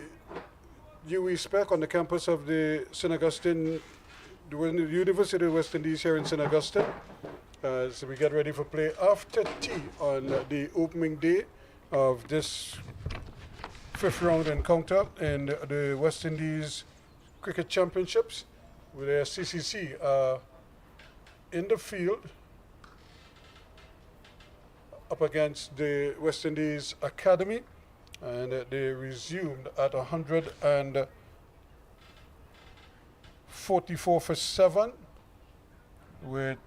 [SPEAKER 1] UE Spec on the campus of the St. Augustine, the University of West Indies here in St. Augustine. So we get ready for play after tea on the opening day of this fifth round encounter in the West Indies Cricket Championships, with their CCC in the field up against the West Indies Academy, and they resumed at 144 for 7 with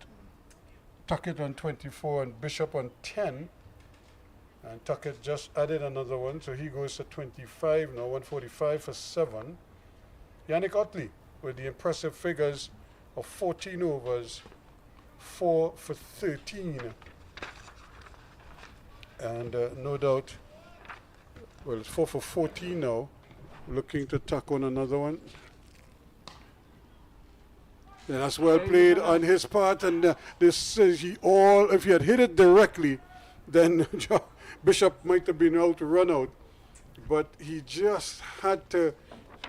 [SPEAKER 1] Tuckett on 24 and Bishop on 10, and Tuckett just added another one, so he goes to 25 now, 145 for 7. Yannick Otley with the impressive figures of 14 overs, 4 for 13. And no doubt, well, it's 4 for 14 now, looking to tuck on another one. And that's well played on his part, and this says if he had hit it directly, then Bishop might have been able to run out. But he just had to,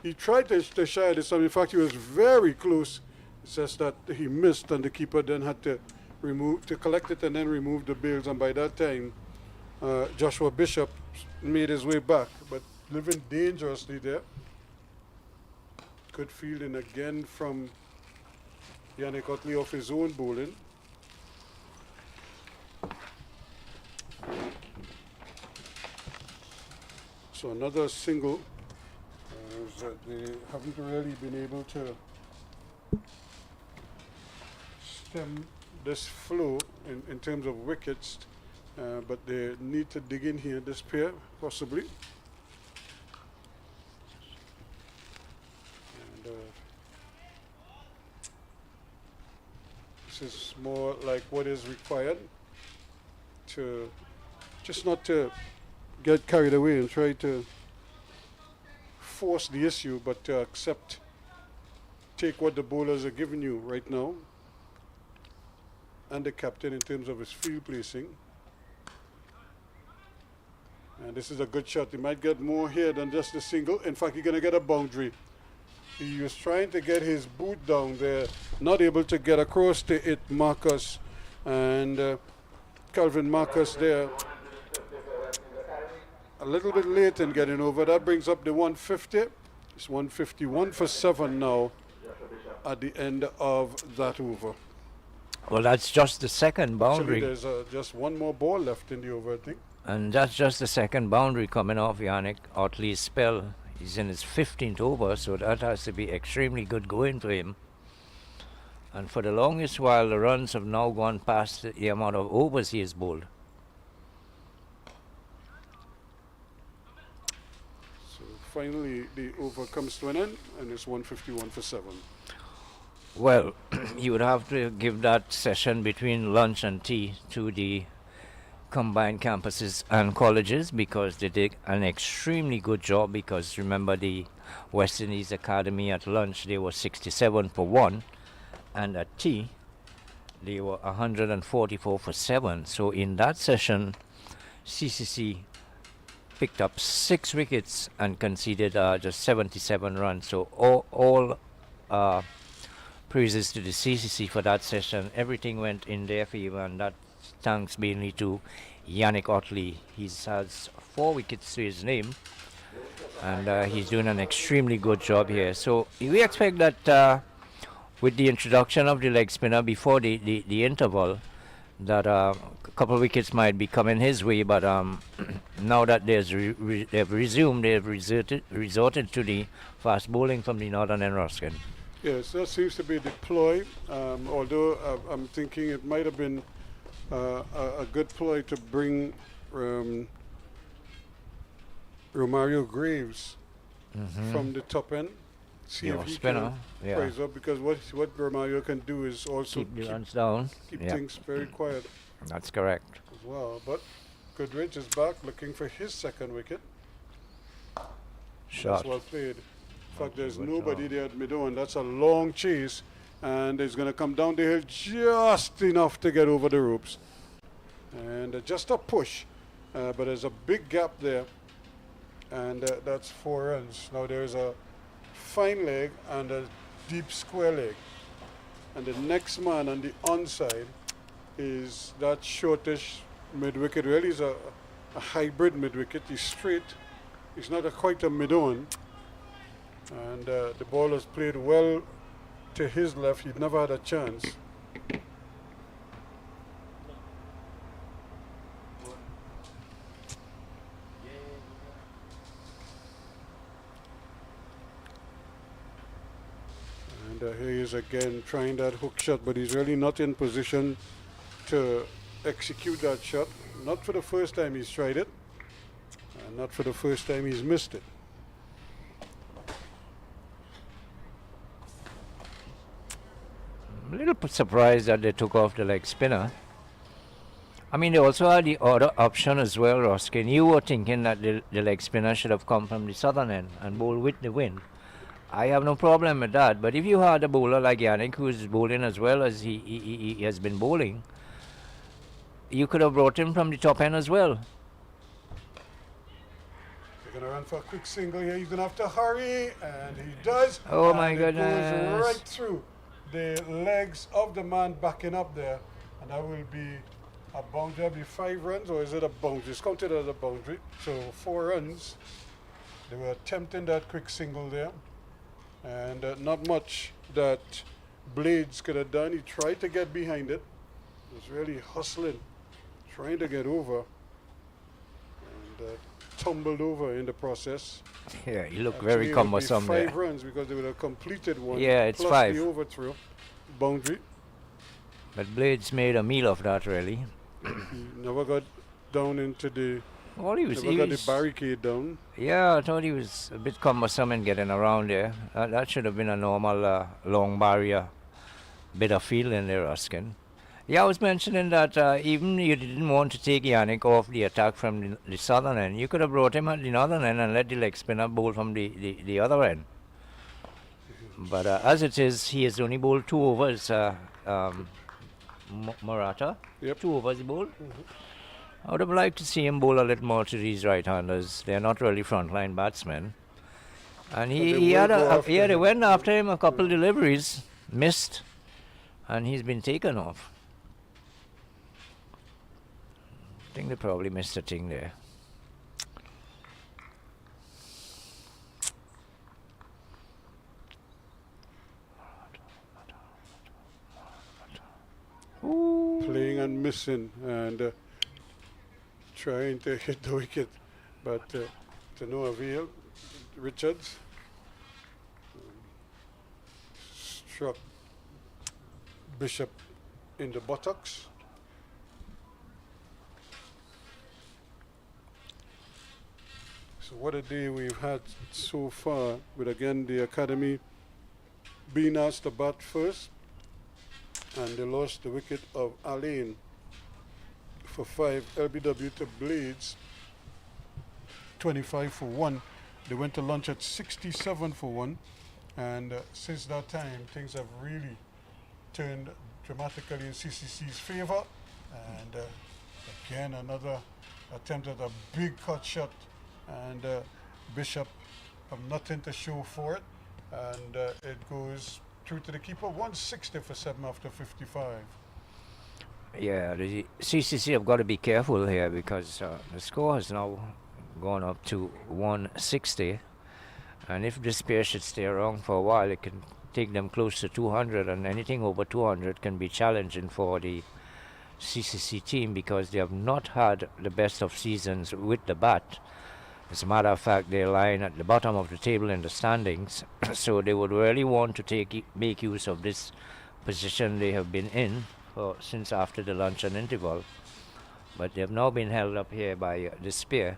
[SPEAKER 1] he tried to shy this time. In fact, he was very close. It's just that he missed, and the keeper then had to collect it and then remove the bails. And by that time, Joshua Bishop made his way back, but living dangerously there. Good fielding again from Yannick Otley off his own bowling. So another single. They haven't really been able to stem this flow in terms of wickets, but they need to dig in here, this pair, possibly. And this is more like what is required to just not to get carried away and try to force the issue, but to take what the bowlers are giving you right now, and the captain in terms of his field placing. And this is a good shot. He might get more here than just a single. In fact, he's going to get a boundary. He was trying to get his boot down there, not able to get across to it, Marcus. And Calvin Marcus there, a little bit late in getting over. That brings up the 150. It's 151 for 7 now at the end of that over.
[SPEAKER 4] Well, that's just the second boundary.
[SPEAKER 1] Actually, there's just one more ball left in the over, I think.
[SPEAKER 4] And that's just the second boundary coming off Yannick Otley's spell. He's in his 15th over, so that has to be extremely good going for him. And for the longest while, the runs have now gone past the amount of overs he has bowled.
[SPEAKER 1] So finally, the over comes to an end, and it's 151 for 7.
[SPEAKER 4] Well, you would have to give that session between lunch and tea to the combined campuses and colleges, because they did an extremely good job. Because remember, the West Indies Academy at lunch, they were 67 for 1, and at tea they were 144 for 7. So in that session, CCC picked up 6 wickets and conceded just 77 runs. So all praises to the CCC for that session. Everything went in their favor, and that thanks mainly to Yannick Otley. He has 4 wickets to his name, and he's doing an extremely good job here. So we expect that with the introduction of the leg spinner before the interval, that a couple of wickets might be coming his way. But now that they've resumed, they've resorted to the fast bowling from the Northern and Ruskin.
[SPEAKER 1] Yes, that seems to be the ploy, although I'm thinking it might have been a good ploy to bring Romario Graves from the top end. See if he can rise up, because what Romario can do is also
[SPEAKER 4] keep the runs down,
[SPEAKER 1] keep things very quiet.
[SPEAKER 4] That's correct.
[SPEAKER 1] As well, but Goodrich is back looking for his second wicket.
[SPEAKER 4] Shot.
[SPEAKER 1] That's well played. In fact, there's nobody there at middle, and that's a long chase, and it's going to come down the hill just enough to get over the ropes. And just a push, but there's a big gap there. and that's 4 runs. Now there's a fine leg and a deep square leg, and the next man on the onside is that shortish mid wicket. Really is a hybrid mid wicket. He's straight. He's not quite a mid on, and the ball has played well to his left. He'd never had a chance. And here he is again trying that hook shot, but he's really not in position to execute that shot. Not for the first time he's tried it, and not for the first time he's missed it.
[SPEAKER 4] I'm a little surprised that they took off the leg spinner. I mean, they also had the other option as well, Roskin. You were thinking that the leg spinner should have come from the southern end and bowl with the wind. I have no problem with that, but if you had a bowler like Yannick, who's bowling as well as he has been bowling, you could have brought him from the top end as well.
[SPEAKER 1] They're going to run for a quick single here. He's going to have to hurry, and he does.
[SPEAKER 4] Oh,
[SPEAKER 1] and
[SPEAKER 4] my
[SPEAKER 1] it
[SPEAKER 4] goodness.
[SPEAKER 1] goes right through the legs of the man backing up there, and that will be a boundary. That'll be 5 runs, or is it a boundary? It's counted as a boundary. So 4 runs. They were attempting that quick single there, and not much that Blades could have done. He tried to get behind it. He was really hustling, trying to get over, and tumbled over in the process.
[SPEAKER 4] Yeah, he looked
[SPEAKER 1] Actually,
[SPEAKER 4] very
[SPEAKER 1] it
[SPEAKER 4] cumbersome
[SPEAKER 1] would be 5
[SPEAKER 4] there.
[SPEAKER 1] runs because they would have completed one.
[SPEAKER 4] Yeah, it's
[SPEAKER 1] plus
[SPEAKER 4] 5.
[SPEAKER 1] the overthrow boundary.
[SPEAKER 4] But Blades made a meal of that, really.
[SPEAKER 1] He never got down into the.
[SPEAKER 4] Well, he was.
[SPEAKER 1] Never got the barricade down.
[SPEAKER 4] Yeah, I thought he was a bit cumbersome in getting around there. That should have been a normal long barrier bit of field in there, Ruskin. Yeah, I was mentioning that even you didn't want to take Yannick off the attack from the southern end. You could have brought him at the northern end and let the leg spinner bowl from the other end. But as it is, he has only bowled 2 overs, Murata.
[SPEAKER 1] Yep.
[SPEAKER 4] 2 overs he bowled. I would have liked to see him bowl a little more to these right-handers. They're not really frontline batsmen. And they went after him a couple deliveries, missed, and he's been taken off. I think they probably missed a thing there. Ooh.
[SPEAKER 1] Playing and missing, and trying to hit the wicket, but to no avail. Richards struck Bishop in the buttocks. So what a day we've had so far, with again the academy being asked to bat first, and they lost the wicket of Alain for 5, LBW to Blades 25 for 1. They went to lunch at 67 for 1, and since that time things have really turned dramatically in CCC's favor, and again another attempt at a big cut shot, and Bishop have nothing to show for it, and it goes through to the keeper. 160 for 7 after 55.
[SPEAKER 4] Yeah, the CCC have got to be careful here, because the score has now gone up to 160, and if this pair should stay around for a while, it can take them close to 200, and anything over 200 can be challenging for the CCC team, because they have not had the best of seasons with the bat. As a matter of fact, they're lying at the bottom of the table in the standings, so they would really want to make use of this position they have been in since after the luncheon interval. But they have now been held up here by this pair,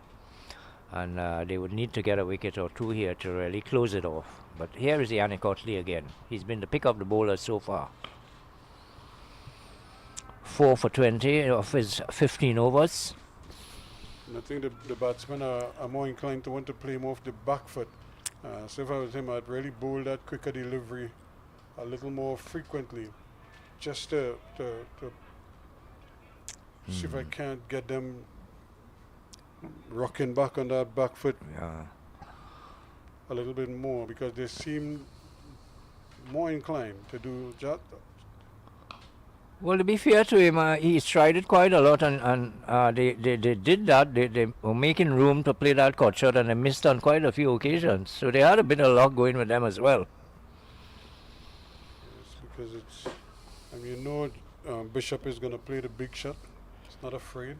[SPEAKER 4] and they would need to get a wicket or 2 here to really close it off. But here is Yannick Otley again. He's been the pick of the bowlers so far. 4 for 20 of his 15 overs.
[SPEAKER 1] And I think the batsmen are more inclined to want to play him off the back foot. So if I was him, I'd really bowl that quicker delivery a little more frequently, just to see if I can't get them rocking back on that back foot
[SPEAKER 4] Yeah.
[SPEAKER 1] a little bit more because they seem more inclined to do that.
[SPEAKER 4] Well, to be fair to him, he's tried it quite a lot, and they did that. They were making room to play that cut shot, and they missed on quite a few occasions. So they had a bit of luck going with them as well.
[SPEAKER 1] It's because it's, I mean, you know, Bishop is going to play the big shot. He's not afraid.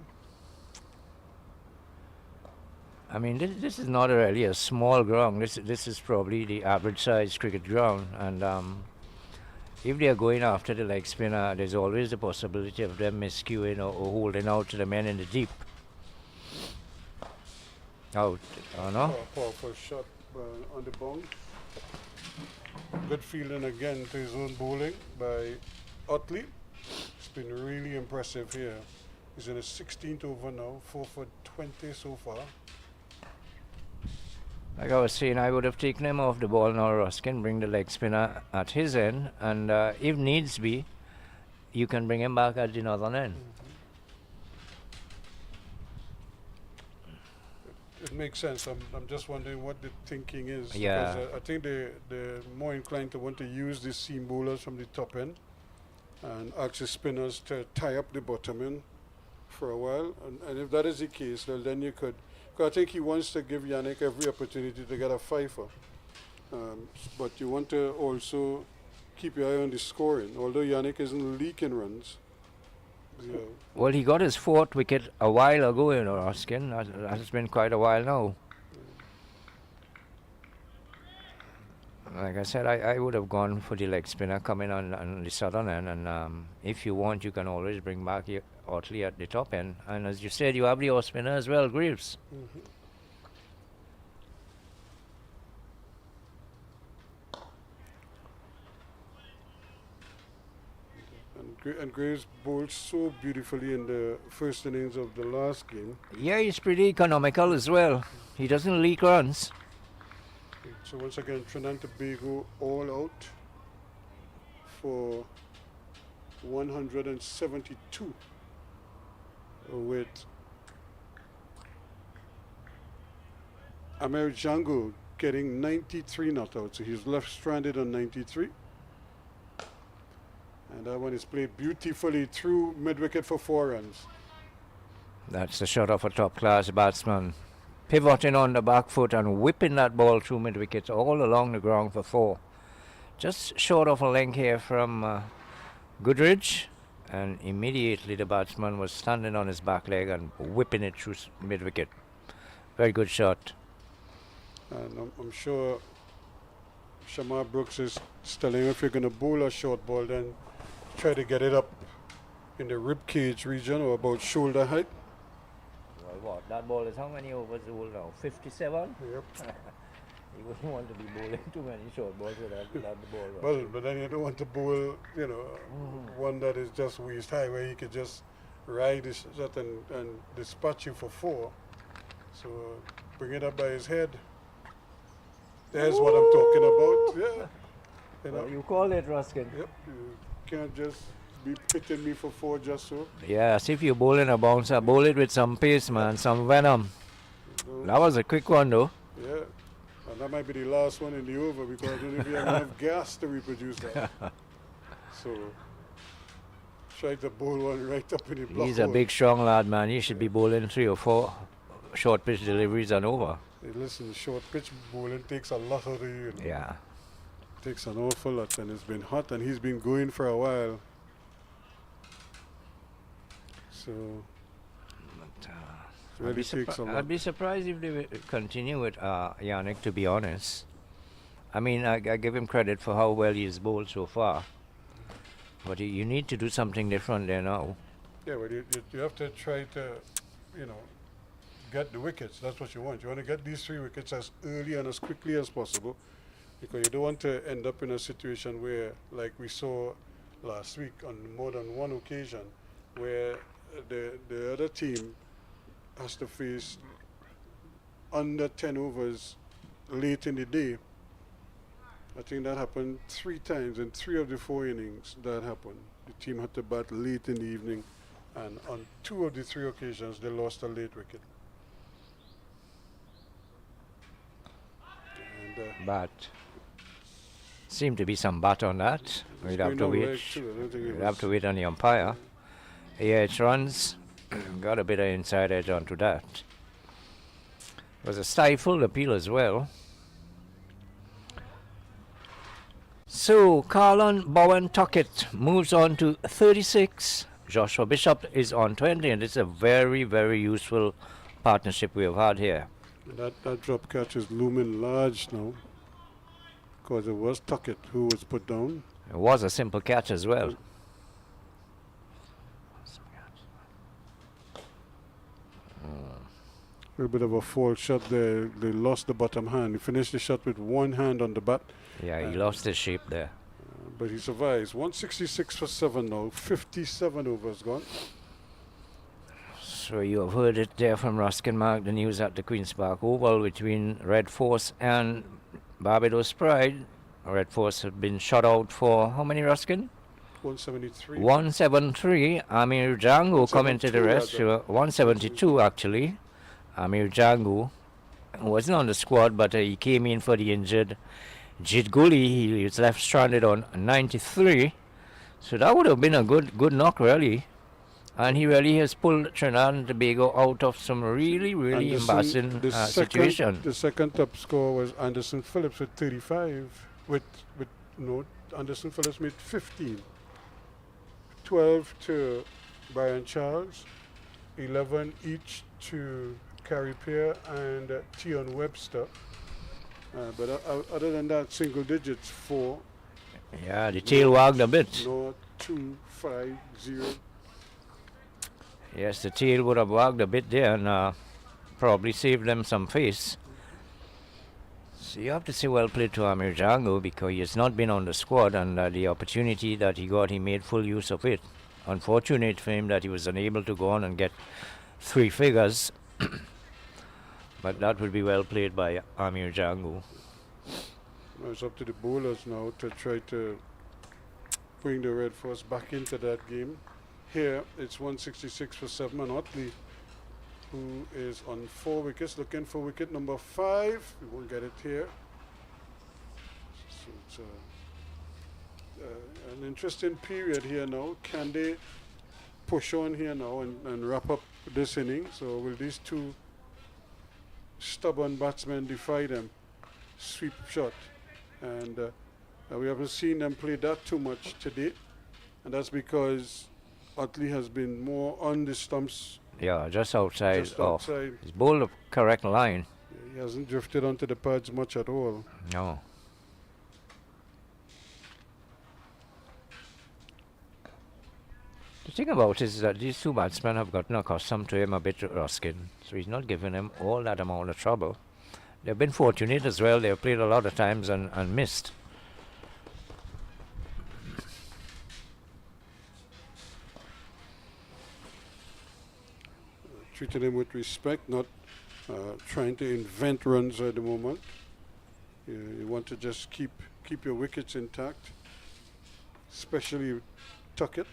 [SPEAKER 4] I mean, this is not really a small ground. This is probably the average size cricket ground, and if they are going after the leg spinner, there's always the possibility of them miscuing or holding out to the men in the deep. Out, no?
[SPEAKER 1] Powerful shot on the bounce. Good fielding again to his own bowling by Utley. It's been really impressive here. He's in his 16th over now, 4 for 20 so far.
[SPEAKER 4] Like I was saying, I would have taken him off the ball now, Ruskin, bring the leg spinner at his end, and if needs be, you can bring him back at the northern end.
[SPEAKER 1] It makes sense. I'm just wondering what the thinking is.
[SPEAKER 4] Yeah.
[SPEAKER 1] Because, I think they're more inclined to want to use the seam bowlers from the top end and ask the spinners to tie up the bottom end for a while. And if that is the case, well, then you could. Because I think he wants to give Yannick every opportunity to get a fifer. But you want to also keep your eye on the scoring. Although Yannick isn't leaking runs. Yeah.
[SPEAKER 4] Well, he got his 4th wicket a while ago, you know, Ruskin. That's been quite a while now. Like I said, I would have gone for the leg spinner coming on the southern end, and if you want, you can always bring back Otley at the top end. And as you said, you have the off spinner as well, Greaves.
[SPEAKER 1] And Graves bowled so beautifully in the first innings of the last game.
[SPEAKER 4] Yeah, he's pretty economical as well. He doesn't leak runs.
[SPEAKER 1] So once again, Trinidad and Tobago all out for 172 with Amer Django getting 93 not out. So he's left stranded on 93. And that one is played beautifully through mid-wicket for 4 runs.
[SPEAKER 4] That's the shot of a top-class batsman. Pivoting on the back foot and whipping that ball through mid-wicket all along the ground for 4. Just short of a length here from Goodridge. And immediately the batsman was standing on his back leg and whipping it through mid-wicket. Very good shot.
[SPEAKER 1] And I'm sure Shamar Brooks is telling him if you're going to bowl a short ball, then try to get it up in the rib cage region or about shoulder height.
[SPEAKER 4] Well, what? That ball is how many overs old now? 57?
[SPEAKER 1] Yep.
[SPEAKER 4] He wouldn't want to be bowling too many short balls without the ball.
[SPEAKER 1] Well, but then you don't want to bowl, you know, one that is just waist high where he could just ride this shot and dispatch you for 4. So bring it up by his head. There's what I'm talking about. Yeah. You know.
[SPEAKER 4] Well, you call it, Ruskin.
[SPEAKER 1] Yep. You can't just be pitting me for 4 just so.
[SPEAKER 4] Yes, if you're bowling a bouncer, bowl it with some pace, man, some venom. That was a quick one, though.
[SPEAKER 1] Yeah. And that might be the last one in the over because I don't know if you have enough gas to reproduce that. So try to bowl one right up in the block.
[SPEAKER 4] He's a big, strong lad, man. He should be bowling 3 or 4 short pitch deliveries and over.
[SPEAKER 1] Hey, listen, short pitch bowling takes a lot out of you. You know.
[SPEAKER 4] Yeah.
[SPEAKER 1] Takes an awful lot, and it's been hot, and he's been going for a while. So
[SPEAKER 4] I'd
[SPEAKER 1] really
[SPEAKER 4] be,
[SPEAKER 1] takes a lot.
[SPEAKER 4] I'd be surprised if they would continue with Yannick, to be honest. I mean, I give him credit for how well he's bowled so far. But you need to do something different there now.
[SPEAKER 1] Yeah, but you have to try to, you know, get the wickets. That's what you want. You want to get these 3 wickets as early and as quickly as possible, because you don't want to end up in a situation where, like we saw last week on more than one occasion, where the other team has to face under 10 overs late in the day. I think that happened 3 times in 3 of the 4 innings. That happened. The team had to bat late in the evening, and on 2 of the 3 occasions they lost a late wicket.
[SPEAKER 4] But seemed to be some bat on that. We'd have to wait. We'd have to wait on the umpire. Yeah, it runs. Got a bit of inside edge onto that. It was a stifled appeal as well. So Carlon Bowen Tuckett moves on to 36. Joshua Bishop is on 20, and it's a very, very useful partnership we have had here.
[SPEAKER 1] That drop catch is looming large now, because it was Tuckett who was put down.
[SPEAKER 4] It was a simple catch as well.
[SPEAKER 1] A little bit of a false shot there. They lost the bottom hand. He finished the shot with one hand on the bat.
[SPEAKER 4] Yeah, he lost his shape there.
[SPEAKER 1] But he survives. 166 for 7 now. 57 overs gone.
[SPEAKER 4] So you have heard it there from Ruskin Mark, the news at the Queen's Park Oval between Red Force and Barbados Pride. Red Force had been shut out for how many, Ruskin?
[SPEAKER 1] 173.
[SPEAKER 4] 173. Amir Django coming to the
[SPEAKER 1] 172
[SPEAKER 4] rescue. 172 actually. Amir Django wasn't on the squad, but he came in for the injured Jid Gully. He was left stranded on 93. So that would have been a good knock, really. And he really has pulled Trinidad and Tobago out of some really embarrassing situation.
[SPEAKER 1] The second top score was Anderson Phillips with 35. Anderson Phillips made 15. 12 to Brian Charles. 11 each to Carrie Pear and Tion Webster. But other than that, single digits, 4.
[SPEAKER 4] Yeah, the tail wagged a bit.
[SPEAKER 1] 0, 2, 5, 0.
[SPEAKER 4] Yes, the tail would have wagged a bit there and probably saved them some face. So you have to say well played to Amir Django, because he has not been on the squad, and the opportunity that he got, he made full use of it. Unfortunate for him that he was unable to go on and get 3 figures. But that would be well played by Amir Django.
[SPEAKER 1] It's up to the bowlers now to try to bring the Red Force back into that game. Here it's 166 for 7, and Otley, who is on 4 wickets, looking for wicket number 5. We won't get it here. So it's an interesting period here now. Can they push on here now and wrap up this inning? So will these two stubborn batsmen defy them? Sweep shot. And we haven't seen them play that too much today. And that's because Otley has been more on the stumps.
[SPEAKER 4] Yeah, just outside.
[SPEAKER 1] Outside.
[SPEAKER 4] He's bowled the correct line.
[SPEAKER 1] He hasn't drifted onto the pads much at all.
[SPEAKER 4] No. The thing about it is that these two batsmen have gotten accustomed to him a bit, Ruskin, so he's not giving him all that amount of trouble. They've been fortunate as well. They've played a lot of times and missed.
[SPEAKER 1] Treating him with respect, not trying to invent runs at the moment. You want to just keep your wickets intact, especially Tuckett.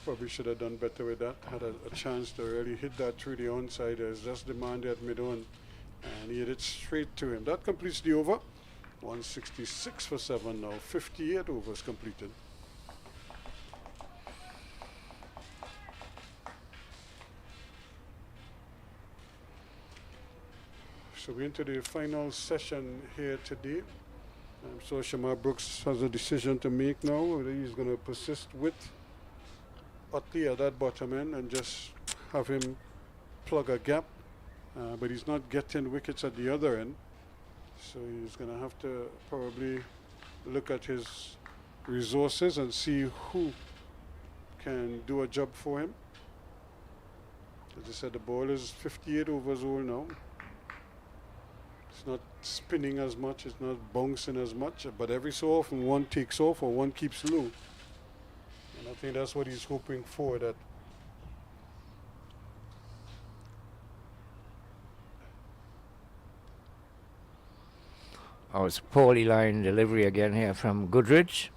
[SPEAKER 1] Probably should have done better with that. Had a chance to really hit that through the onside as just demanded at mid-on, and he hit it straight to him. That completes the over. 166 for 7 now. 58 overs completed. So we're into the final session here today. So Shamar Brooks has a decision to make now, whether he's going to persist with Otley at that bottom end and just have him plug a gap. But he's not getting wickets at the other end. So he's going to have to probably look at his resources and see who can do a job for him. As I said, the ball is 58 overs old now. It's not spinning as much, it's not bouncing as much, but every so often one takes off or one keeps low. And I think that's what he's hoping for, that
[SPEAKER 4] Oh, it's poorly lined delivery again here from Goodrich.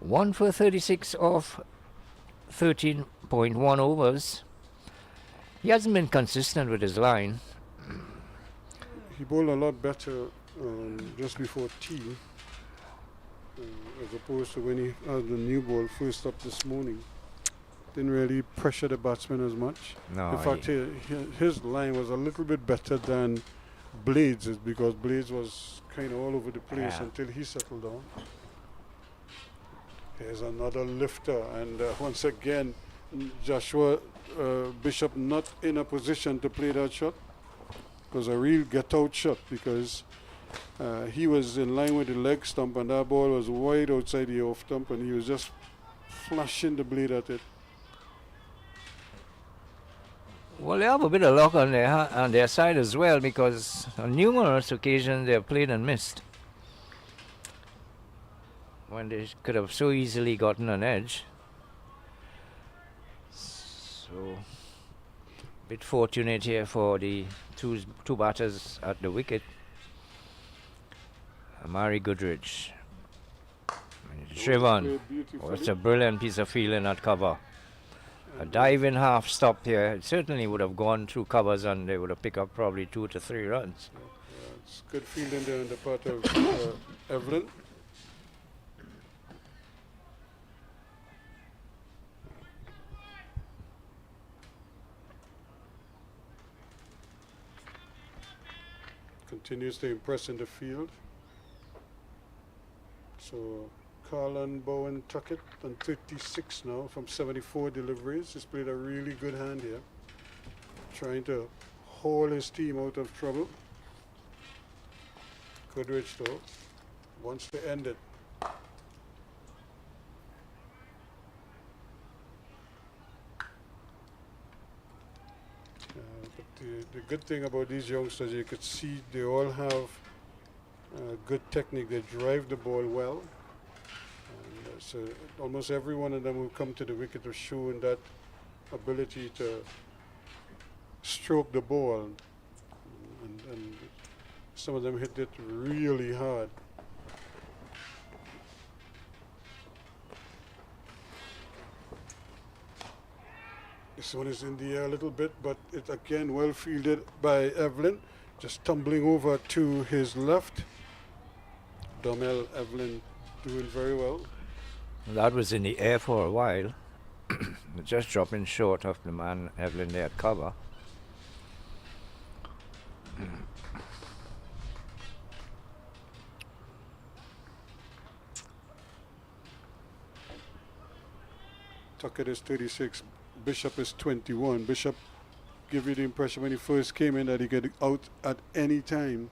[SPEAKER 4] 1 for 36 off 13.1 overs. He hasn't been consistent with his line.
[SPEAKER 1] He bowled a lot better just before tea, as opposed to when he had the new ball first up this morning. Didn't really pressure the batsman as much.
[SPEAKER 4] No,
[SPEAKER 1] In fact, his line was a little bit better than Blades', because Blades was kind of all over the place until he settled down. Here's another lifter, and once again, Joshua Bishop not in a position to play that shot. It was a real get-out shot, because he was in line with the leg stump, and that ball was wide outside the off stump, and he was just flashing the blade at it.
[SPEAKER 4] Well, they have a bit of luck on their side as well, because on numerous occasions they have played and missed when they could have so easily gotten an edge. So, a bit fortunate here for the two batters at the wicket. Amari Goodrich. Shrivan. Oh, it's a brilliant piece of fielding at cover. A diving half stop here. It certainly would have gone through covers and they would have picked up probably 2 to 3 runs.
[SPEAKER 1] It's good fielding there on the part of Evelyn. Continues to impress in the field. So Carlin Bowen Tuckett on 56 now from 74 deliveries. He's played a really good hand here, trying to haul his team out of trouble. Goodrich, though, wants to end it. But the good thing about these youngsters, you could see they all have good technique. They drive the ball well. And so almost every one of them who come to the wicket have shown that ability to stroke the ball. And some of them hit it really hard. This one is in the air a little bit, but it again well fielded by Evelyn. Just tumbling over to his left. Domel Evelyn doing very well.
[SPEAKER 4] That was in the air for a while. Just dropping short of the man Evelyn there at cover.
[SPEAKER 1] Tuckett is 36. Bishop is 21. Bishop gave you the impression when he first came in that he could out at any time.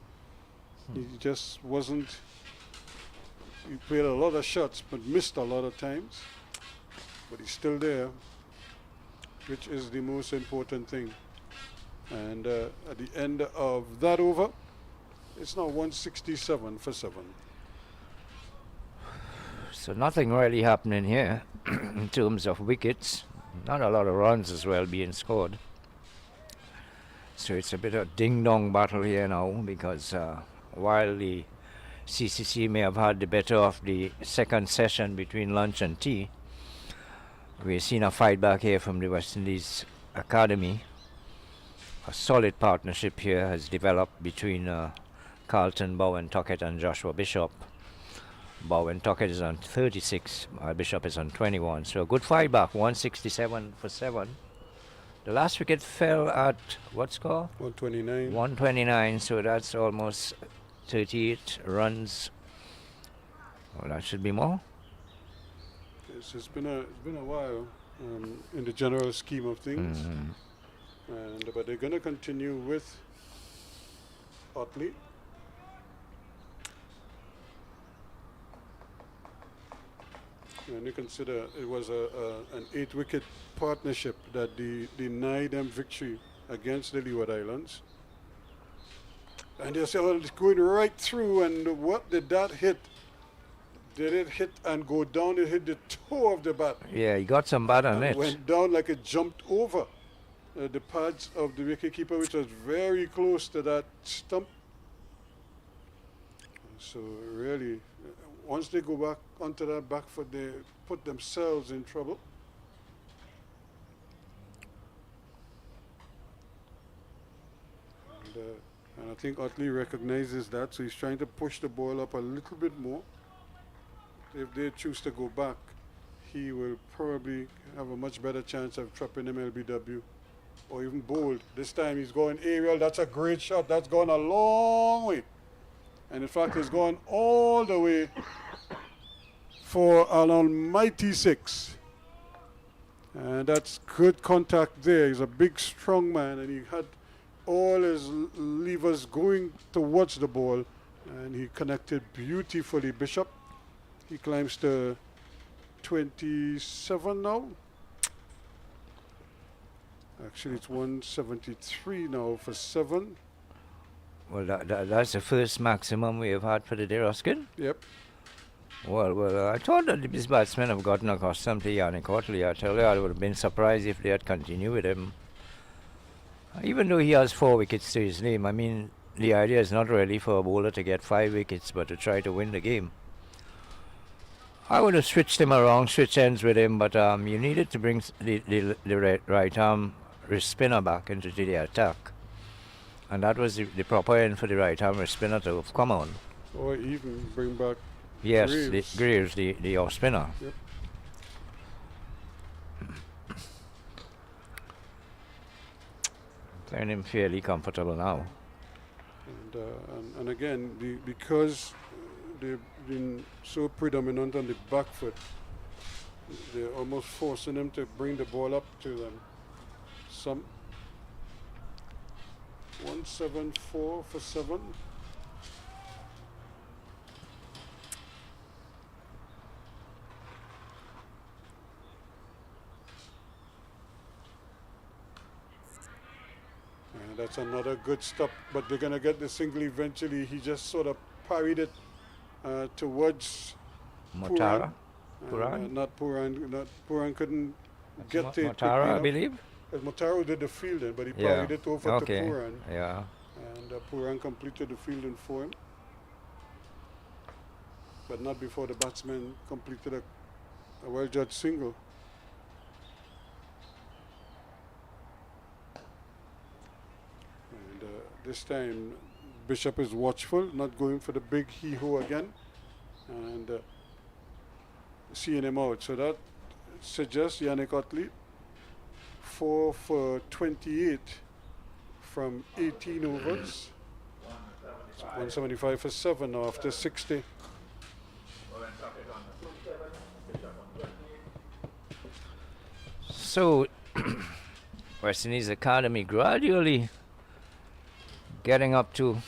[SPEAKER 1] He just wasn't. He played a lot of shots but missed a lot of times. But he's still there, which is the most important thing. And at the end of that over, it's now 167 for 7.
[SPEAKER 4] So nothing really happening here in terms of wickets. Not a lot of runs as well being scored. So it's a bit of ding-dong battle here now, because while the CCC may have had the better of the second session between lunch and tea, we've seen a fight back here from the West Indies Academy. A solid partnership here has developed between Carlton, Bowen, Tuckett and Joshua Bishop. Bowen Tuckett is on 36, Bishop is on 21. So a good fight back, 167 for 7. The last wicket fell at what score?
[SPEAKER 1] 129.
[SPEAKER 4] 129, so that's almost 38 runs. Well, that should be more.
[SPEAKER 1] It's been a while in the general scheme of things. But they're going to continue with Otley. And you consider it was an 8-wicket partnership that denied them victory against the Leeward Islands. And they said, well, it's going right through, and what did that hit? Did it hit and go down? It hit the toe of the bat.
[SPEAKER 4] Yeah, he got some bat on it.
[SPEAKER 1] Went down like it jumped over the pads of the wicketkeeper, which was very close to that stump. So really, once they go back onto that back foot, they put themselves in trouble. And I think Utley recognizes that, so he's trying to push the ball up a little bit more. If they choose to go back, he will probably have a much better chance of trapping him LBW or even bowled. This time he's going aerial. That's a great shot. That's gone a long way. And in fact, it's gone all the way for an almighty 6. And that's good contact there. He's a big, strong man, and he had all his levers going towards the ball, and he connected beautifully. Bishop, he climbs to 27 now. Actually, it's 173 now for 7.
[SPEAKER 4] Well, that's the first maximum we have had for the day, Ruskin.
[SPEAKER 1] Yep.
[SPEAKER 4] Well, I thought that these batsmen have gotten accustomed to Yannick Utley. I tell you, I would have been surprised if they had continued with him. Even though he has 4 wickets to his name, I mean, the idea is not really for a bowler to get 5 wickets, but to try to win the game. I would have switched him around, switch ends with him, but you needed to bring the right arm wrist spinner back into the attack. And that was the proper end for the right arm wrist spinner to have come on.
[SPEAKER 1] Or even bring back
[SPEAKER 4] Yes,
[SPEAKER 1] Graves.
[SPEAKER 4] Graves, the off spinner.
[SPEAKER 1] Yep.
[SPEAKER 4] Playing him fairly comfortable now.
[SPEAKER 1] And again, because they've been so predominant on the back foot, they're almost forcing them to bring the ball up to them. Some 174 for 7. And that's another good stop, but they're going to get the single eventually. He just sort of parried it towards
[SPEAKER 4] Motara?
[SPEAKER 1] Puran. Not Puran. Puran couldn't get to it.
[SPEAKER 4] Motara, I believe.
[SPEAKER 1] Motaro did the fielding, but he parried it over to Puran.
[SPEAKER 4] Yeah.
[SPEAKER 1] And Puran completed the fielding for him. But not before the batsman completed a well-judged single. And this time, Bishop is watchful, not going for the big hee-ho again. And seeing him out. So that suggests Yannick Utley 4 for 28 from 18 overs. So 175 for 7 now after 60.
[SPEAKER 4] So, West Indies Academy gradually getting up to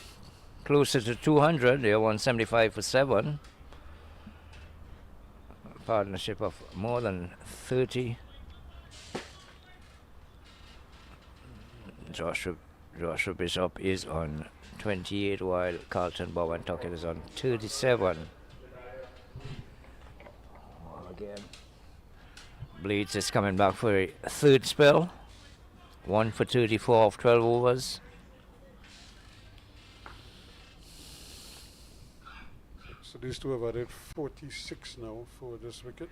[SPEAKER 4] closer to 200. They're 175 for 7. A partnership of more than 30. Joshua Bishop is on 28, while Carlton Bowen Tuckett is on 37. Again, Blades is coming back for a third spell. 1 for 34 off 12 overs.
[SPEAKER 1] So these two have added 46 now for this wicket.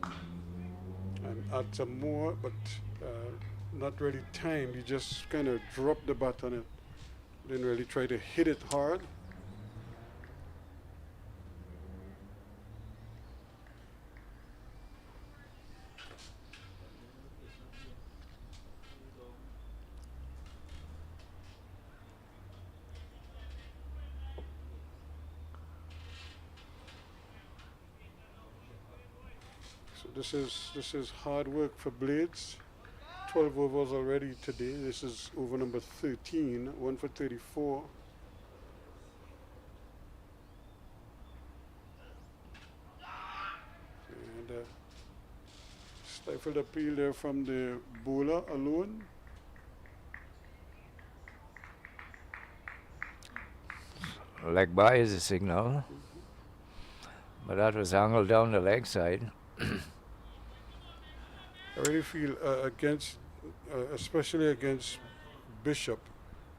[SPEAKER 1] And add some more, but not really timed. He just kind of dropped the bat on it. Didn't really try to hit it hard. So this is hard work for Blades. 12 overs already today. This is over number 13, 1 for 34. And stifled appeal there from the bowler alone.
[SPEAKER 4] Leg by is a signal. But that was angled down the leg side.
[SPEAKER 1] I really feel against, especially against Bishop,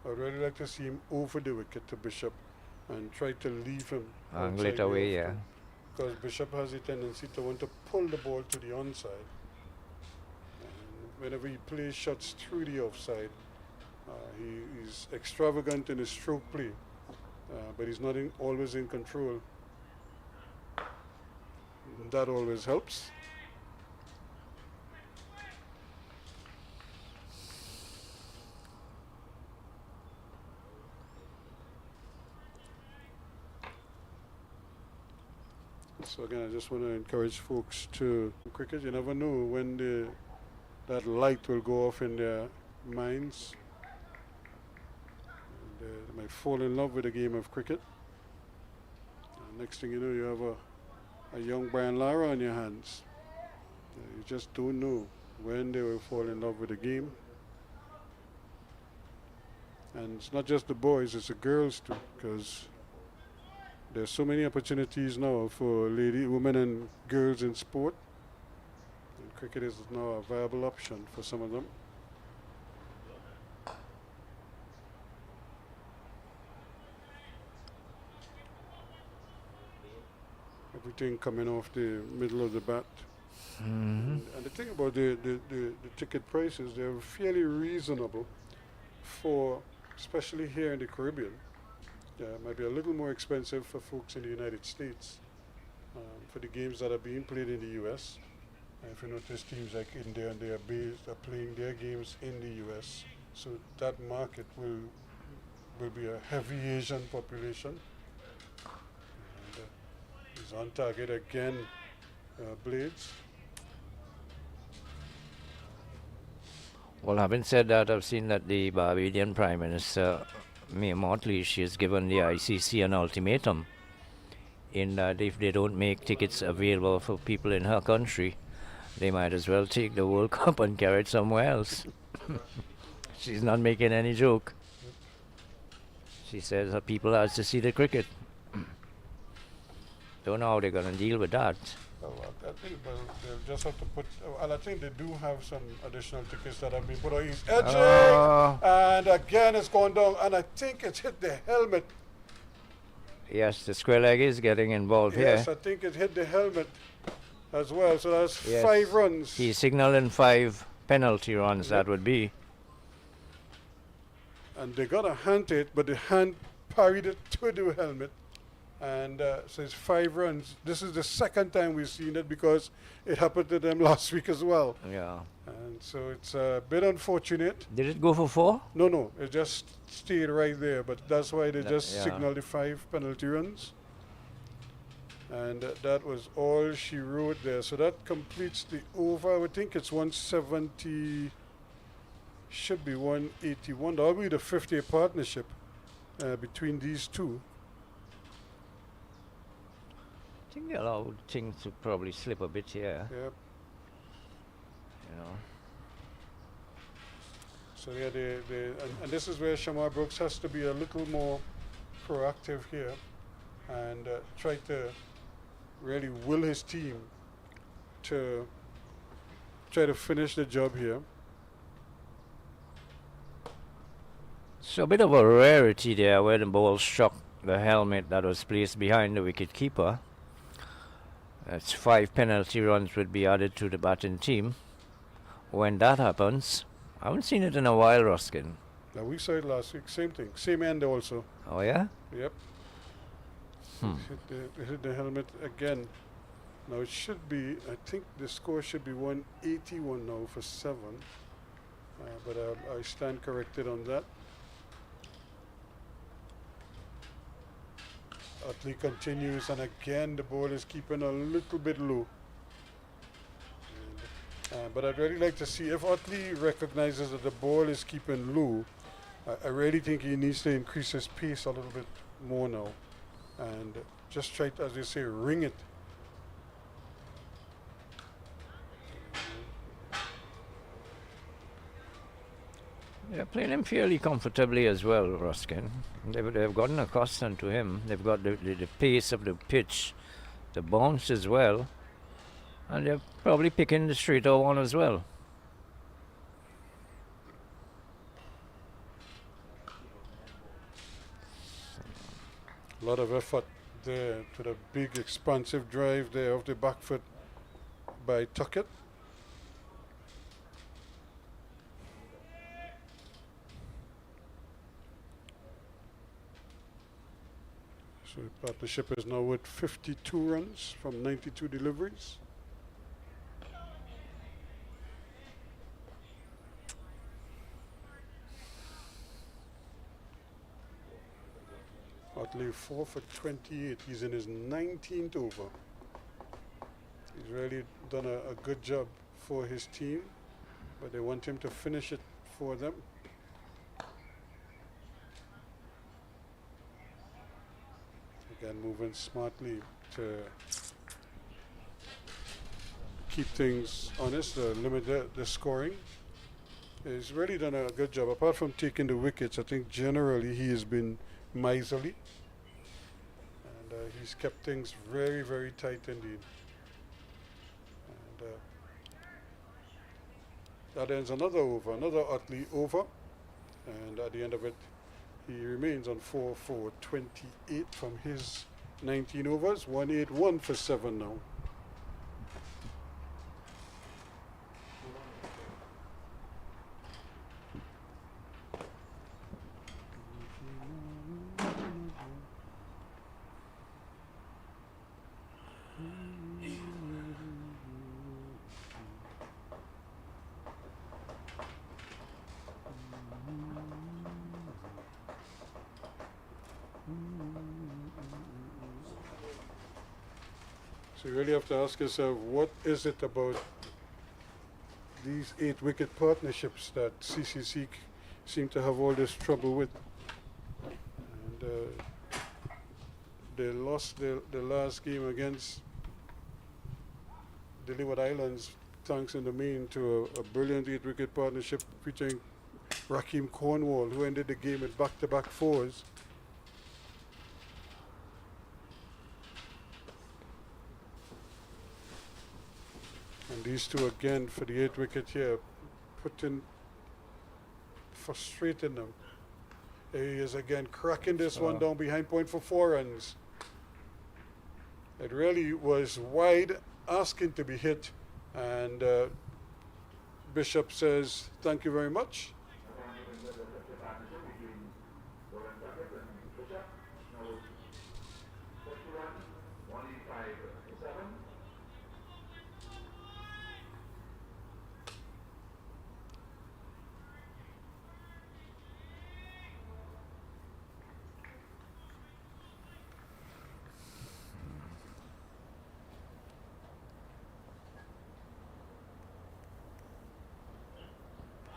[SPEAKER 1] I'd really like to see him over the wicket to Bishop and try to leave him.
[SPEAKER 4] Angle it away, yeah.
[SPEAKER 1] Because Bishop has a tendency to want to pull the ball to the onside. whenever he plays shots through the offside, he's extravagant in his stroke play, but he's not always in control. And that always helps. So again, I just want to encourage folks to cricket. You never know when that light will go off in their minds. And they might fall in love with the game of cricket. And next thing you know, you have a young Brian Lara on your hands. You just don't know when they will fall in love with the game. And it's not just the boys, it's the girls too, because there's so many opportunities now for women and girls in sport. And cricket is now a viable option for some of them. Everything coming off the middle of the bat. And the thing about the ticket prices, they're fairly reasonable for, especially here in the Caribbean. It might be a little more expensive for folks in the United States for the games that are being played in the US. If you notice, teams like India and they are playing their games in the US, so that market will be a heavy Asian population. And he's on target again, Blades.
[SPEAKER 4] Well, having said that, I've seen that the Barbadian Prime Minister, Mia Motley, she has given the ICC an ultimatum in that if they don't make tickets available for people in her country, they might as well take the World Cup and carry it somewhere else. She's not making any joke. She says her people has to see the cricket. Don't know how they're going to deal with that.
[SPEAKER 1] Well, I think they'll just have to put, and I think they do have some additional tickets that have been put on. He's edging, and again it's gone down, and I think it's hit the helmet.
[SPEAKER 4] Yes, the square leg is getting involved here.
[SPEAKER 1] Yes, I think it hit the helmet as well, so that's 5 runs.
[SPEAKER 4] He's signaling 5 penalty runs, that would be.
[SPEAKER 1] And they got a hand it, but the hand parried it to the helmet. And so it's 5 runs. This is the second time we've seen it because it happened to them last week as well.
[SPEAKER 4] Yeah.
[SPEAKER 1] And so it's a bit unfortunate.
[SPEAKER 4] Did it go for 4?
[SPEAKER 1] No, it just stayed right there. But that's why they just signaled the 5 penalty runs. And that was all she wrote there. So that completes the over. I would think it's 170, should be 181. That'll be the 50th partnership between these two.
[SPEAKER 4] I think they allowed things to probably slip a bit here.
[SPEAKER 1] Yep.
[SPEAKER 4] You know.
[SPEAKER 1] So yeah, and this is where Shamar Brooks has to be a little more proactive here and try to really will his team to try to finish the job here.
[SPEAKER 4] So a bit of a rarity there where the ball struck the helmet that was placed behind the wicket keeper. That's 5 penalty runs would be added to the batting team. When that happens, I haven't seen it in a while, Ruskin.
[SPEAKER 1] Now we saw it last week, same thing, same end also.
[SPEAKER 4] Oh yeah?
[SPEAKER 1] Yep. It hit the helmet again. Now it should be, I think the score should be 181 now for 7. But I stand corrected on that. Utley continues, and again the ball is keeping a little bit low. But I'd really like to see if Utley recognizes that the ball is keeping low. I really think he needs to increase his pace a little bit more now, and just try to, as they say, ring it.
[SPEAKER 4] They're playing him fairly comfortably as well, Ruskin. They've gotten accustomed to him. They've got the pace of the pitch, the bounce as well, and they're probably picking the straighter one as well.
[SPEAKER 1] A lot of effort there to the big expansive drive there of the back foot by Tuckett. So the partnership is now with 52 runs from 92 deliveries. Otley 4 for 28. He's in his 19th over. He's really done a good job for his team, but they want him to finish it for them. Again, moving smartly to keep things honest, limit the scoring. He's really done a good job. Apart from taking the wickets, I think generally he has been miserly. And he's kept things very, very tight indeed. And that ends another over, another Otley over. And at the end of it, he remains on 4 for 28 from his 19 overs, 181 for 7 now. So you really have to ask yourself, what is it about these 8-wicket partnerships that CCC seem to have all this trouble with? And they lost the last game against the Leeward Islands, thanks in the main to a brilliant 8-wicket partnership featuring Raheem Cornwall, who ended the game with back-to-back fours. And these two again for the 8-wicket here, frustrating them. He is again cracking this one down behind point for 4 runs. It really was wide, asking to be hit, and Bishop says, "Thank you very much."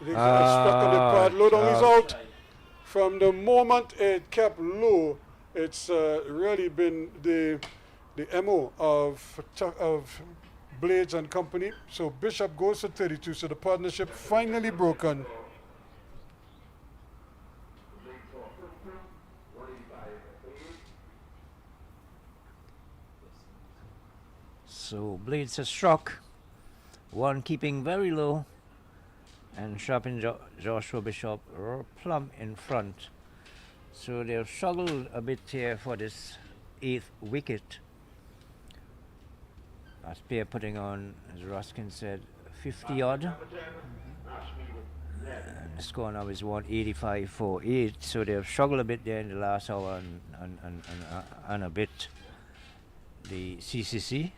[SPEAKER 1] He's stuck on the pad, low down, he's out. From the moment it kept low, it's really been the MO of Blades and Company. So Bishop goes to 32, so the partnership finally broken.
[SPEAKER 4] So Blades has struck, one keeping very low, and Sharp and Joshua Bishop are plumb in front. So they've struggled a bit here for this 8th wicket. As Pierre putting on, as Ruskin said, 50 odd. And the score now is 185 for 8. So they've struggled a bit there in the last hour and a bit. The CCC.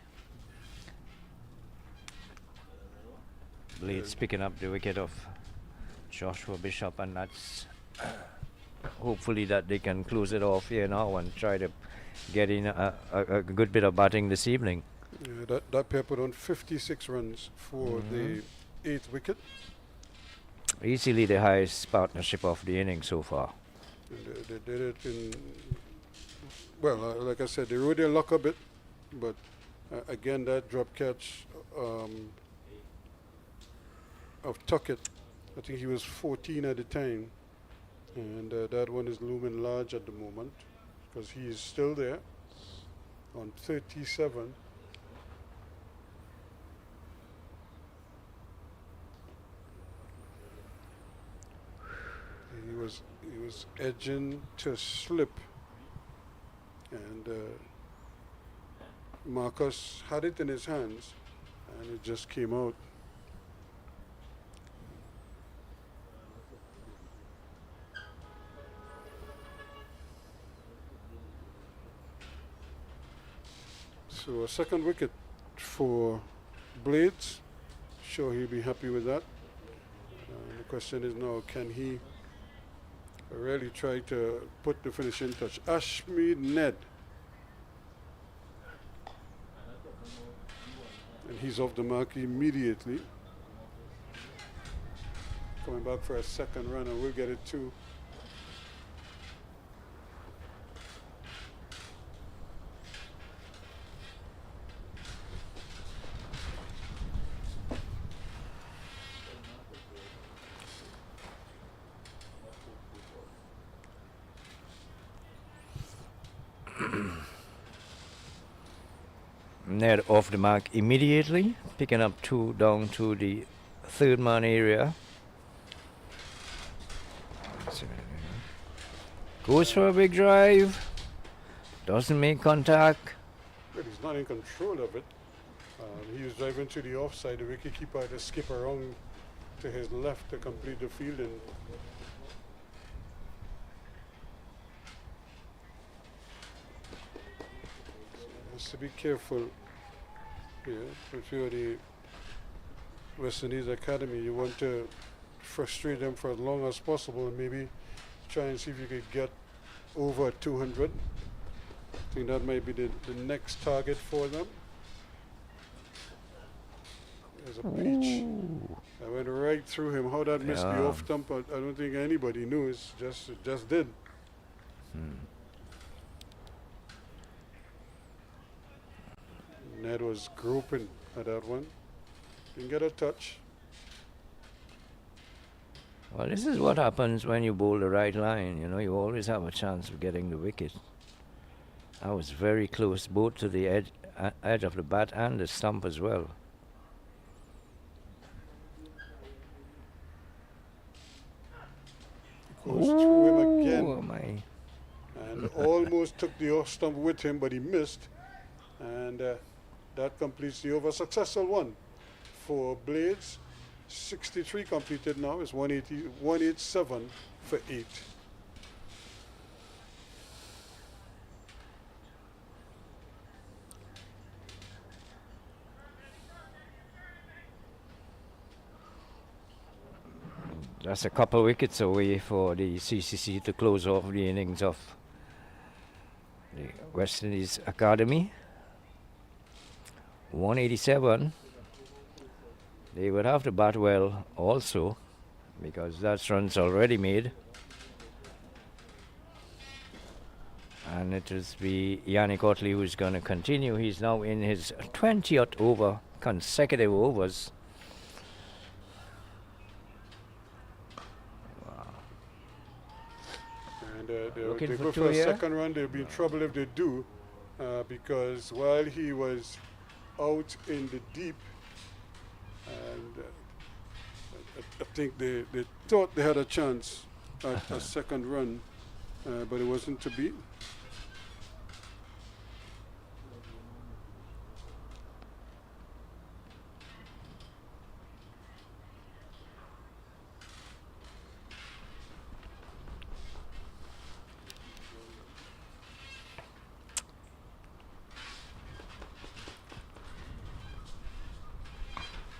[SPEAKER 4] Blades picking up the wicket of Joshua Bishop, and that's hopefully that they can close it off here now and try to get in a good bit of batting this evening.
[SPEAKER 1] Yeah, that pair put on 56 runs for the 8th wicket.
[SPEAKER 4] Easily the highest partnership of the inning so far.
[SPEAKER 1] And they did it in, well, like I said, they rode their luck a bit, but again, that drop catch of Tuckett, I think he was 14 at the time, and that one is looming large at the moment because he is still there on 37. He was edging to slip, and Marcus had it in his hands, and it just came out. So a second wicket for Blades. Sure, he'll be happy with that. The question is now, can he really try to put the finishing touch? Ashmead Ned. And he's off the mark immediately. Coming back for a second run, and we'll get it too.
[SPEAKER 4] Ned off the mark immediately, picking up 2 down to the third man area. Goes for a big drive, doesn't make contact.
[SPEAKER 1] But he's not in control of it. He was driving to the offside. The wicketkeeper had to skip around to his left to complete the fielding. Has to be careful here. If you're the West Indies Academy, you want to frustrate them for as long as possible and maybe try and see if you could get over 200. I think that might be the next target for them. There's a peach. I went right through him. How that missed the off stump, I don't think anybody knew. It just did. Ned was groping at that one. Didn't get a touch.
[SPEAKER 4] Well, this is what happens when you bowl the right line. You know, you always have a chance of getting the wicket. I was very close, both to the edge of the bat and the stump as well.
[SPEAKER 1] Goes to him again.
[SPEAKER 4] Oh my.
[SPEAKER 1] And almost took the off stump with him, but he missed. And that completes the over. Successful one for Blades. 63 completed now. It's 187 for 8.
[SPEAKER 4] That's a couple wickets away for the CCC to close off the innings of the West Indies Academy. 187. They would have to bat well also, because that's runs already made. And it will be Yannick Otley who's going to continue. He's now in his 20th over, consecutive overs.
[SPEAKER 1] And they
[SPEAKER 4] Looking
[SPEAKER 1] go
[SPEAKER 4] for
[SPEAKER 1] for a
[SPEAKER 4] two here.
[SPEAKER 1] second run. They'll be in trouble if they do, because while he was out in the deep, and I think they thought they had a chance at a second run, but it wasn't to be.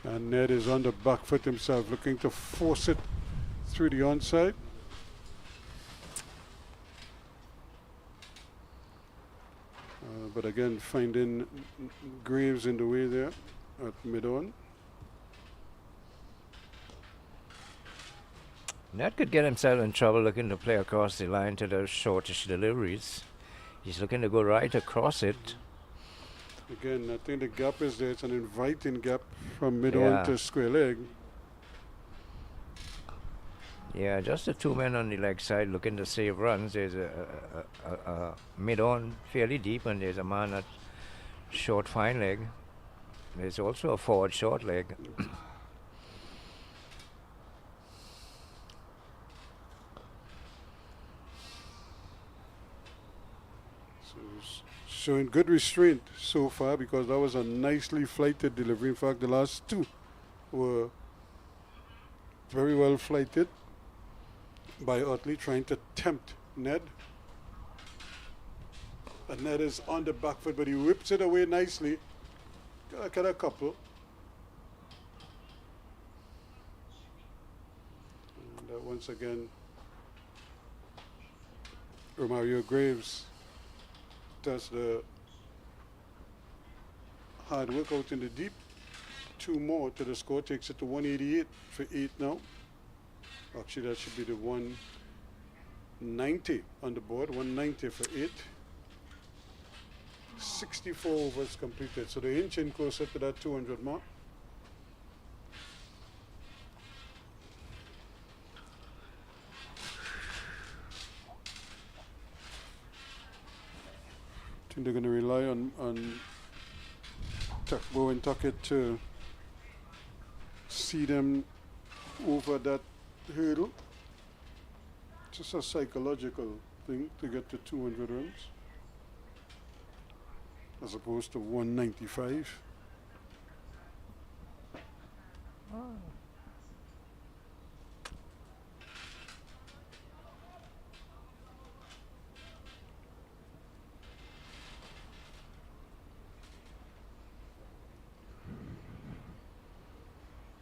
[SPEAKER 1] And Ned is on the back foot himself, looking to force it through the onside. But again, finding Graves in the way there at mid-on.
[SPEAKER 4] Ned could get himself in trouble looking to play across the line to those shortish deliveries. He's looking to go right across it.
[SPEAKER 1] Again, I think the gap is there. It's an inviting gap from mid-on to square leg.
[SPEAKER 4] Yeah, just the 2 men on the leg side looking to save runs. There's a mid-on fairly deep, and there's a man at short fine leg. There's also a forward short leg.
[SPEAKER 1] Showing good restraint so far, because that was a nicely flighted delivery. In fact, the last two were very well flighted by Otley, trying to tempt Ned. And Ned is on the back foot, but he whips it away nicely. Got a couple. And once again, Romario Graves does the hard work out in the deep. 2 more to the score, takes it to 188 for 8 now. Actually, that should be the 190 on the board, 190 for 8. 64 overs completed, so they're inching closer to that 200 mark. I think they're going to rely on Bowen Tuckett to see them over that hurdle. Just a psychological thing to get to 200 runs as opposed to 195.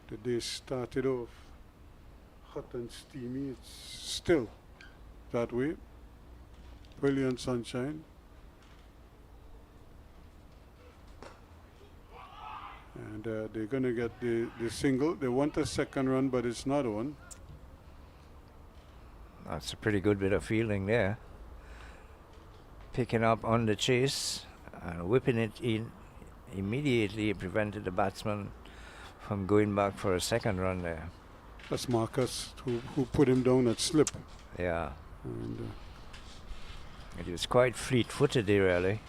[SPEAKER 1] The day started off hot and steamy. It's still that way. Brilliant sunshine. And they're going to get the single. They want a second run, but it's not on.
[SPEAKER 4] That's a pretty good bit of fielding there. Picking up on the chase and whipping it in immediately. It prevented the batsman from going back for a second run there.
[SPEAKER 1] That's Marcus who put him down at slip.
[SPEAKER 4] Yeah.
[SPEAKER 1] And
[SPEAKER 4] it was quite fleet-footed there, really.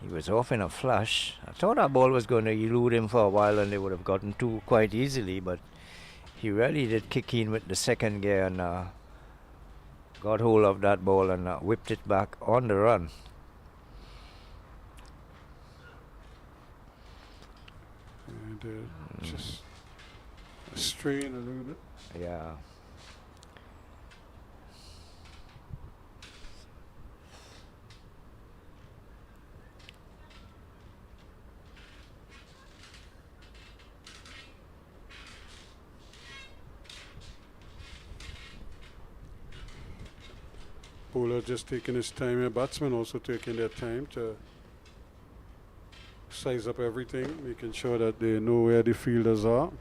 [SPEAKER 4] He was off in a flash. I thought that ball was going to elude him for a while and they would have gotten 2 quite easily, but he really did kick in with the second gear and got hold of that ball and whipped it back on the run.
[SPEAKER 1] And just strain a little bit.
[SPEAKER 4] Yeah.
[SPEAKER 1] Bowler just taking his time, and batsmen also taking their time to size up everything, making sure that they know where the fielders are.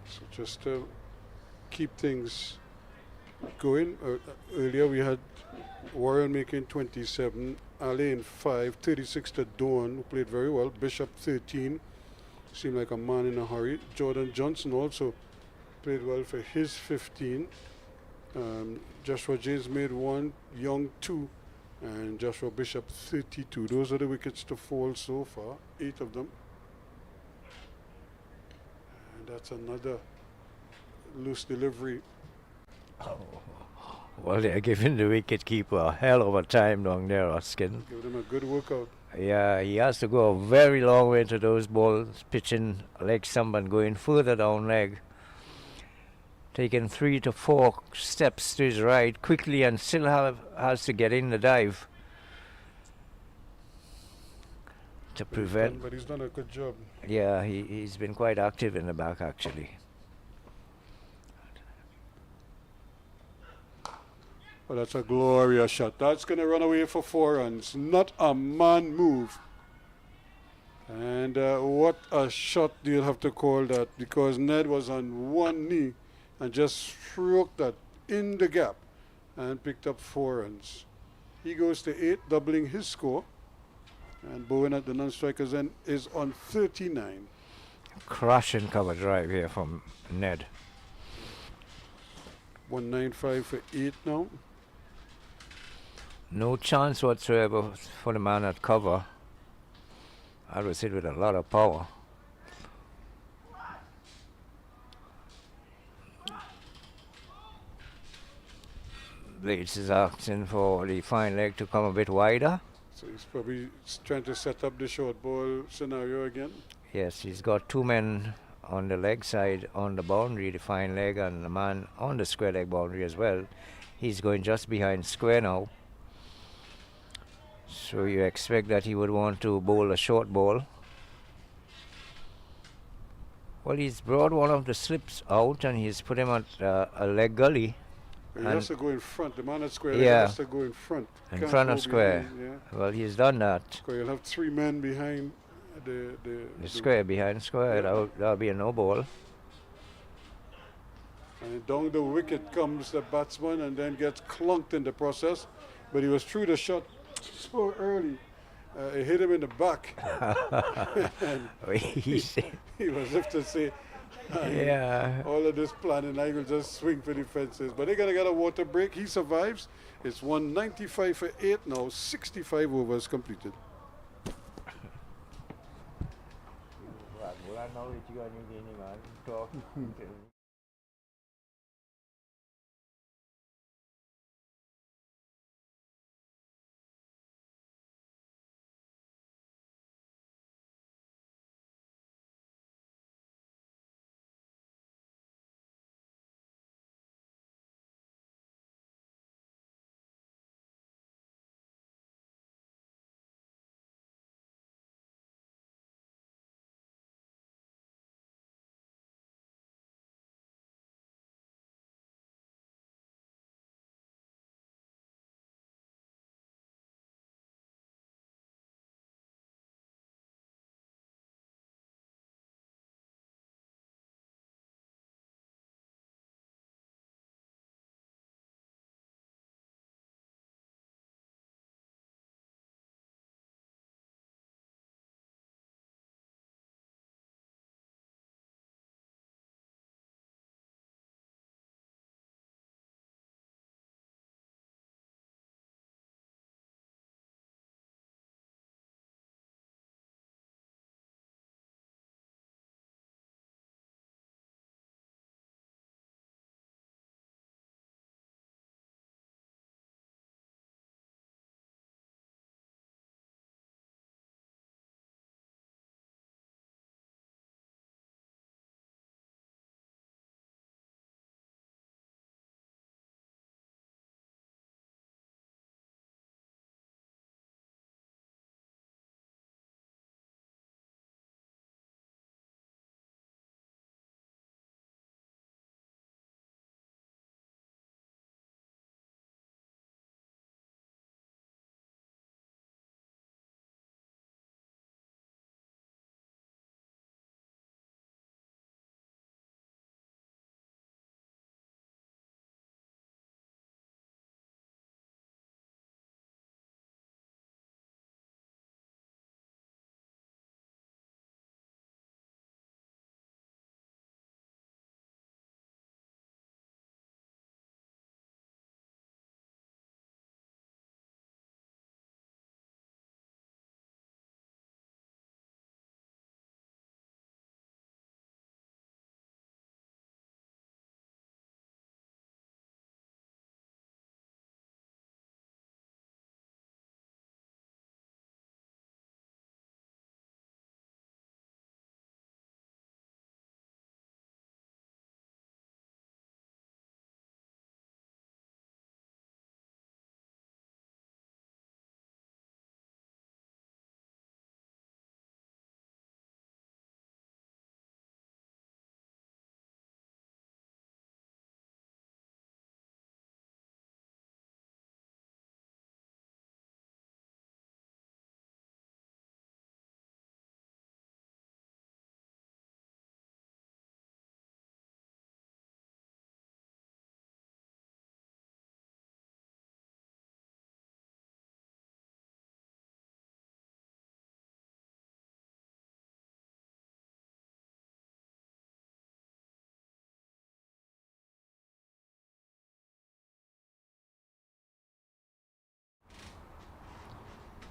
[SPEAKER 1] So just to keep things going, earlier we had Warren making 27, Ali in 5, 36 to Dawn, who played very well. Bishop 13, seemed like a man in a hurry. Jordan Johnson also played well for his 15. Joshua James made 1, Young 2, and Joshua Bishop 32. Those are the wickets to fall so far, 8 of them. And that's another loose delivery.
[SPEAKER 4] Well, they're giving the wicket keeper a hell of a time down there, Ruskin.
[SPEAKER 1] Give them a good workout.
[SPEAKER 4] Yeah, he has to go a very long way to those balls, pitching leg stump and going further down leg. Taking 3 to 4 steps to his right quickly and still has to get in the dive to prevent.
[SPEAKER 1] But he's done a good job.
[SPEAKER 4] Yeah, he's been quite active in the back actually.
[SPEAKER 1] Oh, that's a glorious shot. That's going to run away for 4 runs. Not a man move. And what a shot you'll have to call that, because Ned was on one knee and just stroked that in the gap and picked up 4 runs. He goes to 8, doubling his score. And Bowen at the non-strikers end is on 39.
[SPEAKER 4] Crashing cover drive here from Ned.
[SPEAKER 1] 195 for 8 now.
[SPEAKER 4] No chance whatsoever for the man at cover. I was hit with a lot of power. Blades is asking for the fine leg to come a bit wider.
[SPEAKER 1] So he's probably trying to set up the short ball scenario again.
[SPEAKER 4] Yes, he's got two men on the leg side on the boundary, the fine leg, and a man on the square leg boundary as well. He's going just behind square now. So you expect that he would want to bowl a short ball. Well, he's brought one of the slips out and he's put him at a leg gully.
[SPEAKER 1] He has to go in front. The man at square
[SPEAKER 4] Yeah.
[SPEAKER 1] has to go in front.
[SPEAKER 4] In
[SPEAKER 1] Can't
[SPEAKER 4] front
[SPEAKER 1] go
[SPEAKER 4] of square.
[SPEAKER 1] behind, yeah.
[SPEAKER 4] Well, he's done that.
[SPEAKER 1] So you'll have three men behind the
[SPEAKER 4] Square behind square.
[SPEAKER 1] Yeah.
[SPEAKER 4] That'll be a no ball.
[SPEAKER 1] And down the wicket comes the batsman and then gets clunked in the process. But he was through the shot so early. It hit him in the back. And he was left to say,
[SPEAKER 4] Yeah.
[SPEAKER 1] all of this planning, I will just swing for the fences. But they're going to get a water break. He survives. It's 195 for 8 now, 65 overs completed.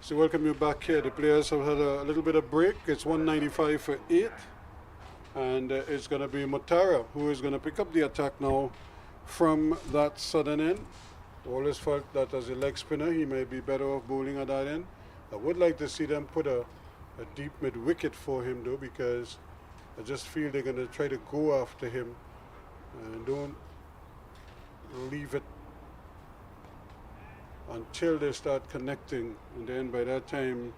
[SPEAKER 1] So welcome you back here. The players have had a little bit of break. It's 195 for 8. And it's going to be Motara who is going to pick up the attack now from that southern end. Always felt that as a leg spinner, he may be better off bowling at that end. I would like to see them put a a deep mid wicket for him though, because I just feel they're going to try to go after him and don't leave it until they start connecting, and then by that time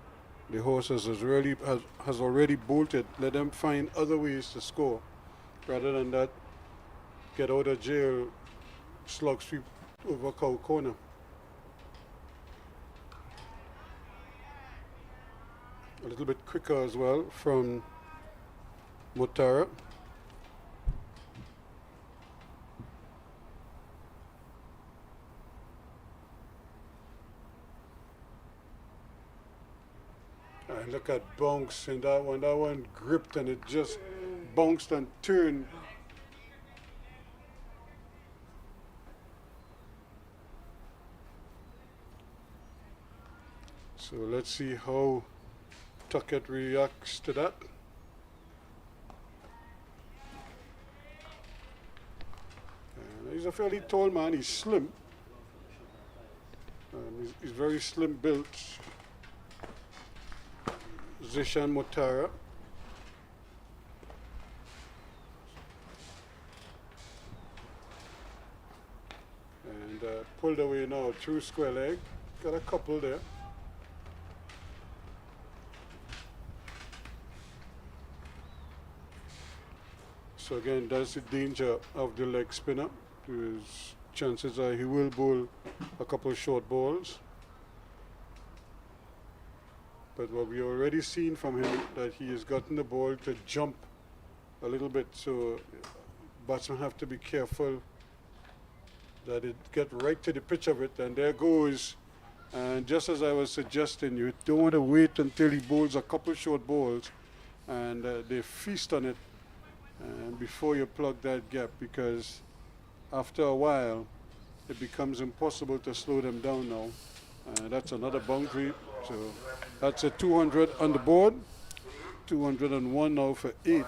[SPEAKER 1] the horses has already bolted. Let them find other ways to score rather than that get out of jail slug sweep over cow corner. A little bit quicker as well from Mutara. And look at bounce in that one. That one gripped and it just bounced and turned. So let's see how Tuckett reacts to that. And he's a fairly tall man. He's slim. He's very slim built. Zishan Mutara. And pulled away now through square leg. Got a couple there. So again, that's the danger of the leg spinner. Because chances are he will bowl a couple of short balls. But what we already seen from him, that he has gotten the ball to jump a little bit. So batsmen have to be careful that it get right to the pitch of it. And there goes. And just as I was suggesting, you don't want to wait until he bowls a couple short balls and they feast on it before you plug that gap, because after a while it becomes impossible to slow them down now. That's another boundary. So that's a 200 on the board. 201 now for 8.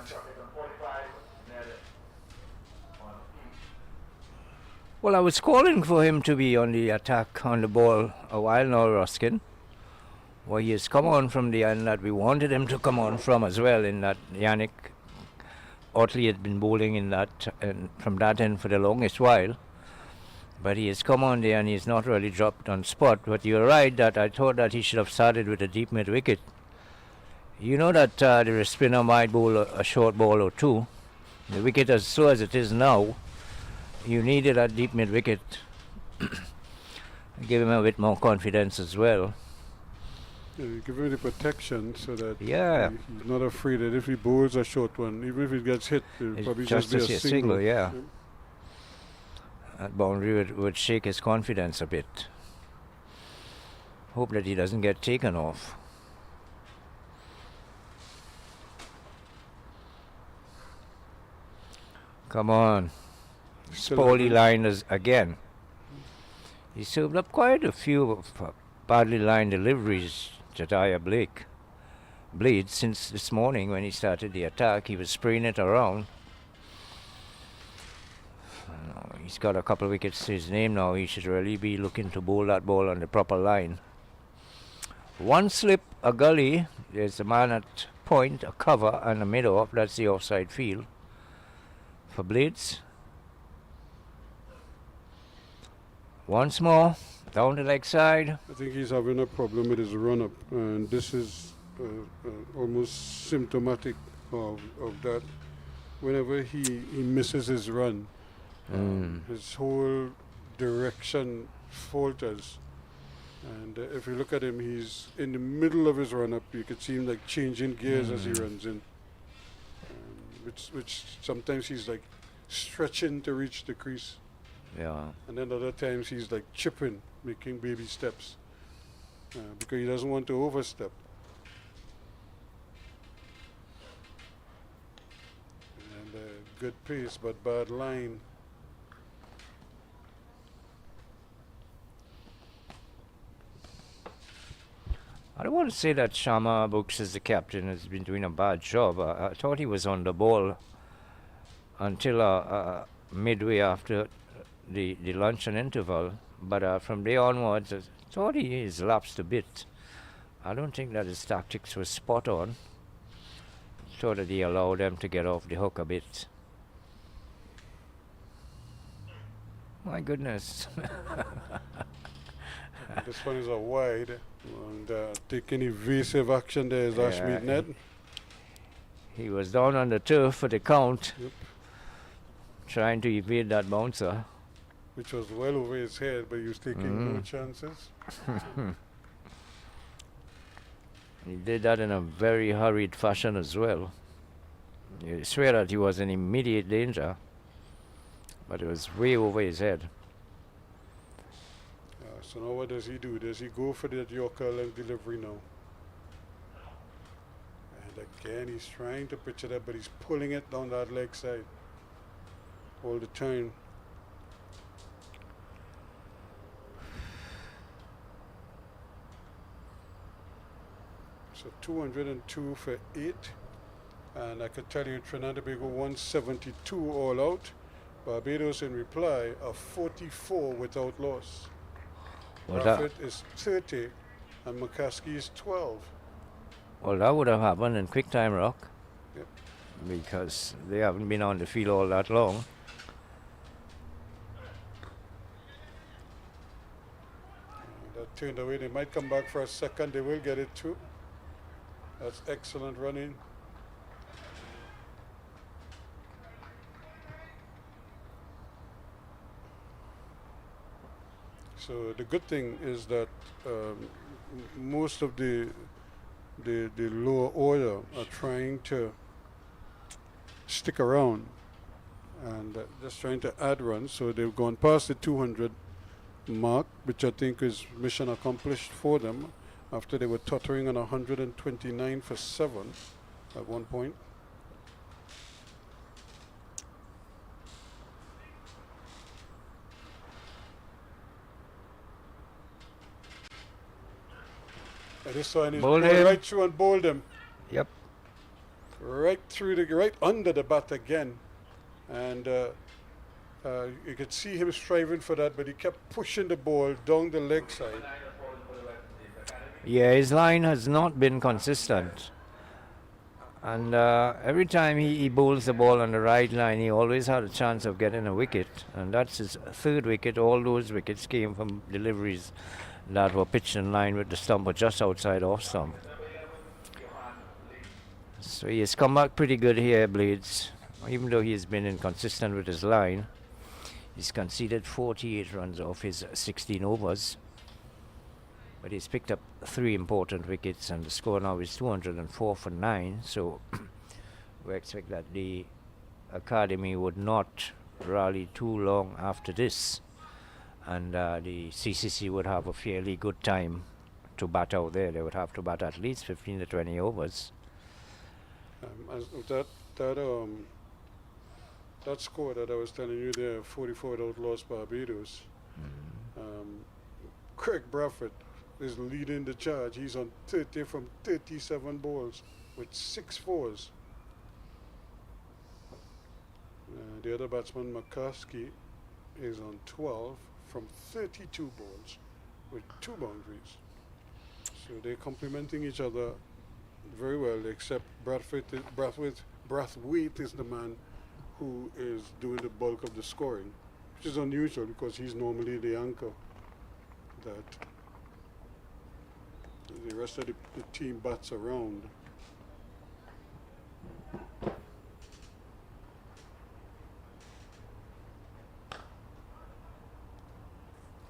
[SPEAKER 4] Well, I was calling for him to be on the attack on the ball a while now, Ruskin. Well, he has come on from the end that we wanted him to come on from as well, in that Yannick Otley had been bowling in that and from that end for the longest while. But he has come on there and he's not really dropped on spot. But you're right that I thought that he should have started with a deep mid wicket. You know that the spinner might bowl a short ball or two. The wicket as slow as it is now, you needed a deep mid wicket. Give him a bit more confidence as well.
[SPEAKER 1] Yeah, you give him the protection so that he's not afraid that if he bowls a short one, even if it gets hit, it'll probably just be a single.
[SPEAKER 4] Yeah. That boundary would shake his confidence a bit. Hope that he doesn't get taken off. Come on. Spoley liners again. He served up quite a few badly lined deliveries, Jediah Blade, since this morning when he started the attack. He was spraying it around. He's got a couple of wickets to his name now. He should really be looking to bowl that ball on the proper line. One slip, a gully. There's a man at point, a cover, and a mid-off. That's the offside field for Blades. Once more, down the leg side.
[SPEAKER 1] I think he's having a problem with his run-up, and this is almost symptomatic of that. Whenever he misses his run, his whole direction falters. And if you look at him, he's in the middle of his run-up. You could see him like changing gears as he runs in, which sometimes he's like stretching to reach the crease.
[SPEAKER 4] Yeah.
[SPEAKER 1] And then other times he's like chipping, making baby steps, because he doesn't want to overstep. And good pace, but bad line.
[SPEAKER 4] I don't want to say that Sharma Books as the captain has been doing a bad job. I thought he was on the ball until midway after the luncheon interval. But from there onwards, I thought he has lapsed a bit. I don't think that his tactics were spot on. So that he allowed them to get off the hook a bit. My goodness.
[SPEAKER 1] This one is a wide, and taking evasive action there is Ashmead Ned.
[SPEAKER 4] He was down on the turf for the count,
[SPEAKER 1] Yep.
[SPEAKER 4] trying to evade that bouncer.
[SPEAKER 1] Which was well over his head, but he was taking no chances.
[SPEAKER 4] He did that in a very hurried fashion as well. You swear that he was in immediate danger, but it was way over his head.
[SPEAKER 1] So now what does he do? Does he go for that Yorker length delivery now? And again, he's trying to pitch it up, but he's pulling it down that leg side all the time. So 202 for 8. And I could tell you Trinidad and Tobago 172 all out. Barbados in reply are 44 without loss.
[SPEAKER 4] Well,
[SPEAKER 1] Prophet is 30 and McCaskey is 12.
[SPEAKER 4] Well, that would have happened in quick time rock.
[SPEAKER 1] Yep.
[SPEAKER 4] Because they haven't been on the field all that long.
[SPEAKER 1] That turned away. They might come back for a second. They will get it too. That's excellent running. So the good thing is that most of the lower order are trying to stick around and just trying to add runs. So they've gone past the 200 mark, which I think is mission accomplished for them after they were tottering on 129 for 7 at one point. And this one is
[SPEAKER 4] Bowled
[SPEAKER 1] going
[SPEAKER 4] him.
[SPEAKER 1] right through and bowled him.
[SPEAKER 4] Yep.
[SPEAKER 1] Right through right under the bat again. And you could see him striving for that, but he kept pushing the ball down the leg side.
[SPEAKER 4] Yeah, his line has not been consistent. And every time he bowls the ball on the right line, he always had a chance of getting a wicket. And that's his third wicket. All those wickets came from deliveries that were pitched in line with the stump or just outside off stump. So he has come back pretty good here, Blades. Even though he has been inconsistent with his line, he's conceded 48 runs off his 16 overs. But he's picked up 3 important wickets, and the score now is 204 for 9. So we expect that the academy would not rally too long after this, and the CCC would have a fairly good time to bat out there. They would have to bat at least 15 to 20 overs.
[SPEAKER 1] That score that I was telling you there, 44 without loss Barbados. Craig Bradford is leading the charge. He's on 30 from 37 balls with 6 fours. The other batsman, McCaskey, is on 12 from 32 balls with 2 boundaries. So they're complementing each other very well, except Brathwaite is the man who is doing the bulk of the scoring, which is unusual because he's normally the anchor that the rest of the team bats around.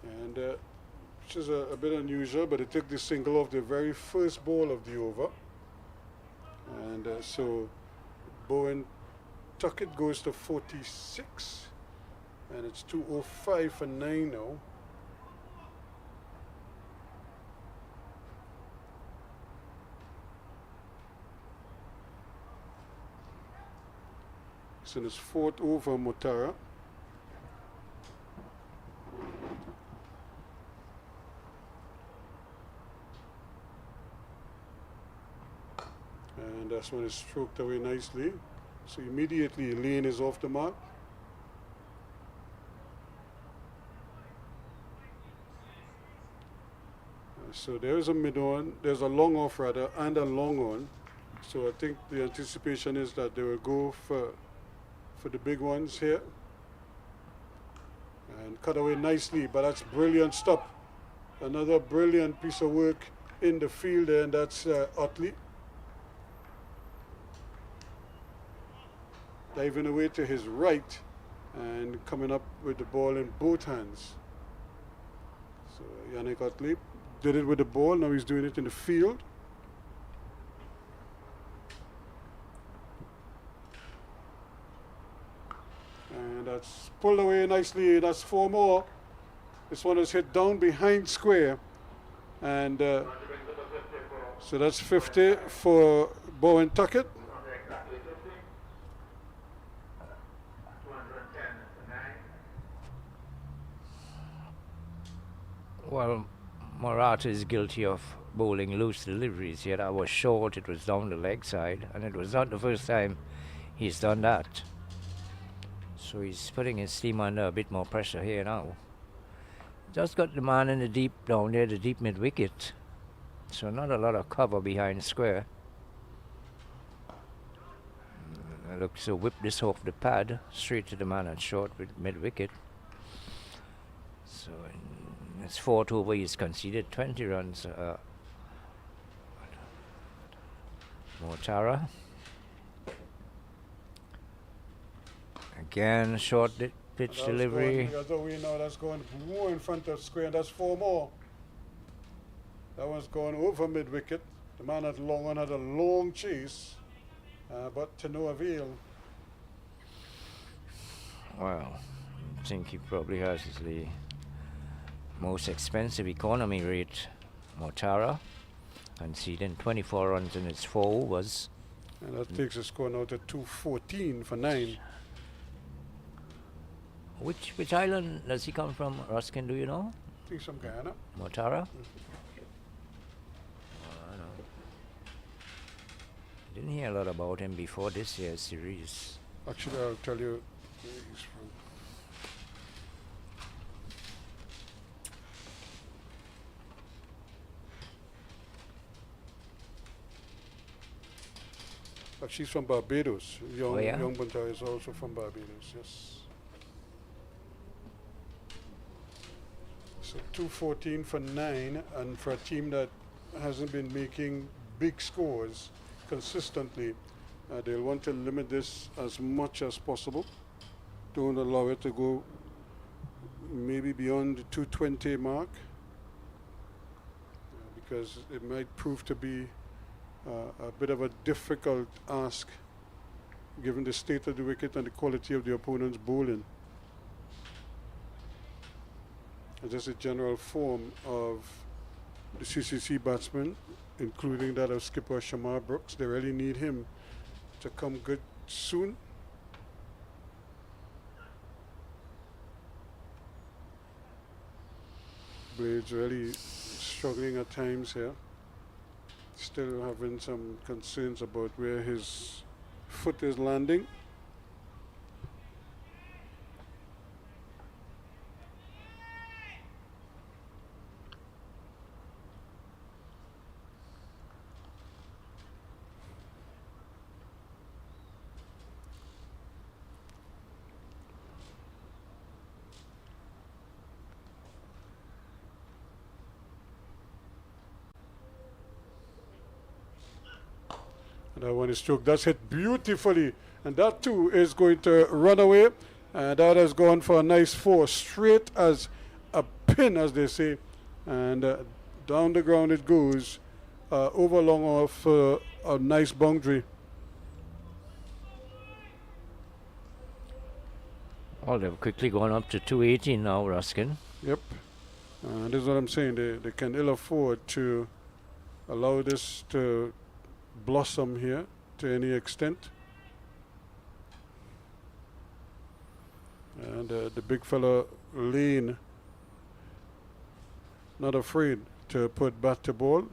[SPEAKER 1] And which is a bit unusual, but it took the single off the very first ball of the over. And so Bowen Tuckett goes to 46, and it's 205 for 9 now. It's in his 4th over, Mutara. And that's when it's stroked away nicely. So immediately Lane is off the mark. So there is a mid on, there's a long off rather, and a long on. So I think the anticipation is that they will go for the big ones here. And cut away nicely, but that's brilliant stop. Another brilliant piece of work in the field there, and that's Otley. Diving away to his right and coming up with the ball in both hands. So Yannick Otley did it with the ball, now he's doing it in the field. And that's pulled away nicely, that's 4 more. This one is hit down behind square. And so that's 50 for Bowen Tuckett.
[SPEAKER 4] Well, Morata is guilty of bowling loose deliveries, yet I was short, it was down the leg side, and it was not the first time he's done that. So he's putting his team under a bit more pressure here now. Just got the man in the deep down there, the deep mid wicket. So not a lot of cover behind square. Looks to whip this off the pad, straight to the man at short with mid wicket. So it's 4-2 over, he's conceded 20 runs. Mortara. Again, short pitch delivery.
[SPEAKER 1] As though we know that's going more in front of square, and that's 4 more. That one's going over mid wicket. The man at long one had a long chase, but to no avail.
[SPEAKER 4] Well, I think he probably has the most expensive economy rate, Mortara, conceding 24 runs in its 4 overs.
[SPEAKER 1] And that takes the score now to 214 for 9.
[SPEAKER 4] Which island does he come from, Ruskin, do you know?
[SPEAKER 1] I think some Guyana.
[SPEAKER 4] Mortara? I know. Didn't hear a lot about him before this year's series.
[SPEAKER 1] Actually, I'll tell you where he's from. She's from Barbados. Young Buntar is also from Barbados, yes. So 214 for 9, and for a team that hasn't been making big scores consistently, they'll want to limit this as much as possible. Don't allow it to go maybe beyond the 220 mark, because it might prove to be a bit of a difficult ask given the state of the wicket and the quality of the opponent's bowling. And just a general form of the CCC batsmen, including that of skipper Shamar Brooks. They really need him to come good soon. Blades really struggling at times here. Still having some concerns about where his foot is landing. And that one is struck. That's hit beautifully. And that too is going to run away. And that has gone for a nice 4. Straight as a pin, as they say. And down the ground it goes. Over long off a nice boundary.
[SPEAKER 4] Oh, they've quickly gone up to 218 now, Ruskin.
[SPEAKER 1] Yep. And this is what I'm saying. They can ill afford to allow this to blossom here to any extent. And the big fella Lane not afraid to put bat to ball.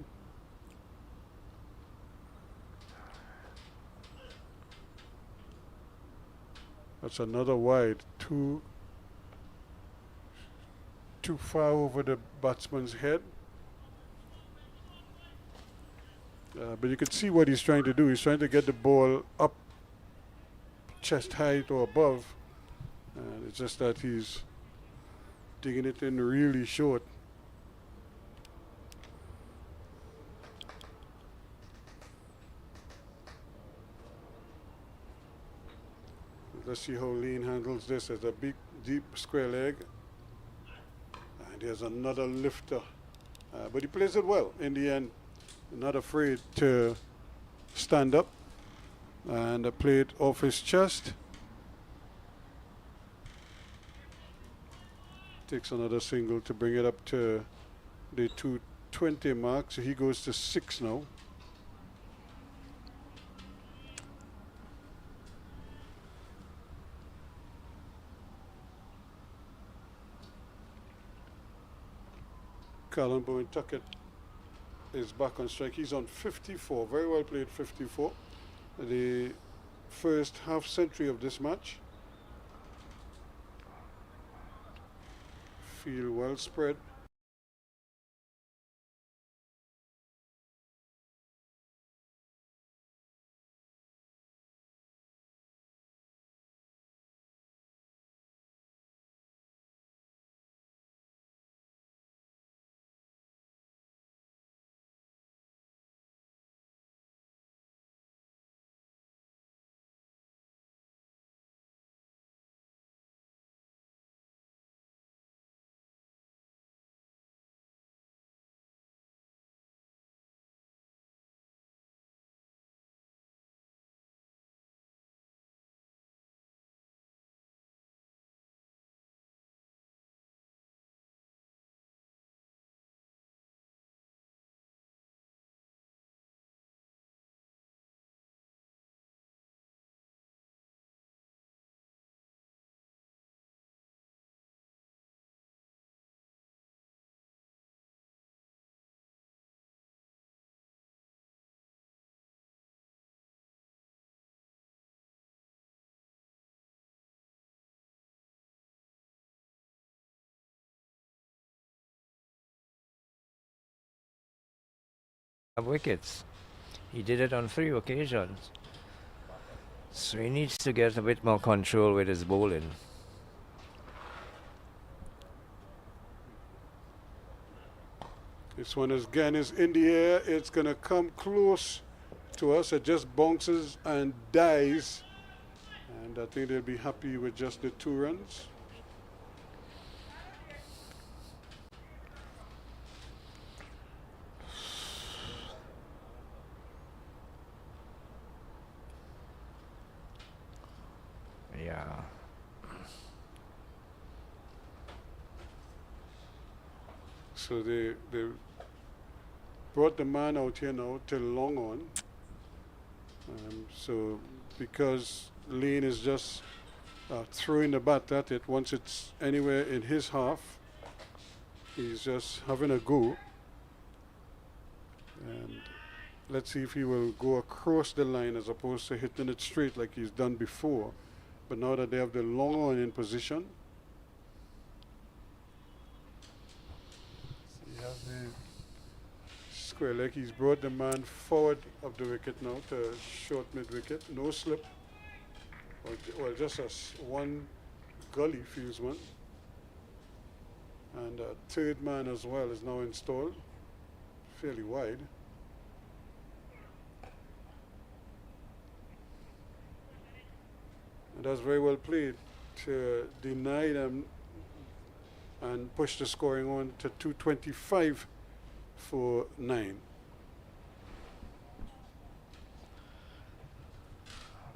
[SPEAKER 1] That's another wide, too far over the batsman's head. But you can see what he's trying to do. He's trying to get the ball up chest height or above. And it's just that he's digging it in really short. Let's see how Lane handles this as a big, deep square leg. And there's another lifter. But he plays it well in the end. Not afraid to stand up and play it off his chest. Takes another single to bring it up to the 220 mark. So he goes to 6 now. Colin Bowen Tuckett is back on strike. He's on 54. Very well played, 54. The first half century of this match. Field well spread.
[SPEAKER 4] Wickets. He did it on 3 occasions. So he needs to get a bit more control with his bowling.
[SPEAKER 1] This one again is in the air. It's going to come close to us. It just bounces and dies. And I think they'll be happy with just the 2 runs.
[SPEAKER 4] Yeah.
[SPEAKER 1] So they brought the man out here now till long on. So because Lane is just throwing the bat at it, once it's anywhere in his half, he's just having a go. And let's see if he will go across the line as opposed to hitting it straight like he's done before. But now that they have the long on in position, he has the square leg. He's brought the man forward of the wicket now to short mid wicket. No slip. Well, just as one gully feels one. And a third man as well is now installed, fairly wide. And that's very well played to deny them and push the scoring on to 225 for 9.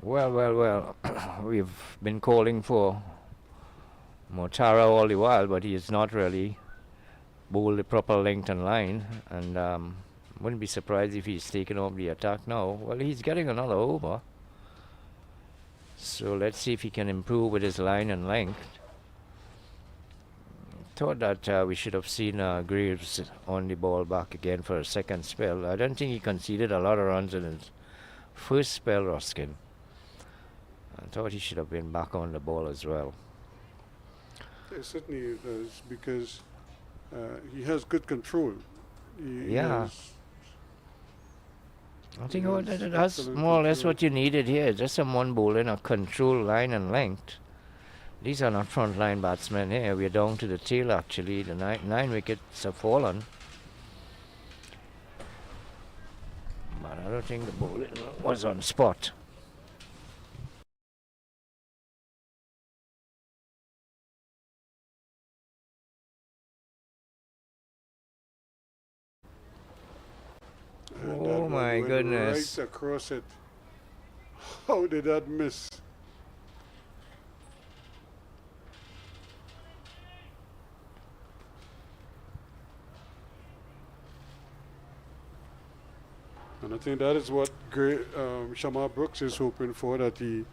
[SPEAKER 4] Well. We've been calling for Motara all the while, but he is not really bowled the proper length and line. And wouldn't be surprised if he's taken over the attack now. Well, he's getting another over. So let's see if he can improve with his line and length. Thought that we should have seen Greaves on the ball back again for a second spell. I don't think he conceded a lot of runs in his first spell, Ruskin. I thought he should have been back on the ball as well.
[SPEAKER 1] Yeah, certainly it does, because he has good control. He
[SPEAKER 4] Yeah.
[SPEAKER 1] has
[SPEAKER 4] I think
[SPEAKER 1] Yes,
[SPEAKER 4] that's
[SPEAKER 1] excellent
[SPEAKER 4] more or less
[SPEAKER 1] control.
[SPEAKER 4] what you needed here. Just someone bowling a control line and length. These are not front line batsmen here. We're down to the tail actually. The nine wickets have fallen. But I don't think the bowling was on spot.
[SPEAKER 1] And that
[SPEAKER 4] Oh
[SPEAKER 1] one
[SPEAKER 4] my
[SPEAKER 1] went
[SPEAKER 4] goodness.
[SPEAKER 1] right across it. How did that miss? And I think that is what Shamar Brooks is hoping for, that he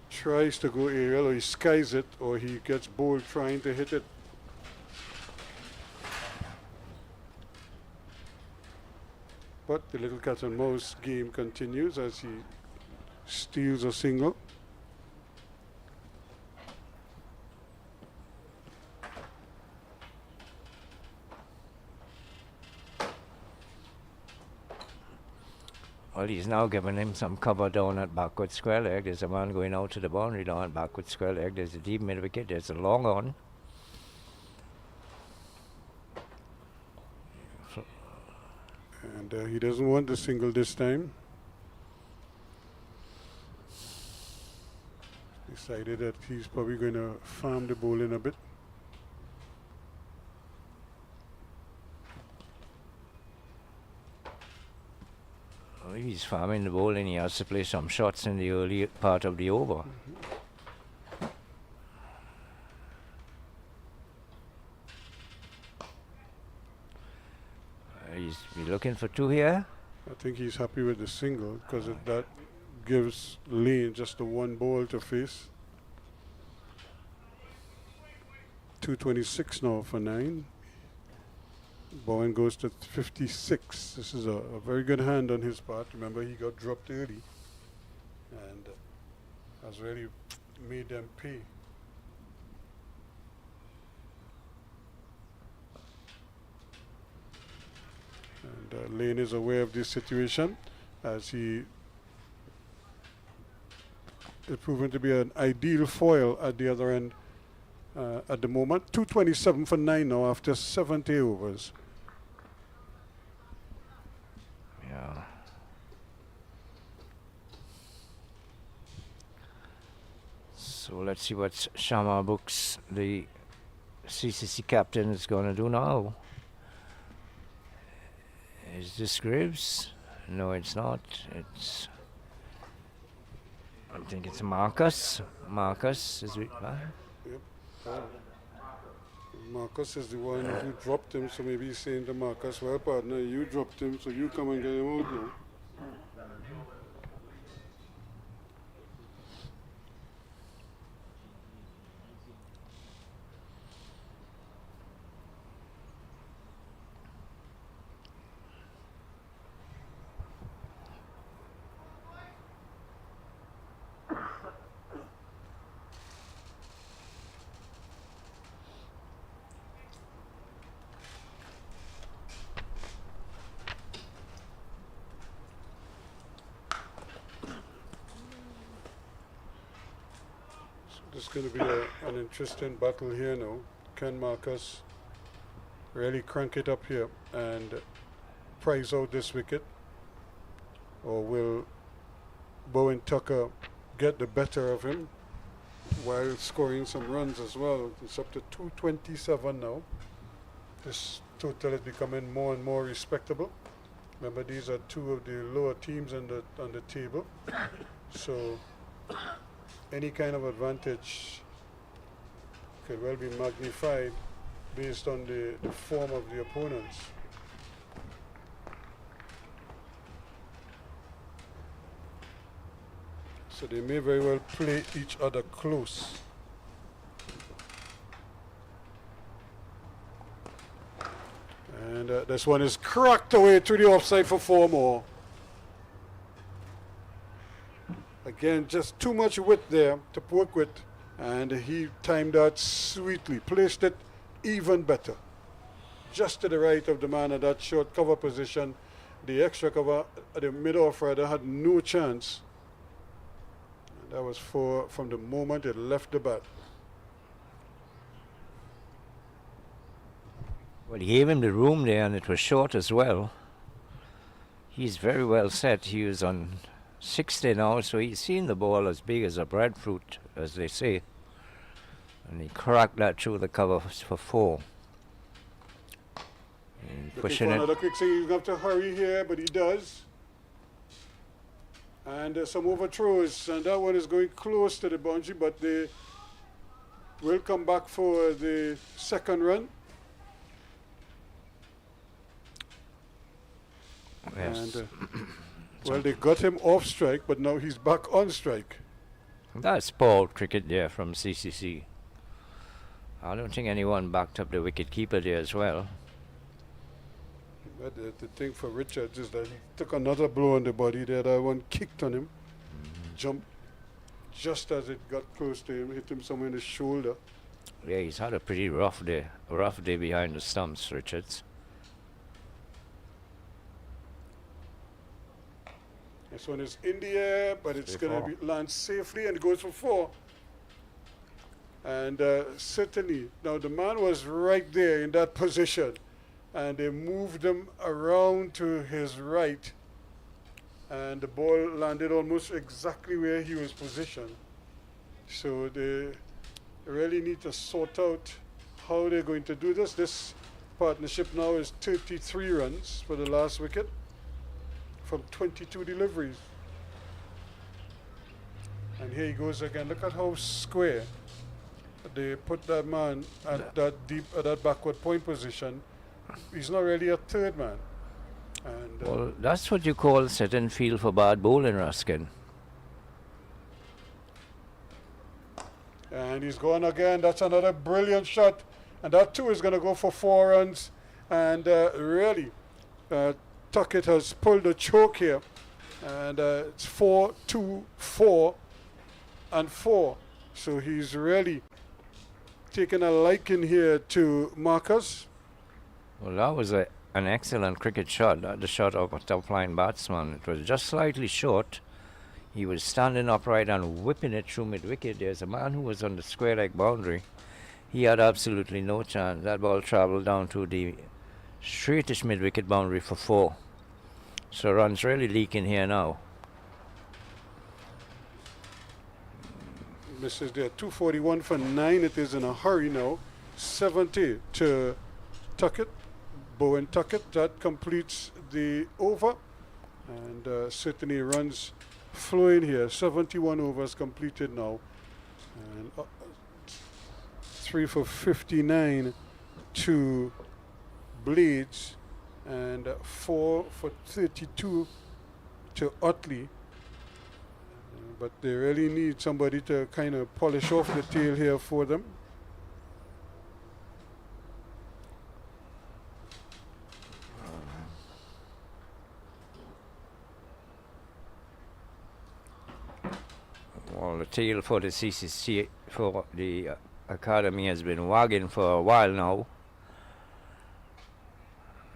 [SPEAKER 1] tries to go aerial, or he skies it, or he gets bowled trying to hit it. But the little cat and mouse game continues as he steals a single.
[SPEAKER 4] Well, he's now giving him some cover down at backward square leg. There's a man going out to the boundary down at backward square leg. There's a deep mid wicket. There's a long on.
[SPEAKER 1] And he doesn't want the single this time. Decided that he's probably going to farm the bowling a bit.
[SPEAKER 4] Oh, he's farming the bowling. He has to play some shots in the early part of the over. He's looking for two here.
[SPEAKER 1] I think he's happy with the single because that gives Lane just the one ball to face. 226 now for 9. Bowen goes to 56. This is a very good hand on his part. Remember, he got dropped early and has really made them pay. And Lane is aware of this situation as he is proven to be an ideal foil at the other end at the moment. 227 for 9 now after 70 overs.
[SPEAKER 4] Yeah. So let's see what Shamar Brooks, the CCC captain, is going to do now. Is this Graves? No, it's not. It's. I think it's Marcus. Marcus is.
[SPEAKER 1] Marcus is the one who dropped him, so maybe he's saying to Marcus, well, partner, you dropped him, so you come and get him out now. This is going to be an interesting battle here now. Can Marcus really crank it up here and prize out this wicket? Or will Bowen Tucker get the better of him while scoring some runs as well? It's up to 227 now. This total is becoming more and more respectable. Remember, these are two of the lower teams on the table. So any kind of advantage could well be magnified based on the form of the opponents. So they may very well play each other close. And this one is cracked away through the offside for 4 more. Again, just too much width there to work with, and he timed that sweetly, placed it even better. Just to the right of the man at that short cover position, The extra cover at the mid-off rider had no chance. And that was from the moment it left the bat.
[SPEAKER 4] Well, he gave him the room there, and it was short as well. He's very well set. He was on 60 now, so he's seen the ball as big as a breadfruit, as they say. And he cracked that through the cover for 4. And
[SPEAKER 1] Looking
[SPEAKER 4] pushing
[SPEAKER 1] for
[SPEAKER 4] it.
[SPEAKER 1] another quick swing. He's going to have to hurry here, but he does. And some overthrows, and that one is going close to the boundary, but they will come back for the second run.
[SPEAKER 4] Yes.
[SPEAKER 1] And well, they got him off strike, but now he's back on strike.
[SPEAKER 4] That's poor cricket there from CCC. I don't think anyone backed up the wicket keeper there as well.
[SPEAKER 1] But the thing for Richards is that he took another blow on the body there. That one kicked on him, jumped just as it got close to him, hit him somewhere in the shoulder.
[SPEAKER 4] Yeah, he's had a pretty rough day behind the stumps, Richards.
[SPEAKER 1] This one is in the air, but it's going to land safely, and it goes for 4. And certainly, now the man was right there in that position, and they moved him around to his right, and the ball landed almost exactly where he was positioned. So they really need to sort out how they're going to do this. This partnership now is 33 runs for the last wicket from 22 deliveries. And here he goes again. Look at how square they put that man at that backward point position. He's not really a third man. And
[SPEAKER 4] Well, that's what you call set and field for bad bowling, Ruskin.
[SPEAKER 1] And he's gone again. That's another brilliant shot. And that too is going to go for 4 runs. And really, Tuckett has pulled a choke here. And it's 4, 2, 4, and 4. So he's really taken a liking here to Marcus.
[SPEAKER 4] Well, that was an excellent cricket shot. The shot of a top-line batsman. It was just slightly short. He was standing upright and whipping it through mid-wicket. There's a man who was on the square leg boundary. He had absolutely no chance. That ball travelled down to the straightish mid-wicket boundary for 4. So runs really leaking here now.
[SPEAKER 1] Misses there. 241 for 9. It is in a hurry now. 70 to Tuckett. Bowen Tuckett. That completes the over. And certainly runs flowing here. 71 overs completed now. And 3 for 59 to Blades. And 4 for 32 to Utley. But they really need somebody to kind of polish off the tail here for them.
[SPEAKER 4] Well, the tail for the CCC, for the academy, has been wagging for a while now.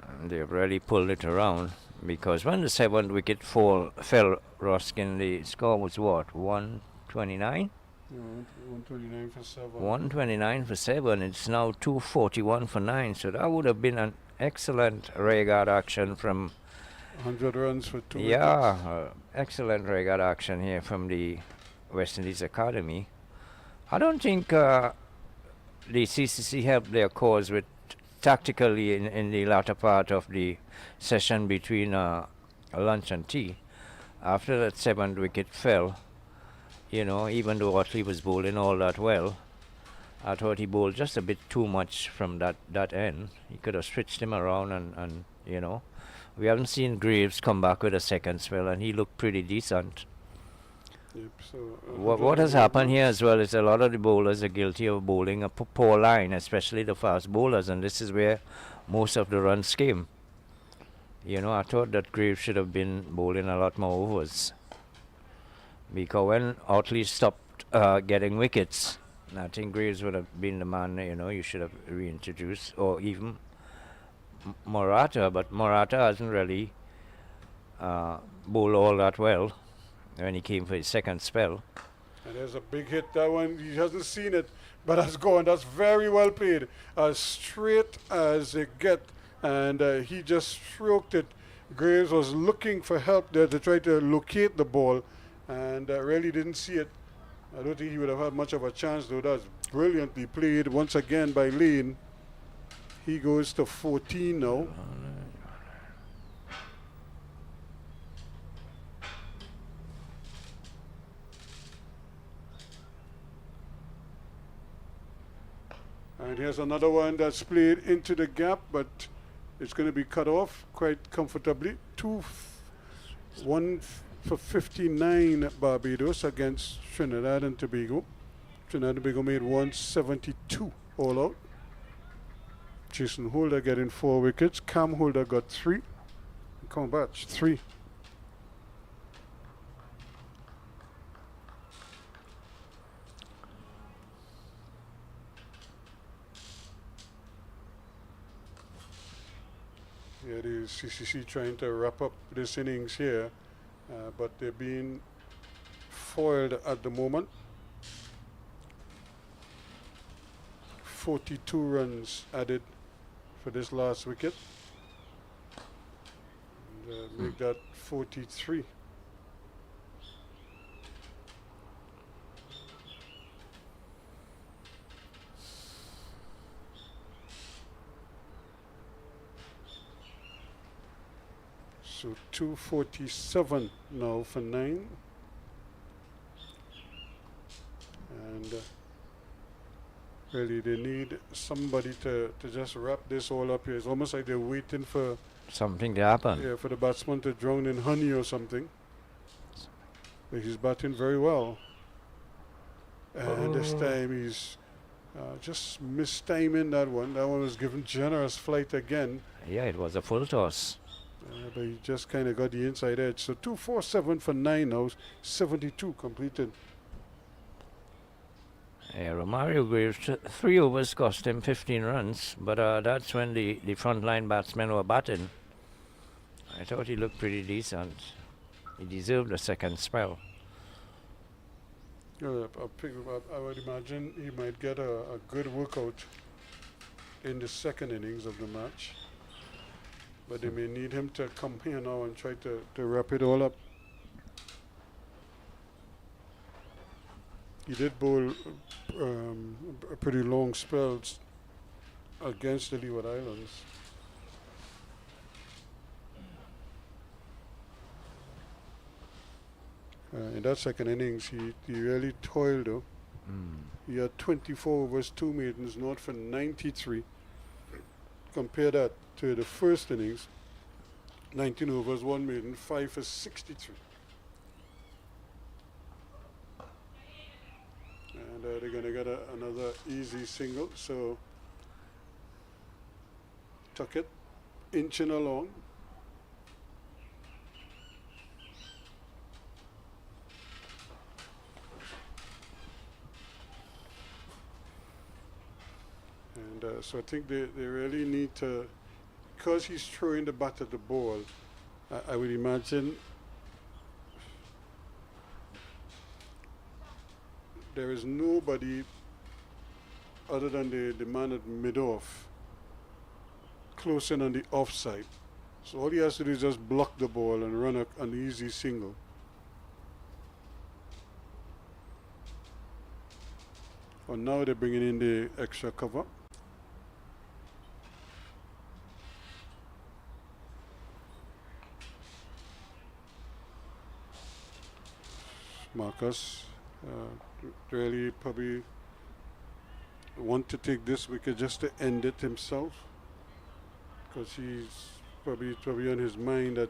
[SPEAKER 4] And they've really pulled it around, because when the 7th wicket fell, Ruskin, the score was what, 129?
[SPEAKER 1] 129 for 7.
[SPEAKER 4] 129 for 7. It's now 241 for 9. So that would have been an excellent regard action from
[SPEAKER 1] 100 runs for 2 wickets.
[SPEAKER 4] Yeah, excellent regard action here from the West Indies Academy. I don't think the CCC helped their cause with tactically in the latter part of the session between lunch and tea. After that 7th wicket fell, even though Utley was bowling all that well, I thought he bowled just a bit too much from that end. He could have switched him around and we haven't seen Graves come back with a second spell, and he looked pretty decent.
[SPEAKER 1] Yep, so
[SPEAKER 4] What has happened here as well is a lot of the bowlers are guilty of bowling a poor line, especially the fast bowlers, and this is where most of the runs came. I thought that Graves should have been bowling a lot more overs, because when Utley stopped getting wickets, I think Graves would have been the man you should have reintroduced, or even Morata, but Morata hasn't really bowl all that well when he came for his second spell.
[SPEAKER 1] And there's a big hit. That one, he hasn't seen it, but that's gone. That's very well played. As straight as it get. And he just stroked it. Graves was looking for help there to try to locate the ball and really didn't see it. I don't think he would have had much of a chance, though. That's brilliantly played once again by Lane. He goes to 14 now. And here's another one that's played into the gap, but it's going to be cut off quite comfortably. 1 for 59 Barbados against Trinidad and Tobago. Trinidad and Tobago made 172 all out. Jason Holder getting 4 wickets. Cam Holder got 3. Combatch 3. Yeah, the CCC trying to wrap up this innings here, but they're being foiled at the moment. 42 runs added for this last wicket. And, make that 43. So 247 now for 9. And really they need somebody to just wrap this all up here. It's almost like they're waiting for
[SPEAKER 4] Something to happen.
[SPEAKER 1] yeah, for the batsman to drown in honey or something. But he's batting very well. And this time he's just mistiming that one. That one was given generous flight again.
[SPEAKER 4] Yeah, it was a full toss.
[SPEAKER 1] But he just kind of got the inside edge. So 247 for 9 now, 72 completed.
[SPEAKER 4] Yeah, Romario Graves, 3 overs cost him 15 runs, but that's when the frontline batsmen were batting. I thought he looked pretty decent. He deserved a second spell.
[SPEAKER 1] I would imagine he might get a good workout in the second innings of the match. But they may need him to come here now and try to wrap it all up. He did bowl a pretty long spells against the Leeward Islands. In that second innings, he really toiled though. He had 24 overs, 2 maidens, not for 93. Compare that to the first innings, 19 overs, 1 maiden, 5 for 63. And they're going to get another easy single. So Tuckett inching along. And so I think they really need to, because he's throwing the bat at the ball, I would imagine there is nobody other than the man at mid-off close in on the offside. So all he has to do is just block the ball and run an easy single. Well, now they're bringing in the extra cover. Marcus really probably want to take this wicket just to end it himself, because he's probably on his mind that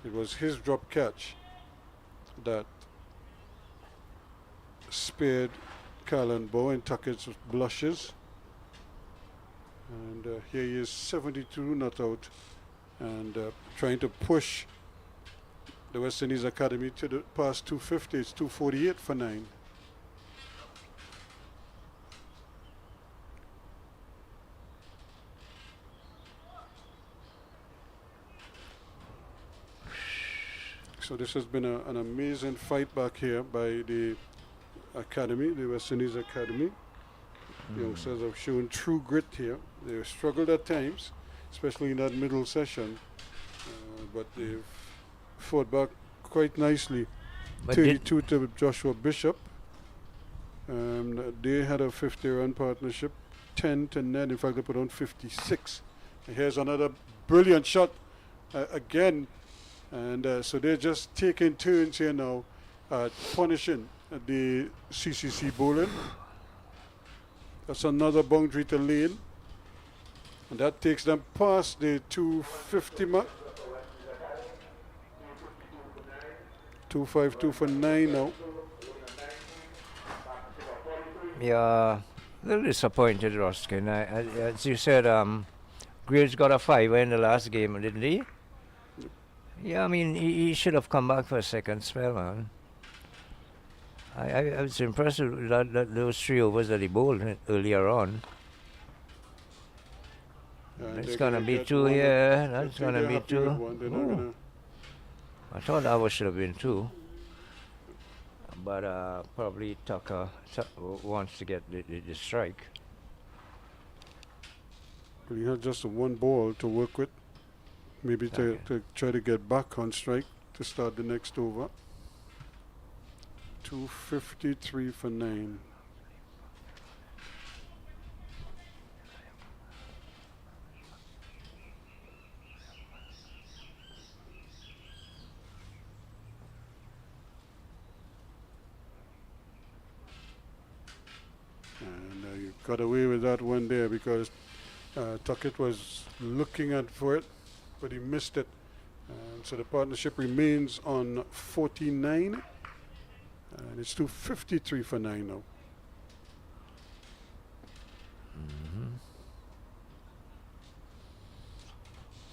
[SPEAKER 1] it was his drop catch that spared Callan Bow and Tuckett's blushes. And here he is, 72 not out, and trying to push the West Indies Academy to the past 250. It's 248 for 9. So this has been an amazing fight back here by the academy, the West Indies Academy. The youngsters have shown true grit here. They struggled at times, especially in that middle session, but they've fought back quite nicely.
[SPEAKER 4] But
[SPEAKER 1] 32 to Joshua Bishop. They had a 50-run partnership, 10 to Ned. In fact, they put on 56. And here's another brilliant shot again. And so they're just taking turns here now, punishing the CCC bowling. That's another boundary to Lane. And that takes them past the 250 mark. 252 for 9 now.
[SPEAKER 4] Yeah, a little disappointed, Ruskin. As you said, Graves got a 5 in the last game, didn't he? Yeah, I mean, he should have come back for a second spell, man. I was impressed with those 3 overs that he bowled earlier on. It's gonna be 2 here. That's gonna be 2. I thought that should have been 2. But probably Tucker wants to get the strike.
[SPEAKER 1] But he had just one ball to work with. Maybe to try to get back on strike to start the next over. 253 for 9. And you got away with that one there because Tuckett was looking for it, but he missed it. So the partnership remains on 49. And it's 253 for 9 now.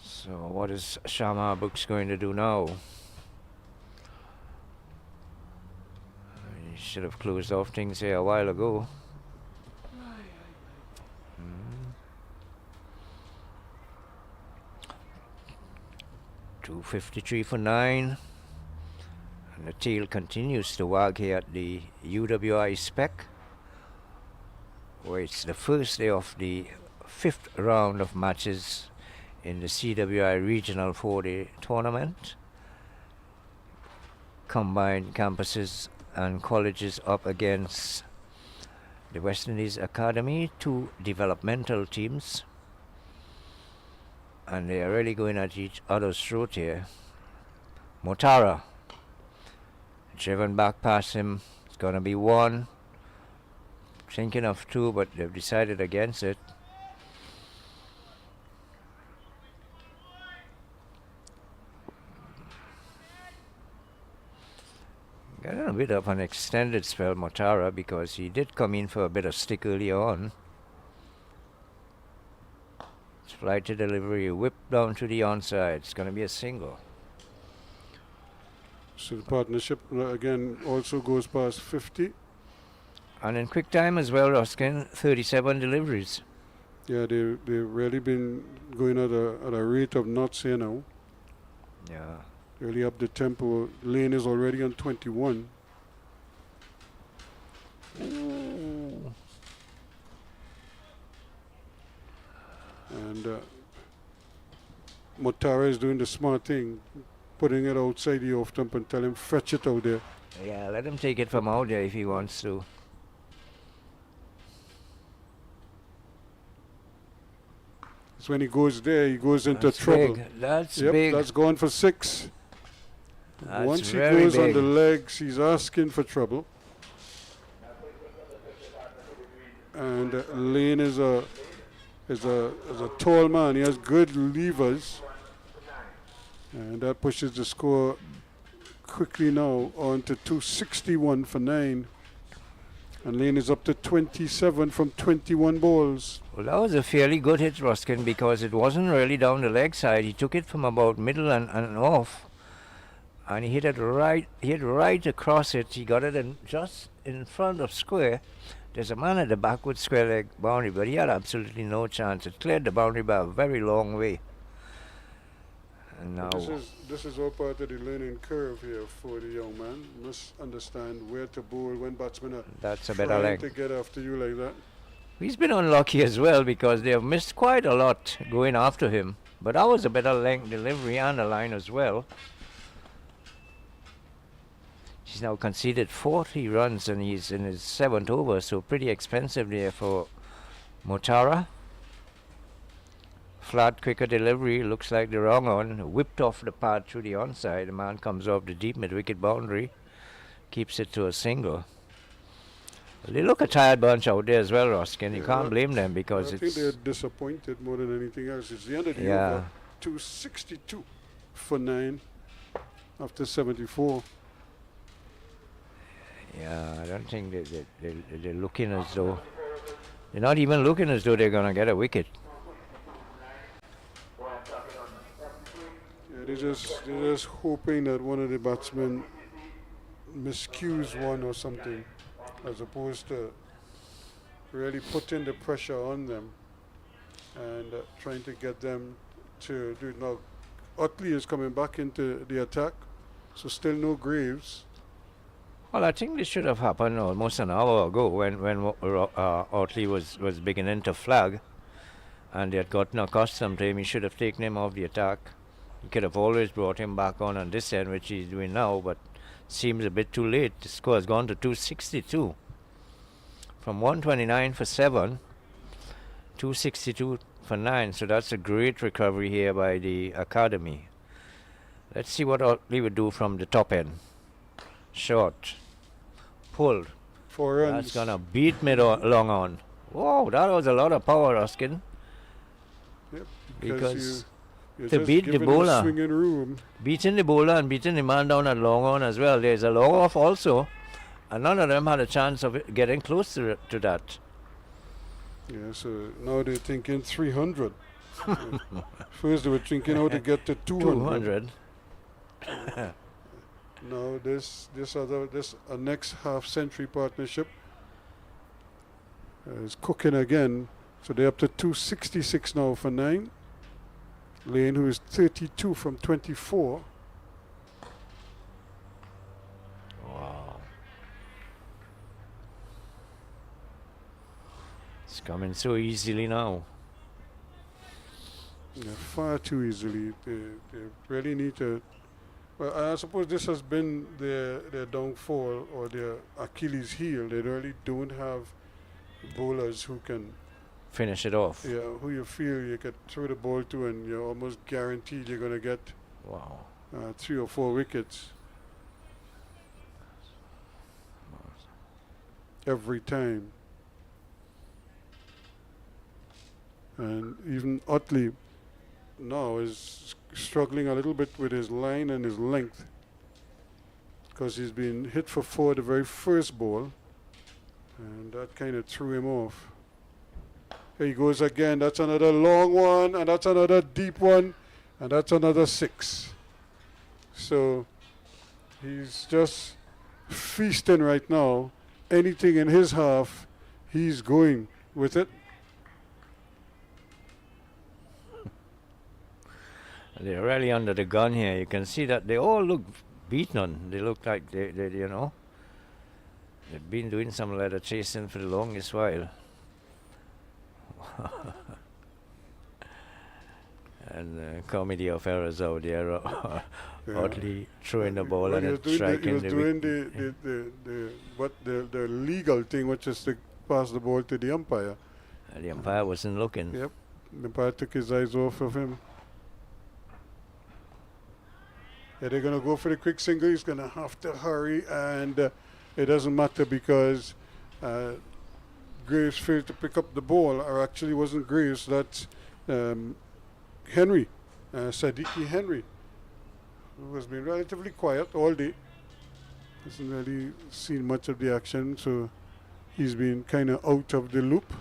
[SPEAKER 4] So what is Sharma Books going to do now? He should have closed off things here a while ago. 253 for 9. And the tail continues to wag here at the UWI spec, where it's the first day of the 5th round of matches in the CWI Regional 4-day tournament. Combined campuses and colleges up against the West Indies Academy, 2 developmental teams. And they are really going at each other's throat here. Motara, driven back past him. It's going to be 1. Thinking of 2, but they've decided against it. Got a bit of an extended spell, Motara, because he did come in for a bit of stick early on. Flight to delivery, whip down to the onside. It's going to be a single.
[SPEAKER 1] So the partnership again also goes past 50.
[SPEAKER 4] And in quick time as well, Ruskin, 37 deliveries.
[SPEAKER 1] Yeah, they've really been going at a rate of knots here now.
[SPEAKER 4] Yeah.
[SPEAKER 1] Really up the tempo. Lane is already on 21.
[SPEAKER 4] Ooh.
[SPEAKER 1] And Motara is doing the smart thing, putting it outside the off stump and tell him fetch it out there.
[SPEAKER 4] Yeah, let him take it from out there if he wants to.
[SPEAKER 1] So when he goes there, he goes into
[SPEAKER 4] That's
[SPEAKER 1] trouble.
[SPEAKER 4] big. That's
[SPEAKER 1] Yep,
[SPEAKER 4] big.
[SPEAKER 1] that's gone for 6.
[SPEAKER 4] That's
[SPEAKER 1] Once he
[SPEAKER 4] very
[SPEAKER 1] goes on
[SPEAKER 4] big.
[SPEAKER 1] the legs, he's asking for trouble. And Lane is a tall man. He has good levers, and that pushes the score quickly now on to 261 for 9. And Lane is up to 27 from 21 balls.
[SPEAKER 4] Well, that was a fairly good hit, Ruskin, because it wasn't really down the leg side. He took it from about middle and off, and he hit it right across it. He got it in just in front of square. There's a man at the backward square leg boundary, but he had absolutely no chance. It cleared the boundary by a very long way. And now
[SPEAKER 1] This is all part of the learning curve here for the young man. You must understand where to bowl when batsmen are
[SPEAKER 4] that's a better
[SPEAKER 1] trying
[SPEAKER 4] length.
[SPEAKER 1] to get after you like that.
[SPEAKER 4] He's been unlucky as well because they have missed quite a lot going after him. But that was a better length delivery and a line as well. He's now conceded 40 runs and he's in his 7th over, so pretty expensive there for Motara. Flat, quicker delivery, looks like the wrong one. Whipped off the pad through the onside. The man comes off the deep mid-wicket boundary, keeps it to a single. They look a tired bunch out there as well, Ruskin. You can't blame them because
[SPEAKER 1] I think they're disappointed more than anything else. It's the end of the over. 262 for 9 after 74.
[SPEAKER 4] Yeah, I don't think they're looking as though... They're not even looking as though they're going to get a wicket.
[SPEAKER 1] Yeah, they're just hoping that one of the batsmen miscues one or something, as opposed to really putting the pressure on them and trying to get them to do it. Now, Utley is coming back into the attack, so still no Graves.
[SPEAKER 4] Well, I think this should have happened almost an hour ago when Utley was beginning to flag and they had gotten accustomed to him. He should have taken him off the attack. He could have always brought him back on this end, which he's doing now, but seems a bit too late. The score has gone to 262. From 129 for 7, 262 for 9. So that's a great recovery here by the academy. Let's see what Utley would do from the top end. Short. Pulled.
[SPEAKER 1] 4 runs.
[SPEAKER 4] That's going to beat me long on. Whoa, that was a lot of power, Ruskin.
[SPEAKER 1] Yep,
[SPEAKER 4] Because
[SPEAKER 1] you're
[SPEAKER 4] to
[SPEAKER 1] just
[SPEAKER 4] beat the
[SPEAKER 1] giving
[SPEAKER 4] bowler.
[SPEAKER 1] swinging room.
[SPEAKER 4] Beating the bowler and beating the man down at long on as well. There's a long off also. And none of them had a chance of getting close to that.
[SPEAKER 1] Yeah, so now they're thinking 300. First they were thinking how to get to 200.
[SPEAKER 4] 200.
[SPEAKER 1] Now this next half-century partnership is cooking again. So they're up to 266 now for 9. Lane, who is 32 from 24.
[SPEAKER 4] Wow. It's coming so easily now.
[SPEAKER 1] Yeah, far too easily. They really need to. Well, I suppose this has been their downfall or their Achilles heel. They really don't have bowlers who can
[SPEAKER 4] Finish it off.
[SPEAKER 1] yeah, who you feel you could throw the ball to and you're almost guaranteed you're going to get
[SPEAKER 4] Wow.
[SPEAKER 1] 3 or 4 wickets every time. And even Utley now is struggling a little bit with his line and his length because he's been hit for 4 the very first ball and that kind of threw him off. Here he goes again. That's another long one, and that's another deep one, and that's another 6. So he's just feasting right now. Anything in his half, he's going with it.
[SPEAKER 4] They're really under the gun here. You can see that they all look beaten. They look like they you know, they've been doing some leather chasing for the longest while. And comedy of errors out there. Oddly throwing the ball and it striking
[SPEAKER 1] he was doing the legal thing, which is to pass the ball to the umpire.
[SPEAKER 4] The umpire wasn't looking.
[SPEAKER 1] Yep, the umpire took his eyes off of him. Yeah, they're going to go for the quick single. He's going to have to hurry, and it doesn't matter because Graves failed to pick up the ball, or actually wasn't Graves, that's Henry, Sadiqi Henry, who has been relatively quiet all day. Hasn't really seen much of the action, so he's been kind of out of the loop.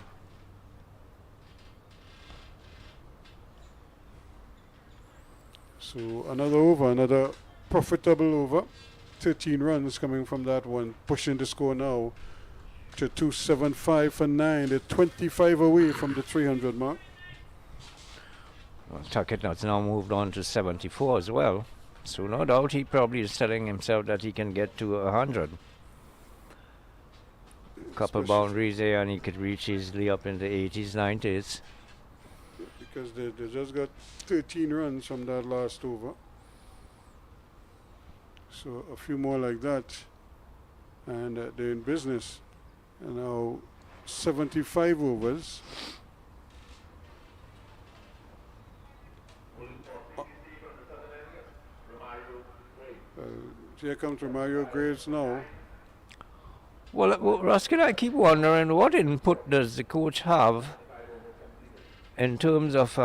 [SPEAKER 1] So another over, another profitable over. 13 runs coming from that one, pushing the score now to 275 for 9. They're 25 away from the 300 mark.
[SPEAKER 4] Well, Tuckett has now moved on to 74 as well. So no doubt he probably is telling himself that he can get to 100. Couple
[SPEAKER 1] Especially
[SPEAKER 4] boundaries there and he could reach easily up in the 80s, 90s.
[SPEAKER 1] because they just got 13 runs from that last over. So a few more like that, and they're in business. And now 75 overs. Here comes Romario Graves now.
[SPEAKER 4] Well, Ruskin, I keep wondering what input does the coach have in terms of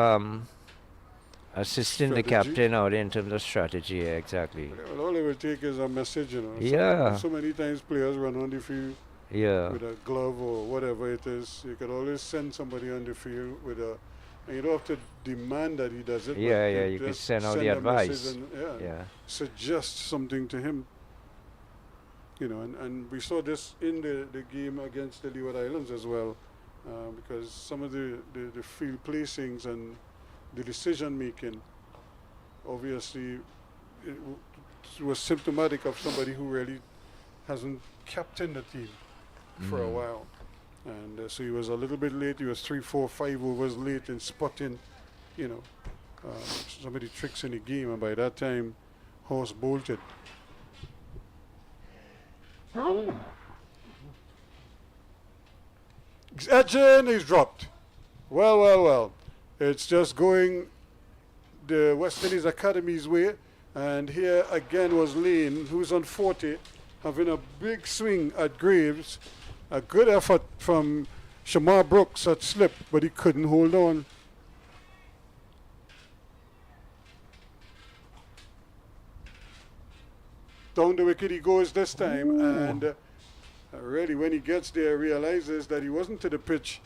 [SPEAKER 4] assisting the
[SPEAKER 1] Strategy.
[SPEAKER 4] captain out in terms of strategy? Yeah, exactly.
[SPEAKER 1] Well, all it will take is a message, you know.
[SPEAKER 4] Yeah.
[SPEAKER 1] So many times players run on the field
[SPEAKER 4] Yeah.
[SPEAKER 1] with a glove or whatever it is. You can always send somebody on the field with a, and you don't have to demand that he does it.
[SPEAKER 4] Yeah,
[SPEAKER 1] but
[SPEAKER 4] yeah, you can
[SPEAKER 1] just
[SPEAKER 4] send out the
[SPEAKER 1] a message
[SPEAKER 4] advice.
[SPEAKER 1] and,
[SPEAKER 4] Yeah.
[SPEAKER 1] suggest something to him. You know, and we saw this in the game against the Leeward Islands as well, because some of the field placings and the decision making, obviously, it was symptomatic of somebody who really hasn't captained the team for a while. And so he was a little bit late. He was 3, 4, 5 overs late in spotting, you know, some of the tricks in the game. And by that time, Horse bolted. He's edging, he's dropped. Well, well, well. It's just going the West Indies Academy's way. And here again was Lane, who's on 40, having a big swing at Graves. A good effort from Shamar Brooks at slip, but he couldn't hold on. Down the wicket he goes this time, and really when he gets there realizes that he wasn't to the pitch.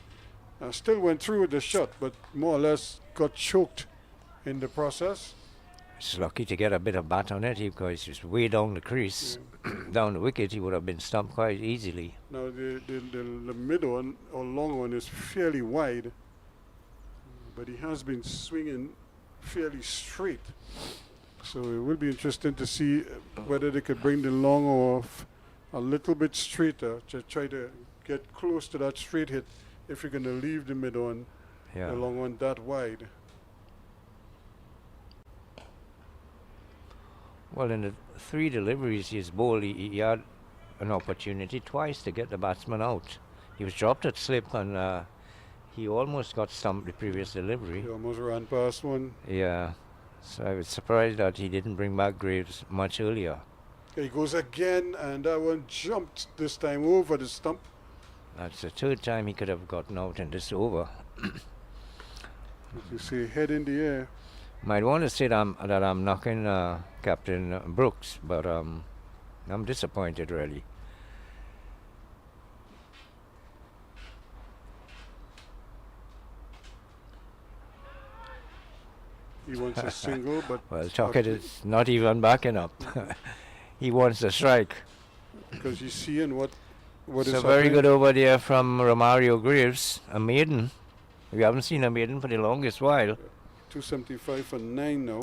[SPEAKER 1] Still went through with the shot, but more or less got choked in the process.
[SPEAKER 4] He's lucky to get a bit of bat on it because he's way down the crease. Down the wicket, he would have been stumped quite easily.
[SPEAKER 1] Now the mid one or long one is fairly wide, but he has been swinging fairly straight. So it will be interesting to see whether they could bring the long off a little bit straighter to try to get close to that straight hit if you're going to leave the mid one, the long one that wide.
[SPEAKER 4] Well, in the 3 deliveries he's bowled, he had an opportunity twice to get the batsman out. He was dropped at slip and he almost got stumped the previous delivery.
[SPEAKER 1] He almost ran past one.
[SPEAKER 4] Yeah, so I was surprised that he didn't bring back Graves much earlier.
[SPEAKER 1] He goes again, and that one jumped this time over the stump.
[SPEAKER 4] That's the 3rd time he could have gotten out in this over.
[SPEAKER 1] You see, head in the air.
[SPEAKER 4] Might want to say that I'm knocking Captain Brooks, but I'm disappointed really.
[SPEAKER 1] He wants a single, but
[SPEAKER 4] well, Tuckett is not even backing up. He wants a strike.
[SPEAKER 1] Because he's seeing what is
[SPEAKER 4] So very
[SPEAKER 1] happening.
[SPEAKER 4] good over there from Romario Graves, a maiden. We haven't seen a maiden for the longest while.
[SPEAKER 1] 275 for 9 now.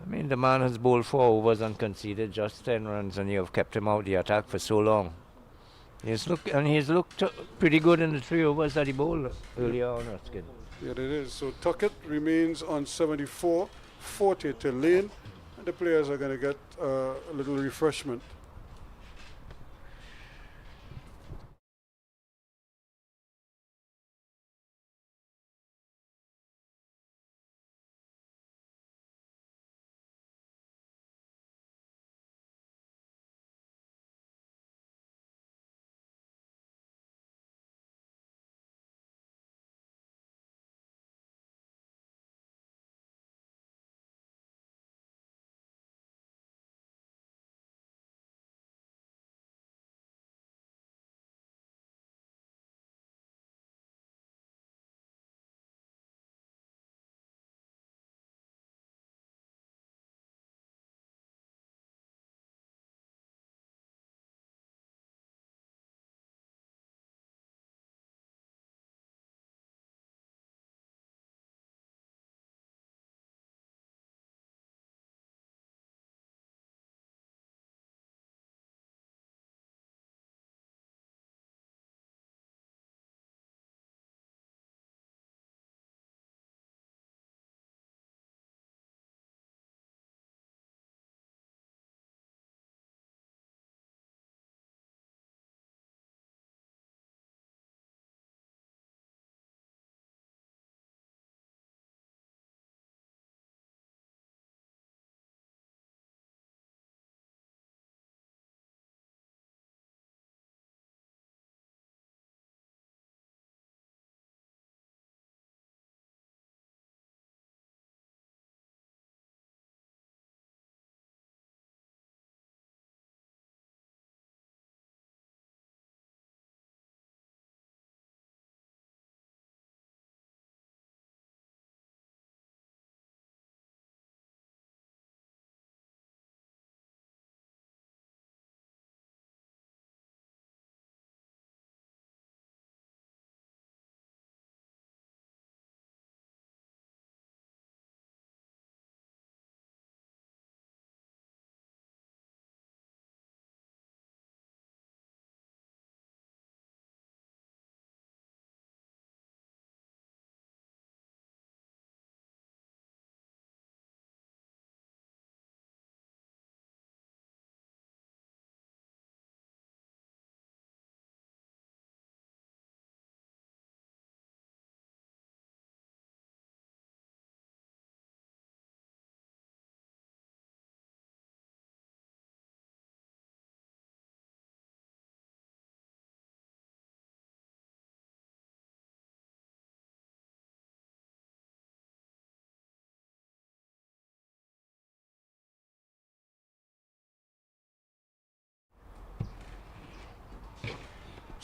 [SPEAKER 4] I mean, the man has bowled 4 overs and conceded just 10 runs, and you have kept him out the attack for so long. He's looked pretty good in the 3 overs that he bowled earlier on. Ruskin.
[SPEAKER 1] Yeah, it is. So Tuckett remains on 74, 40 to Lane, and the players are going to get a little refreshment.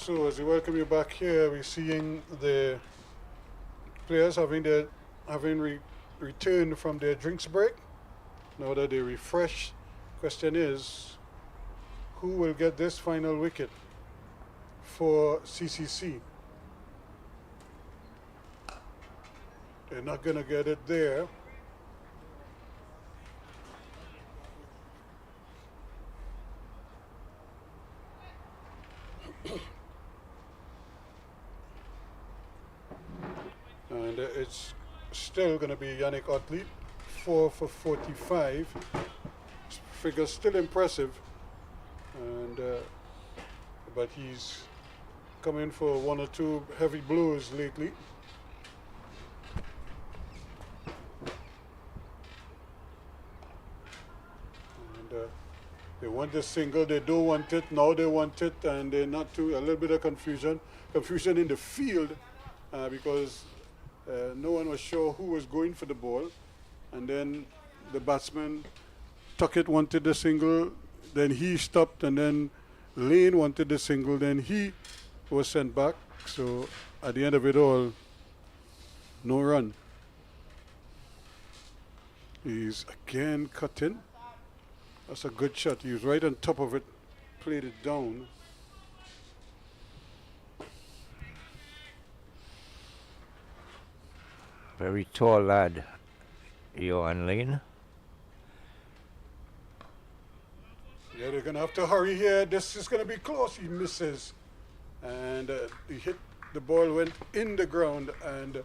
[SPEAKER 1] So as we welcome you back here, we're seeing the players having returned from their drinks break. Now that they refresh, question is, who will get this final wicket for CCC? They're not going to get it there. And it's still going to be Yannick Otley, 4 for 45. Figure still impressive, and but he's come in for 1 or 2 heavy blows lately. And they want the single, they don't want it, now they want it, and they're not too, a little bit of confusion in the field because no one was sure who was going for the ball, and then the batsman Tuckett wanted the single, then he stopped, and then Lane wanted the single, then he was sent back. So at the end of it all, no run. He's again cut in. That's a good shot. He was right on top of it, played it down.
[SPEAKER 4] Very tall lad, Johan Lane.
[SPEAKER 1] Yeah, they're going to have to hurry here. This is going to be close. He misses. And he hit, the ball went in the ground and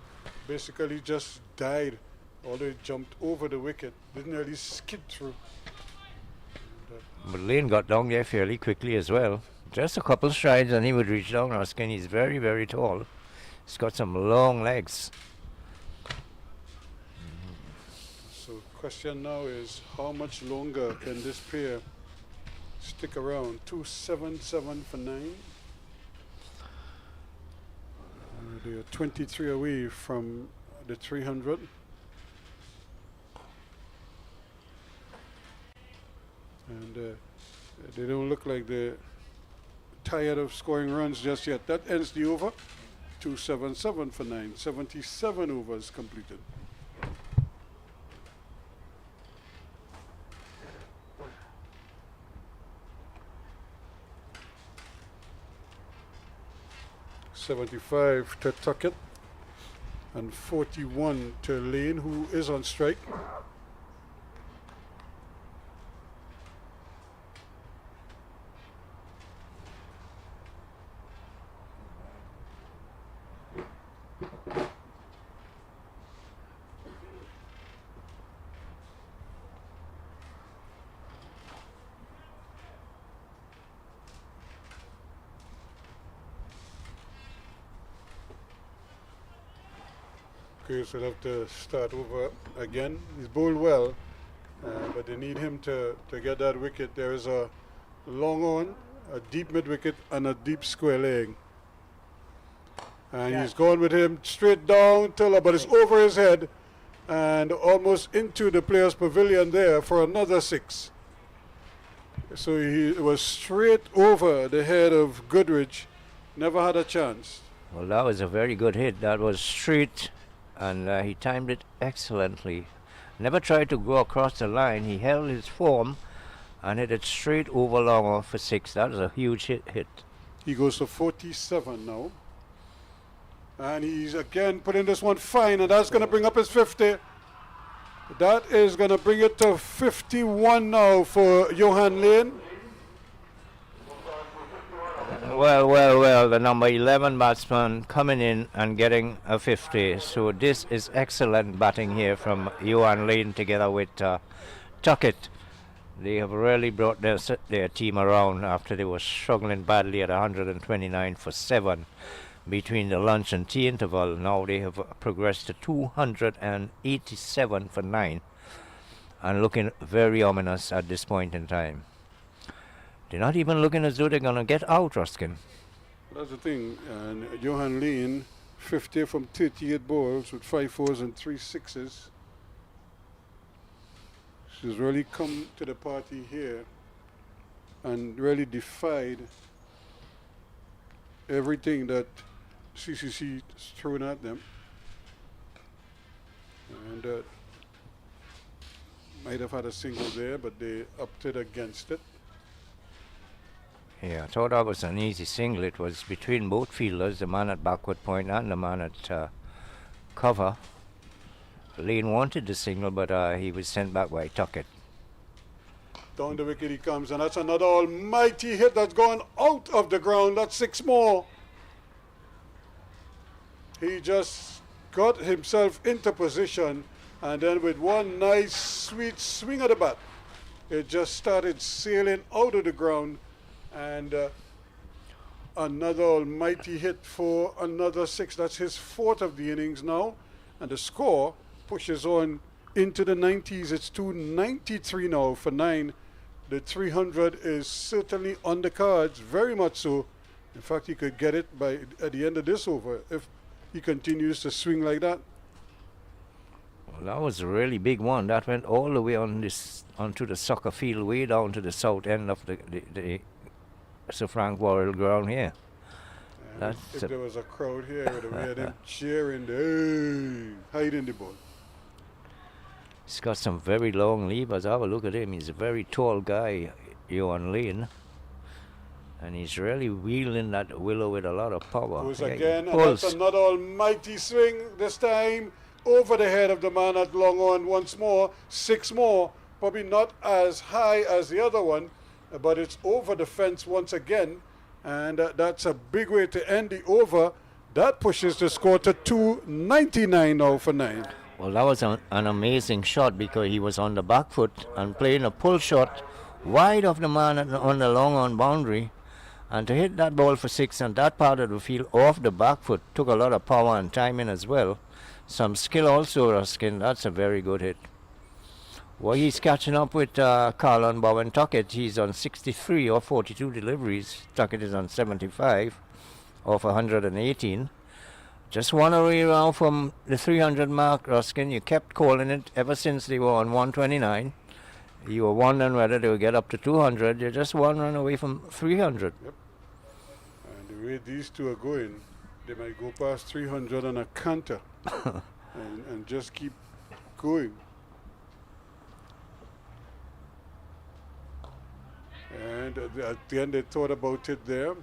[SPEAKER 1] basically just died. Although it jumped over the wicket. Didn't really skid through.
[SPEAKER 4] But Lane got down there fairly quickly as well. Just a couple strides and he would reach down. Ruskin, he's very, very tall. He's got some long legs.
[SPEAKER 1] So question now is, how much longer can this pair stick around? 277 for 9. They are 23 away from the 300. And they don't look like they're tired of scoring runs just yet. That ends the over. 277 for 9. 77 overs completed. $75 to Tuckett and 41 to Lane, who is on strike. Okay, so they'll have to start over again. He's bowled well, but they need him to get that wicket. There is a long on, a deep mid wicket, and a deep square leg. And he's gone with him straight down, but it's over his head and almost into the players' pavilion there for another 6. So he was straight over the head of Goodrich, never had a chance.
[SPEAKER 4] Well, that was a very good hit. That was straight, and he timed it excellently. Never tried to go across the line. He held his form and hit it straight over long off for 6. That was a huge hit.
[SPEAKER 1] He goes to 47 now. And he's again putting this one fine, and that's going to bring up his 50. That is going to bring it to 51 now for Johan Lane.
[SPEAKER 4] Well, the number 11 batsman coming in and getting a 50. So this is excellent batting here from Johan Lane together with Tuckett. They have really brought their team around after they were struggling badly at 129 for 7 between the lunch and tea interval. Now they have progressed to 287 for 9 and looking very ominous at this point in time. They're not even looking as though they're going to get out, Ruskin.
[SPEAKER 1] That's the thing. And Johan Lane, 50 from 38 balls with 5 4s and 3 6s. She's really come to the party here and really defied everything that CCC is throwing at them. And might have had a single there, but they opted against it.
[SPEAKER 4] Yeah, I thought that was an easy single. It was between both fielders, the man at backward point and the man at cover. Lane wanted the single, but he was sent back by Tuckett.
[SPEAKER 1] Down the wicket he comes, and that's another almighty hit that's gone out of the ground. That's 6 more. He just got himself into position, and then with one nice sweet swing of the bat, it just started sailing out of the ground, and another almighty hit for another 6. That's his 4th of the innings now, and the score pushes on into the 90s. It's 293 now for 9. The 300 is certainly on the cards, very much so. In fact, he could get it at the end of this over if he continues to swing like that.
[SPEAKER 4] Well, that was a really big one. That went all the way onto the soccer field, way down to the south end of the Sir Frank Worrell ground here.
[SPEAKER 1] And if there was a crowd here, it would have had him cheering, hey, hiding the ball.
[SPEAKER 4] He's got some very long levers. Have a look at him. He's a very tall guy, Johan Lane. And he's really wheeling that willow with a lot of power.
[SPEAKER 1] Goes
[SPEAKER 4] Yeah,
[SPEAKER 1] again,
[SPEAKER 4] he
[SPEAKER 1] and
[SPEAKER 4] pulls.
[SPEAKER 1] that's another almighty swing. This time over the head of the man at long on once more. 6 more. Probably not as high as the other one, but it's over the fence once again. And that's a big way to end the over. That pushes the score to 299 now for 9.
[SPEAKER 4] Well, that was an amazing shot because he was on the back foot and playing a pull shot wide of the man on the long on boundary. And to hit that ball for 6 and that part of the field off the back foot took a lot of power and timing as well. Some skill also, Ruskin. That's a very good hit. Well, he's catching up with Carlon Bowen Tuckett. He's on 63 or 42 deliveries. Tuckett is on 75 of 118. Just one away around from the 300 mark, Ruskin. You kept calling it ever since they were on 129. You were wondering whether they would get up to 200. You're just one run away from 300.
[SPEAKER 1] Yep. And the way these two are going, they might go past 300 on a canter and just keep going. And at the end, they thought about it there.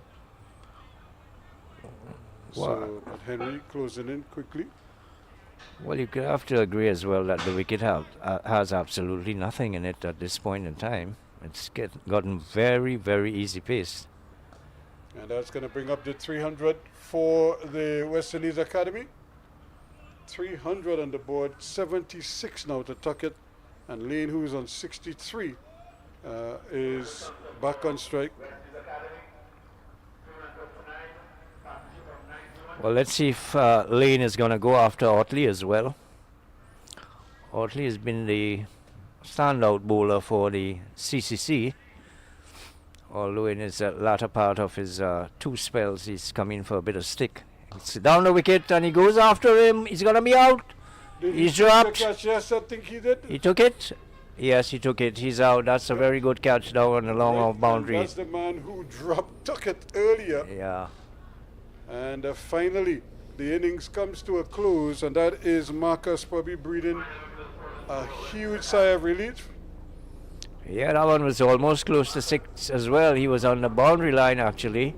[SPEAKER 1] So, but Henry closing in quickly.
[SPEAKER 4] Well, you could have to agree as well that the wicket has absolutely nothing in it at this point in time. It's gotten very, very easy pace.
[SPEAKER 1] And that's going to bring up the 300 for the West Indies Academy. 300 on the board, 76 now to Tuckett. And Lane, who is on 63, is back on strike.
[SPEAKER 4] Well, let's see if Lane is going to go after Otley as well. Otley has been the standout bowler for the CCC. Although in his latter part of his 2 spells, he's come in for a bit of stick. It's down the wicket and he goes after him. He's going to be out. He's dropped.
[SPEAKER 1] Yes, I think he did.
[SPEAKER 4] He took it. Yes, he took it. He's out. That's a very good catch down on the long off boundary.
[SPEAKER 1] That's the man who dropped Tuckett earlier.
[SPEAKER 4] Yeah.
[SPEAKER 1] And finally, the innings comes to a close, and that is Marcus probably breathing a huge sigh of relief.
[SPEAKER 4] Yeah, that one was almost close to 6 as well. He was on the boundary line actually.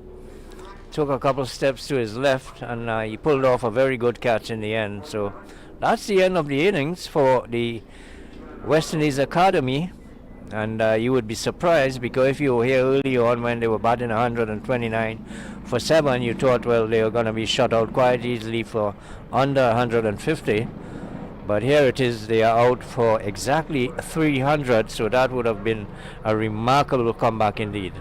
[SPEAKER 4] Took a couple steps to his left, and he pulled off a very good catch in the end. So that's the end of the innings for the West Indies Academy. And you would be surprised because if you were here early on when they were batting 129 for 7, you thought, well, they were going to be shut out quite easily for under 150. But here it is, they are out for exactly 300, so that would have been a remarkable comeback indeed.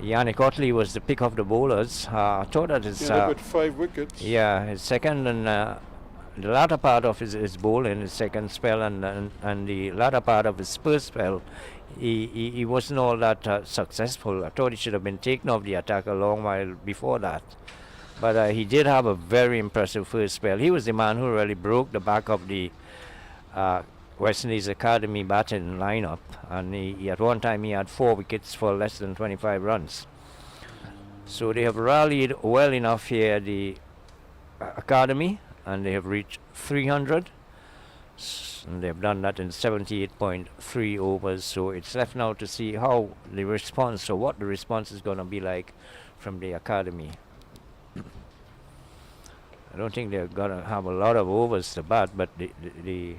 [SPEAKER 4] Yannick Otley was the pick of the bowlers. I thought that his
[SPEAKER 1] with 5 wickets.
[SPEAKER 4] yeah, his second and the latter part of his bowling, his second spell, and the latter part of his first spell, he wasn't all that successful. I thought he should have been taken off the attack a long while before that. But he did have a very impressive first spell. He was the man who really broke the back of the West Indies Academy batting lineup. And he at one time he had 4 wickets for less than 25 runs. So they have rallied well enough here at the academy, and they have reached 300. And they've done that in 78.3 overs. So it's left now to see how the response, or what the response is going to be like from the academy. I don't think they're going to have a lot of overs to bat, but the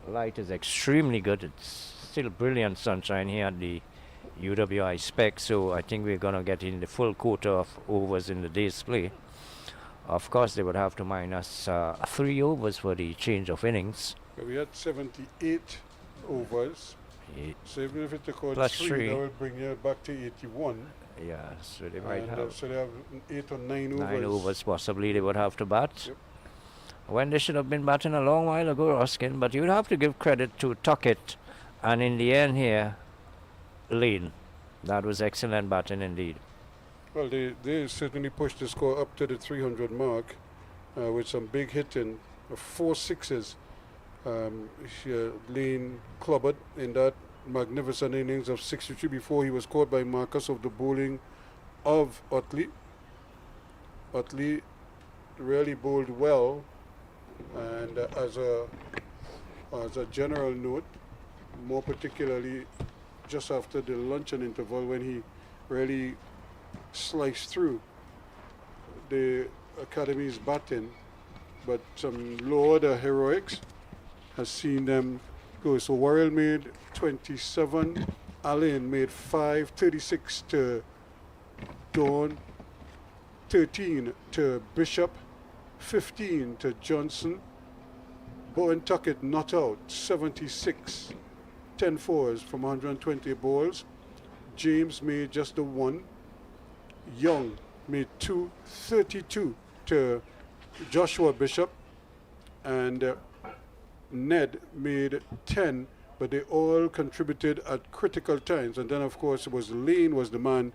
[SPEAKER 4] light is extremely good. It's still brilliant sunshine here at the UWI spec, so I think we're going to get in the full quota of overs in the day's play. Of course, they would have to minus 3 overs for the change of innings.
[SPEAKER 1] We had 78 overs. So even if it took out
[SPEAKER 4] Plus
[SPEAKER 1] 3,
[SPEAKER 4] three.
[SPEAKER 1] that will bring you back to 81.
[SPEAKER 4] Yeah, so they might
[SPEAKER 1] And,
[SPEAKER 4] have
[SPEAKER 1] so they have 8 or 9 overs.
[SPEAKER 4] 9 overs possibly they would have to bat.
[SPEAKER 1] Yep.
[SPEAKER 4] When they should have been batting a long while ago, Ruskin, but you'd have to give credit to Tuckett, and in the end here, Lane. That was excellent batting indeed.
[SPEAKER 1] Well, they certainly pushed the score up to the 300 mark with some big hitting, 4 sixes. Lane clobbered in that magnificent innings of 63 before he was caught by Marcus of the bowling of Utley. Utley really bowled well, and as a general note, more particularly just after the luncheon interval when he really sliced through the academy's batting, but some low order heroics has seen them go. So Worrell made 27, Allen made 5, 36 to Dawn, 13 to Bishop, 15 to Johnson. Bowen Tuckett not out, 76, 10 fours from 120 balls. James made just the 1. Young made 2, 32 to Joshua Bishop, and Ned made 10, but they all contributed at critical times. And then of course it was Lane was the man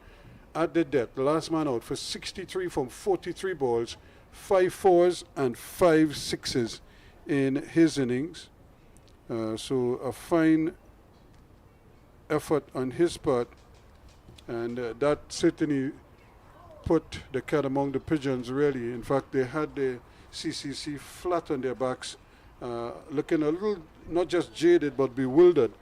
[SPEAKER 1] at the death, the last man out for 63 from 43 balls, 5 fours and 5 sixes in his innings. So a fine effort on his part, and that certainly put the cat among the pigeons, really. In fact, they had the CCC flat on their backs, looking a little, not just jaded, but bewildered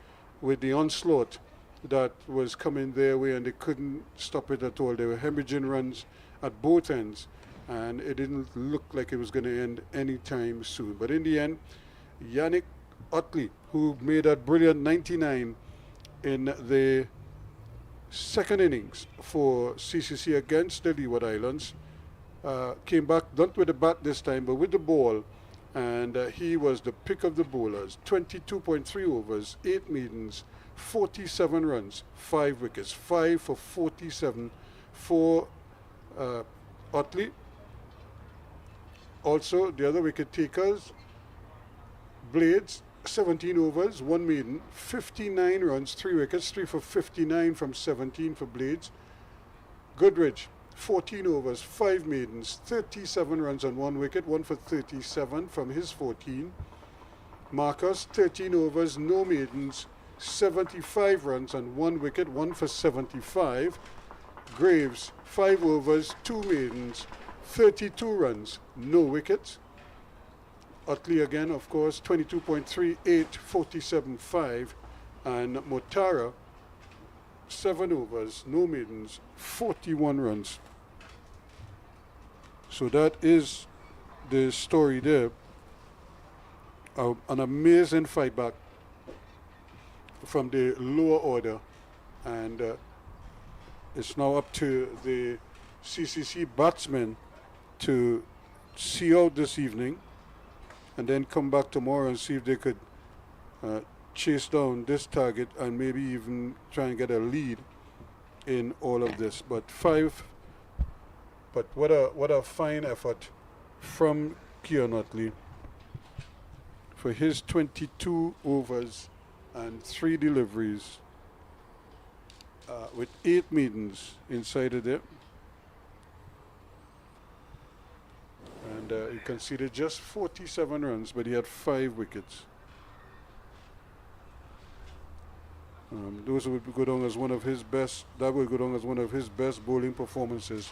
[SPEAKER 1] with the onslaught that was coming their way, and they couldn't stop it at all. They were hemorrhaging runs at both ends, and it didn't look like it was going to end anytime soon. But in the end, Yannick Utley, who made that brilliant 99 in the second innings for CCC against the Leeward Islands, came back not with the bat this time but with the ball, and he was the pick of the bowlers. 22.3 overs, 8 maidens, 47 runs, 5 wickets, 5 for 47 for Utley. Also the other wicket takers, Blades, 17 overs, 1 maiden, 59 runs, 3 wickets, 3 for 59 from 17 for Blades. Goodrich, 14 overs, 5 maidens, 37 runs and 1 wicket, 1 for 37 from his 14. Marcus, 13 overs, no maidens, 75 runs and 1 wicket, 1 for 75. Graves, 5 overs, 2 maidens, 32 runs, no wickets. Utley again, of course, 22.38, 47.5, and Motara, 7 overs, no maidens, 41 runs. So that is the story there. An amazing fight back from the lower order, and it's now up to the CCC batsmen to see out this evening, and then come back tomorrow and see if they could chase down this target and maybe even try and get a lead in all of this. But what a fine effort from Keon Utley for his 22 overs and 3 deliveries with 8 maidens inside of there. And he conceded just 47 runs, but he had 5 wickets. Those would go down as one of his best. That would go down as one of his best bowling performances.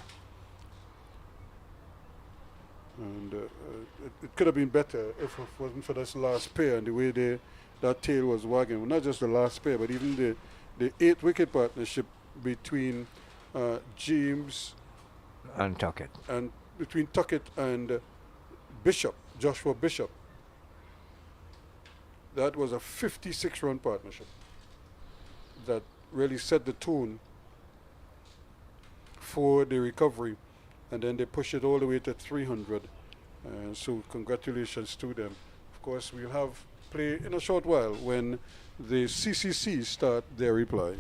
[SPEAKER 1] And it could have been better if it wasn't for this last pair and the way that tail was wagging. Well, not just the last pair, but even the 8-wicket partnership between James
[SPEAKER 4] And Tuckett.
[SPEAKER 1] and between Tuckett and Bishop, Joshua Bishop. That was a 56-run partnership that really set the tone for the recovery, and then they push it all the way to 300. So congratulations to them. Of course, we'll have play in a short while when the CCC start their reply.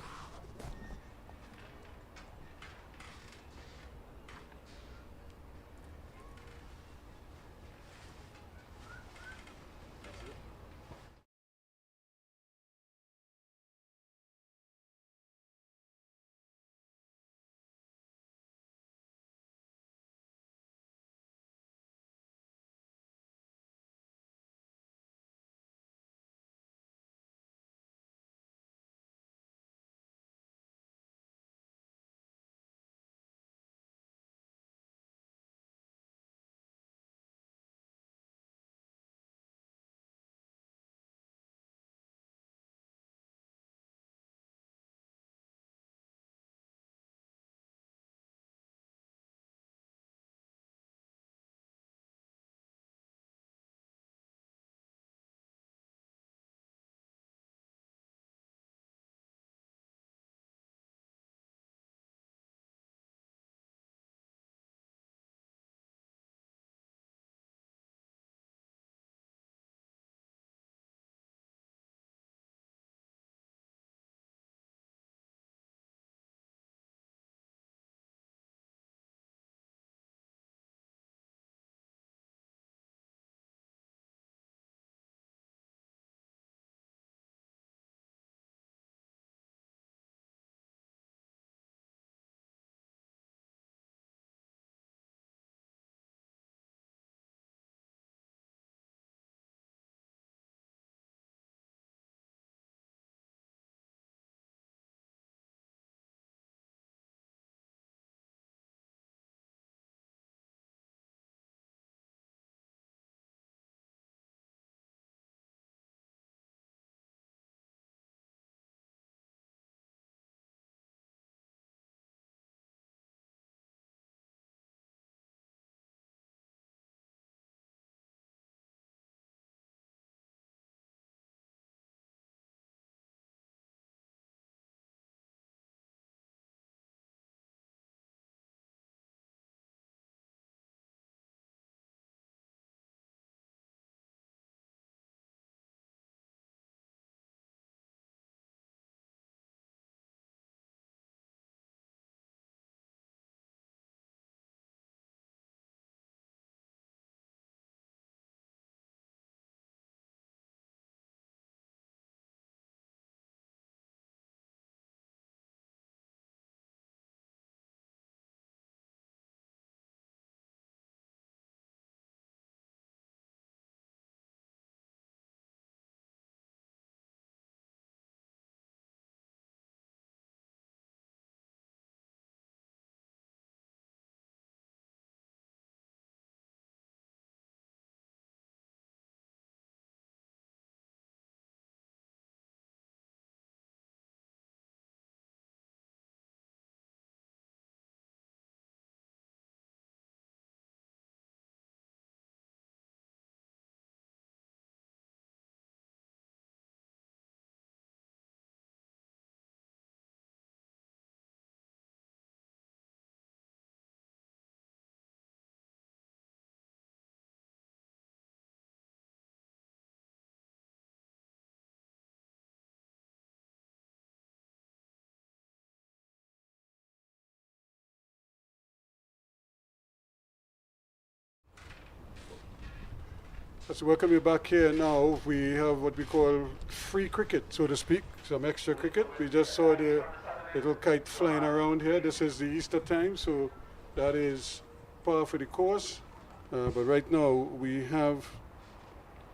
[SPEAKER 1] Let's welcome you back here now. We have what we call free cricket, so to speak, some extra cricket. We just saw the little kite flying around here. This is the Easter time, so that is par for the course. But right now we have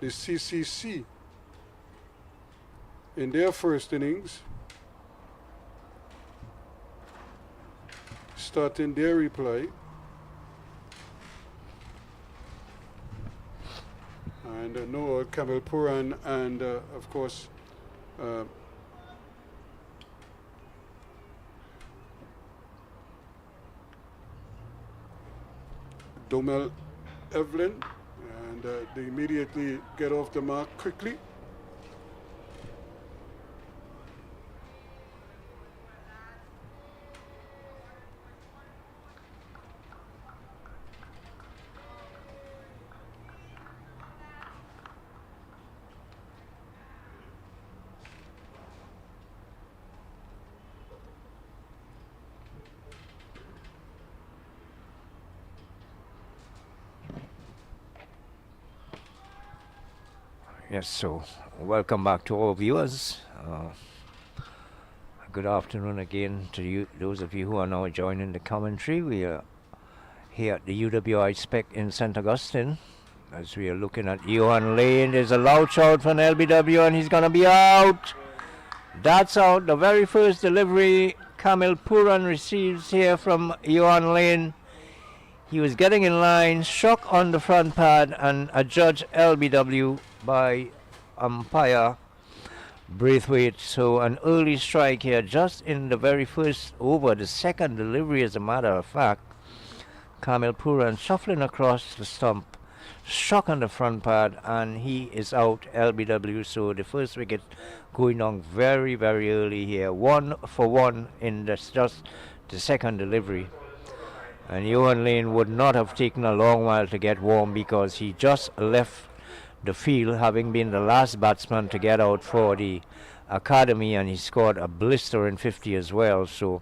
[SPEAKER 1] the CCC in their first innings. starting their reply. And Noah, Kamil Puran, and of course Domel Evelyn, and they immediately get off the mark quickly.
[SPEAKER 4] Yes, so welcome back to all viewers. Good afternoon again to you, those of you who are now joining the commentary. We are here at the UWI Spec in St. Augustine as we are looking at Johan Lane. There's a loud shout from LBW and he's going to be out. That's out. The very first delivery Kamil Puran receives here from Johan Lane. He was getting in line, struck on the front pad, and adjudged LBW by umpire Braithwaite. So an early strike here just in the very first over, the second delivery as a matter of fact. Kamil Puran shuffling across the stump, struck on the front pad, and he is out, LBW. So the first wicket going on very, very early here. 1 for 1 in just the second delivery. And Johan Lane would not have taken a long while to get warm because he just left the field, having been the last batsman to get out for the academy, and he scored a blistering 50 as well. So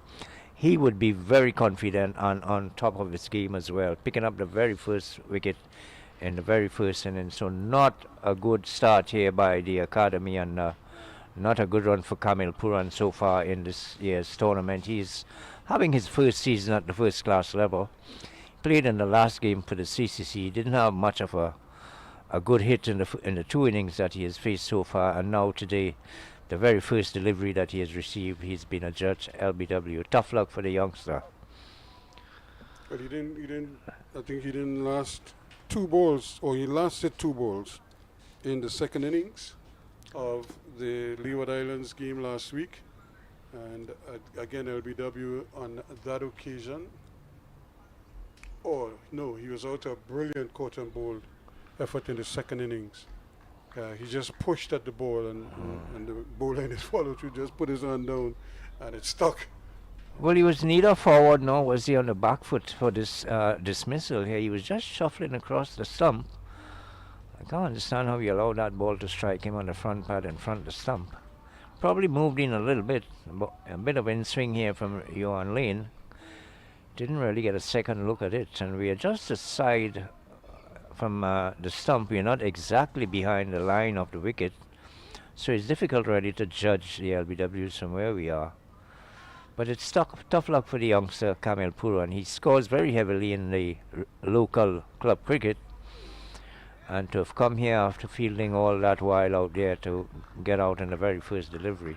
[SPEAKER 4] he would be very confident and on top of his game as well, picking up the very first wicket in the very first inning. So not a good start here by the academy, and not a good run for Kamil Puran so far in this year's tournament. He's having his first season at the first class level. Played in the last game for the CCC. Didn't have much of a good hit in the 2 innings that he has faced so far, and now today, the very first delivery that he has received, he's been adjudged LBW. Tough luck for the youngster.
[SPEAKER 1] But he didn't. I think he didn't last 2 balls, or he lasted 2 balls in the second innings of the Leeward Islands game last week. And again, LBW on that occasion. Oh, no, he was out a brilliant caught and bowled effort in the second innings. He just pushed at the ball, and the bowler in his follow through just put his hand down, and it stuck.
[SPEAKER 4] Well, he was neither forward nor was he on the back foot for this dismissal here. He was just shuffling across the stump. I can't understand how he allowed that ball to strike him on the front pad in front of the stump. Probably moved in a little bit, a bit of in swing here from Johan Lane. Didn't really get a second look at it, and we are just aside from the stump. We're not exactly behind the line of the wicket, so it's difficult really to judge the LBWs from where we are. But it's tough luck for the youngster Kamil Puran. He scores very heavily in the local club cricket, and to have come here after fielding all that while out there to get out in the very first delivery,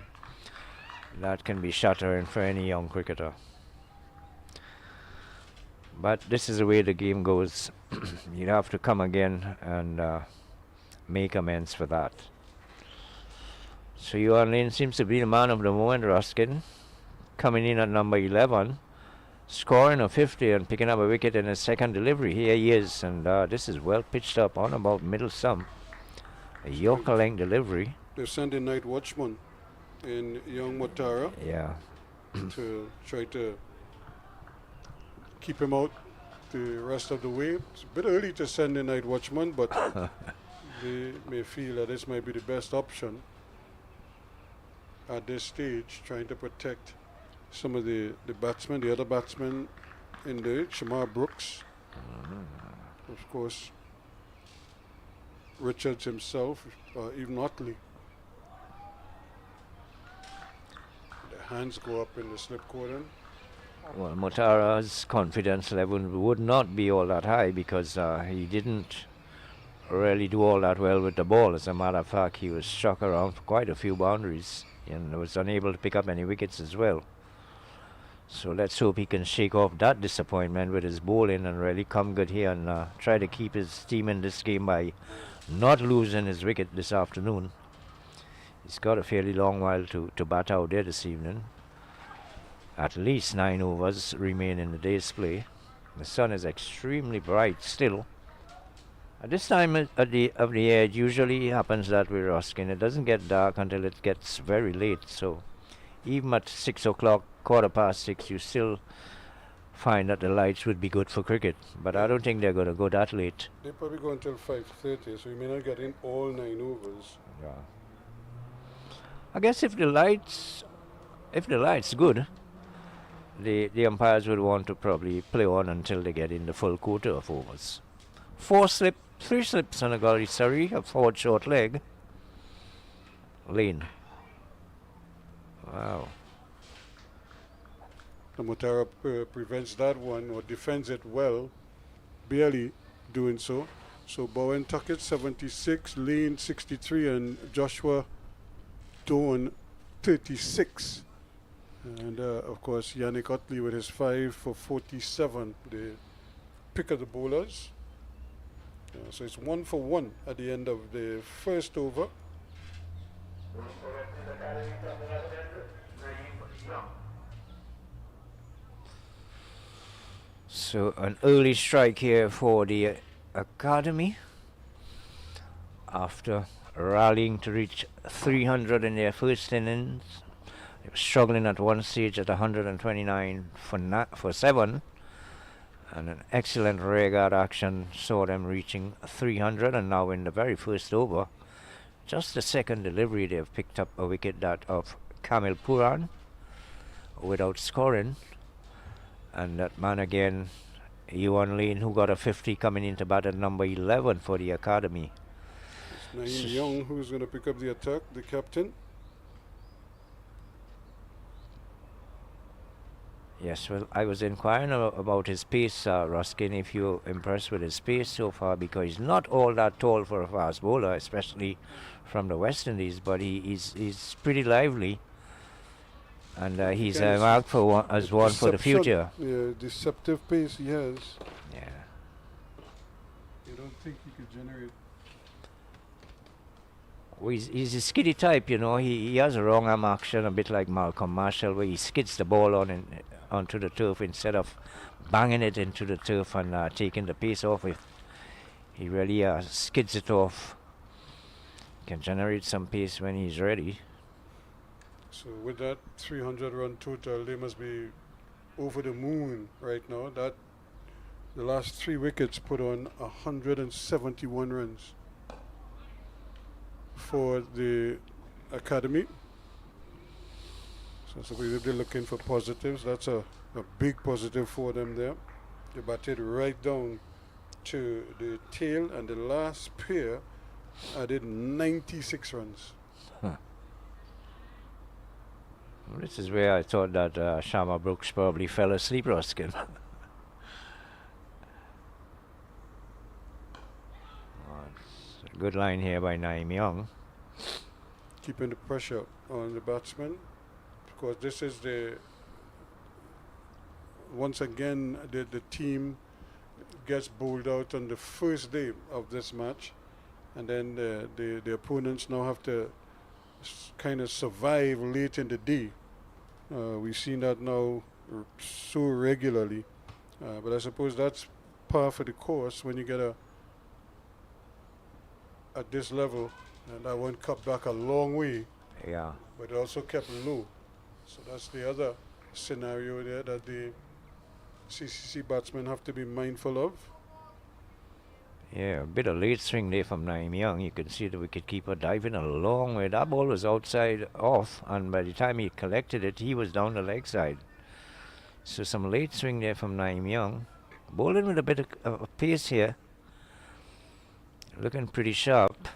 [SPEAKER 4] that can be shattering for any young cricketer. But this is the way the game goes. You have to come again and make amends for that. So Johan Lane seems to be the man of the moment, Ruskin, coming in at number 11, scoring a 50 and picking up a wicket in his second delivery. Here he is, and this is well pitched up on about middle stump. A Yorker length delivery.
[SPEAKER 1] They're sending night watchman in young Motara.
[SPEAKER 4] Yeah.
[SPEAKER 1] To try to keep him out the rest of the way. It's a bit early to send in night watchman, but they may feel that this might be the best option at this stage, trying to protect some of the batsmen, the other batsmen in there. Shamar Brooks, of course, Richards himself, even Otley. The hands go up in the slip cordon.
[SPEAKER 4] Well, Motara's confidence level would not be all that high because he didn't really do all that well with the ball. As a matter of fact, he was struck around for quite a few boundaries and was unable to pick up any wickets as well. So let's hope he can shake off that disappointment with his bowling and really come good here and try to keep his team in this game by not losing his wicket this afternoon. He's got a fairly long while to bat out there this evening. At least 9 overs remain in the day's play. The sun is extremely bright still. At this time of the year, it usually happens that with Ruskin, it doesn't get dark until it gets very late. So even at 6 o'clock, 6:15, you still find that the lights would be good for cricket. But I don't think they're going to go that late.
[SPEAKER 1] They probably go until 5:30, so you may not get in all 9 overs.
[SPEAKER 4] Yeah. I guess if the light's good, the umpires would want to probably play on until they get in the full quarter of overs. 3 slips on a gully Surrey, a forward short leg. Lane. Wow.
[SPEAKER 1] The Mutara prevents that one or defends it well, barely doing so. So Bowen Tuckett 76, Lane 63, and Joshua Dawn 36. And of course Yannick Utley with his 5 for 47, the pick of the bowlers. So it's 1 for 1 at the end of the first over.
[SPEAKER 4] So an early strike here for the academy after rallying to reach 300 in their first innings. They were struggling at one stage at 129 for 7, and an excellent rearguard action saw them reaching 300, and now in the very first over, just the second delivery, they've picked up a wicket, that of Kamil Puran, without scoring. And that man again, Ewan Lane, who got a 50 coming into bat at number 11 for the academy.
[SPEAKER 1] It's Naeem Young who's going to pick up the attack, the captain.
[SPEAKER 4] Yes, well, I was inquiring about his pace, Ruskin, if you're impressed with his pace so far, because he's not all that tall for a fast bowler, especially from the West Indies, but he's pretty lively. And he's marked for one for the future.
[SPEAKER 1] Yeah, deceptive pace he has.
[SPEAKER 4] Yeah.
[SPEAKER 1] You don't think he could generate?
[SPEAKER 4] Well, he's a skiddy type, you know. He has a wrong arm action, a bit like Malcolm Marshall, where he skids the ball onto the turf instead of banging it into the turf and taking the pace off it. He really skids it off. Can generate some pace when he's ready.
[SPEAKER 1] So with that 300 run total, they must be over the moon right now. That the last 3 wickets put on 171 runs for the academy. So they're looking for positives. That's a big positive for them there. They batted right down to the tail, and the last pair added 96 runs.
[SPEAKER 4] Huh. Well, this is where I thought that Sharma Brooks probably fell asleep, Ruskin. A good line here by Naeem Young.
[SPEAKER 1] Keeping the pressure on the batsman, because this is once again the team gets bowled out on the first day of this match, and then the opponents now have to kind of survive late in the day. We've seen that now so regularly, but I suppose that's par for the course when you get at this level. And that one cut back a long way.
[SPEAKER 4] Yeah.
[SPEAKER 1] But it also kept low. So that's the other scenario there that the CCC batsmen have to be mindful of.
[SPEAKER 4] Yeah, a bit of late swing there from Naeem Young. You can see the wicketkeeper diving a long way. That ball was outside off, and by the time he collected it, he was down the leg side. So some late swing there from Naeem Young. Bowling with a bit of pace here. Looking pretty sharp.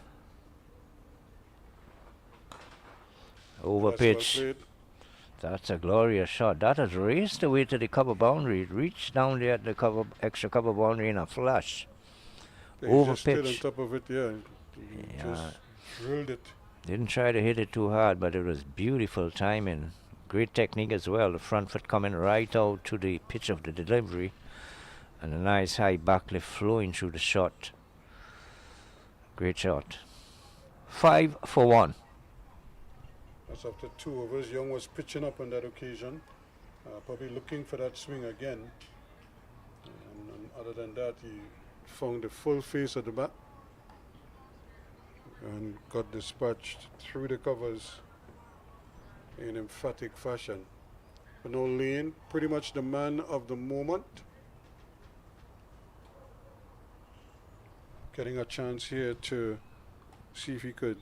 [SPEAKER 4] Over pitch.
[SPEAKER 1] Well,
[SPEAKER 4] that's a glorious shot. That has raced away to the cover boundary. It reached down there at the extra cover boundary in a flash. Over
[SPEAKER 1] just stayed on
[SPEAKER 4] pitch.
[SPEAKER 1] top of it, yeah. Just drilled it.
[SPEAKER 4] Didn't try to hit it too hard, but it was beautiful timing. Great technique as well. The front foot coming right out to the pitch of the delivery. And a nice high backlift flowing through the shot. Great shot. 5 for 1.
[SPEAKER 1] That's after 2 overs. Young was pitching up on that occasion. Probably looking for that swing again. And other than that, he found the full face of the bat and got dispatched through the covers in emphatic fashion. But now Lane, pretty much the man of the moment, getting a chance here to see if he could.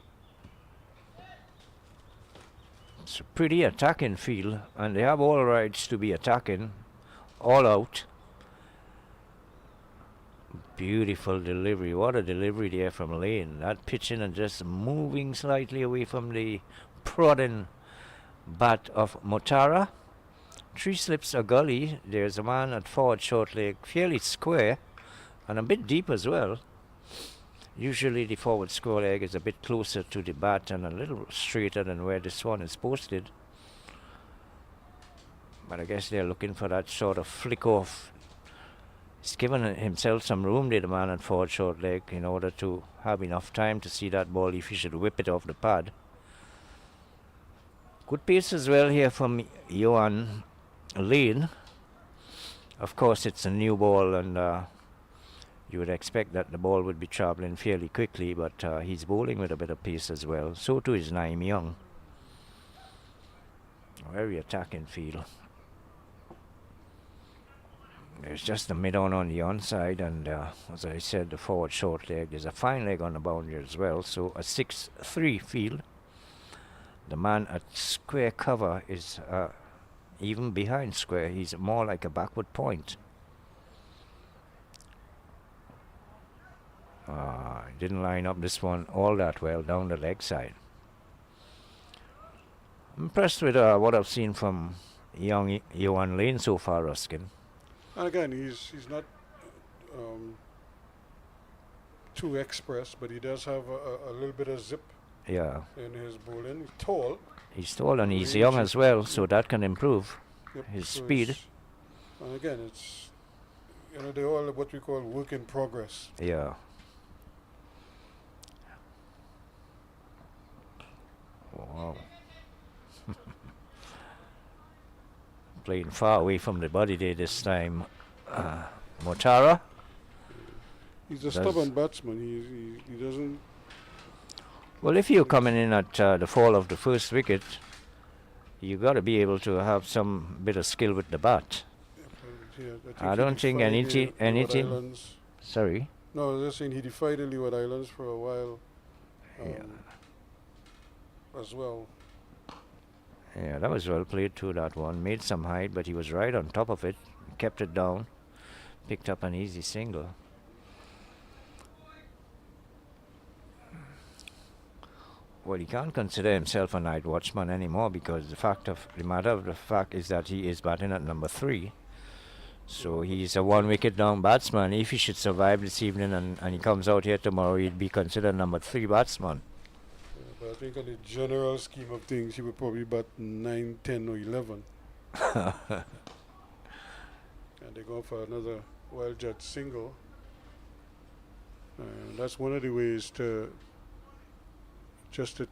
[SPEAKER 4] It's a pretty attacking field, and they have all rights to be attacking, all out. Beautiful delivery. What a delivery there from Lane. That pitching and just moving slightly away from the prodding bat of Motara. 3 slips a gully. There's a man at forward short leg, fairly square and a bit deep as well. Usually the forward square leg is a bit closer to the bat and a little straighter than where this one is posted. But I guess they're looking for that sort of flick off. He's given himself some room there, the man at forward short leg, in order to have enough time to see that ball if he should whip it off the pad. Good pace as well here from Johan Lane. Of course, it's a new ball, and you would expect that the ball would be travelling fairly quickly, but he's bowling with a bit of pace as well. So too is Naim Young. Very attacking field. There's just the mid-on the onside, and as I said, the forward short leg. There's a fine leg on the boundary as well, so a 6-3 field. The man at square cover is even behind square. He's more like a backward point. Didn't line up this one all that well down the leg side. Impressed with what I've seen from young Johan Lane so far, Ruskin.
[SPEAKER 1] And again, he's not too express, but he does have a little bit of zip.
[SPEAKER 4] Yeah.
[SPEAKER 1] In his bowling. He's tall.
[SPEAKER 4] He's tall and he's young as well, so that can improve his
[SPEAKER 1] so
[SPEAKER 4] speed.
[SPEAKER 1] And again, it's, you know, they're all what we call work in progress.
[SPEAKER 4] Yeah. Wow. Playing far away from the body there this time. Motara.
[SPEAKER 1] He's a stubborn batsman. He doesn't.
[SPEAKER 4] Well, if you're coming in at the fall of the first wicket, you got to be able to have some bit of skill with the bat. I don't think anything. Sorry.
[SPEAKER 1] No, I was just saying he defied the Leeward Islands for a while. As well.
[SPEAKER 4] Yeah, that was well played too, that one. Made some height, but he was right on top of it. Kept it down. Picked up an easy single. Well, he can't consider himself a night watchman anymore, because the matter of the fact is that he is batting at number 3. So he's a 1 wicket down batsman. If he should survive this evening and he comes out here tomorrow, he'd be considered number 3 batsman.
[SPEAKER 1] But I think on the general scheme of things, he would probably bat 9, 10 or 11. And they go for another well-judged single. And that's one of the ways to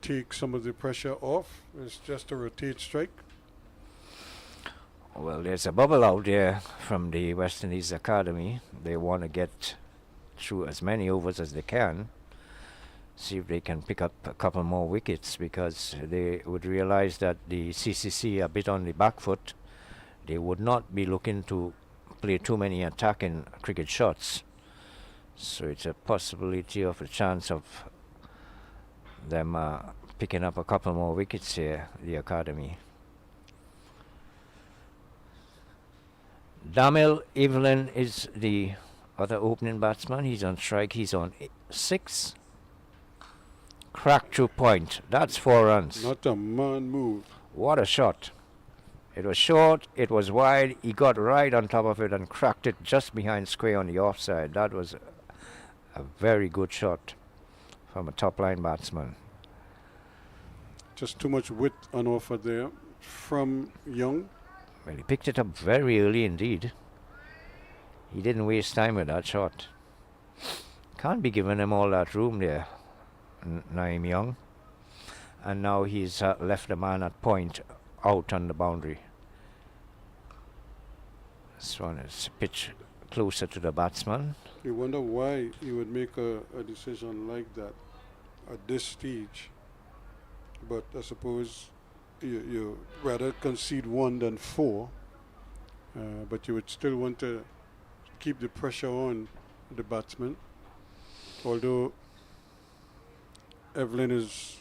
[SPEAKER 1] take some of the pressure off, is just to rotate strike.
[SPEAKER 4] Well, there's a bubble out there from the West Indies Academy. They want to get through as many overs as they can, see if they can pick up a couple more wickets, because they would realize that the CCC are a bit on the back foot. They would not be looking to play too many attacking cricket shots. So it's a possibility of a chance of them picking up a couple more wickets here, the academy. Damil Evelyn is the other opening batsman. He's on strike. He's on 6. Crack through point. That's 4 runs.
[SPEAKER 1] Not a man move.
[SPEAKER 4] What a shot. It was short, it was wide. He got right on top of it and cracked it just behind square on the offside. That was a very good shot from a top line batsman.
[SPEAKER 1] Just too much width on offer there from Young.
[SPEAKER 4] Well, he picked it up very early indeed. He didn't waste time with that shot. Can't be giving him all that room there, Naeem Young. And now he's left the man at point out on the boundary. This one is pitch closer to the batsman.
[SPEAKER 1] You wonder why he would make a decision like that at this stage. But I suppose you rather concede 1 than 4. But you would still want to keep the pressure on the batsman. Although Evelyn is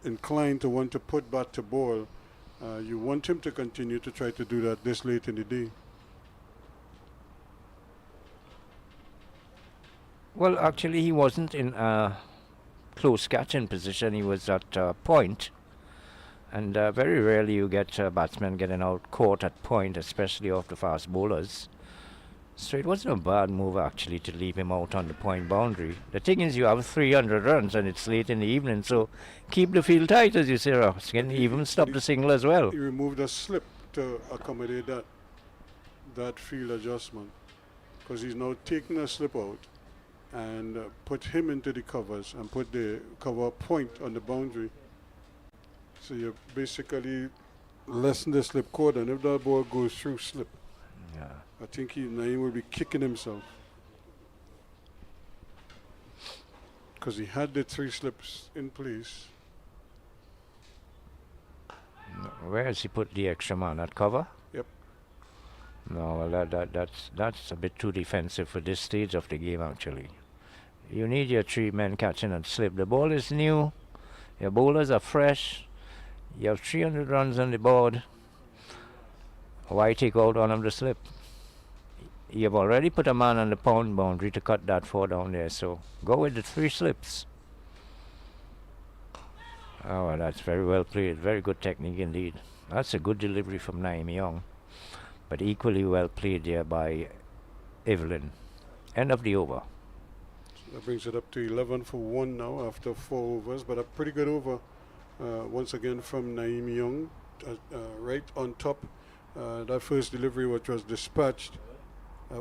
[SPEAKER 1] inclined to want to put bat to ball, you want him to continue to try to do that this late in the day.
[SPEAKER 4] Well, actually, he wasn't in a close catching position. He was at point. And very rarely you get batsmen getting out caught at point, especially off the fast bowlers. So it wasn't a bad move, actually, to leave him out on the point boundary. The thing is, you have 300 runs and it's late in the evening, so keep the field tight, as you say, Ross. Can even stop the single as well.
[SPEAKER 1] He removed a slip to accommodate that field adjustment, because he's now taking a slip out and put him into the covers and put the cover point on the boundary. So you basically lessen the slip cord, and if that ball goes through slip,
[SPEAKER 4] Yeah.
[SPEAKER 1] I think Naeem will be kicking himself, because he had the 3 slips in place.
[SPEAKER 4] Where has he put the extra man? At cover?
[SPEAKER 1] Yep.
[SPEAKER 4] No, well, that's a bit too defensive for this stage of the game, actually. You need your 3 men catching and slip. The ball is new. Your bowlers are fresh. You have 300 runs on the board. Why take out one of the slip? You've already put a man on the pound boundary to cut that 4 down there, so go with the 3 slips. Oh, well, that's very well played. Very good technique indeed. That's a good delivery from Naeem Young, but equally well played there by Evelyn. End of the over.
[SPEAKER 1] So that brings it up to 11 for 1 now after 4 overs, but a pretty good over once again from Naeem Young, right on top. That first delivery, which was dispatched,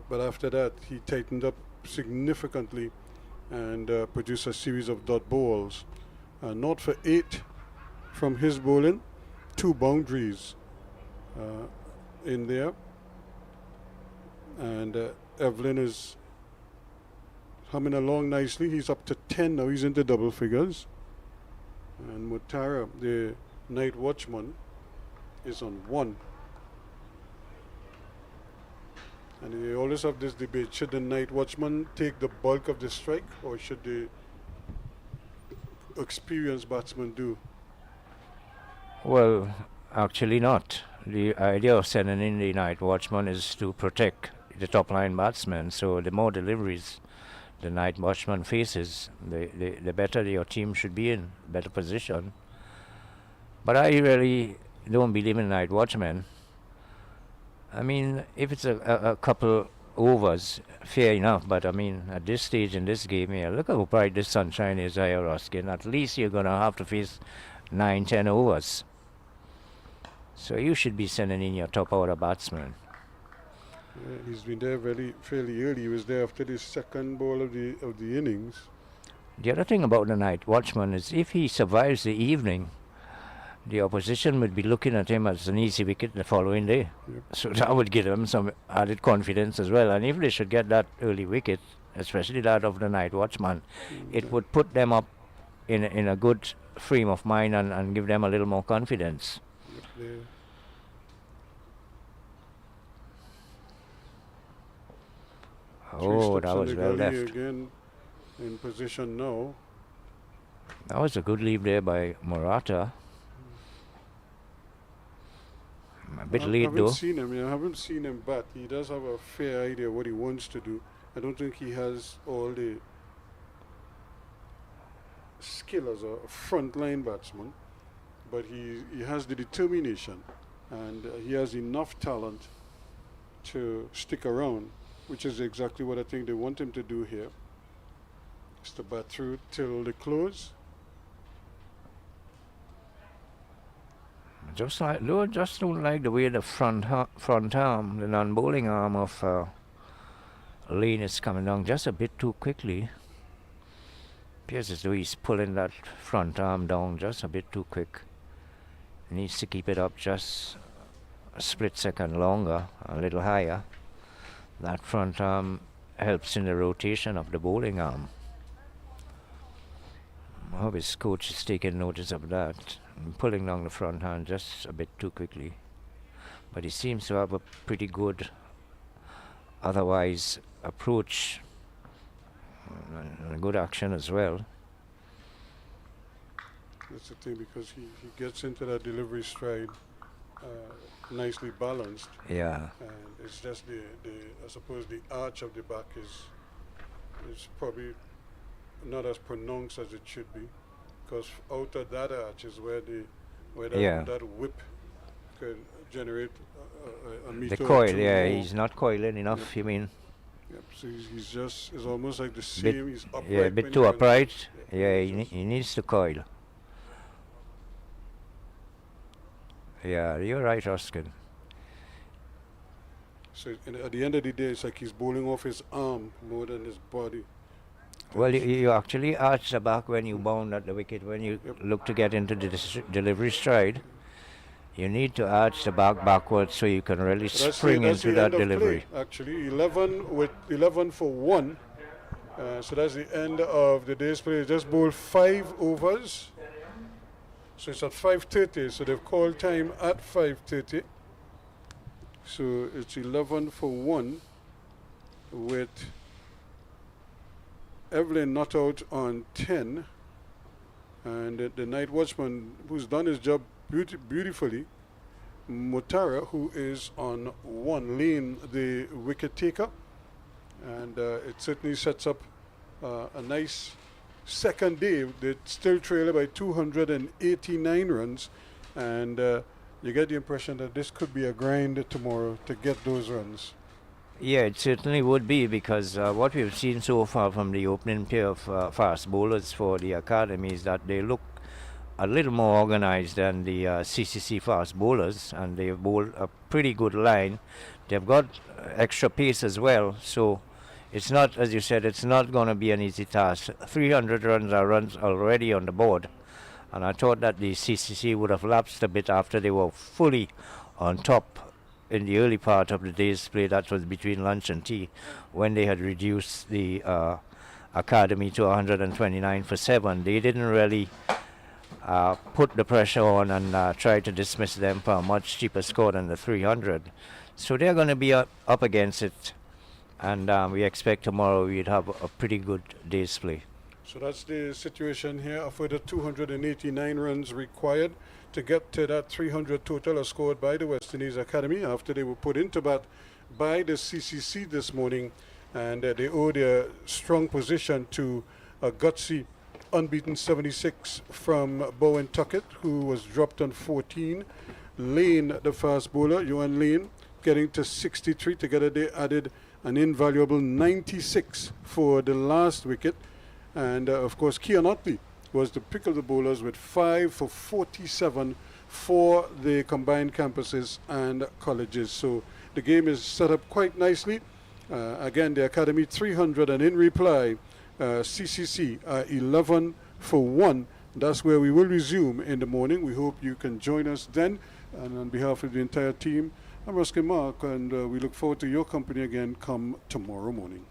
[SPEAKER 1] but after that he tightened up significantly and produced a series of dot balls. Not for 8 from his bowling, 2 boundaries in there, and Evelyn is humming along nicely. He's up to 10 now. He's into double figures, and Mutara, the night watchman, is on 1. And they always have this debate: should the night watchman take the bulk of the strike, or should the experienced batsman do?
[SPEAKER 4] Well, actually not. The idea of sending in the night watchman is to protect the top line batsmen. So the more deliveries the night watchman faces, the better your team should be in, better position. But I really don't believe in night watchmen. I mean, if it's a couple overs, fair enough, but I mean, at this stage in this game here, look how bright the sunshine is here, Ruskin. At least you're going to have to face 9-10 overs. So you should be sending in your top order batsman.
[SPEAKER 1] He's been there fairly early. He was there after the second ball of the innings.
[SPEAKER 4] The other thing about the night watchman is if he survives the evening, the opposition would be looking at him as an easy wicket the following day.
[SPEAKER 1] Yep.
[SPEAKER 4] So that would give them some added confidence as well. And if they should get that early wicket, especially that of the night watchman, it would put them up in a good frame of mind and give them a little more confidence.
[SPEAKER 1] Yep,
[SPEAKER 4] Oh, that was well left.
[SPEAKER 1] Again in position now.
[SPEAKER 4] That was a good leave there by Morata. A bit late though.
[SPEAKER 1] I haven't seen him bat. He does have a fair idea what he wants to do. I don't think he has all the skill as a front-line batsman, but he has the determination, and he has enough talent to stick around, which is exactly what I think they want him to do here, is to bat through till the close.
[SPEAKER 4] Just don't like the way the front arm, the non-bowling arm of Lane is coming down just a bit too quickly. Appears as though he's pulling that front arm down just a bit too quick. Needs to keep it up just a split second longer, a little higher. That front arm helps in the rotation of the bowling arm. I hope his coach is taking notice of that and pulling down the front hand just a bit too quickly. But he seems to have a pretty good otherwise approach and a good action as well.
[SPEAKER 1] That's the thing, because he gets into that delivery stride nicely balanced.
[SPEAKER 4] Yeah.
[SPEAKER 1] And it's just I suppose the arch of the back is probably not as pronounced as it should be, because out of that arch is where that whip could generate a meter.
[SPEAKER 4] The coil,
[SPEAKER 1] or two
[SPEAKER 4] yeah,
[SPEAKER 1] more.
[SPEAKER 4] he's not coiling enough,
[SPEAKER 1] Yep.
[SPEAKER 4] you mean?
[SPEAKER 1] Yep. So it's almost like the same. He's upright.
[SPEAKER 4] Yeah, a bit
[SPEAKER 1] when
[SPEAKER 4] too
[SPEAKER 1] he
[SPEAKER 4] upright.
[SPEAKER 1] runs.
[SPEAKER 4] Yeah, he needs to coil. Yeah, you're right, Oscar.
[SPEAKER 1] So at the end of the day, it's like he's bowling off his arm more than his body.
[SPEAKER 4] Well, you actually arch the back when you bound at the wicket. When you
[SPEAKER 1] Yep.
[SPEAKER 4] look to get into the delivery stride, you need to arch the back backwards so you can really spring
[SPEAKER 1] that's
[SPEAKER 4] into
[SPEAKER 1] the
[SPEAKER 4] that
[SPEAKER 1] end of
[SPEAKER 4] delivery.
[SPEAKER 1] play, actually, 11 for 1. So that's the end of the day's play. Just bowled 5 overs. So it's at 5:30. So they've called time at 5:30. So it's 11 for 1 with Evelyn not out on 10. And the night watchman, who's done his job beautifully, Mutara, who is on 1 lane, the wicket taker. And it certainly sets up a nice second day. They still trail by 289 runs. And you get the impression that this could be a grind tomorrow to get those runs.
[SPEAKER 4] Yeah, it certainly would be, because what we've seen so far from the opening pair of fast bowlers for the academy is that they look a little more organized than the CCC fast bowlers, and they bowl a pretty good line. They've got extra pace as well, so it's not, as you said, it's not going to be an easy task. 300 runs are runs already on the board, and I thought that the CCC would have lapsed a bit after they were fully on top in the early part of the day's play. That was between lunch and tea, when they had reduced the academy to 129 for 7. They didn't really put the pressure on and try to dismiss them for a much cheaper score than the 300. So they're going to be up against it, and we expect tomorrow we'd have a pretty good day's play.
[SPEAKER 1] So that's the situation here. A further 289 runs required to get to that 300 total scored by the West Indies Academy after they were put into bat by the CCC this morning, and they owe their strong position to a gutsy unbeaten 76 from Bowen Tuckett, who was dropped on 14. Lane, the fast bowler, Johan Lane, getting to 63. Together they added an invaluable 96 for the last wicket. And of course, Kean Otley was the pick of the bowlers with 5 for 47 for the combined campuses and colleges. So the game is set up quite nicely. Again, the Academy 300, and in reply, CCC 11 for 1. That's where we will resume in the morning. We hope you can join us then. And on behalf of the entire team, I'm Ruskin Mark, and we look forward to your company again come tomorrow morning.